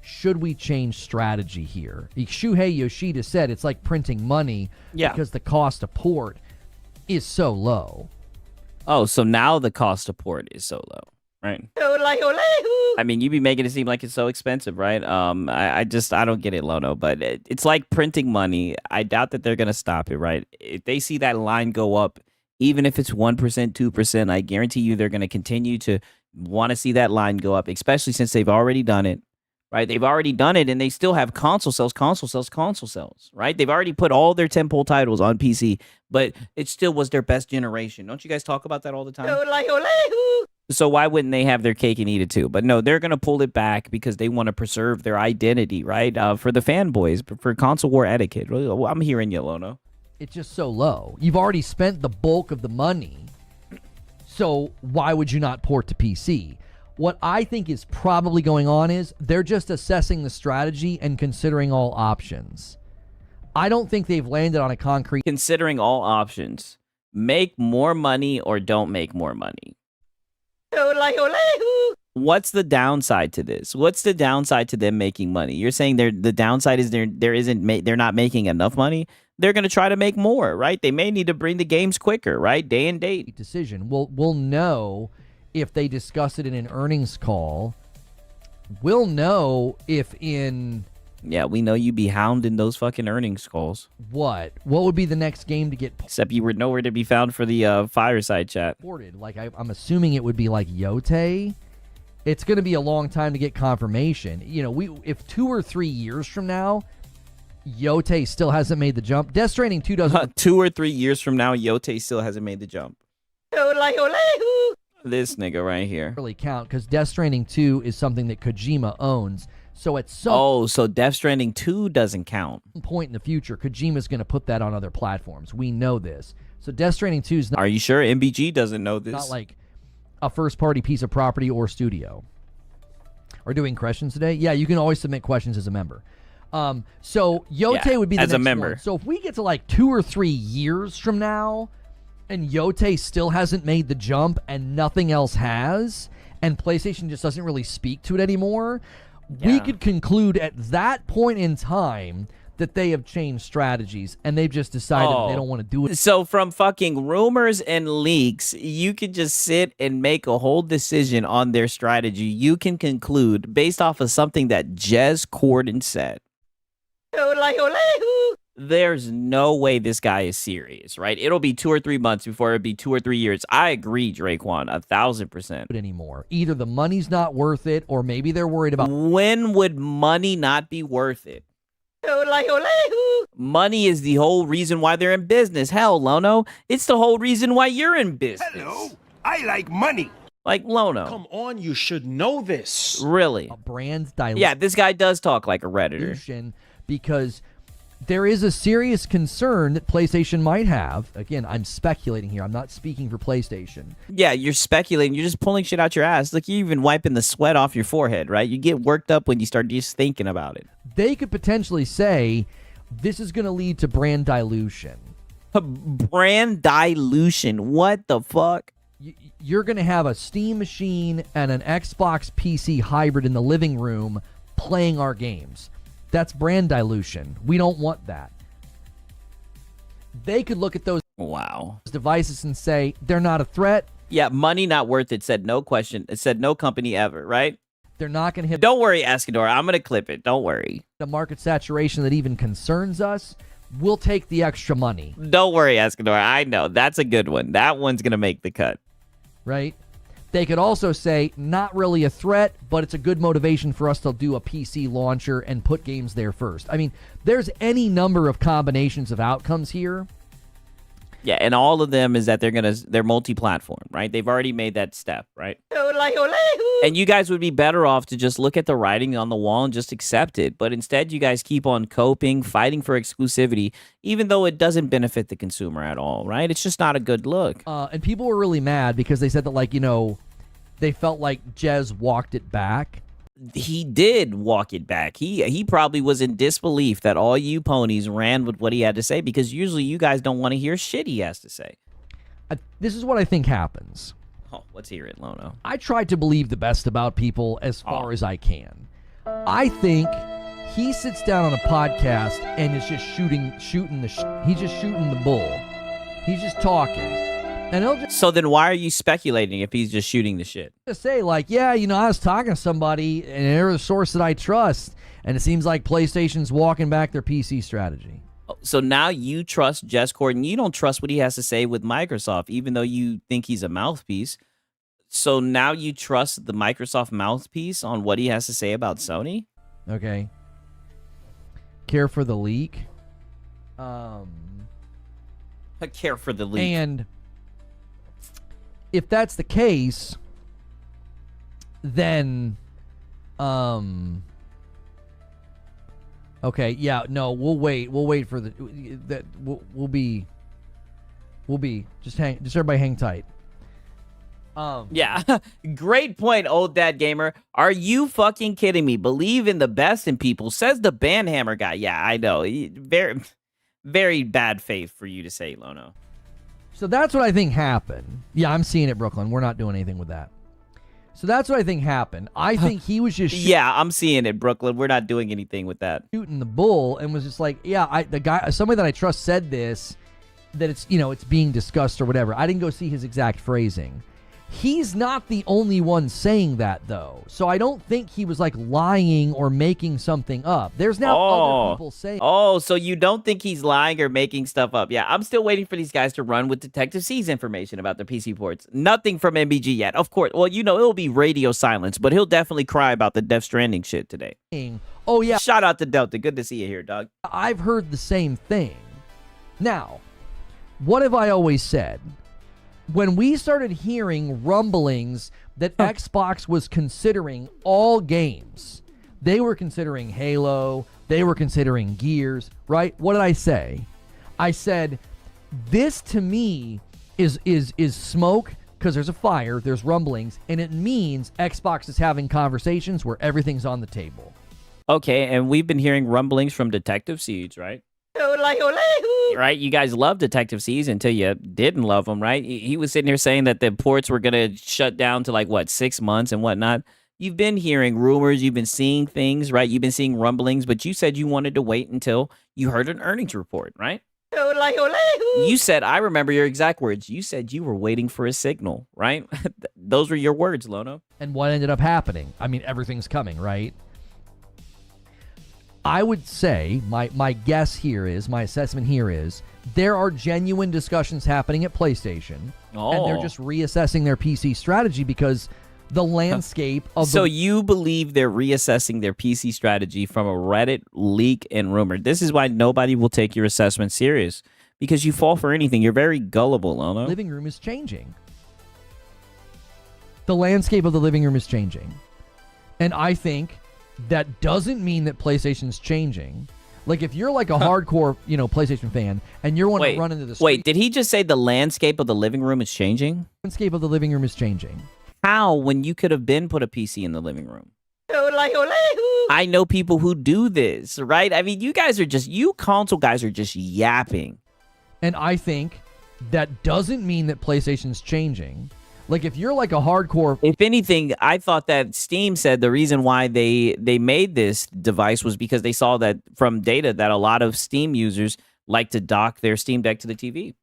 should we change strategy here? Shuhei Yoshida said it's like printing money because the cost of port is so low. Oh, so now the cost of port is so low, right? I mean, you be making it seem like it's so expensive, right? I don't get it, Lono, but it's like printing money. I doubt that they're going to stop it, right? If they see that line go up, even if it's 1%, 2%, I guarantee you they're going to continue to want to see that line go up, especially since they've already done it, right? They've already done it, and they still have console sales, right? They've already put all their tentpole titles on PC, but it still was their best generation. Don't you guys talk about that all the time? So why wouldn't they have their cake and eat it too? But no, they're going to pull it back because they want to preserve their identity, right? For the fanboys, for console war etiquette. I'm hearing you, Lono. It's just so low. You've already spent the bulk of the money, so why would you not port to PC? What I think is probably going on is they're just assessing the strategy and considering all options. I don't think they've landed on a concrete... Considering all options. Make more money or don't make more money. What's the downside to this? What's the downside to them making money? You're saying the downside is they're not making enough money? They're going to try to make more, right? They may need to bring the games quicker, right? Day and date. Decision. We'll know if they discuss it in an earnings call. We'll know if in... Yeah, we know you be hounding those fucking earnings calls. What would be the next game to get... Except you were nowhere to be found for the fireside chat. Ported. Like, I'm assuming it would be like Yote. It's going to be a long time to get confirmation. If 2 or 3 years from now, Yote still hasn't made the jump. Death Stranding 2 doesn't... 2 or 3 years from now, Yote still hasn't made the jump. This nigga right here. Really count, because Death Stranding 2 is something that Kojima owns. So at some so Death Stranding 2 doesn't count. Point in the future, Kojima's going to put that on other platforms. We know this. So Death Stranding 2 is not... Are you sure MBG doesn't know this? Not like a first-party piece of property or studio. Are doing questions today? Yeah, you can always submit questions as a member. So Yote would be the as next a member. one. So if we get to like 2 or 3 years from now, and Yote still hasn't made the jump, and nothing else has, and PlayStation just doesn't really speak to it anymore, we could conclude at that point in time that they have changed strategies, and they've just decided they don't want to do it. So from fucking rumors and leaks, you can just sit and make a whole decision on their strategy. You can conclude based off of something that Jez Corden said. There's no way this guy is serious, right? It'll be 2 or 3 months before it'll be 2 or 3 years. I agree, Draquan, 1,000%. Anymore. Either the money's not worth it, or maybe they're worried about... When would money not be worth it? Money is the whole reason why they're in business. Hell, Lono, it's the whole reason why you're in business. Hello, I like money. Like Lono. Come on, you should know this. Really? A brand dilution. Yeah, this guy does talk like a Redditor. Because there is a serious concern that PlayStation might have. Again, I'm speculating here. I'm not speaking for PlayStation. Yeah, you're speculating. You're just pulling shit out your ass. Look, you're even wiping the sweat off your forehead, right? You get worked up when you start just thinking about it. They could potentially say this is going to lead to brand dilution. Brand dilution? What the fuck? You're going to have a Steam machine and an Xbox PC hybrid in the living room playing our games. That's brand dilution. We don't want that. They could look at those wow devices and say they're not a threat. Yeah, money not worth it, said no question. It said no company ever, right? They're not going to hit. Don't worry, Escador. I'm going to clip it. Don't worry. The market saturation that even concerns us. We'll take the extra money. Don't worry, Escador. I know. That's a good one. That one's going to make the cut. Right? They could also say, not really a threat, but it's a good motivation for us to do a PC launcher and put games there first. I mean, there's any number of combinations of outcomes here. Yeah, and all of them is that they're multi-platform, right? They've already made that step, right? And you guys would be better off to just look at the writing on the wall and just accept it. But instead, you guys keep on coping, fighting for exclusivity, even though it doesn't benefit the consumer at all, right? It's just not a good look. And people were really mad because they said that, like, they felt like Jez walked it back. He did walk it back. He probably was in disbelief that all you ponies ran with what he had to say, because usually you guys don't want to hear shit he has to say. This is what I think happens. Oh, let's hear it, Lono. I try to believe the best about people as far as I can. I think he sits down on a podcast and is just shooting the bull. He's just talking. And he'll just, so then why are you speculating if he's just shooting the shit? Just say, like, yeah, I was talking to somebody and they're a source that I trust, and it seems like PlayStation's walking back their PC strategy. So now you trust Jez Corden. You don't trust what he has to say with Microsoft, even though you think he's a mouthpiece. So now you trust the Microsoft mouthpiece on what he has to say about Sony? Okay. Care for the leak. Care for the leak. And if that's the case, then, okay, yeah, no, we'll wait for we'll be, just everybody hang tight. Yeah, great point, old dad gamer. Are you fucking kidding me? Believe in the best in people, says the Bandhammer guy. Yeah, I know. Very, very bad faith for you to say, Lono. So that's what I think happened. Yeah, I'm seeing it, Brooklyn. We're not doing anything with that. So that's what I think happened. I think he was just yeah, I'm seeing it, Brooklyn. We're not doing anything with that. Shooting the bull and was just like, yeah, somebody that I trust said this, that it's it's being discussed or whatever. I didn't go see his exact phrasing. He's not the only one saying that, though. So I don't think he was, like, lying or making something up. There's now other people saying... Oh, so you don't think he's lying or making stuff up. Yeah, I'm still waiting for these guys to run with Detective C's information about their PC ports. Nothing from MBG yet. Of course. Well, it'll be radio silence, but he'll definitely cry about the Death Stranding shit today. Oh, yeah. Shout out to Delta. Good to see you here, dog. I've heard the same thing. Now, what have I always said? When we started hearing rumblings that Xbox was considering all games, they were considering Halo, they were considering Gears, right? What did I say? I said, this to me is smoke, because there's a fire, there's rumblings, and it means Xbox is having conversations where everything's on the table. Okay, and we've been hearing rumblings from Detective Siege, right? Right, you guys love Detective C's until you didn't love him, right? He was sitting here saying that the ports were going to shut down to 6 months and whatnot. You've been hearing rumors, you've been seeing things, right? You've been seeing rumblings, but you said you wanted to wait until you heard an earnings report, right? You said, I remember your exact words. You said you were waiting for a signal, right? Those were your words, Lono. And what ended up happening? I mean, everything's coming, right? I would say, my guess here is, my assessment here is, there are genuine discussions happening at PlayStation, and they're just reassessing their PC strategy because the landscape of So you believe they're reassessing their PC strategy from a Reddit leak and rumor. This is why nobody will take your assessment serious, because you fall for anything. You're very gullible, Lono. Living room is changing. The landscape of the living room is changing. And I think that doesn't mean that PlayStation's changing. Like, if you're like a hardcore, PlayStation fan, and you're one to run into the street... Wait, did he just say the landscape of the living room is changing? The landscape of the living room is changing. How, when you could have been put a PC in the living room? I know people who do this, right? I mean, you console guys are just yapping. And I think that doesn't mean that PlayStation's changing. Like, if you're like a hardcore... If anything, I thought that Steam said the reason why they made this device was because they saw that from data that a lot of Steam users like to dock their Steam Deck to the TV.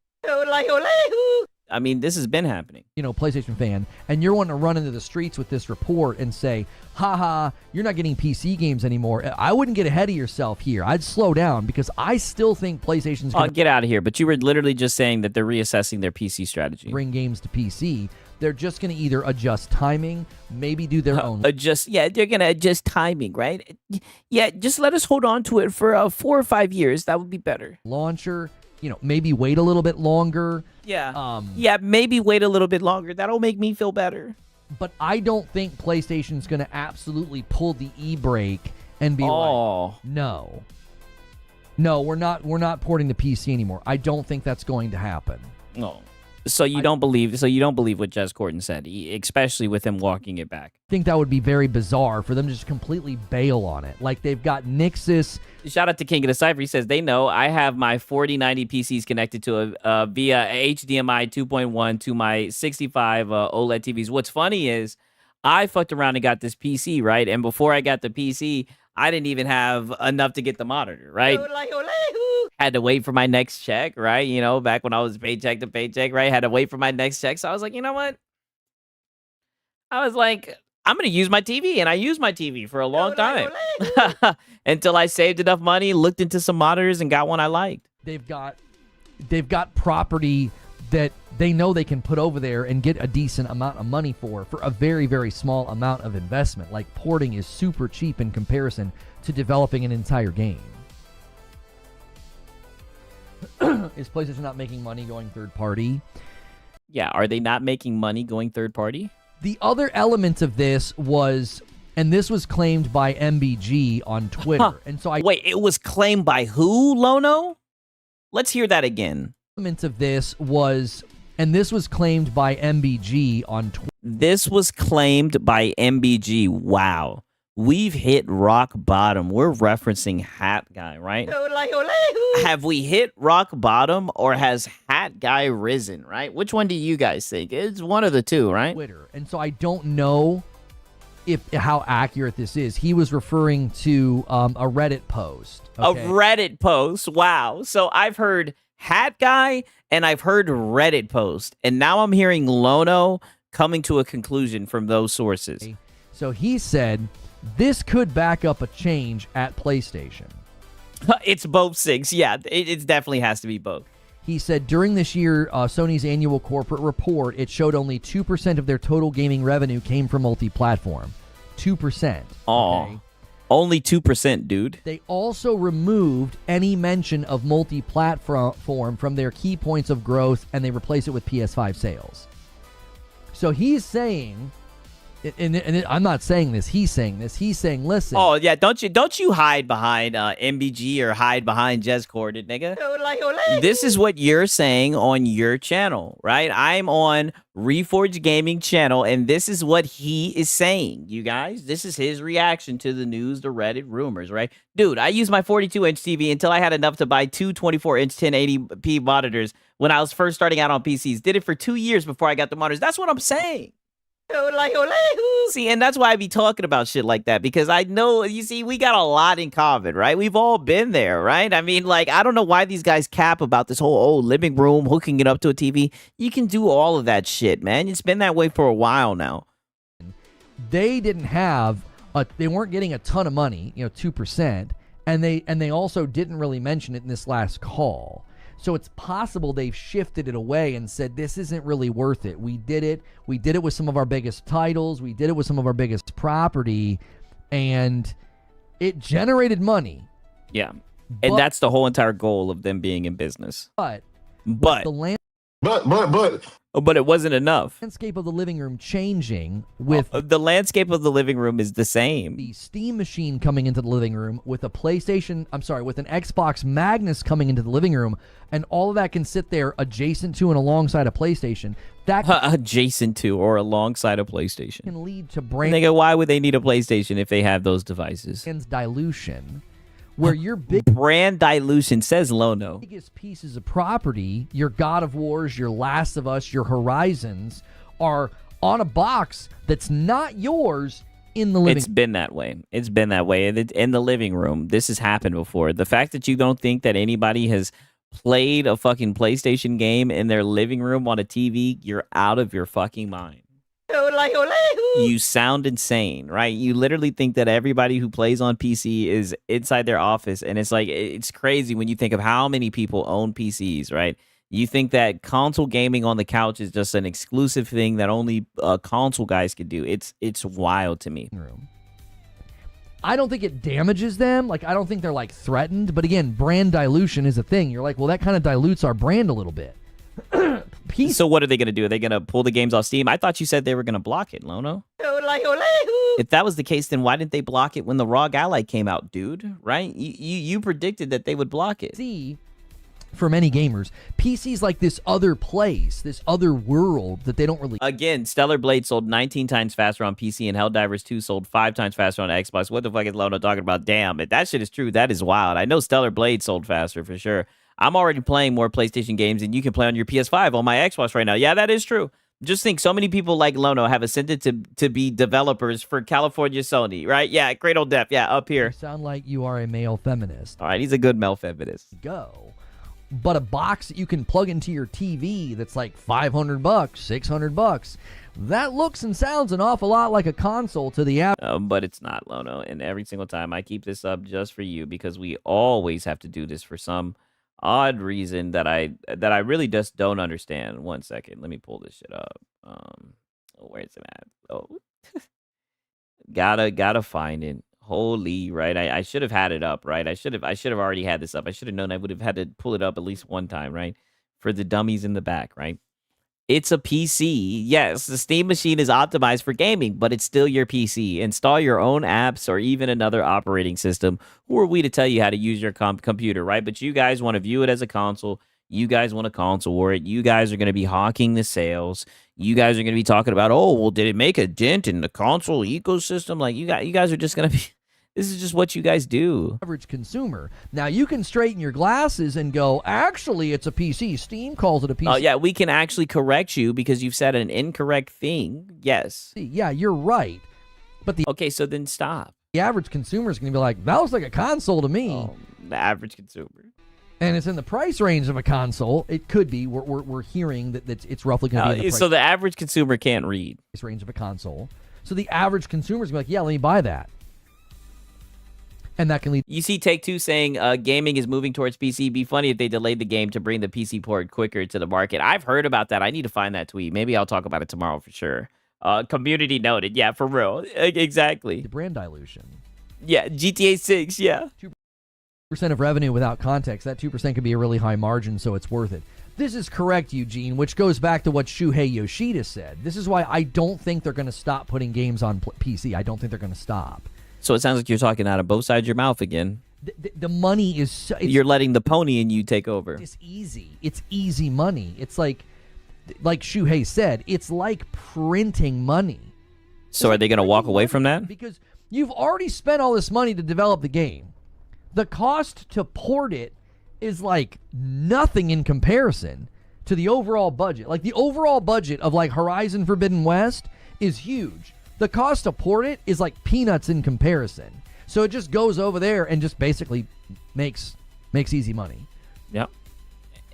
I mean, this has been happening. PlayStation fan, and you're wanting to run into the streets with this report and say, haha, you're not getting PC games anymore. I wouldn't get ahead of yourself here. I'd slow down because I still think PlayStation's going to get out of here. But you were literally just saying that they're reassessing their PC strategy. Bring games to PC. They're just going to either adjust timing, maybe do their own. They're going to adjust timing, right? Yeah, just let us hold on to it for 4 or 5 years. That would be better. Launcher, maybe wait a little bit longer. Yeah. Maybe wait a little bit longer. That'll make me feel better. But I don't think PlayStation's going to absolutely pull the e-brake and be like, no, we're not porting to PC anymore. I don't think that's going to happen. No. So you don't believe what Jez Corden said, especially with him walking it back. I think that would be very bizarre for them to just completely bail on it. Like they've got Nixus. Shout out to King of the Cypher. He says, they know I have my 4090 PCs connected to via HDMI 2.1 to my 65 OLED TVs. What's funny is I fucked around and got this PC, right? And before I got the PC, I didn't even have enough to get the monitor, right? Had to wait for my next check, right? Back when I was paycheck to paycheck, right? Had to wait for my next check. So I was like, you know what? I was like, I'm going to use my TV. And I used my TV for a long time until I saved enough money, looked into some monitors, and got one I liked. They've got property that they know they can put over there and get a decent amount of money for a very, very small amount of investment. Like porting is super cheap in comparison to developing an entire game. Is PlayStation not making money going third party? Yeah, are they not making money going third party? The other element of this was, and this was claimed by MBG on Twitter. And so wait, it was claimed by who, Lono? Let's hear that again. Element of this was, and this was claimed by MBG on Twitter. This was claimed by MBG. Wow. We've hit rock bottom. We're referencing Hat Guy, right? Have we hit rock bottom, or has Hat Guy risen, right? Which one do you guys think? It's one of the two, right? Twitter. And so I don't know how accurate this is. He was referring to a Reddit post. Okay? A Reddit post. Wow. So I've heard Hat Guy and I've heard Reddit post. And now I'm hearing Lono coming to a conclusion from those sources. So he said, this could back up a change at PlayStation. It's both, Six. Yeah, it definitely has to be both. He said during this year, Sony's annual corporate report, it showed only 2% of their total gaming revenue came from multi-platform. 2%. Oh, okay? Only 2%, dude. They also removed any mention of multi-platform from their key points of growth, and they replaced it with PS5 sales. So he's saying... And I'm not saying this. He's saying this. He's saying, listen. Oh yeah, don't you hide behind MBG or hide behind Jez Corden, nigga. This is what you're saying on your channel, right? I'm on Reforged Gaming channel, and this is what he is saying. You guys, this is his reaction to the news, the Reddit rumors, right? Dude, I used my 42-inch TV until I had enough to buy two 24-inch 1080p monitors when I was first starting out on PCs. Did it for 2 years before I got the monitors. That's what I'm saying. See, and that's why I be talking about shit like that, because I know, you see, we got a lot in common, right? We've all been there, right? I mean, like, I don't know why these guys cap about this whole old living room, hooking it up to a TV. You can do all of that shit, man. It's been that way for a while now. They didn't have, they weren't getting a ton of money, 2%, and they also didn't really mention it in this last call. So it's possible they've shifted it away and said, this isn't really worth it. We did it with some of our biggest titles. We did it with some of our biggest property, and it generated money. Yeah. And that's the whole entire goal of them being in business. But it wasn't enough. The landscape of the living room changing with... the landscape of the living room is the same. The Steam machine coming into the living room, with a with an Xbox Magnus coming into the living room, and all of that can sit there adjacent to and alongside a PlayStation. Adjacent to or alongside a PlayStation. Can lead to brand... Nigga, why would they need a PlayStation if they have those devices? Dilution. Where your brand dilution, says Lono. Biggest pieces of property, your God of Wars, your Last of Us, your Horizons, are on a box that's not yours in the living room. It's been that way. It's been that way in the living room. This has happened before. The fact that you don't think that anybody has played a fucking PlayStation game in their living room on a TV, you're out of your fucking mind. You sound insane, right? You literally think that everybody who plays on PC is inside their office, and it's like, it's crazy when you think of how many people own PCs, right? You think that console gaming on the couch is just an exclusive thing that only console guys could do. It's wild to me. I don't think it damages them. Like, I don't think they're like threatened. But again, brand dilution is a thing. You're like, well, that kind of dilutes our brand a little bit. So what are they going to do? Are they going to pull the games off Steam? I thought you said they were going to block it, Lono. If that was the case, then why didn't they block it when the ROG Ally came out, dude? Right? You predicted that they would block it. See, for many gamers, PC's like this other place, this other world that they don't really... Again, Stellar Blade sold 19 times faster on PC, and Helldivers 2 sold 5 times faster on Xbox. What the fuck is Lono talking about? Damn, if that shit is true, that is wild. I know Stellar Blade sold faster for sure. I'm already playing more PlayStation games than you can play on your PS5 on my Xbox right now. Yeah, that is true. Just think, so many people like Lono have ascended to be developers for California Sony, right? Yeah, Cradle Death, yeah, up here. You sound like you are a male feminist. All right, he's a good male feminist. Go. But a box that you can plug into your TV that's like $500, $600, that looks and sounds an awful lot like a console to the average. But it's not, Lono. And every single time I keep this up just for you, because we always have to do this for some odd reason that I really just don't understand. 1 second, let me pull this shit up. Where's it at? Oh, gotta find it. Holy, right? I should have had it up, right? I should have already had this up. I should have known I would have had to pull it up at least one time, right? For the dummies in the back, right? It's a PC. Yes, the Steam machine is optimized for gaming, but it's still your PC. Install your own apps or even another operating system. Who are we to tell you how to use your computer, right? But you guys want to view it as a console. You guys want a console war it. You guys are going to be hawking the sales. You guys are going to be talking about, oh, well, did it make a dent in the console ecosystem? Like, you guys are just going to be... This is just what you guys do. Average consumer. Now, you can straighten your glasses and go, actually, it's a PC. Steam calls it a PC. Oh, yeah, we can actually correct you because you've said an incorrect thing. Yes. Yeah, you're right. But okay, so then stop. The average consumer is going to be like, that looks like a console to me. Oh, the average consumer. And it's in the price range of a console. It could be. We're hearing that it's roughly going to be in the price. So the average consumer can't read. Price range of a console. So the average consumer is going to be like, yeah, let me buy that. And that can lead... You see Take-Two saying gaming is moving towards PC. Be funny if they delayed the game to bring the PC port quicker to the market. I've heard about that. I need to find that tweet. Maybe I'll talk about it tomorrow for sure. Community noted. Yeah, for real. Exactly. The brand dilution. Yeah, GTA 6, yeah. 2% of revenue without context. That 2% could be a really high margin, so it's worth it. This is correct, Eugene, which goes back to what Shuhei Yoshida said. This is why I don't think they're going to stop putting games on PC. I don't think they're going to stop. So it sounds like you're talking out of both sides of your mouth again. The money is... So, you're letting the pony in you take over. It's easy. It's easy money. It's like Shuhei said, it's like printing money. So are they going to walk away from that? Because you've already spent all this money to develop the game. The cost to port it is like nothing in comparison to the overall budget. Like the overall budget of like Horizon Forbidden West is huge. The cost to port it is like peanuts in comparison. So it just goes over there and just basically makes easy money. Yep.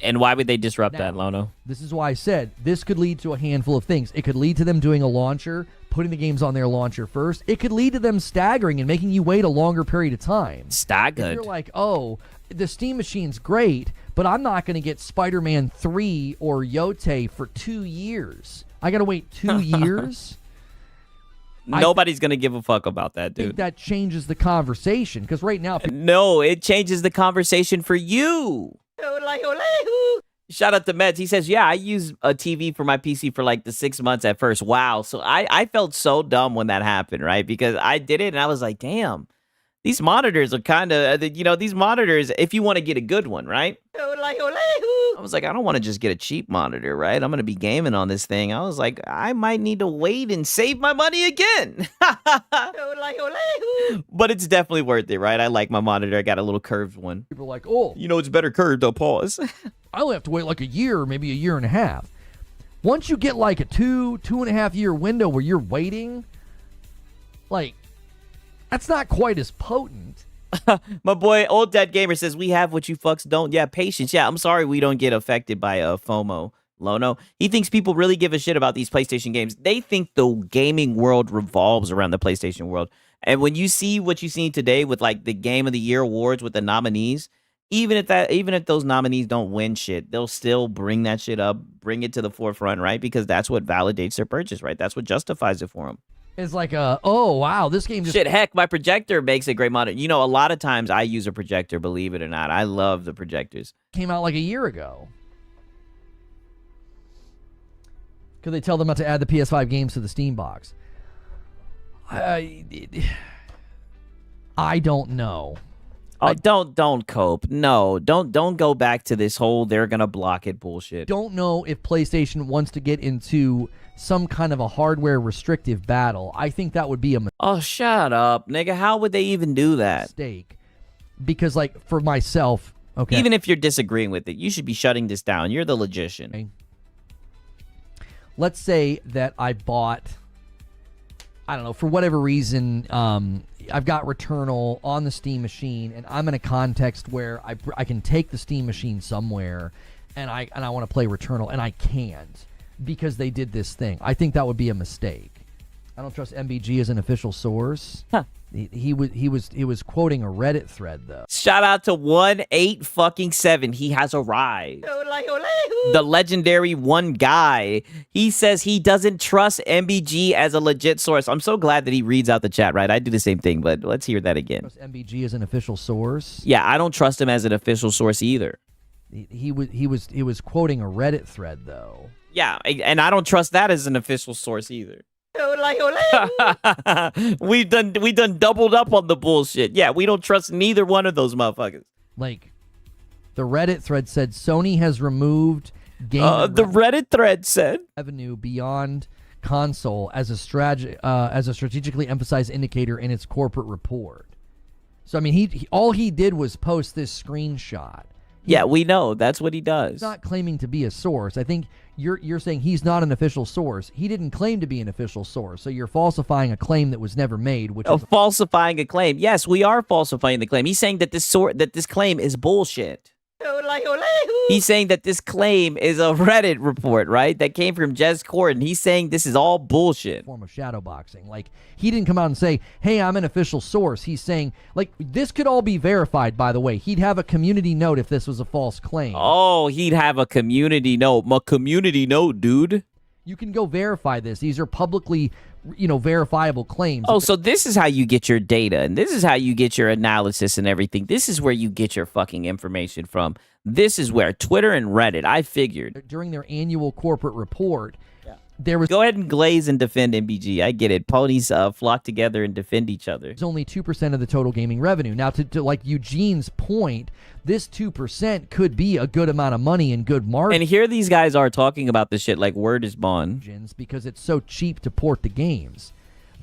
And why would they disrupt that, Lono? This is why I said this could lead to a handful of things. It could lead to them doing a launcher, putting the games on their launcher first. It could lead to them staggering and making you wait a longer period of time. Staggered. If you're like, oh, the Steam machine's great, but I'm not going to get Spider-Man 3 or Yote for 2 years. I got to wait 2 years? Nobody's going to give a fuck about that, dude. I think that changes the conversation, because right now... No, it changes the conversation for you. Shout out to Meds. He says, yeah, I use a TV for my PC for like the 6 months at first. Wow. So I felt so dumb when that happened, right? Because I did it and I was like, damn, these monitors are kind of, these monitors, if you want to get a good one, right? I was like, I don't want to just get a cheap monitor, right? I'm going to be gaming on this thing. I was like, I might need to wait and save my money again. But it's definitely worth it, right? I like my monitor. I got a little curved one. People are like, oh. It's better curved, though, pause. I only have to wait like a year, maybe a year and a half. Once you get like a 2.5 year window where you're waiting, like, that's not quite as potent. My boy, Old Dead Gamer says, we have what you fucks don't. Yeah, patience. Yeah, I'm sorry we don't get affected by FOMO. Lono. He thinks people really give a shit about these PlayStation games. They think the gaming world revolves around the PlayStation world. And when you see what you see today with like the Game of the Year awards with the nominees, even if those nominees don't win shit, they'll still bring that shit up, bring it to the forefront, right? Because that's what validates their purchase, right? That's what justifies it for them. It's like, oh, wow, this game just... Shit, heck, my projector makes a great monitor. You know, a lot of times I use a projector, believe it or not. I love the projectors. Came out like a year ago. Could they tell them not to add the PS5 games to the Steam box? I don't know. Oh, don't cope. No, don't go back to this whole they're gonna block it bullshit. Don't know if PlayStation wants to get into some kind of a hardware restrictive battle. I think that would be a Oh, shut up, nigga. How would they even do that? Mistake. Because, like, for myself, okay. Even if you're disagreeing with it, you should be shutting this down. You're the logician. Okay. Let's say that I bought, I don't know, for whatever reason, I've got Returnal on the Steam machine, and I'm in a context where I can take the Steam machine somewhere, and I want to play Returnal, and I can't because they did this thing. I think that would be a mistake. I don't trust MBG as an official source. Huh. He was quoting a Reddit thread though. Shout out to 1-8-7. He has arrived. The legendary one guy. He says he doesn't trust MBG as a legit source. I'm so glad that he reads out the chat, right? I do the same thing, but let's hear that again. Trust MBG as an official source? Yeah, I don't trust him as an official source either. He was quoting a Reddit thread though. Yeah, and I don't trust that as an official source either. We've done doubled up on the bullshit. Yeah, we don't trust neither one of those motherfuckers. Like, the Reddit thread said Sony has removed game the Reddit thread said revenue beyond console as a strategically emphasized indicator in its corporate report. So I mean, he all he did was post this screenshot. Yeah, we know that's what he does. He's not claiming to be a source. I think you're saying he's not an official source. He didn't claim to be an official source, so you're falsifying a claim that was never made. Which is falsifying a claim. Yes, we are falsifying the claim. He's saying that this claim is bullshit. He's saying that this claim is a Reddit report, right? That came from Jez Corden. He's saying this is all bullshit. Form of shadowboxing. Like, he didn't come out and say, hey, I'm an official source. He's saying, like, this could all be verified, by the way. He'd have a community note if this was a false claim. Oh, he'd have a community note. My community note, dude. You can go verify this. These are publicly, verifiable claims. Oh, so this is how you get your data, and this is how you get your analysis and everything. This is where you get your fucking information from. This is where Twitter and Reddit, I figured. During their annual corporate report, there was... Go ahead and glaze and defend MBG. I get it. Ponies flock together and defend each other. It's only 2% of the total gaming revenue. Now, to like Eugene's point, this 2% could be a good amount of money and good margin. And here these guys are talking about this shit like word is bond. Because it's so cheap to port the games.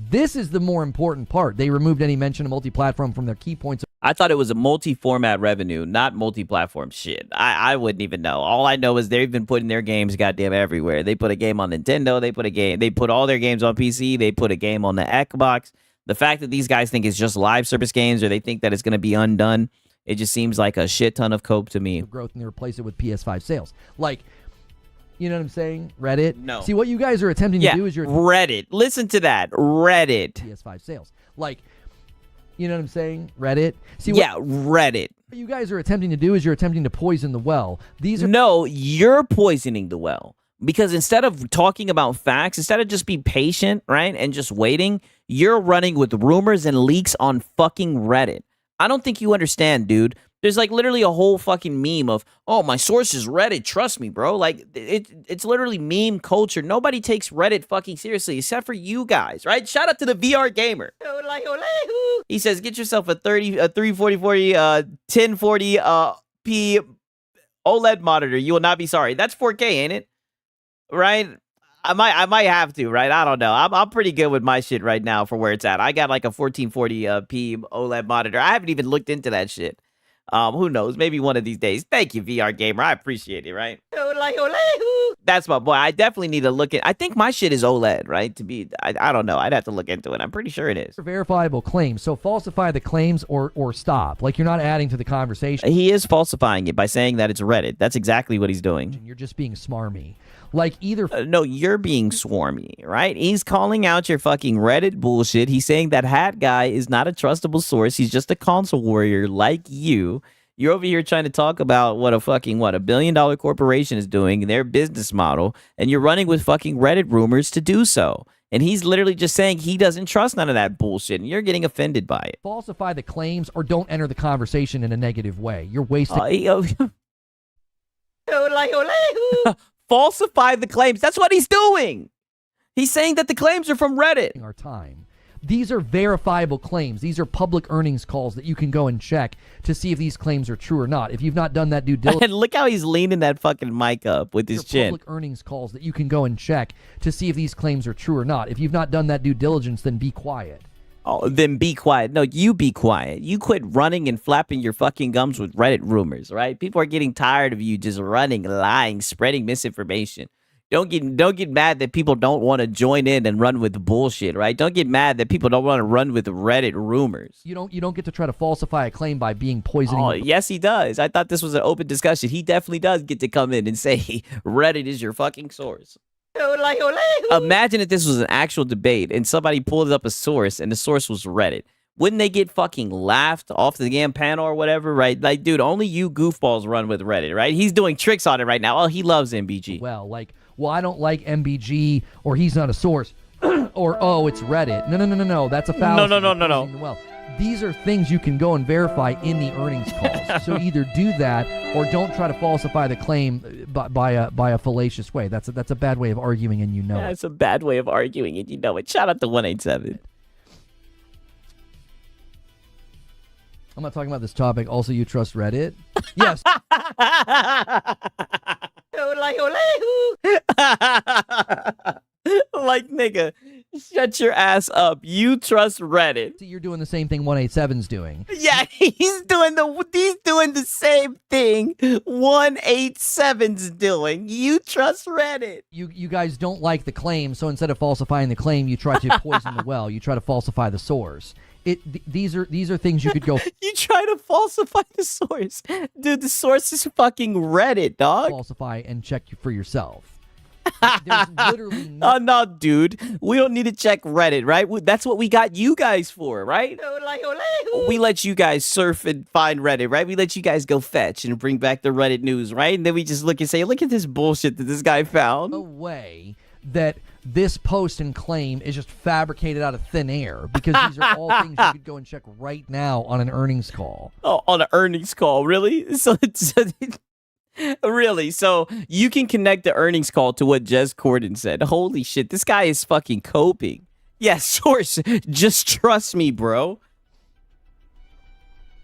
This is the more important part. They removed any mention of multi-platform from their key points. I thought it was a multi-format revenue, not multi-platform shit. I wouldn't even know. All I know is they've been putting their games goddamn everywhere. They put a game on Nintendo. They put all their games on PC. They put a game on the Xbox. The fact that these guys think it's just live service games or they think that it's going to be undone, it just seems like a shit ton of cope to me. Growth and they replace it with PS5 sales. Like, you know what I'm saying? Reddit? No. See, what you guys are attempting to do is Reddit. Listen to that. Reddit. PS5 sales. Like, you know what I'm saying? Reddit. See, Reddit. What you guys are attempting to do is you're attempting to poison the well. No, you're poisoning the well. Because instead of talking about facts, instead of just be patient, right, and just waiting, you're running with rumors and leaks on fucking Reddit. I don't think you understand, dude. There's like literally a whole fucking meme of, oh, my source is Reddit. Trust me, bro. Like, it's literally meme culture. Nobody takes Reddit fucking seriously except for you guys, right? Shout out to the VR gamer. He says, get yourself a 340 1040 p OLED monitor. You will not be sorry. That's 4K, ain't it? Right? I might have to, right? I don't know. I'm pretty good with my shit right now for where it's at. I got like a 1440p OLED monitor. I haven't even looked into that shit. Who knows? Maybe one of these days. Thank you, VR Gamer. I appreciate it, right? That's my boy. I definitely need to look at. I think my shit is OLED, right? I don't know. I'd have to look into it. I'm pretty sure it is. Verifiable claims. So falsify the claims or stop. Like, you're not adding to the conversation. He is falsifying it by saying that it's Reddit. That's exactly what he's doing. You're just being smarmy. Like, either... no, you're being swarmy, right? He's calling out your fucking Reddit bullshit. He's saying that Hat Guy is not a trustable source. He's just a console warrior like you. You're over here trying to talk about what a $1 billion corporation is doing, their business model, and you're running with fucking Reddit rumors to do so. And he's literally just saying he doesn't trust none of that bullshit, and you're getting offended by it. Falsify the claims or don't enter the conversation in a negative way. You're wasting... Falsify the claims. That's what he's doing. He's saying that the claims are from Reddit. Our time. These are verifiable claims. These are public earnings calls that you can go and check to see if these claims are true or not. If you've not done that due diligence... And look how he's leaning that fucking mic up with his chin. Public earnings calls that you can go and check to see if these claims are true or not. If you've not done that due diligence, then be quiet. Oh, then be quiet. No, you be quiet. You quit running and flapping your fucking gums with Reddit rumors, right? People are getting tired of you just running, lying, spreading misinformation. Don't get mad that people don't want to join in and run with bullshit, right? Don't get mad that people don't want to run with Reddit rumors. You don't get to try to falsify a claim by being poisoning. Oh, yes, he does. I thought this was an open discussion. He definitely does get to come in and say Reddit is your fucking source. Imagine if this was an actual debate and somebody pulled up a source and the source was Reddit. Wouldn't they get fucking laughed off the damn panel or whatever, right? Like, dude, only you goofballs run with Reddit, right? He's doing tricks on it right now. Oh, he loves MBG. Well, I don't like MBG, or he's not a source, or, oh, it's Reddit. No. That's a fallacy. No. Well, these are things you can go and verify in the earnings calls. So either do that or don't try to falsify the claim by a fallacious way. That's a bad way of arguing, and you know it. That's a bad way of arguing, and you know it. Shout out to 187. I'm not talking about this topic. Also, you trust Reddit? Yes. Like, nigga, shut your ass up. You trust Reddit. See, you're doing the same thing 187's doing. Yeah, he's doing the same thing 187's doing. You trust Reddit. You guys don't like the claim, so instead of falsifying the claim, you try to poison the well. You try to falsify the source. These are things you could go. You try to falsify the source, dude. The source is fucking Reddit, dog. Falsify and check for yourself. There's literally no, dude. We don't need to check Reddit, right? That's what we got you guys for, right? We let you guys surf and find Reddit, right? We let you guys go fetch and bring back the Reddit news, right? And then we just look and say, look at this bullshit that this guy found. No way that this post and claim is just fabricated out of thin air, because these are all things you could go and check right now on an earnings call. Oh, on an earnings call, really? So really? So you can connect the earnings call to what Jez Corden said. Holy shit, this guy is fucking coping. Yeah, source, just trust me, bro.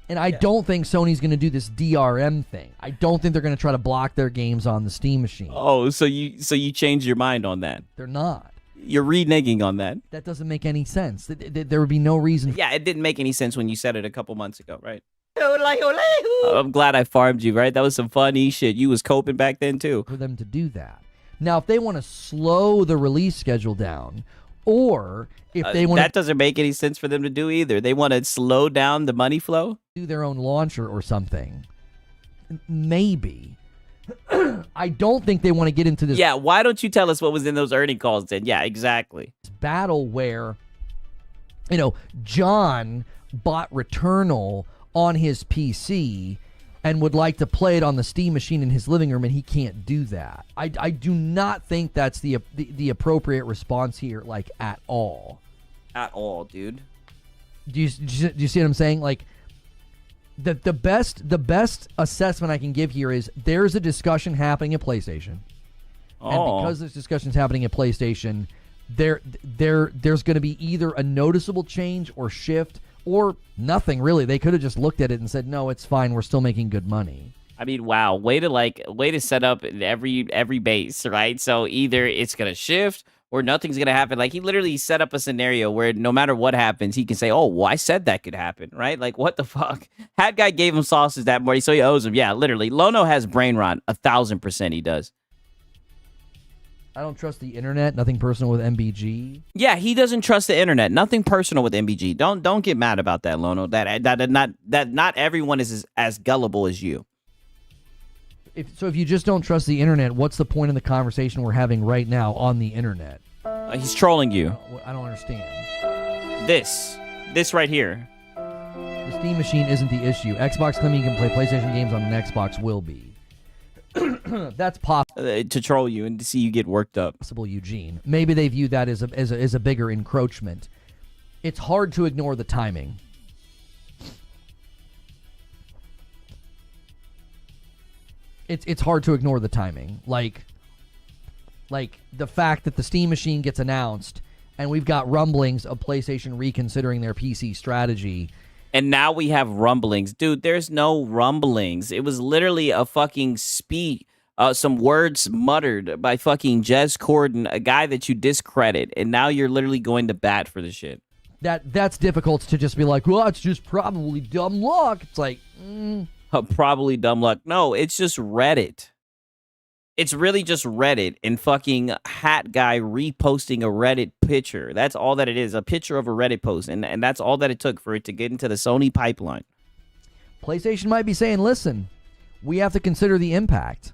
And I don't think Sony's going to do this DRM thing. I don't think they're going to try to block their games on the Steam machine. Oh, so you changed your mind on that? They're not. You're reneging on that. That doesn't make any sense. There would be no reason. Yeah, it didn't make any sense when you said it a couple months ago, right? I'm glad I farmed you, right? That was some funny shit. You was coping back then, too. For them to do that. Now, if they want to slow the release schedule down, or if they want that doesn't make any sense for them to do either. They want to slow down the money flow? Do their own launcher or something. Maybe. I don't think they want to get into this. Yeah, why don't you tell us what was in those earning calls then? Yeah, exactly. Battle where, John bought Returnal on his PC and would like to play it on the Steam machine in his living room, and he can't do that. I do not think that's the appropriate response here, like, at all. At all, dude. Do you see what I'm saying? Like, the best assessment I can give here is there's a discussion happening at PlayStation, and because this discussion's happening at PlayStation, there's going to be either a noticeable change or shift, or nothing really. They could have just looked at it and said, no, it's fine, we're still making good money. I mean, wow, way to set up every base, right? So either it's gonna shift or nothing's gonna happen. Like he literally set up a scenario where no matter what happens, he can say, "Oh, well, I said that could happen," right? Like what the fuck? Hat guy gave him sauces that morning, so he owes him. Yeah, literally. Lono has brain rot. 1,000% he does. I don't trust the internet. Nothing personal with MBG. Yeah, he doesn't trust the internet. Nothing personal with MBG. Don't get mad about that, Lono. That not everyone is as gullible as you. If you just don't trust the internet, what's the point in the conversation we're having right now on the internet? He's trolling you. I don't understand. This right here. The Steam machine isn't the issue. Xbox claiming you can play PlayStation games on an Xbox will be. That's possible. To troll you and to see you get worked up. Possible, Eugene. Maybe they view that as a bigger encroachment. It's hard to ignore the timing. It's hard to ignore the timing. Like the fact that the Steam machine gets announced and we've got rumblings of PlayStation reconsidering their PC strategy. And now we have rumblings. Dude, there's no rumblings. It was literally a fucking some words muttered by fucking Jez Corden, a guy that you discredit, and now you're literally going to bat for the shit. That's difficult to just be like, well, it's just probably dumb luck. It's like, probably dumb luck. No, it's just Reddit. It's really just Reddit and fucking hat guy reposting a Reddit picture. That's all that it is, a picture of a Reddit post. And that's all that it took for it to get into the Sony pipeline. PlayStation might be saying, listen, we have to consider the impact.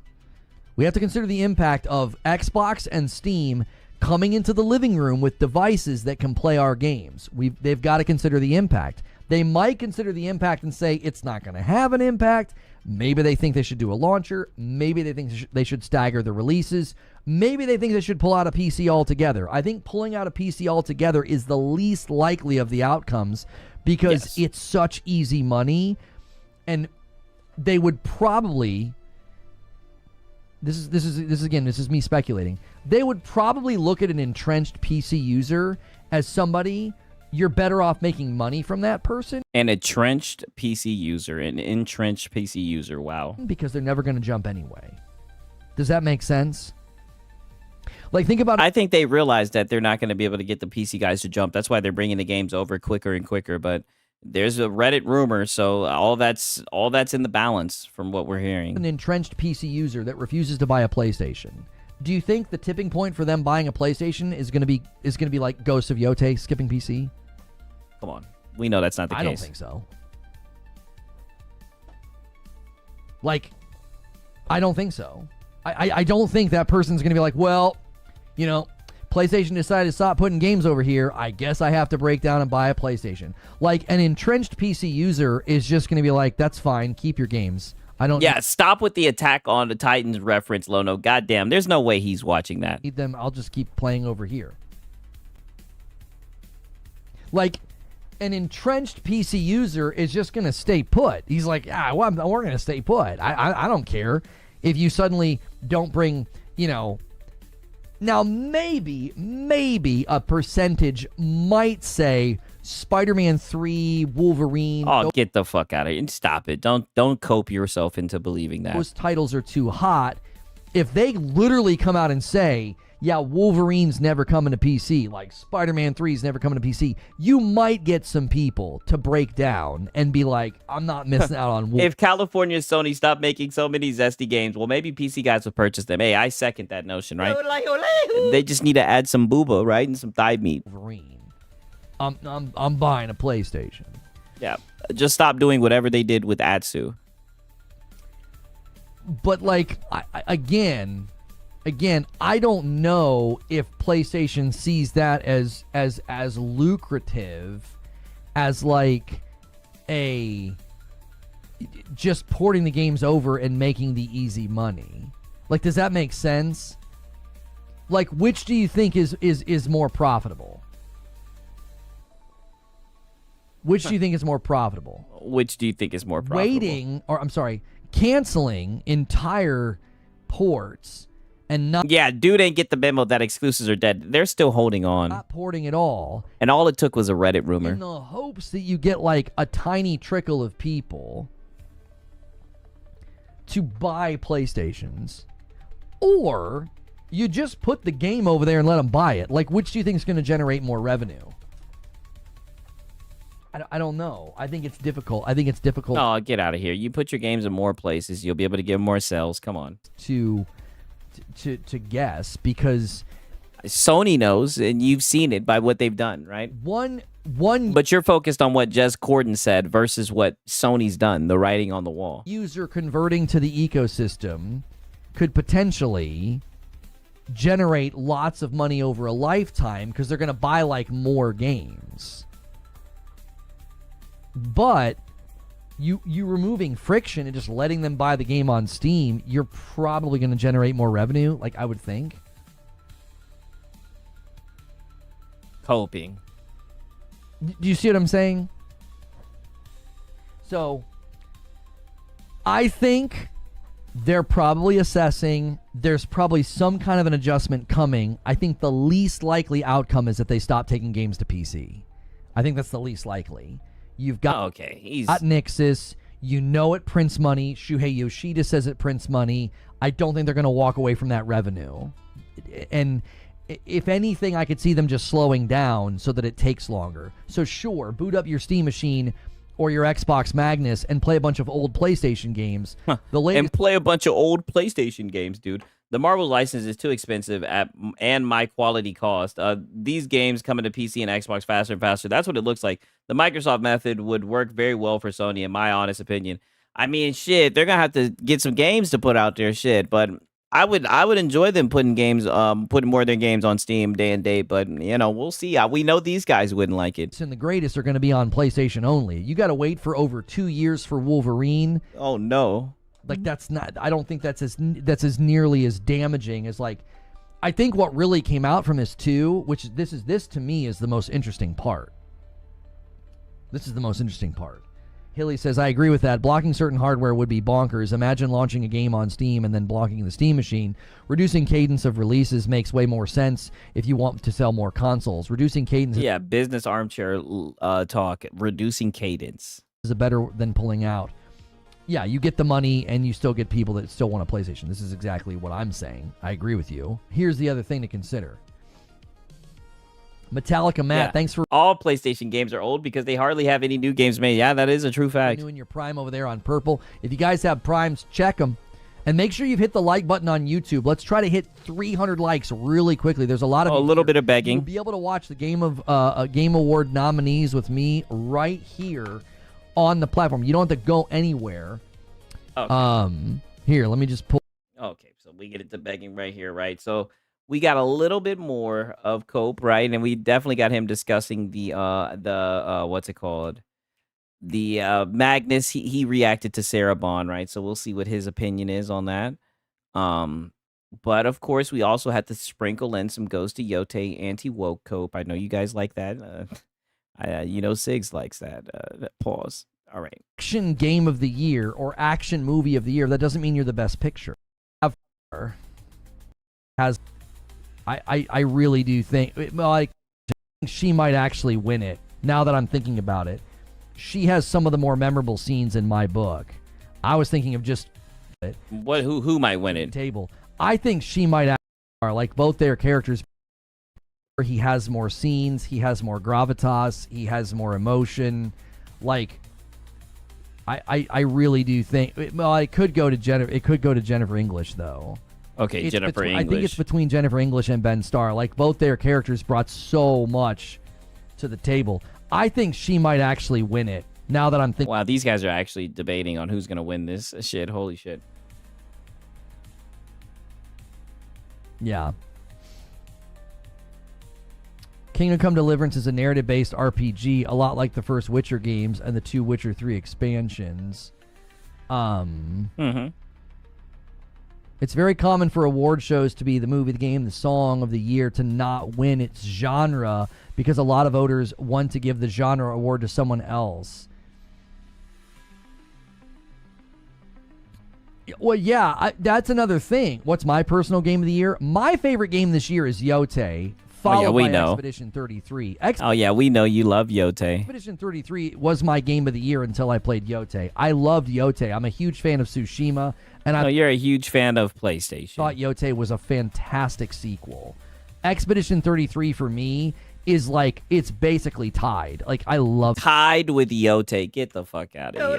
We have to consider the impact of Xbox and Steam coming into the living room with devices that can play our games. They've got to consider the impact. They might consider the impact and say it's not going to have an impact. Maybe they think they should do a launcher. Maybe they think they should stagger the releases. Maybe they think they should pull out a PC altogether. I think pulling out a PC altogether is the least likely of the outcomes because it's such easy money. And they would probably... This is me speculating. They would probably look at an entrenched PC user as somebody... You're better off making money from that person. An entrenched PC user. Wow. Because they're never going to jump anyway. Does that make sense? Like, think about... I think they realize that they're not going to be able to get the PC guys to jump. That's why they're bringing the games over quicker and quicker. But there's a Reddit rumor, so all that's in the balance from what we're hearing. An entrenched PC user that refuses to buy a PlayStation. Do you think the tipping point for them buying a PlayStation is going to be like Ghost of Yote skipping PC? Come on. We know that's not the case. I don't think so. Like, I don't think so. I don't think that person's going to be like, well, you know, PlayStation decided to stop putting games over here. I guess I have to break down and buy a PlayStation. Like, an entrenched PC user is just going to be like, that's fine. Keep your games. I don't. Yeah, stop with the Attack on the Titans reference, Lono. Goddamn, there's no way he's watching that. Need them. I'll just keep playing over here. Like, an entrenched PC user is just going to stay put. He's like, we're going to stay put. I don't care if you suddenly don't bring, you know. Now, maybe a percentage might say Spider-Man 3, Wolverine. Oh, get the fuck out of here. Stop it. Don't cope yourself into believing that. Those titles are too hot. If they literally come out and say, yeah, Wolverine's never coming to PC, like Spider-Man 3's never coming to PC, you might get some people to break down and be like, I'm not missing out on Wolverine. If California Sony stopped making so many zesty games, well, maybe PC guys would purchase them. Hey, I second that notion, right? They just need to add some booba, right? And some thigh meat. Wolverine. I'm buying a PlayStation. Yeah. Just stop doing whatever they did with Atsu. But, like, again, I don't know if PlayStation sees that as lucrative as, like, just porting the games over and making the easy money. Like, does that make sense? Like, which do you think is more profitable? Which do you think is more profitable? Which do you think is more profitable? Canceling entire ports and not... Yeah, dude ain't get the memo that exclusives are dead. They're still holding on. Not porting at all. And all it took was a Reddit rumor. In the hopes that you get, like, a tiny trickle of people to buy PlayStations. Or You just put the game over there and let them buy it. Like, which do you think is going to generate more revenue? I don't know. I think it's difficult. Oh, get out of here. You put your games in more places, you'll be able to get more sales. Come on. To guess, because Sony knows, and you've seen it by what they've done, right? But you're focused on what Jez Corden said versus what Sony's done, the writing on the wall. User converting to the ecosystem could potentially generate lots of money over a lifetime because they're going to buy like more games. But you removing friction and just letting them buy the game on Steam, you're probably going to generate more revenue, like I would think. Hoping. Do you see what I'm saying? So, I think they're probably assessing. There's probably some kind of an adjustment coming. I think the least likely outcome is that they stop taking games to PC. I think that's the least likely. You've got Nixis. You know it prints money. Shuhei Yoshida says it prints money. I don't think they're going to walk away from that revenue. And if anything, I could see them just slowing down so that it takes longer. So sure, boot up your Steam machine or your Xbox Magnus and play a bunch of old PlayStation games. And play a bunch of old PlayStation games, dude. The Marvel license is too expensive and my quality cost. These games coming to PC and Xbox faster and faster. That's what it looks like. The Microsoft method would work very well for Sony, in my honest opinion. I mean, shit, they're gonna have to get some games to put out there, shit. But I would enjoy them putting more of their games on Steam day and date. But we'll see. We know these guys wouldn't like it. And the greatest are going to be on PlayStation only. You got to wait for over 2 years for Wolverine. Oh no. Like that's not. I don't think that's as nearly as damaging as like. I think what really came out from this too, which this to me is the most interesting part. This is the most interesting part. Hilly says, I agree with that. Blocking certain hardware would be bonkers. Imagine launching a game on Steam and then blocking the Steam machine. Reducing cadence of releases makes way more sense if you want to sell more consoles. Reducing cadence. Yeah, business armchair talk. Reducing cadence is better than pulling out. Yeah, you get the money and you still get people that still want a PlayStation. This is exactly what I'm saying. I agree with you. Here's the other thing to consider. Metallica Matt, thanks for... All PlayStation games are old because they hardly have any new games made. Yeah, that is a true fact. New in your Prime over there on Purple. If you guys have Primes, check them. And make sure you've hit the like button on YouTube. Let's try to hit 300 likes really quickly. There's a lot of... a little bit of begging. You'll be able to watch the Game Award nominees with me right here on the platform. You don't have to go anywhere. Okay. Here, let me just pull. Okay, so we get into begging right here, right? So we got a little bit more of Cope, right? And we definitely got him discussing the what's it called? The Magnus. He reacted to Sarah Bond, right? So we'll see what his opinion is on that. But of course, we also had to sprinkle in some Goes to Yote anti-woke Cope. I know you guys like that. Sigs likes that. Pause. All right. Action game of the year or action movie of the year. That doesn't mean you're the best picture. I really do think she might actually win it. Now that I'm thinking about it, she has some of the more memorable scenes in my book. I was thinking of just who might win it. Table. I think she might actually, like both their characters. He has more scenes. He has more gravitas. He has more emotion. Like. I really do think. It could go to Jennifer. It could go to Jennifer English though. Okay, Jennifer English. I think it's between Jennifer English and Ben Starr. Like both their characters brought so much to the table. I think she might actually win it. Now that I'm thinking. Wow, these guys are actually debating on who's gonna win this shit. Holy shit. Yeah. Kingdom Come Deliverance is a narrative-based RPG, a lot like the first Witcher games and the 2 Witcher 3 expansions. It's very common for award shows to be the movie, the game, the song of the year to not win its genre because a lot of voters want to give the genre award to someone else. Well, yeah, that's another thing. What's my personal game of the year? My favorite game this year is Yote. followed we by know. Expedition 33. Oh yeah, we know you love Yote. Expedition 33 was my game of the year until I played Yote. I loved Yote. I'm a huge fan of Tsushima, and I you're a huge fan of PlayStation. thought Yote was a fantastic sequel. Expedition 33 for me is like, it's basically tied. Like, I love tied with Yote. Get the fuck out of here.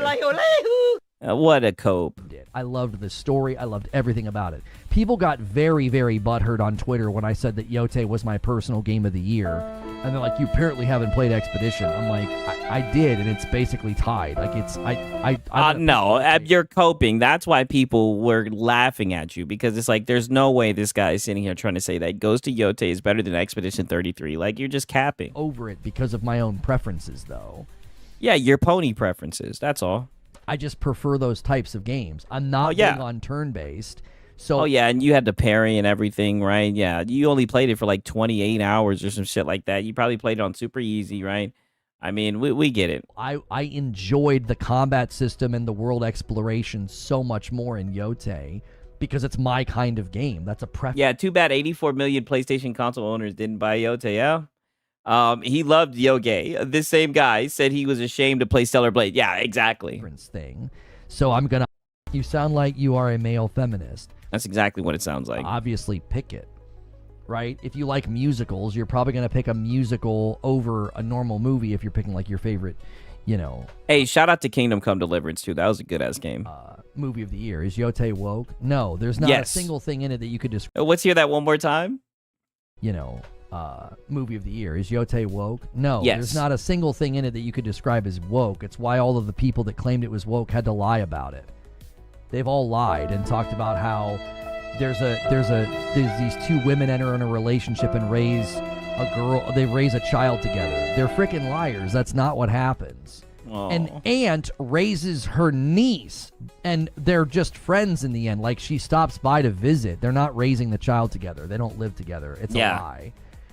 What a cope. I loved the story. I loved everything about it. People got very, very butthurt on Twitter when I said that Yote was my personal game of the year. And they're like, you apparently haven't played Expedition. I'm like, I did, and it's basically tied. Like, it's, no, you're coping. That's why people were laughing at you, because it's like, there's no way this guy is sitting here trying to say that Ghost of Yote is better than Expedition 33. Like, you're just capping. Over it because of my own preferences, though. Yeah, your pony preferences. That's all. I just prefer those types of games. I'm not big on turn-based. So and you had to parry and everything, right? Yeah, you only played it for like 28 hours or some shit like that. You probably played it on super easy, right? I mean, we get it. I enjoyed the combat system and the world exploration so much more in Yote because it's my kind of game. That's a preference. Yeah, too bad 84 million PlayStation console owners didn't buy Yote, yeah? He loved Yoge. This same guy said he was ashamed to play Stellar Blade. Yeah, exactly. Thing. So I'm gonna. You sound like you are a male feminist. That's exactly what it sounds like. Obviously, pick it. Right? If you like musicals, you're probably gonna pick a musical over a normal movie. If you're picking like your favorite, Hey, shout out to Kingdom Come Deliverance too. That was a good ass game. Movie of the year. Is Yote woke? No, there's not a single thing in it that you could describe. Let's hear that one more time. Movie of the year. Is Yote woke? No, yes. There's not a single thing in it that you could describe as woke. It's why all of the people that claimed it was woke had to lie about it. They've all lied and talked about how there's these two women enter in a relationship and raise a girl. They raise a child together. They're freaking liars. That's not what happens. Oh. An aunt raises her niece, and they're just friends in the end. Like, she stops by to visit. They're not raising the child together. They don't live together. It's a lie.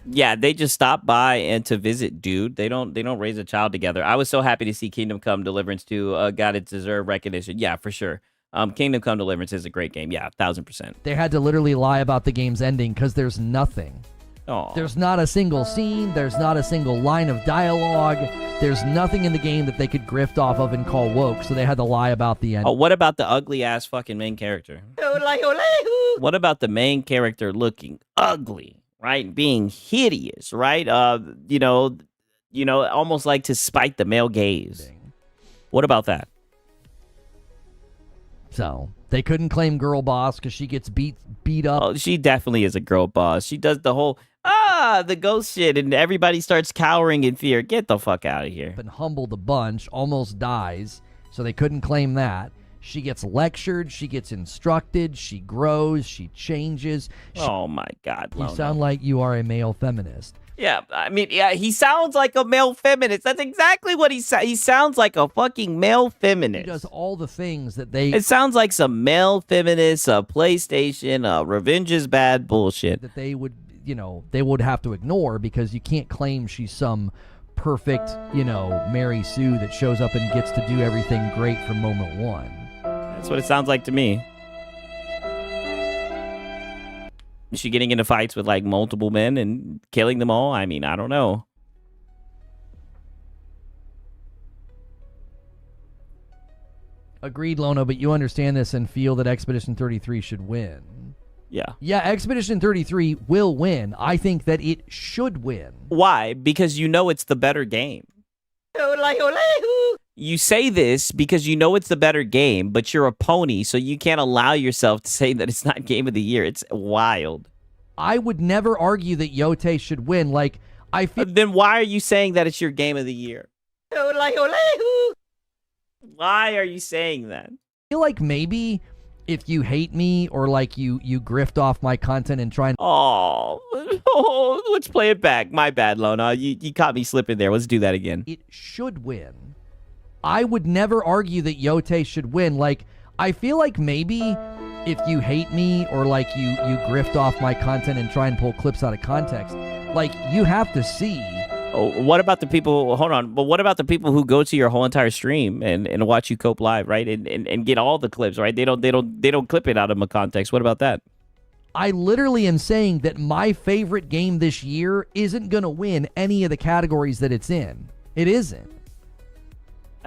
Yeah, they just stop by and to visit, dude. They don't raise a child together. I was so happy to see Kingdom Come Deliverance 2 got its deserved recognition. Yeah, for sure. Kingdom Come Deliverance is a great game. Yeah, 1000%. They had to literally lie about the game's ending because there's nothing. Oh. There's not a single scene. There's not a single line of dialogue. There's nothing in the game that they could grift off of and call woke, so they had to lie about the end. Oh, what about the ugly-ass fucking main character? What about the main character looking ugly, right? Being hideous, right? Almost like to spite the male gaze. What about that? So they couldn't claim girl boss because she gets beat up. Oh, she definitely is a girl boss. She does the whole the ghost shit, and everybody starts cowering in fear. Get the fuck out of here. Been humbled a bunch, almost dies, so they couldn't claim that. She gets lectured, she gets instructed, she grows, she changes. Oh my God, you sound like you are a male feminist. Yeah, I mean, yeah, he sounds like a male feminist. That's exactly what he sounds. He sounds like a fucking male feminist. He does all the things that they... It sounds like some male feminist, PlayStation, revenge is bad bullshit. That they would, they would have to ignore because you can't claim she's some perfect, Mary Sue that shows up and gets to do everything great from moment one. That's what it sounds like to me. Is she getting into fights with like multiple men and killing them all? I mean, I don't know. Agreed, Lono, but you understand this and feel that Expedition 33 should win. Yeah. Yeah, Expedition 33 will win. I think that it should win. Why? Because it's the better game. You say this because it's the better game, but you're a pony, so you can't allow yourself to say that it's not Game of the Year. It's wild. I would never argue that Yote should win. Like, I feel... Then why are you saying that it's your Game of the Year? Why are you saying that? I feel like maybe if you hate me or like you grift off my content and try and... Oh, let's play it back. My bad, Lona. You caught me slipping there. Let's do that again. It should win. I would never argue that Yote should win. Like, I feel like maybe if you hate me or like you grift off my content and try and pull clips out of context, like, you have to see. Oh, what about the people? Hold on, but what about the people who go to your whole entire stream and watch you cope live, right? And get all the clips, right? They don't clip it out of my context. What about that? I literally am saying that my favorite game this year isn't going to win any of the categories that it's in. It isn't.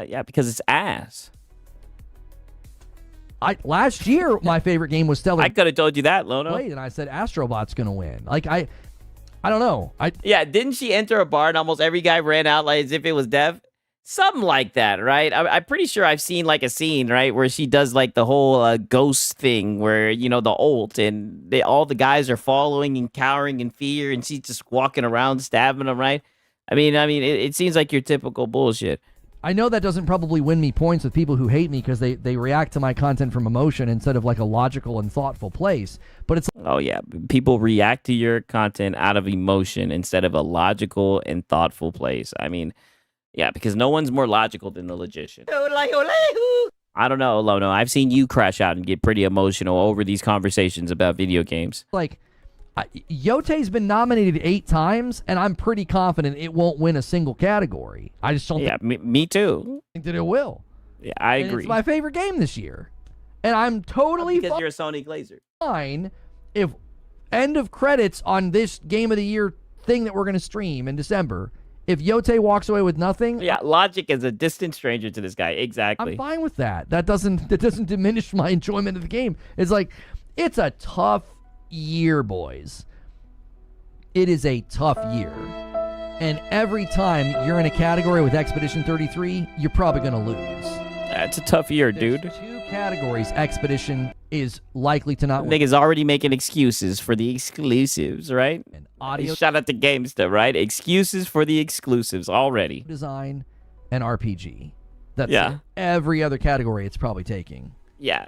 Yeah, because it's ass. Last year, my favorite game was Stellar. I could have told you that, Lono. Blade, and I said Astrobot's going to win. Like, I don't know. Yeah, didn't she enter a bar and almost every guy ran out like as if it was Dev? Something like that, right? I'm pretty sure I've seen like a scene, right, where she does like the whole ghost thing where, you know, the ult and all the guys are following and cowering in fear and she's just walking around stabbing them, right? I mean, it seems like your typical bullshit. I know that doesn't probably win me points with people who hate me because they react to my content from emotion instead of like a logical and thoughtful place. But it's oh yeah, people react to your content out of emotion instead of a logical and thoughtful place. I mean, yeah, because no one's more logical than the logician. I don't know, Lono. I've seen you crash out and get pretty emotional over these conversations about video games. Like, Yote's been nominated 8 times, and I'm pretty confident it won't win a single category. I just don't me too. think that it will. Yeah, I And agree. it's my favorite game this year. And I'm totally because you're a Sony Glazer. fine if end of credits on this Game of the Year thing that we're going to stream in December, if Yote walks away with nothing. Yeah, Logic is a distant stranger to this guy. Exactly. I'm fine with that. That doesn't diminish my enjoyment of the game. It's like, it's a tough year, boys. It is a tough year. And every time you're in a category with Expedition 33, you're probably going to lose. It's a tough year, dude. 2 categories Expedition is likely to not win. Niggas already making excuses for the exclusives, right? And audio Shout out to GameStop, right? Excuses for the exclusives already. Design and RPG. That's Yeah. it. Every other category it's probably taking. Yeah.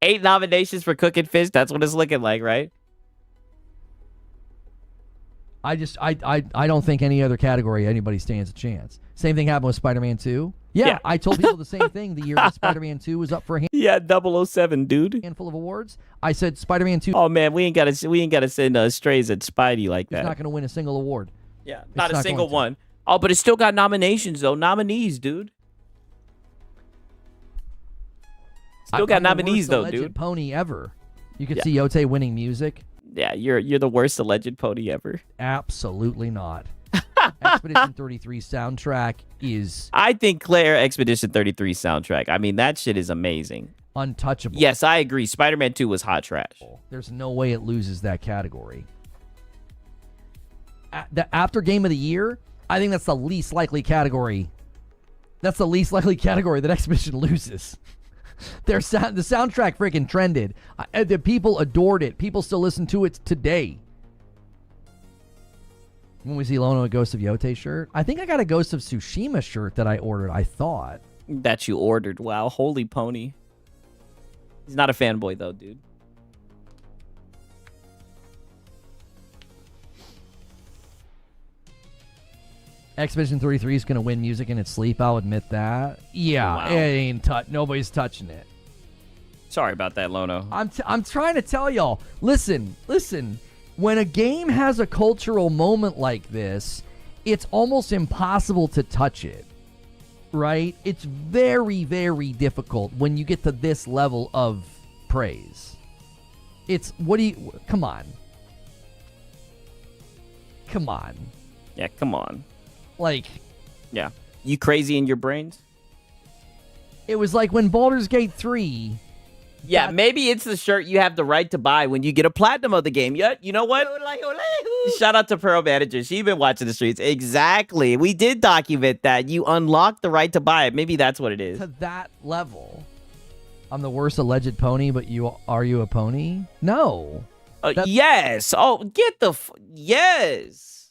8 nominations for Cooking Fish. That's what it's looking like, right? I don't think any other category anybody stands a chance. Same thing happened with Spider-Man 2. Yeah, I told people the same thing the year that Spider-Man 2 was up for a Yeah, 007, dude. handful of awards. I said Spider-Man 2 Oh man, we ain't gotta send strays at Spidey like is that. not going to win a single award. Yeah, It's not a not single going to. one. Oh, but it's still got nominations though. Nominees, dude. Still got I'm the nominees worst though, alleged dude. pony ever. You could Yeah. see Yote winning music. Yeah, you're the worst alleged pony ever. Absolutely not. Expedition 33 soundtrack is I think Claire Expedition 33 soundtrack. I mean, that shit is amazing. untouchable. Yes, I agree. Spider-Man 2 was hot trash. There's no way it loses that category. After Game of the Year, I think that's the least likely category. That's the least likely category that Expedition loses. The soundtrack freaking trended. The people adored it. People still listen to it today. When we see Lono a Ghost of Yote shirt, I think I got a Ghost of Tsushima shirt that I ordered. I thought That you ordered. Wow, holy pony. He's not a fanboy though, dude. Expedition 33 is going to win music in its sleep. I'll admit that. Yeah, Wow. it ain't nobody's touching it. Sorry about that, Lono. I'm trying to tell y'all. Listen. When a game has a cultural moment like this, it's almost impossible to touch it. Right? It's very, very difficult when you get to this level of praise. It's come on. Yeah, come on. Like, Yeah. You crazy in your brains? it was like when Baldur's Gate 3. Yeah, maybe it's the shirt you have the right to buy when you get a platinum of the game. Yeah, you know what? Shout out to Pearl Manager. She's been watching the streets. Exactly. We did document that. You unlocked the right to buy it. Maybe that's what it is. To that level. I'm the worst alleged pony, but are you a pony? No. Yes. Oh, get the yes.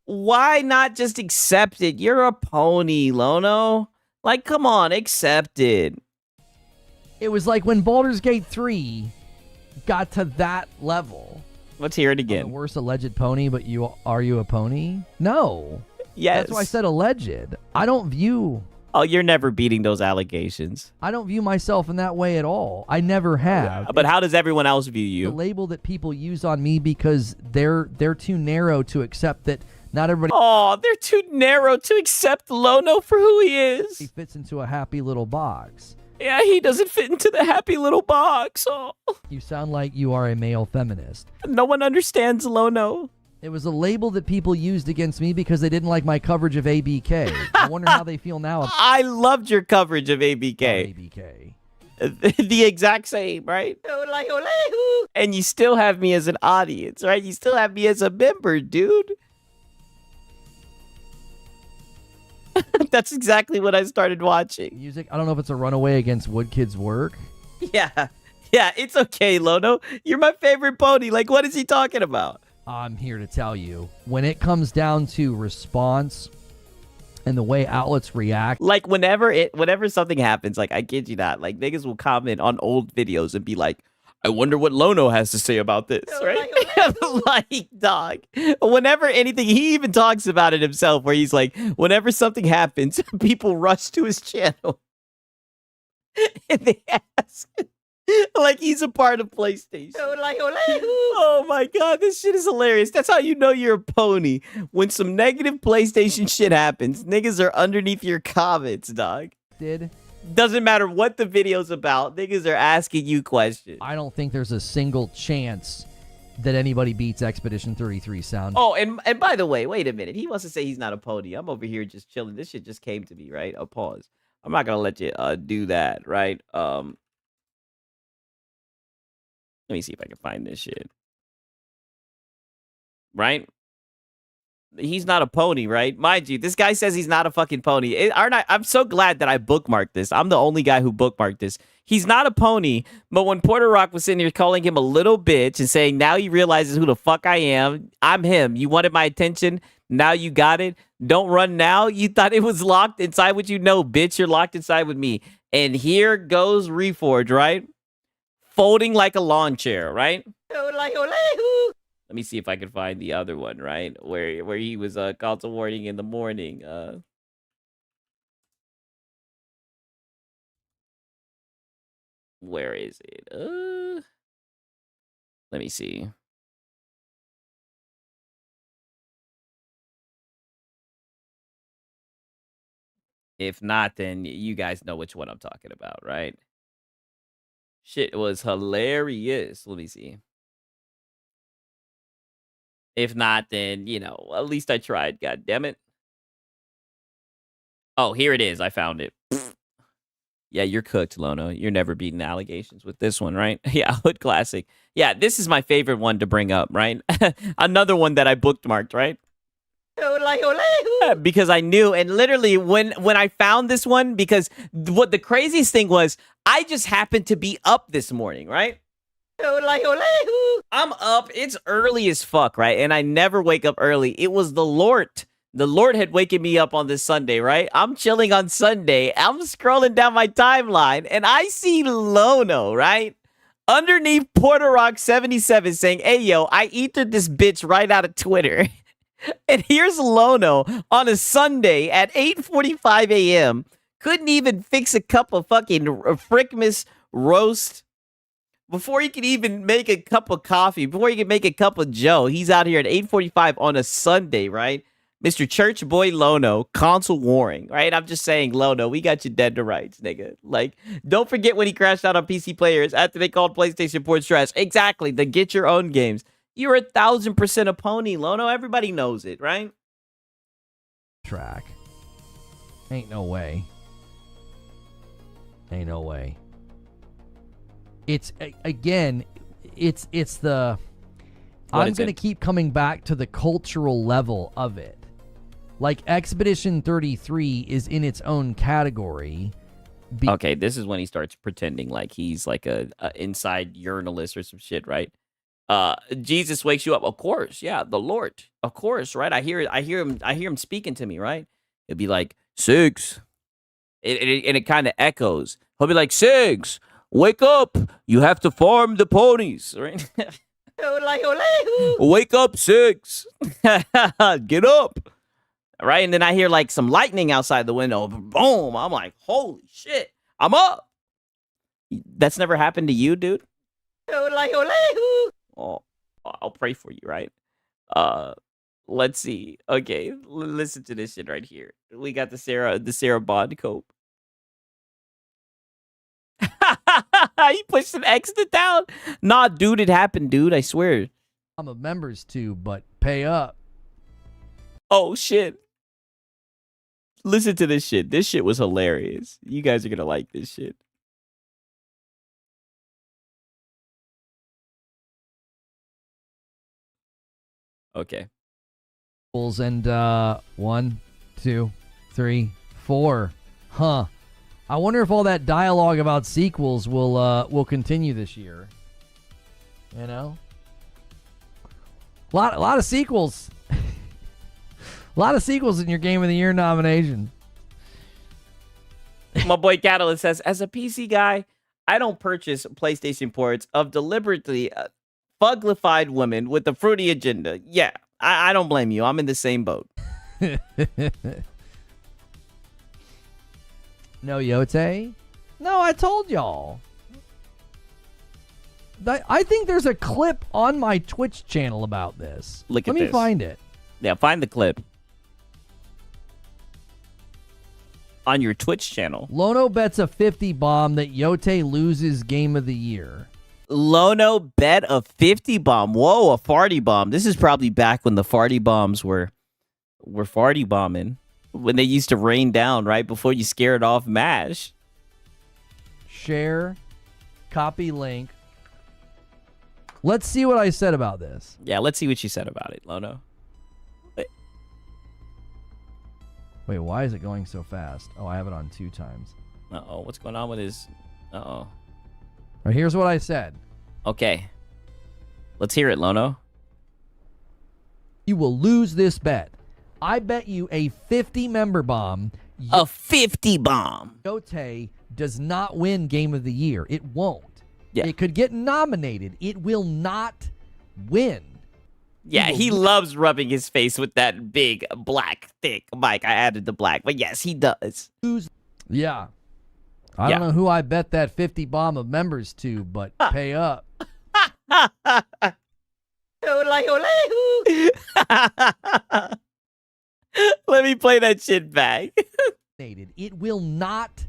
Why not just accept it? You're a pony, Lono. Like, come on, accept it. It was like when Baldur's Gate 3 got to that level. Let's hear it I'm the again. worst alleged pony, but are you a pony? No. Yes. That's why I said alleged. I don't view you're never beating those allegations. I don't view myself in that way at all. I never have. But how does everyone else view The you? label that people use on me because they're too narrow to accept that not everybody Oh, they're too narrow to accept Lono for who he is. fits into a happy little box. Yeah, he doesn't fit into the happy little box. Oh. You sound like you are a male feminist. No one understands Lono. It was a label that people used against me because they didn't like my coverage of ABK. I wonder how they feel now. I loved your coverage of ABK. ABK. The exact same, right? And you still have me as an audience, right? You still have me as a member, dude. That's exactly what I started watching. Music. I don't know if it's a runaway against Woodkid's work. Yeah. Yeah, it's okay, Lono. You're my favorite pony. Like, what is he talking about? I'm here to tell you, when it comes down to response and the way outlets react. Like, whenever something happens, like, I kid you not, like, niggas will comment on old videos and be like, I wonder what Lono has to say about this, right? Like, dog. Whenever anything, he even talks about it himself, where he's like, whenever something happens, people rush to his channel. And they ask, like he's a part of PlayStation. Oh my god, this shit is hilarious. That's how you know you're a pony. When some negative PlayStation shit happens, niggas are underneath your comments, dog. Doesn't matter what the video's about, niggas are asking you questions. I don't think there's a single chance that anybody beats Expedition 33 sound. Oh, and by the way, wait a minute. He wants to say he's not a pony. I'm over here just chilling. This shit just came to me, right? Oh, pause. I'm not gonna let you do that, right? Let me see if I can find this shit. Right? He's not a pony, right? Mind you, this guy says he's not a fucking pony. I'm so glad that I bookmarked this. I'm the only guy who bookmarked this. He's not a pony, but when Porter Rock was sitting here calling him a little bitch and saying, now he realizes who the fuck I am. I'm him. You wanted my attention. Now you got it. Don't run now. You thought it was locked inside with you. No, bitch, you're locked inside with me. And here goes Reforge, right? Folding like a lawn chair, right? Let me see if I can find the other one, right? Where he was console warning in the morning. Where is it? Let me see. If not, then you guys know which one I'm talking about, right? Shit was hilarious. Let me see. If not, then, you know, at least I tried. God damn it. Oh, here it is. I found it. Yeah, you're cooked, Lono. You're never beating allegations with this one, right? Yeah, Hood Classic. Yeah, this is my favorite one to bring up, right? Another one that I bookmarked, right? Because I knew, and literally when I found this one, because what the craziest thing was, I just happened to be up this morning, right? I'm up. It's early as fuck, right? And I never wake up early. It was the Lord. The Lord had waken me up on this Sunday, right? I'm chilling on Sunday. I'm scrolling down my timeline, and I see Lono, right? Underneath Porter Rock 77 saying, hey, yo, I ethered this bitch right out of Twitter. And here's Lono on a Sunday at 8:45 a.m. Couldn't even fix a cup of fucking Frickmas roast. Before he could even make a cup of coffee, before he could make a cup of Joe, he's out here at 8:45 on a Sunday, right? Mr. Church Boy Lono, console warring, right? I'm just saying, Lono, we got you dead to rights, nigga. Like, don't forget when he crashed out on PC players after they called PlayStation ports trash. Exactly, the get your own games. You're 1,000% a pony, Lono. Everybody knows it, right? Track. Ain't no way. Ain't no way. It's again, it's the. I'm gonna keep coming back to the cultural level of it. Like Expedition 33 is in its own category. Okay, this is when he starts pretending like he's like a inside journalist or some shit, right? Jesus wakes you up. Of course, yeah, the Lord. Of course, right? I hear him speaking to me, right? It'll be like, Sigs. And it kind of echoes. He'll be like, Sigs, wake up. You have to farm the ponies, right? Wake up, Sigs. Get up. Right? And then I hear like some lightning outside the window. Boom. I'm like, holy shit. I'm up. That's never happened to you, dude? Oh, I'll pray for you, right? Let's see. Okay, listen to this shit right here. We got the Sarah Bond cope. He pushed an exit down. Nah, dude, it happened, dude. I swear. I'm a members too, but pay up. Oh shit. Listen to this shit. This shit was hilarious. You guys are gonna like this shit. Okay. And 1, 2, 3, 4. Huh. I wonder if all that dialogue about sequels will continue this year. You know? A lot of sequels. A lot of sequels in your Game of the Year nomination. My boy Catalyst says, as a PC guy, I don't purchase PlayStation ports of deliberately fuglified women with a fruity agenda. Yeah, I don't blame you. I'm in the same boat. No, Yote? No, I told y'all. I think there's a clip on my Twitch channel about this. Look at Let me this. find it. Yeah, find the clip. On your Twitch channel. Lono bets a 50 bomb that Yote loses Game of the Year. Lono bet a 50 bomb. Whoa, a farty bomb. This is probably back when the farty bombs were farty bombing. When they used to rain down right before you scared off MASH. Share. Copy link. Let's see what I said about this. Yeah, let's see what you said about it, Lono. Wait, why is it going so fast? Oh, I have it on 2 times. Uh-oh, what's going on with his... Uh-oh. All right, here's what I said. Okay. Let's hear it, Lono. You will lose this bet. I bet you a 50 member bomb. A 50 bomb. Yote does not win Game of the Year. It won't. Yeah. It could get nominated. It will not win. Yeah, he loves rubbing his face with that big, black, thick mic. I added the black, but yes, he does. Yeah. I don't know who I bet that 50 bomb of members to, but pay up. Let me play that shit back. It will not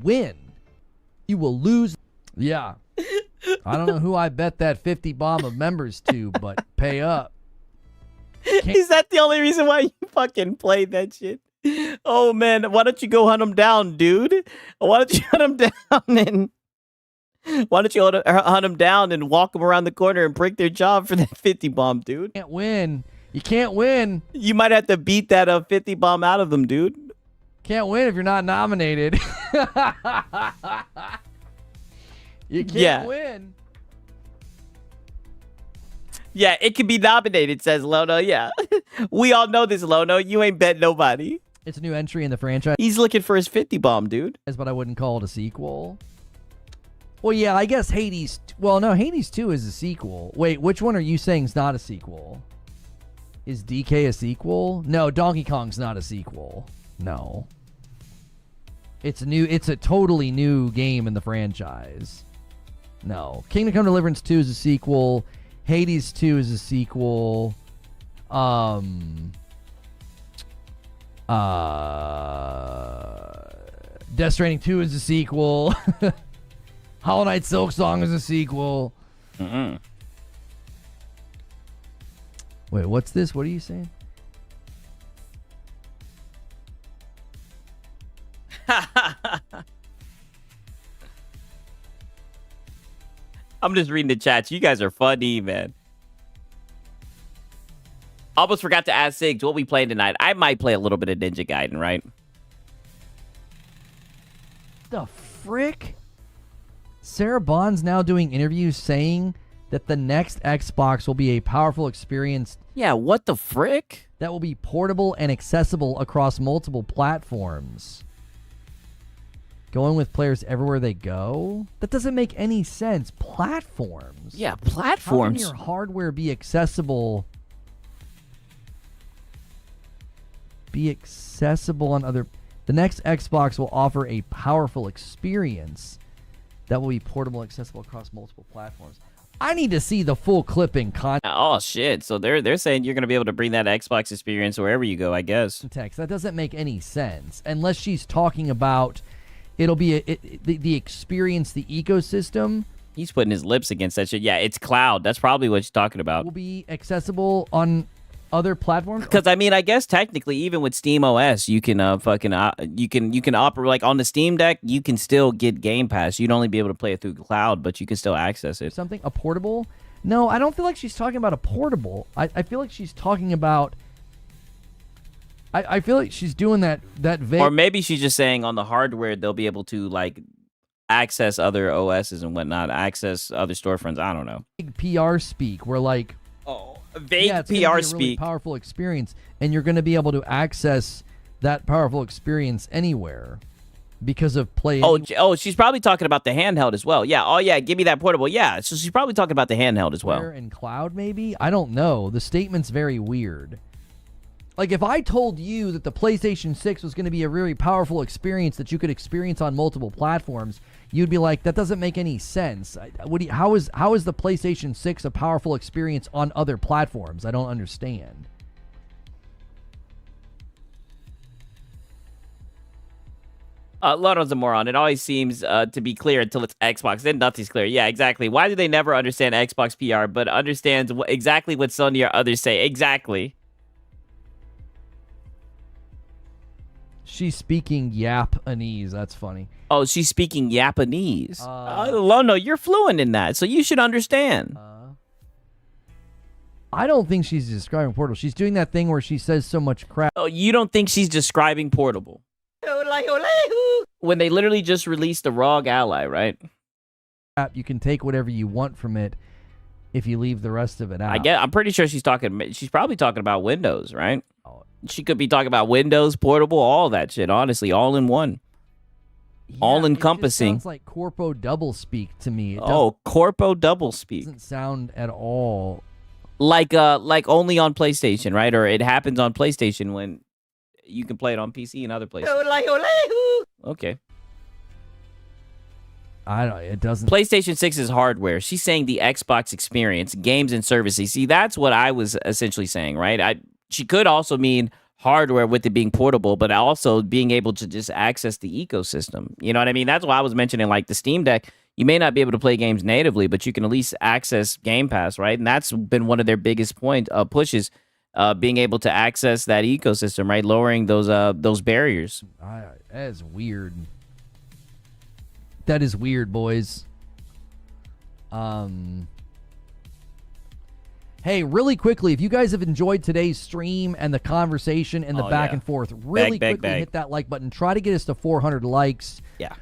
win. You will lose. Yeah. I don't know who I bet that 50 bomb of members to, but pay up. Is that the only reason why you fucking played that shit? Oh, man. Why don't you go hunt him down, dude? Why don't you hunt him down and... Why don't you hunt him down and walk them around the corner and break their jaw for that 50 bomb, dude? Can't win. You can't win. You might have to beat that 50 bomb out of them, dude. Can't win if you're not nominated. You can't win. Yeah, it can be nominated, says Lono. Yeah. We all know this, Lono. You ain't bet nobody. It's a new entry in the franchise. He's looking for his 50 bomb, dude. But I wouldn't call it a sequel. Well, yeah, I guess Hades... Well, no, Hades 2 is a sequel. Wait, which one are you saying is not a sequel? Is DK a sequel? No, Donkey Kong's not a sequel. No. It's a totally new game in the franchise. No. Kingdom Come Deliverance 2 is a sequel. Hades 2 is a sequel. Death Stranding 2 is a sequel. Hollow Knight Silk Song is a sequel. Mm-mm. Wait, what's this? What are you saying? I'm just reading the chats. You guys are funny, man. Almost forgot to ask Siggs what we playing tonight. I might play a little bit of Ninja Gaiden, right? The frick? Sarah Bond's now doing interviews saying that the next Xbox will be a powerful experience. Yeah, what the frick? That will be portable and accessible across multiple platforms. Going with players everywhere they go? That doesn't make any sense. Platforms? Yeah, platforms. How can your hardware be accessible? Be accessible on other... The next Xbox will offer a powerful experience that will be portable and accessible across multiple platforms. I need to see the full clipping context. Oh, shit. So they're saying you're going to be able to bring that Xbox experience wherever you go, I guess. That doesn't make any sense. Unless she's talking about It'll be the experience, the ecosystem He's putting his lips against that shit. Yeah, it's cloud. That's probably what you're talking about. will be accessible on other platforms. Because I mean, I guess technically, even with Steam OS, you can you can operate like on the Steam Deck. You can still get Game Pass. You'd only be able to play it through cloud, but you can still access it. Something a portable? No, I don't feel like she's talking about a portable. I feel like she's talking about. I feel like she's doing that vague. Or maybe she's just saying on the hardware they'll be able to like access other OSs and whatnot, access other storefronts. I don't know. PR speak. We're like, vague it's PR gonna be a really speak. powerful experience, and you're going to be able to access that powerful experience anywhere because of Play. She's probably talking about the handheld as well. Yeah. Oh yeah, give me that portable. Yeah. So she's probably talking about the handheld as well. And cloud, maybe. I don't know. The statement's very weird. Like, if I told you that the PlayStation 6 was going to be a really powerful experience that you could experience on multiple platforms, you'd be like, that doesn't make any sense. How is the PlayStation 6 a powerful experience on other platforms? I don't understand. Lodo's a moron. It always seems to be clear until it's Xbox. Then nothing's clear. Yeah, exactly. Why do they never understand Xbox PR, but understands exactly what Sony or others say? Exactly. She's speaking Japanese. That's funny. Oh, she's speaking Japanese. Lono, you're fluent in that, so you should understand. I don't think she's describing Portal. She's doing that thing where she says so much crap. Oh, you don't think she's describing Portable? When they literally just released the ROG Ally, right? You can take whatever you want from it if you leave the rest of it out. I'm pretty sure she's probably talking about Windows, right? She could be talking about Windows, Portable, all that shit, honestly, all in one. All encompassing. It sounds like Corpo double speak to me. Corpo double speak. Doesn't sound at all like only on PlayStation, right? Or it happens on PlayStation when you can play it on PC and other places. Okay. It doesn't. PlayStation 6 is hardware. She's saying the Xbox experience, games and services. See, that's what I was essentially saying, right? She could also mean hardware with it being portable, but also being able to just access the ecosystem. You know what I mean? That's why I was mentioning like the Steam Deck. You may not be able to play games natively, but you can at least access Game Pass, right? And that's been one of their biggest pushes, being able to access that ecosystem, right? Lowering those barriers. That is weird. That is weird, boys. Hey, really quickly, if you guys have enjoyed today's stream and the conversation and the back and forth, really quickly hit that like button. Try to get us to 400 likes. Yeah.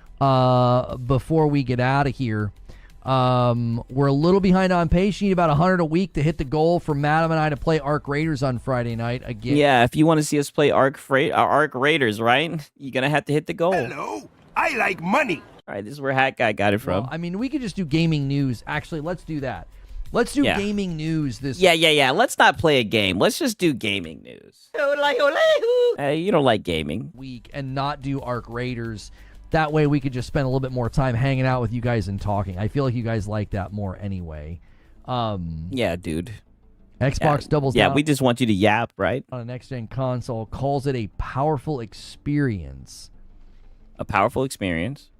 Before we get out of here. We're a little behind on pace. You need about 100 a week to hit the goal for Madam and I to play Arc Raiders on Friday night again. Yeah, if you want to see us play Arc Raiders, right? You're going to have to hit the goal. Hello, I like money. All right, this is where Hat Guy got it from. Well, I mean, we could just do gaming news. Actually, let's do that. Let's do gaming news this week. Yeah. Let's not play a game. Let's just do gaming news. You don't like gaming. Week and not do Arc Raiders. That way we could just spend a little bit more time hanging out with you guys and talking. I feel like you guys like that more anyway. Yeah, dude. Xbox doubles down. Yeah, we just want you to yap, right? On a next-gen console, calls it a powerful experience. A powerful experience?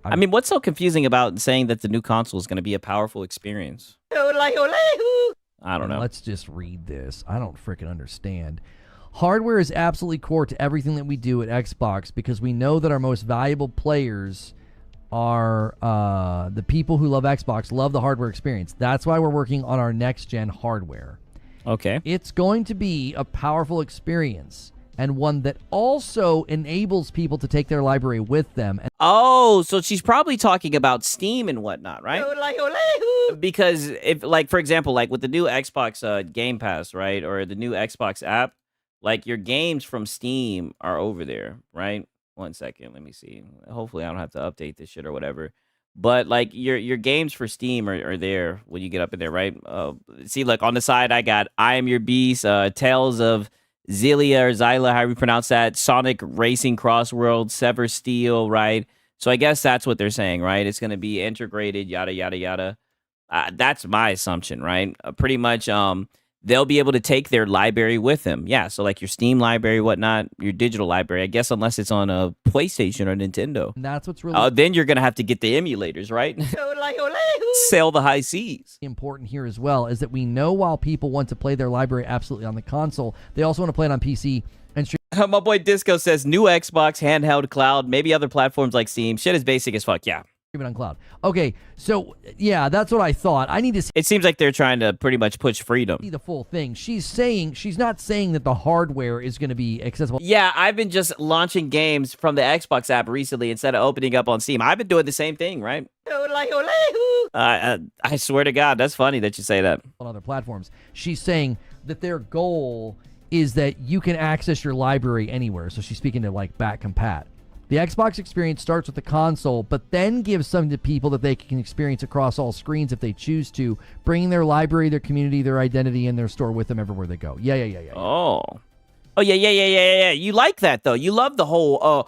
I mean, what's so confusing about saying that the new console is going to be a powerful experience? I don't know. Let's just read this. I don't freaking understand. Hardware is absolutely core to everything that we do at Xbox because we know that our most valuable players are the people who love Xbox, love the hardware experience. That's why we're working on our next-gen hardware. Okay. It's going to be a powerful experience and one that also enables people to take their library with them. So she's probably talking about Steam and whatnot, right? Because if, like, for example, like with the new Xbox Game Pass, right, or the new Xbox app, like your games from Steam are over there, right? 1 second, let me see. Hopefully I don't have to update this shit or whatever. But like your games for Steam are there when you get up in there, right? See, look, on the side I got I Am Your Beast, Tales of Xillia or Xyla, however you pronounce that, Sonic Racing Crossworld, Sever Steel, right? So I guess that's what they're saying, right? It's going to be integrated, yada, yada, yada. That's my assumption, right? Pretty much they'll be able to take their library with them. Yeah, so like your Steam library, whatnot, your digital library, I guess, unless it's on a PlayStation or Nintendo. And that's what's really then you're going to have to get the emulators, right? Sail the high seas. important here as well is that we know while people want to play their library absolutely on the console, they also want to play it on PC and stream. My boy Disco says new Xbox, handheld, cloud, maybe other platforms like Steam. Shit is basic as fuck, yeah. It on cloud. Okay, so yeah, that's what I thought. I need to see It seems like they're trying to pretty much push freedom. the full thing. She's not saying that the hardware is going to be accessible. Yeah, I've been just launching games from the Xbox app recently instead of opening up on Steam. I've been doing the same thing, right? I swear to God, that's funny that you say that. On other platforms. She's saying that their goal is that you can access your library anywhere. So she's speaking to like back compat. The Xbox experience starts with the console, but then gives something to people that they can experience across all screens if they choose to, bringing their library, their community, their identity, and their store with them everywhere they go. Yeah. Oh, yeah. You like that, though. You love the whole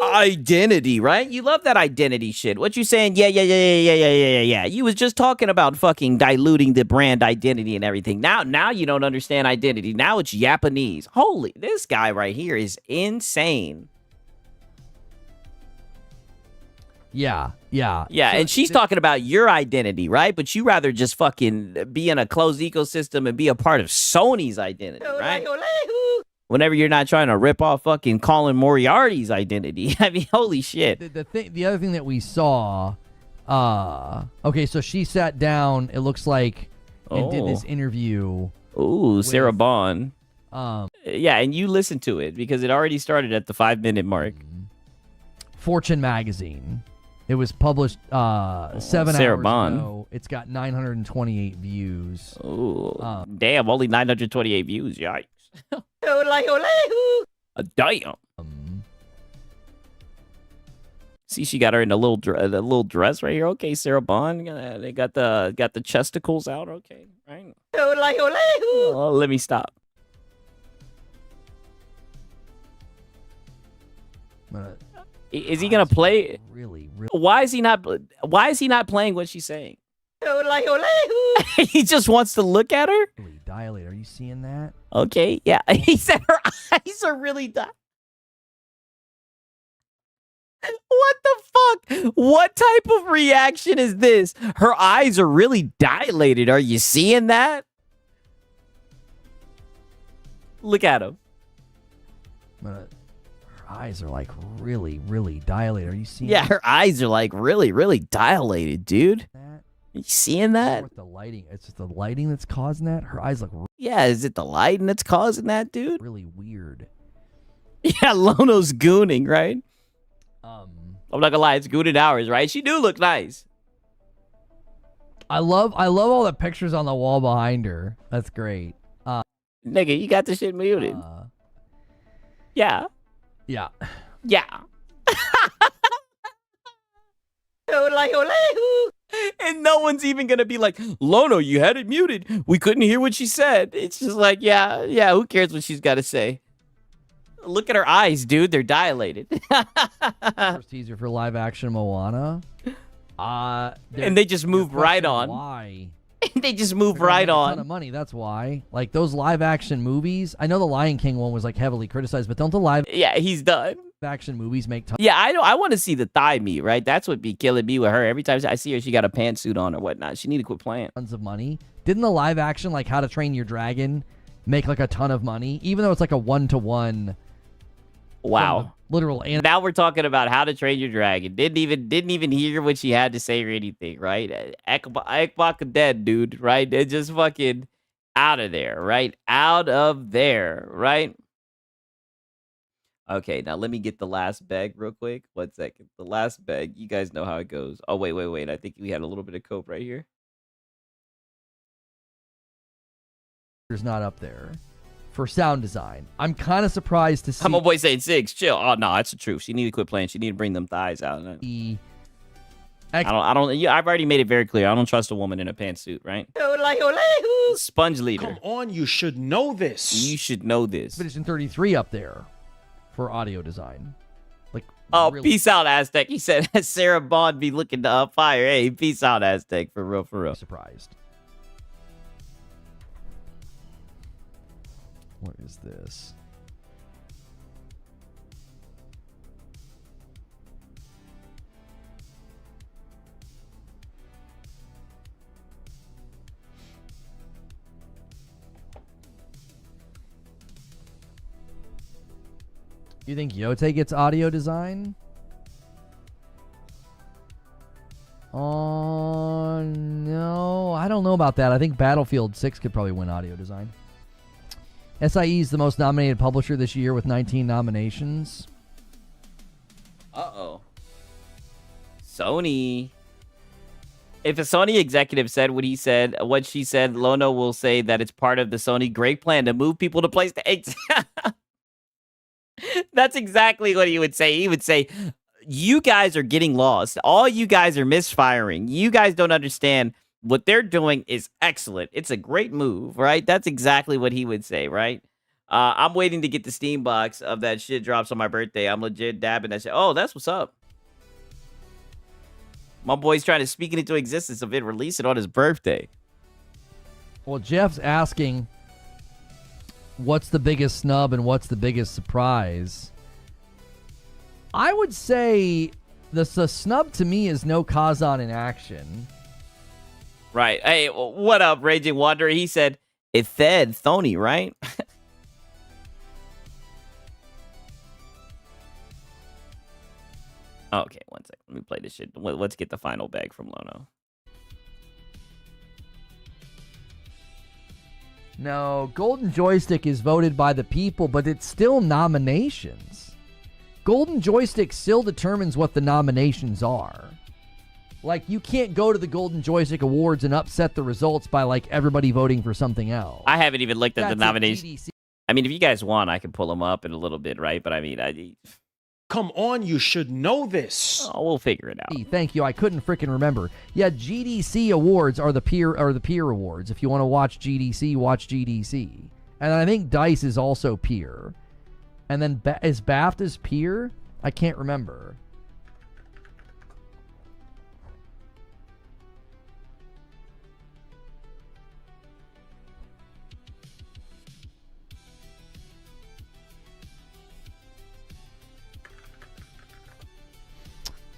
identity, right? You love that identity shit. What you saying? Yeah. You was just talking about fucking diluting the brand identity and everything. Now you don't understand identity. Now it's Japanese. Holy, this guy right here is insane. Yeah. And she's talking about your identity, right? But you rather just fucking be in a closed ecosystem and be a part of Sony's identity, right? Whenever you're not trying to rip off fucking Colin Moriarty's identity. I mean, holy shit. The other thing that we saw, okay, so she sat down, it looks like, and did this interview. Ooh, Sarah Bond. Yeah, and you listened to it because it already started at the 5-minute mark. Fortune magazine. It was published 7 Sarah hours Bond. ago. It's got 928 views. Ooh, damn, only 928 views. Yikes. Damn. See, she got her in a little dress right here. Okay, Sarah Bond. They got the chesticles out. Okay, right. Oh, let me stop. Is he gonna play? Really? Why is he not playing what she's saying? He just wants to look at her. Really dilate. Are you seeing that? Okay, yeah. He said her eyes are really dilated. What the fuck? What type of reaction is this? Her eyes are really dilated. Are you seeing that? Look at him. Her eyes are like really, really dilated. Are you seeing? Yeah, her eyes are like really, really dilated, dude. Are you seeing that? With the lighting, it's just the lighting that's causing that. Her eyes look. Yeah, is it the lighting that's causing that, dude? Really weird. Yeah, Lono's gooning, right? I'm not gonna lie, it's gooning hours, right? She do look nice. I love all the pictures on the wall behind her. That's great. Nigga, you got the shit muted. Yeah. Yeah. And no one's even gonna be like, Lono, you had it muted. We couldn't hear what she said. It's just like, yeah, who cares what she's got to say? Look at her eyes, dude. They're dilated. First teaser for live action Moana. And they just move right on. Why? They just move right on. A ton of money. That's why. Like those live action movies. I know the Lion King one was like heavily criticized, but don't the live he's done. Action movies make tons. Yeah, I know. I want to see the thigh meat, right? That's what be killing me with her. Every time I see her, she got a pantsuit on or whatnot. She need to quit playing. Tons of money. Didn't the live action like How to Train Your Dragon make like a ton of money, even though it's like a 1-to-1? Wow. Literal. And now we're talking about How to Train Your Dragon. Didn't even hear what she had to say or anything, right? Ekbaka dead, dude, right? They're just fucking out of there, right? Out of there, right? Okay, now let me get the last bag real quick. 1 second. The last bag. You guys know how it goes. Oh, wait. I think we had a little bit of cope right here. There's not up there. For sound design, I'm kind of surprised to see. My boy saying 6. Chill. Oh no, that's the truth. She need to quit playing. She need to bring them thighs out. I've already made it very clear. I don't trust a woman in a pantsuit, right? Sponge leader. Come on, you should know this. You should know this. But it's in 33 up there for audio design. Like, oh, really. Peace out, Aztec. He said Sarah Bond be looking to fire. Hey, peace out, Aztec. For real. Surprised. What is this? You think Yote gets audio design? Oh, no. I don't know about that. I think Battlefield 6 could probably win audio design. SIE is the most nominated publisher this year with 19 nominations. Uh-oh. Sony. If a Sony executive said what she said, Lono will say that it's part of the Sony great plan to move people to PlayStation. That's exactly what he would say. He would say, you guys are getting lost. All you guys are misfiring. You guys don't understand what they're doing is excellent. It's a great move, right? That's exactly what he would say, right? I'm waiting to get the Steam box of that shit drops on my birthday. I'm legit dabbing that shit. Oh, that's what's up. My boy's trying to speak it into existence of it, release it on his birthday. Well, Jeff's asking, what's the biggest snub and what's the biggest surprise? I would say the snub to me is no Kazan in action. Right. Hey, what up, Raging Wanderer? He said, it fed Thony, right? Okay, one second. Let me play this shit. Let's get the final bag from Lono. No, Golden Joystick is voted by the people, but it's still nominations. Golden Joystick still determines what the nominations are. Like, you can't go to the Golden Joystick Awards and upset the results by, like, everybody voting for something else. I haven't even looked at the nominations. I mean, if you guys want, I can pull them up in a little bit, right? But I mean, Come on, you should know this. Oh, we'll figure it out. Thank you. I couldn't freaking remember. Yeah, GDC awards are the peer awards. If you want to watch GDC, watch GDC. And I think DICE is also peer. And then is BAFTA's peer? I can't remember.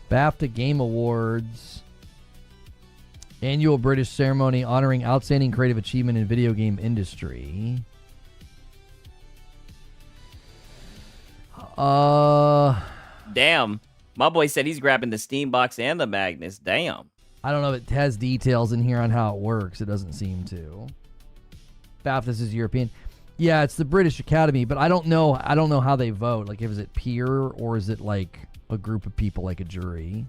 BAFTA Game Awards. Annual British ceremony honoring outstanding creative achievement in video game industry. Damn. My boy said he's grabbing the Steam box and the Magnus. Damn. I don't know if it has details in here on how it works. It doesn't seem to. BAFTA's is European. Yeah, it's the British Academy, but I don't know how they vote. Like, is it peer or is it like a group of people, like a jury?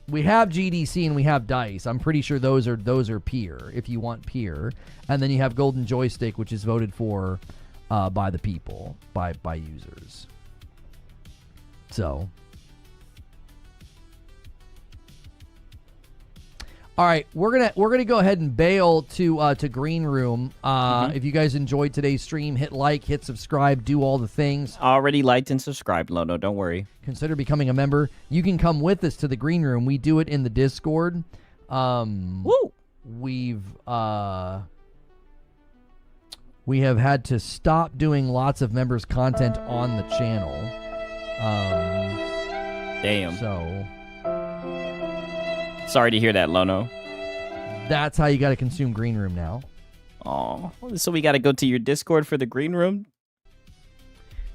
We have GDC and we have DICE. I'm pretty sure those are peer, if you want peer. And then you have Golden Joystick, which is voted for by the people, by users. So, all right, we're gonna go ahead and bail to Green Room. If you guys enjoyed today's stream, hit like, hit subscribe, do all the things. Already liked and subscribed, Lono. Don't worry. Consider becoming a member. You can come with us to the Green Room. We do it in the Discord. Woo! We have had to stop doing lots of members' content on the channel. Damn. So, sorry to hear that, Lono. That's how you got to consume Green Room now. Oh, so we got to go to your Discord for the Green Room?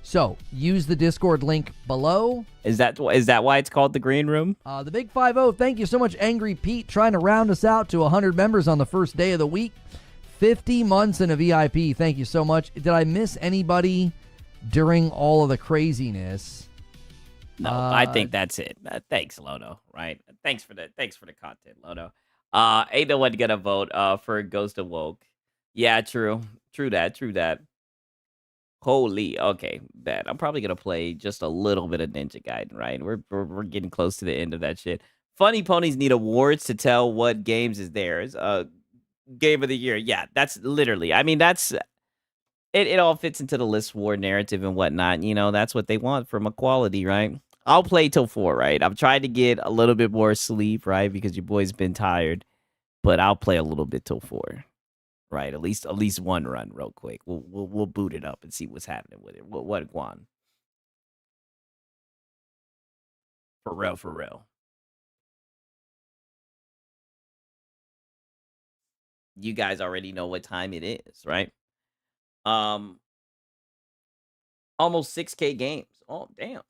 So, use the Discord link below. Is that why it's called the Green Room? The Big 5-0, thank you so much, Angry Pete, trying to round us out to 100 members on the first day of the week. 50 months in a VIP. Thank you so much. Did I miss anybody during all of the craziness? No, I think that's it. Thanks, Lono. Right? Thanks for the content, Lono. Ain't no one gonna vote for Ghost of Woke. Yeah, true that. Holy, okay, bad. I'm probably gonna play just a little bit of Ninja Gaiden. Right? We're getting close to the end of that shit. Funny ponies need awards to tell what games is theirs. Game of the year. Yeah, that's literally. I mean, that's it. It all fits into the list war narrative and whatnot. You know, that's what they want from equality, right? I'll play till 4, right? I've tried to get a little bit more sleep, right? Because your boy's been tired, but I'll play a little bit till 4. Right, at least one run real quick. We'll boot it up and see what's happening with it. What Guan? For real. You guys already know what time it is, right? Almost 6K games. Oh, damn.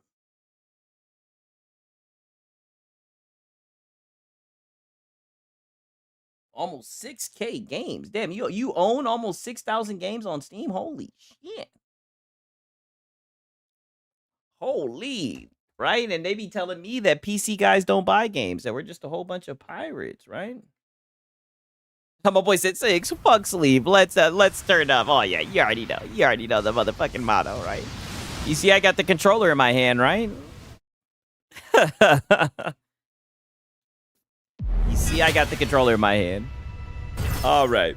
Almost 6K games. Damn, you own almost 6,000 games on Steam? Holy shit. Holy, right? And they be telling me that PC guys don't buy games, that we're just a whole bunch of pirates, right? My boy said 6. Fuck sleep. Let's turn up. Oh yeah, you already know. You already know the motherfucking motto, right? You see, I got the controller in my hand, right? You see, I got the controller in my hand. All right.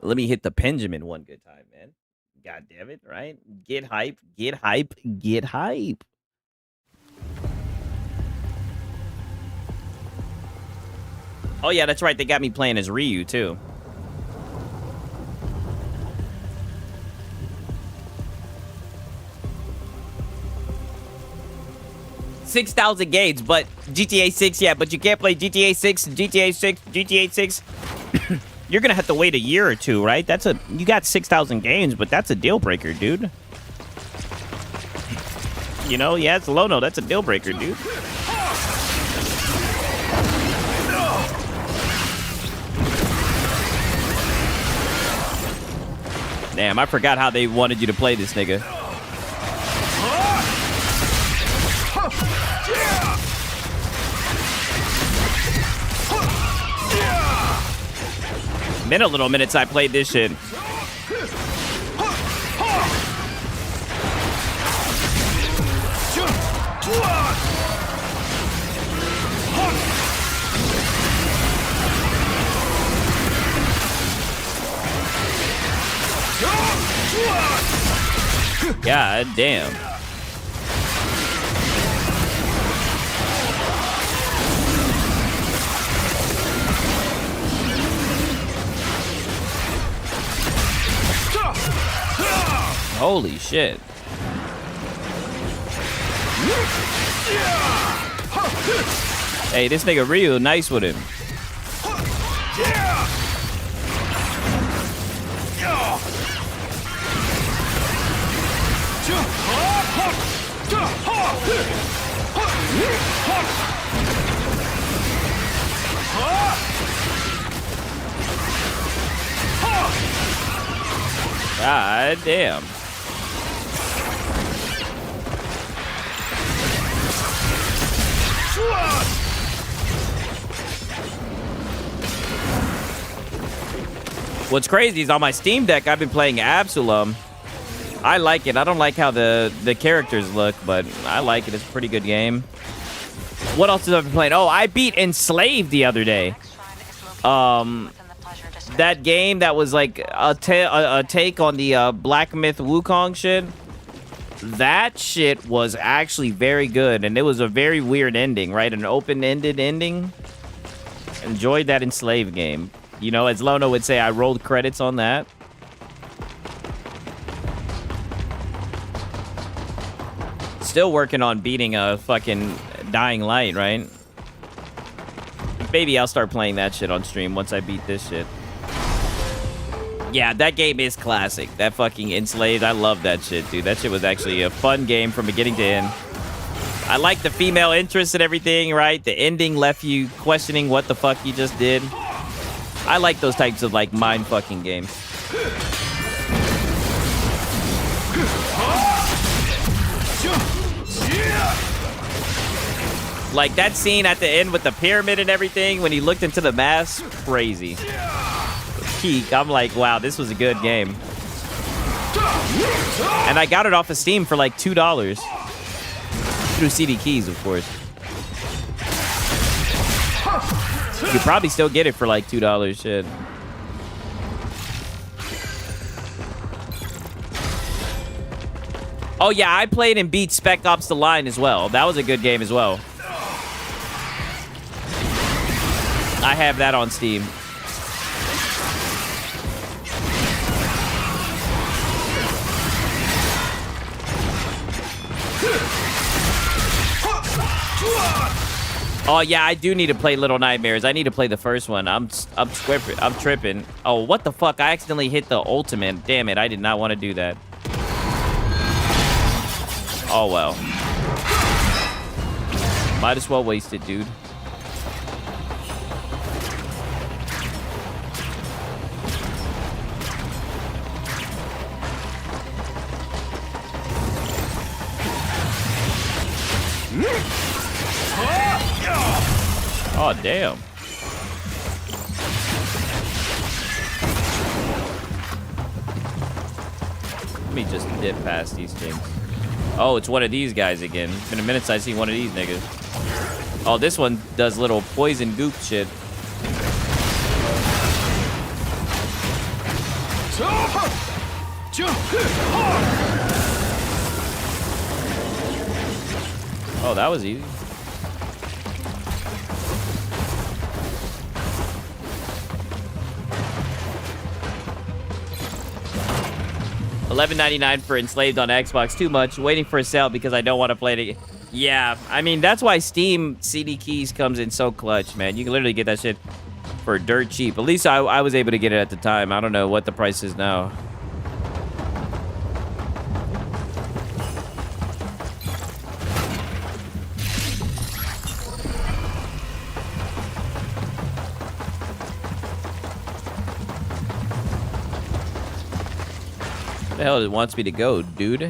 Let me hit the Benjamin one good time, man. God damn it, right? Get hype, get hype, get hype. Oh yeah, that's right. They got me playing as Ryu too. $6,000 games, but GTA 6, yeah, but you can't play GTA 6, GTA 6. You're gonna have to wait a year or two, right? You got 6,000 games, but that's a deal breaker, dude. You know, yeah, it's low. No, that's a deal breaker, dude. Damn, I forgot how they wanted you to play this nigga. Been a little minutes I played this shit. God damn. Holy shit. Hey, this nigga Ryu nice with him. God damn. What's crazy is on my Steam Deck, I've been playing Absalom. I like it. I don't like how the characters look, but I like it. It's a pretty good game. What else have I been playing? Oh, I beat Enslaved the other day. That game that was like a take on the Black Myth Wukong shit. That shit was actually very good, and it was a very weird ending, right? An open-ended ending. Enjoyed that Enslaved game. You know, as Lono would say, I rolled credits on that. Still working on beating a fucking Dying Light, right? Maybe I'll start playing that shit on stream once I beat this shit. Yeah, that game is classic. That fucking Enslaved, I love that shit, dude. That shit was actually a fun game from beginning to end. I like the female interest and everything, right? The ending left you questioning what the fuck you just did. I like those types of, like, mind-fucking games. Like, that scene at the end with the pyramid and everything, when he looked into the mask, crazy. Peak, I'm like, wow, this was a good game. And I got it off of Steam for, like, $2. Through CD Keys, of course. You could probably still get it for like $2, shit. Oh yeah, I played and beat Spec Ops: The Line as well. That was a good game as well. I have that on Steam. Oh yeah, I do need to play Little Nightmares. I need to play the first one. I'm tripping. Oh, what the fuck? I accidentally hit the ultimate. Damn it, I did not want to do that. Oh well. Might as well waste it, dude. Oh, damn. Let me just dip past these things. Oh, it's one of these guys again. It's been a minute since I've seen one of these niggas. Oh, this one does little poison goop shit. Oh, that was easy. $11.99 for Enslaved on Xbox. Too much. Waiting for a sale because I don't want to play it again. Yeah, I mean, that's why Steam CD keys comes in so clutch, man. You can literally get that shit for dirt cheap. At least I was able to get it at the time. I don't know what the price is now. Where the hell it wants me to go, dude?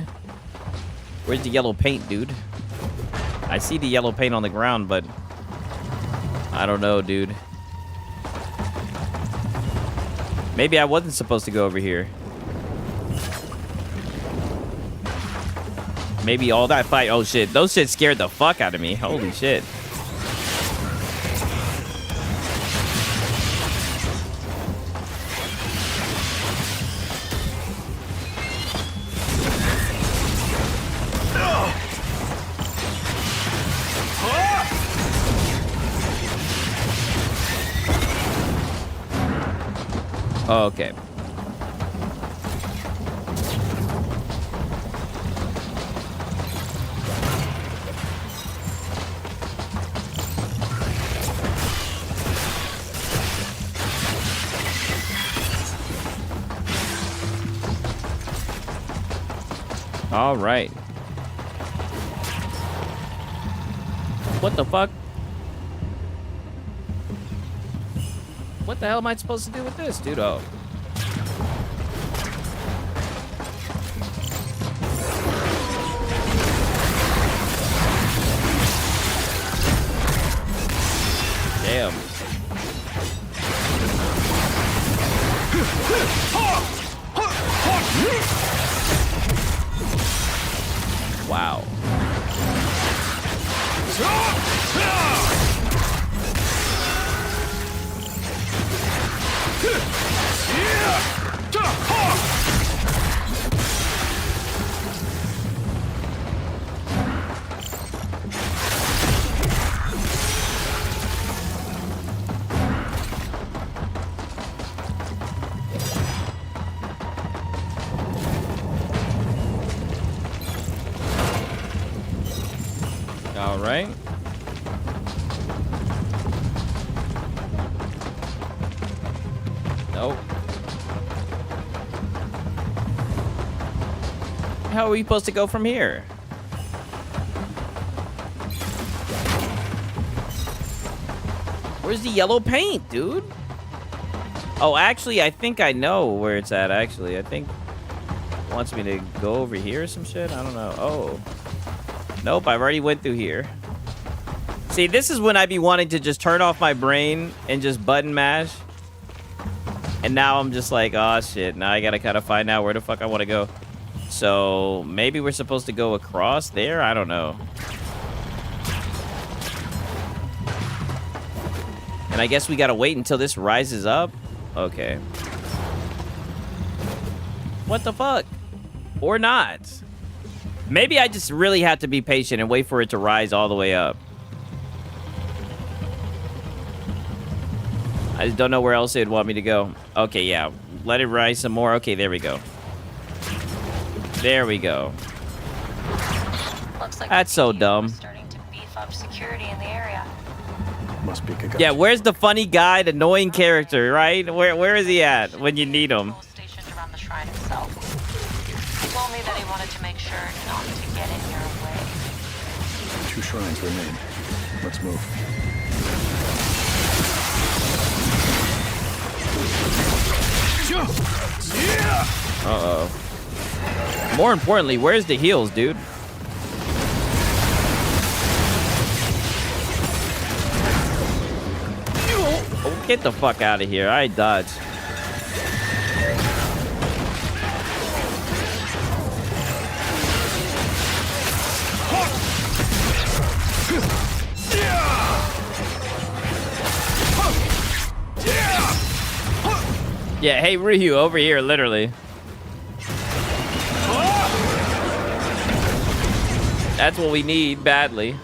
Where's the yellow paint, dude? I see the yellow paint on the ground, but I don't know, dude. Maybe I wasn't supposed to go over here. Maybe all that fight. Oh shit, those shit scared the fuck out of me. Holy shit. Oh, okay. All right. What the fuck? What the hell am I supposed to do with this, dude? Oh. Damn. Wow. All right. Nope. How are we supposed to go from here? Where's the yellow paint, dude? Oh, actually, I think I know where it's at, actually. I think it wants me to go over here or some shit. I don't know. Oh. Nope, I've already went through here. See, this is when I be wanting to just turn off my brain and just button mash. And now I'm just like, oh, shit. Now I gotta kind of find out where the fuck I want to go. So maybe we're supposed to go across there? I don't know. And I guess we gotta wait until this rises up? Okay. What the fuck? Or not. Maybe I just really have to be patient and wait for it to rise all the way up. I just don't know where else it'd want me to go. Okay, yeah. Let it rise some more. Okay, there we go. There we go. Looks like That's so dumb. starting to beef up security in the area. Must be Kakashi. Yeah, where's the funny guy, the annoying character, right? Where is he at when you need him? Stationed around the shrine itself. He told me that he wanted to make sure not to get in your way. 2 shrines remain. Let's move. Uh-oh. More importantly, where's the heals, dude? Oh, get the fuck out of here. I dodged. Yeah, hey Ryu, over here, literally. That's what we need badly.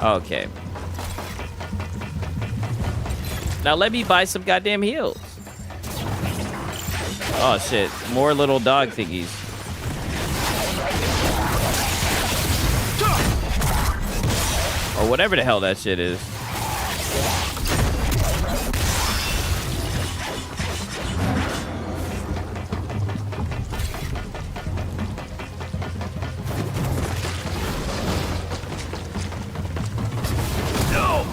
Okay. Now let me buy some goddamn heals. Oh shit, more little dog thingies. Or whatever the hell that shit is. No!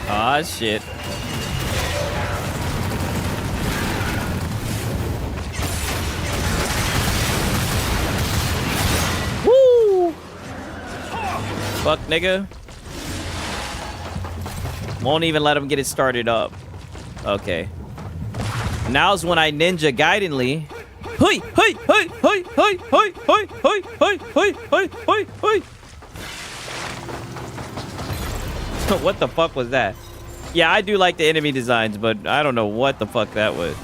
Ah, shit. Fuck, nigga. Won't even let him get it started up. Okay. Now's when I ninja guidingly. Hey, hey, hey, hey, hey, hey, hey, hey, hey, hey, hey, hey, hey. What the fuck was that? Yeah, I do like the enemy designs, but I don't know what the fuck that was.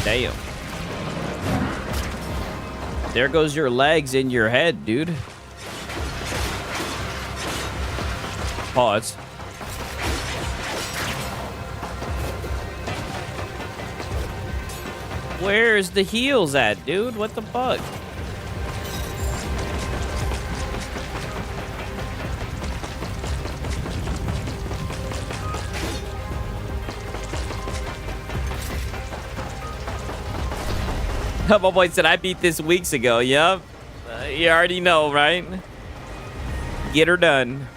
Damn. There goes your legs in your head, dude. Pause. Where's the heals at, dude? What the fuck? My boy said I beat this weeks ago. Yup. You already know, right? Get her done.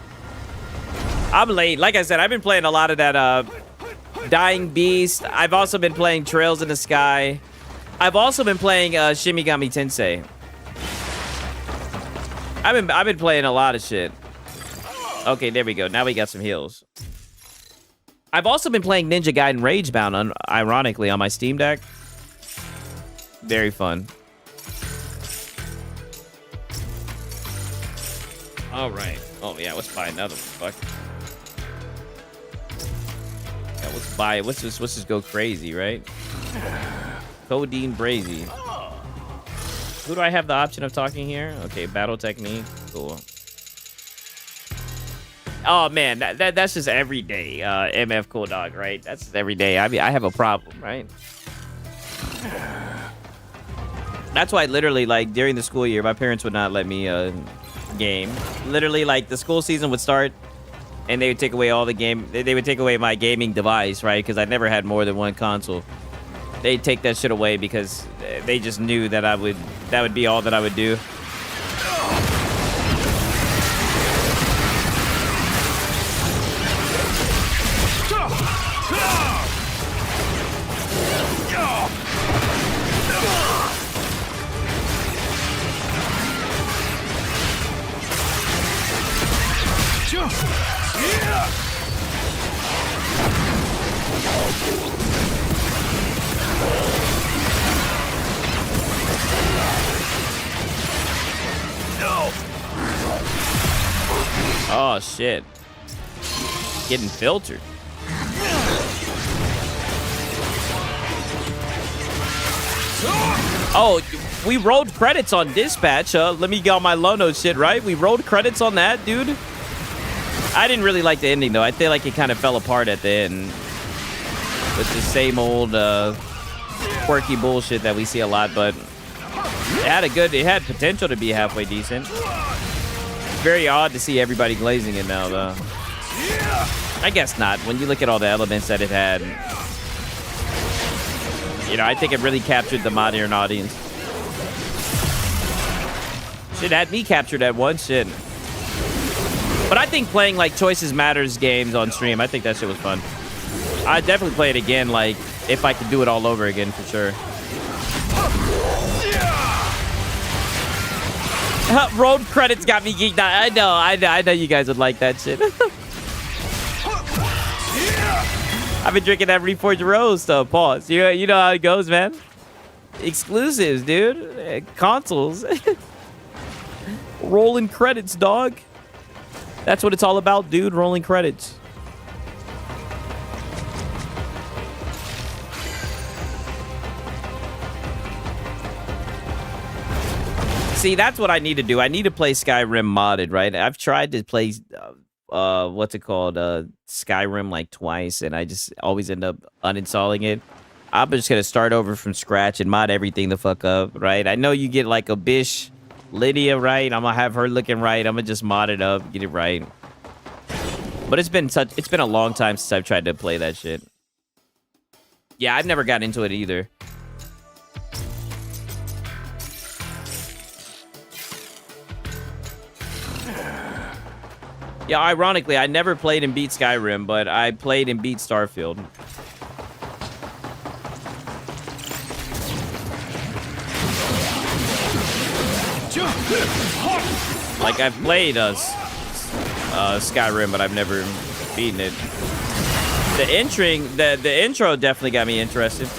I'm late. Like I said, I've been playing a lot of that Dying Beast. I've also been playing Trails in the Sky. I've also been playing Shimigami Tensei. I've been playing a lot of shit. Okay, there we go. Now we got some heals. I've also been playing Ninja Gaiden Ragebound, ironically, on my Steam Deck. Very fun. All right. Oh yeah, let's buy another one. Fuck. Yeah, let's buy it. Let's just go crazy, right? Codeine Brazy. Who do I have the option of talking here? Okay, battle technique. Cool. Oh man, that's just every day. MF Cool Dog, right? That's just every day. I mean, I have a problem, right? That's why literally, like, during the school year, my parents would not let me game. Literally, like, the school season would start, and they would take away all the game. They would take away my gaming device, right? Because I never had more than one console. They'd take that shit away because they just knew that that would be all that I would do. Oh shit. Getting filtered. Oh, we rolled credits on Dispatch. Let me get on my Lono shit, right? We rolled credits on that, dude. I didn't really like the ending, though. I feel like it kind of fell apart at the end. With the same old quirky bullshit that we see a lot, but it had potential to be halfway decent. Very odd to see everybody glazing it now, though. I guess not. When you look at all the elements that it had, you know, I think it really captured the modern audience. Shit had me captured at one shit. But I think playing like Choices Matters games on stream, I think that shit was fun. I'd definitely play it again, like if I could do it all over again for sure. Road credits got me geeked out. I know you guys would like that shit. I've been drinking that Reforged Rose stuff. Pause. You know how it goes, man. Exclusives, dude. Consoles. Rolling credits, dog. That's what it's all about, dude. Rolling credits. See, that's what I need to do. I need to play Skyrim modded, right? I've tried to play, what's it called? Skyrim like twice, and I just always end up uninstalling it. I'm just going to start over from scratch and mod everything the fuck up, right? I know you get like a Bish Lydia, right? I'm going to have her looking right. I'm going to just mod it up, get it right. But it's been a long time since I've tried to play that shit. Yeah, I've never got into it either. Yeah, ironically, I never played and beat Skyrim, but I played and beat Starfield. Like, I've played Skyrim, but I've never beaten it. The intro definitely got me interested.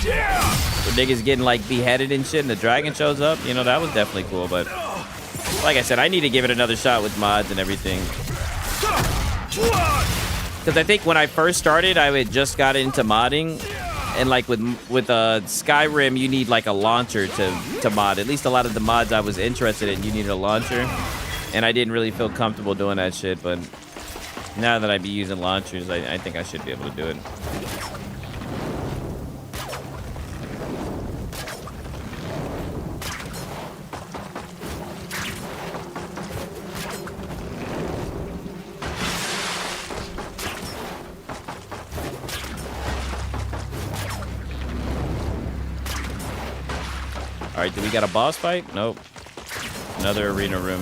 The niggas getting, like, beheaded and shit, and the dragon shows up. You know, that was definitely cool, but... Like I said, I need to give it another shot with mods and everything. Because I think when I first started, I had just got into modding. And like with Skyrim, you need like a launcher to mod. At least a lot of the mods I was interested in, you needed a launcher. And I didn't really feel comfortable doing that shit. But now that I be using launchers, I think I should be able to do it. All right, do we got a boss fight? Nope. Another arena room.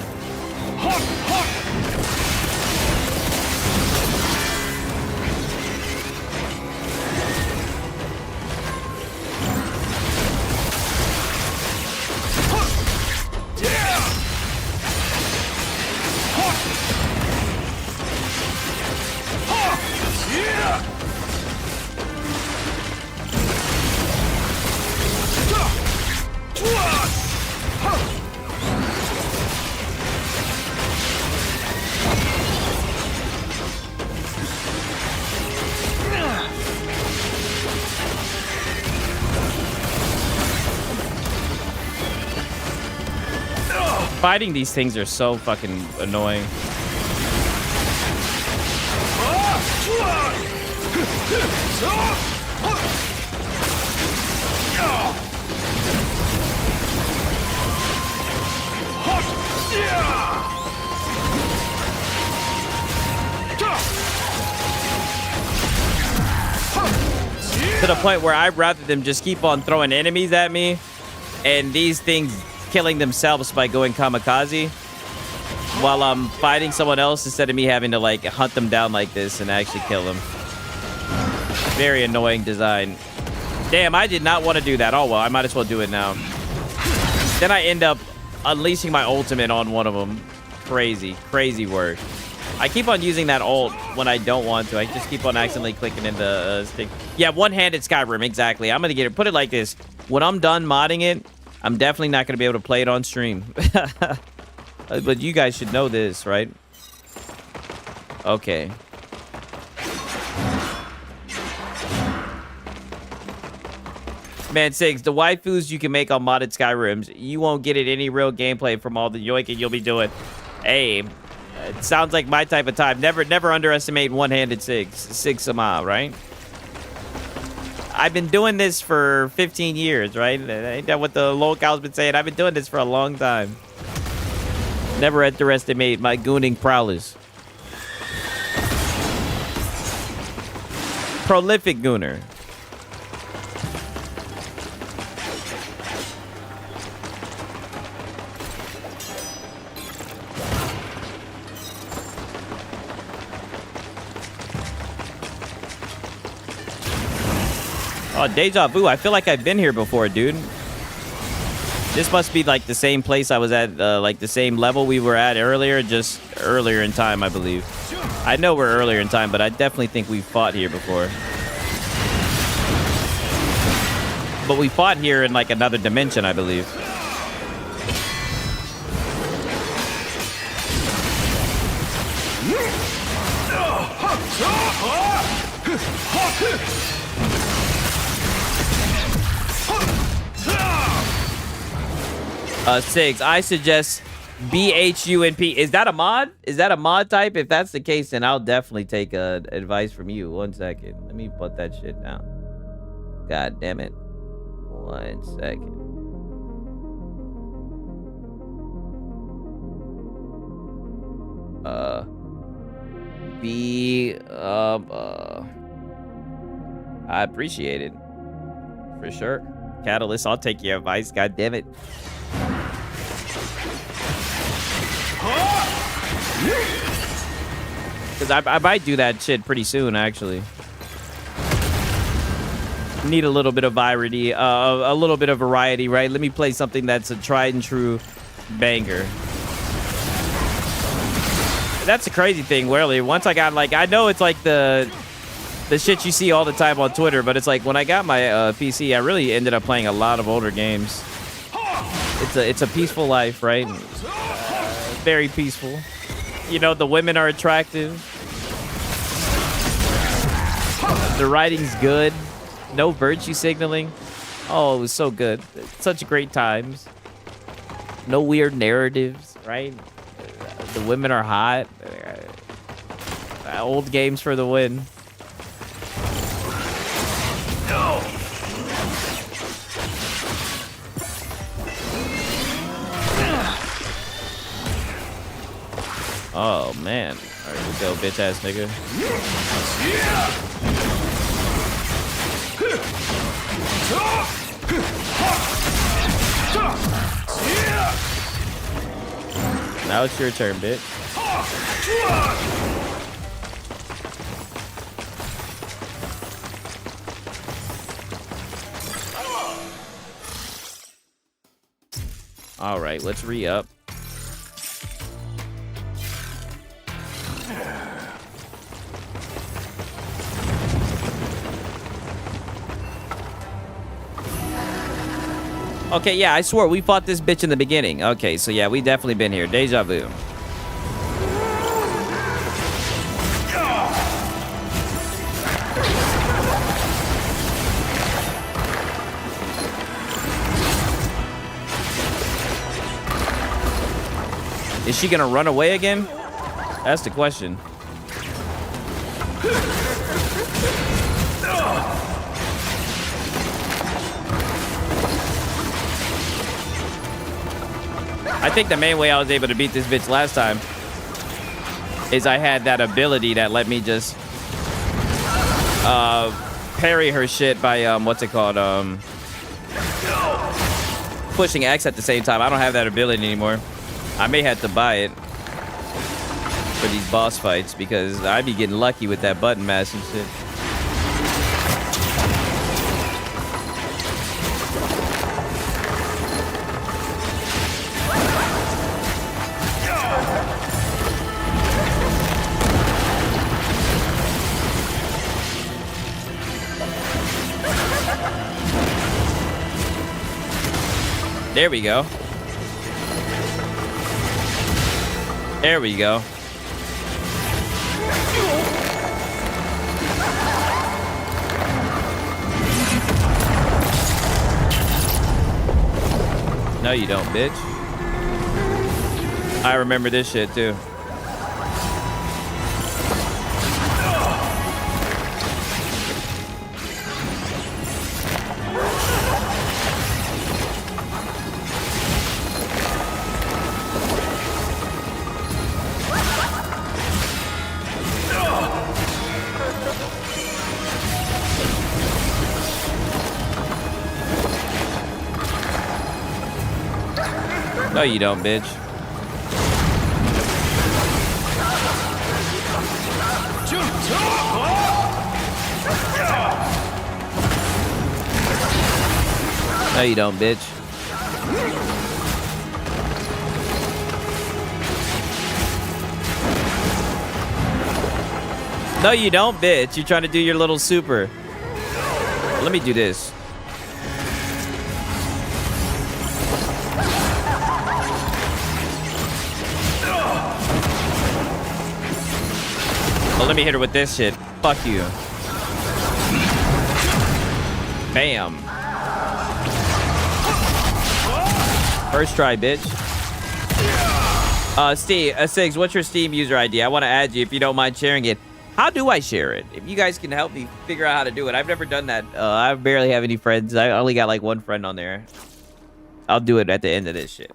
Fighting these things are so fucking annoying. To the point where I'd rather them just keep on throwing enemies at me and these things killing themselves by going kamikaze while I'm fighting someone else instead of me having to like hunt them down like this and actually kill them. Very annoying design. Damn, I did not want to do that. Oh well, I might as well do it now. Then I end up unleashing my ultimate on one of them. crazy, crazy work. I keep on using that ult when I don't want to. I just keep on accidentally clicking into stick. Yeah, one-handed Skyrim, exactly. I'm gonna put it like this. When I'm done modding it, I'm definitely not gonna be able to play it on stream. But you guys should know this, right? Okay. Man, Sigs, the waifus you can make on modded Skyrims, you won't get it any real gameplay from all the yoinking you'll be doing. Hey, it sounds like my type of time. Never underestimate one-handed Sig Sama, right? I've been doing this for 15 years, right? Ain't that what the local's been saying? I've been doing this for a long time. Never underestimate my gooning prowess. Prolific gooner. Oh, deja vu. I feel like I've been here before, dude. This must be like the same place I was at, like the same level we were at earlier, just earlier in time, I believe. I know we're earlier in time, but I definitely think we fought here before. But we fought here in like another dimension, I believe. Sigs, I suggest BHUNP. Is that a mod? Is that a mod type? If that's the case, then I'll definitely take advice from you. 1 second. Let me put that shit down. God damn it. 1 second. I appreciate it. For sure. Catalyst, I'll take your advice. God damn it. Because I might do that shit pretty soon, actually. Need a little bit of variety, a little bit of variety, right? Let me play something that's a tried and true banger. That's the crazy thing, really. Once I got, like, I know it's like the shit you see all the time on Twitter, but it's like when I got my PC, I really ended up playing a lot of older games. It's a peaceful life, right? Very peaceful. You know, the women are attractive. The writing's good. No virtue signaling. Oh, it was so good. Such great times. No weird narratives, right? The women are hot. Old games for the win. No. Oh man. Alright, let's go, bitch ass nigga. Now it's your turn, bitch. All right, let's re-up. Okay, yeah, I swore we fought this bitch in the beginning. Okay, so yeah, we definitely been here. Deja vu. Is she gonna run away again? That's the question. I think the main way I was able to beat this bitch last time is I had that ability that let me just parry her shit by what's it called, pushing X at the same time. I don't have that ability anymore. I may have to buy it for these boss fights because I be getting lucky with that button mash and shit. There we go. There we go. No, you don't, bitch. I remember this shit, too. No, you don't, bitch. No, you don't, bitch. No, you don't, bitch. You're trying to do your little super. Let me do this. Well, let me hit her with this shit. Fuck you. Bam. First try, bitch. Steve, Sigs, what's your Steam user ID? I want to add you if you don't mind sharing it. How do I share it? If you guys can help me figure out how to do it. I've never done that. I barely have any friends. I only got like one friend on there. I'll do it at the end of this shit.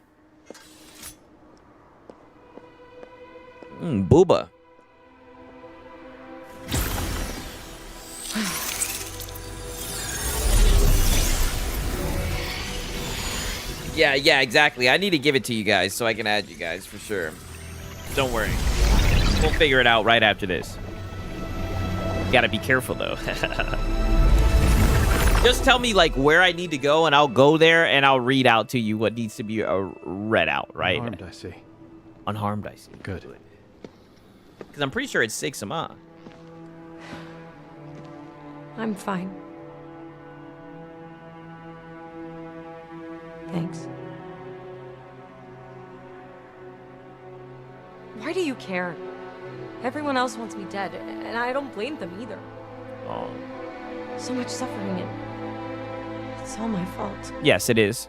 Booba. Yeah, exactly. I need to give it to you guys so I can add you guys for sure. Don't worry. We'll figure it out right after this. Gotta be careful, though. Just tell me, like, where I need to go, and I'll go there, and I'll read out to you what needs to be read out, right? Unharmed, I see. Unharmed, I see. Good. Because I'm pretty sure it's 6 a month. I'm fine. Thanks. Why do you care? Everyone else wants me dead, and I don't blame them either. Oh. So much suffering, and it's all my fault. Yes, it is.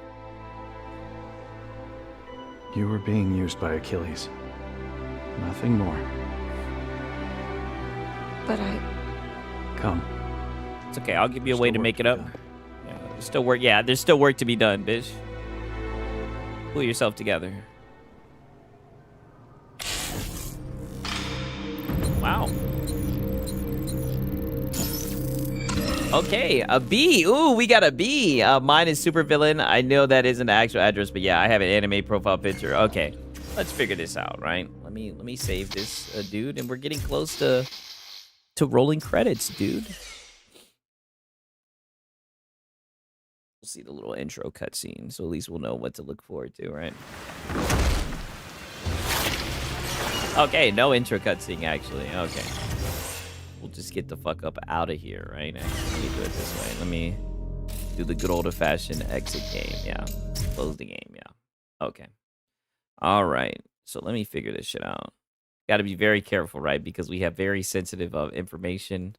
You were being used by Achilles. Nothing more. But Come. It's okay. I'll give you a way to make it up. Yeah, there's still work. Yeah, there's still work to be done, bitch. Pull yourself together. Wow. Okay, a B. Ooh, we got a B. Mine is supervillain. I know that isn't the actual address, but yeah, I have an anime profile picture. Okay, let's figure this out, right? Let me save this, dude, and we're getting close to rolling credits, dude. We'll see the little intro cutscene, so at least we'll know what to look forward to, right? Okay, no intro cutscene, actually. Okay. We'll just get the fuck up out of here, right? Actually, let me do it this way. Let me do the good old-fashioned exit game. Yeah. Close the game, yeah. Okay. All right. So let me figure this shit out. Got to be very careful, right? Because we have very sensitive information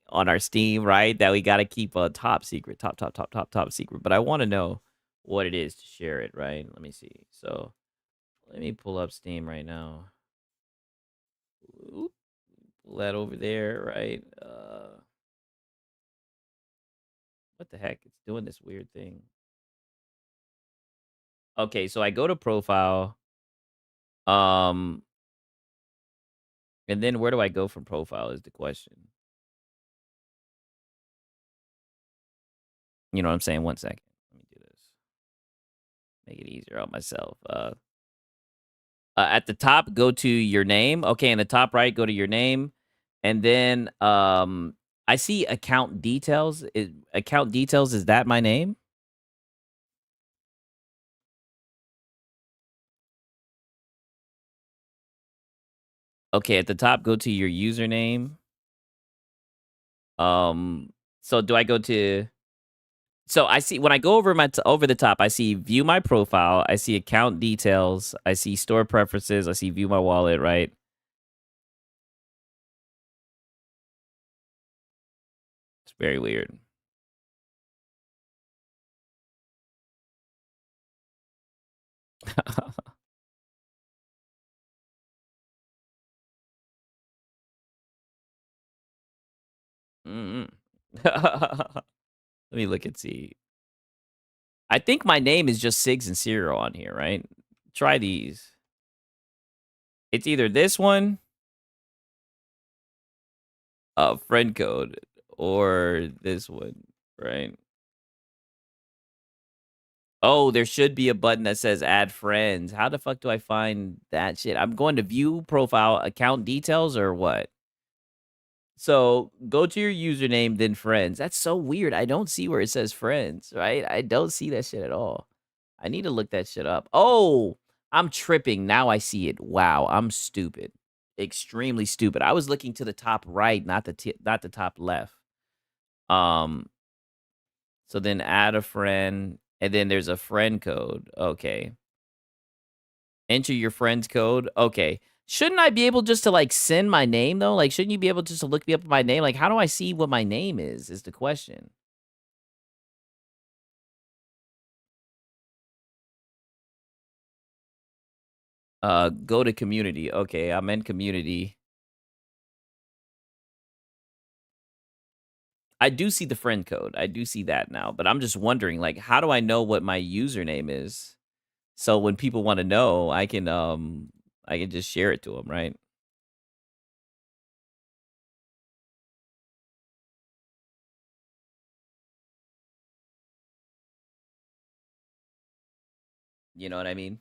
on our Steam, right? That we got to keep a top secret, top secret. But I want to know what it is to share it, right? Let me see. So let me pull up Steam right now. Oop, pull that over there, right? What the heck? It's doing this weird thing. Okay, so I go to profile. And then where do I go from profile is the question. You know what I'm saying? 1 second. Let me do this. Make it easier on myself. At the top, go to your name. Okay, in the top right, go to your name. And then I see account details. Account details, is that my name? Okay, at the top, go to your username. So do I go to So I see when I go over over the top, I see view my profile, I see account details, I see store preferences, I see view my wallet, right? It's very weird. Mm. Let me look and see. I think my name is just Sigs and Cereal on here, right? Try these. It's either this one, friend code, or this one, right? Oh, there should be a button that says add friends. How the fuck do I find that shit? I'm going to view profile account details or what? So go to your username, then friends. That's so weird. I don't see where it says friends, right? I don't see that shit at all. I need to look that shit up. Oh, I'm tripping. Now I see it. Wow, I'm stupid. Extremely stupid. I was looking to the top right, not the top left. So then add a friend, and then there's a friend code. Okay. Enter your friend's code. Okay. Shouldn't I be able just to like send my name though? Like, shouldn't you be able just to look me up by my name? Like, how do I see what my name is the question. Go to community. Okay, I'm in community. I do see the friend code. I do see that now, but I'm just wondering, like, how do I know what my username is? So when people want to know, I can just share it to them, right? You know what I mean?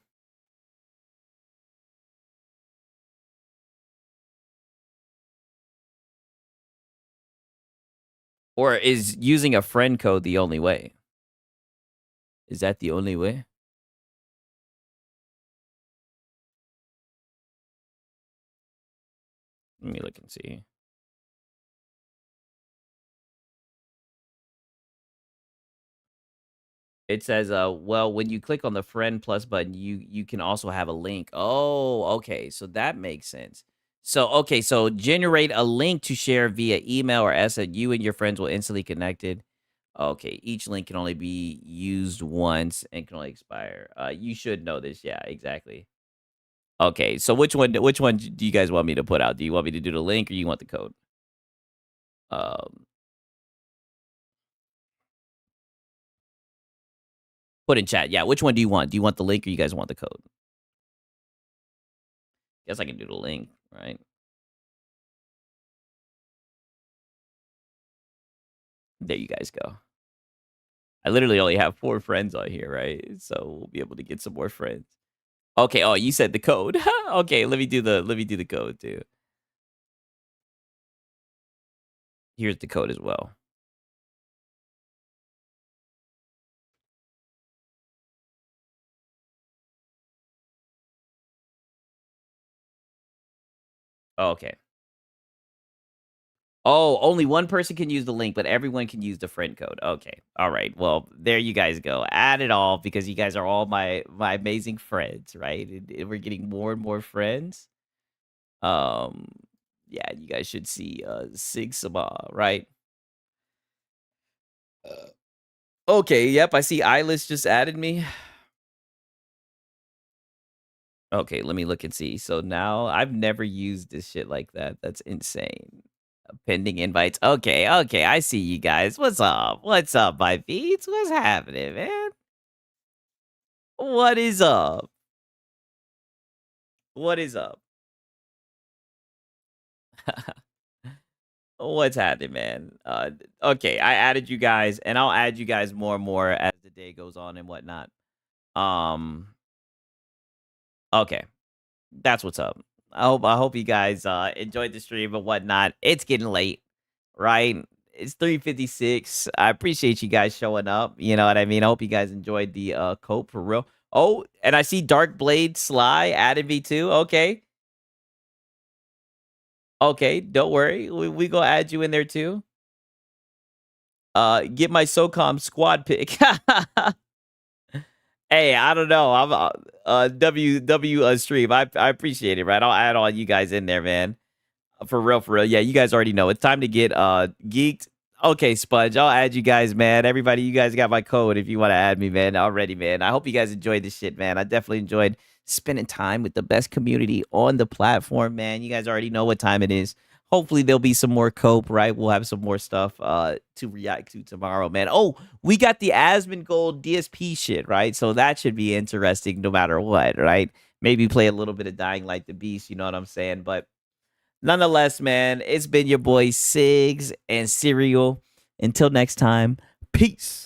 Or is using a friend code the only way? Is that the only way? Let me look and see. It says, well, when you click on the friend plus button, you can also have a link. Oh, okay. So that makes sense. So, okay, so generate a link to share via email or SMS. You and your friends will instantly connected. Okay, each link can only be used once and can only expire. You should know this. Yeah, exactly. Okay, so which one do you guys want me to put out? Do you want me to do the link or you want the code? Um, put in chat. Yeah, which one do you want? Do you want the link or you guys want the code? Guess I can do the link, right? There you guys go. I literally only have 4 friends on here, right? So we'll be able to get some more friends. Okay, oh, you said the code. Okay, let me do the code too. Here's the code as well. Oh, okay. Oh, only one person can use the link, but everyone can use the friend code. Okay. All right. Well, there you guys go. Add it all because you guys are all my amazing friends, right? And we're getting more and more friends. Um, yeah, you guys should see Sig Sama, right? Okay, yep, I see Eyeless just added me. Okay, let me look and see. So now I've never used this shit like that. That's insane. Pending invites. Okay, okay, I see you guys. What's up? What's up, my feeds? What's happening, man? What is up? What is up? What's happening, man? Okay, I added you guys, and I'll add you guys more and more as the day goes on and whatnot. Um, okay. That's what's up. I hope you guys enjoyed the stream and whatnot. It's getting late, right? It's 3:56. I appreciate you guys showing up. You know what I mean? I hope you guys enjoyed the cope for real. Oh, and I see Dark Blade Sly added me too. Okay. Okay, don't worry. We gonna add you in there too. Get my SOCOM squad pick. Hey, I don't know. I'm W stream. I appreciate it, right? I'll add all you guys in there, man. For real, for real. Yeah, you guys already know. It's time to get geeked. Okay, Sponge, I'll add you guys, man. Everybody, you guys got my code if you want to add me, man. Already, man. I hope you guys enjoyed this shit, man. I definitely enjoyed spending time with the best community on the platform, man. You guys already know what time it is. Hopefully there'll be some more cope, right? We'll have some more stuff to react to tomorrow, man. Oh, we got the Asmongold DSP shit, right? So that should be interesting no matter what, right? Maybe play a little bit of Dying Like the Beast, you know what I'm saying? But nonetheless, man, it's been your boy Sigs and Serial. Until next time, peace.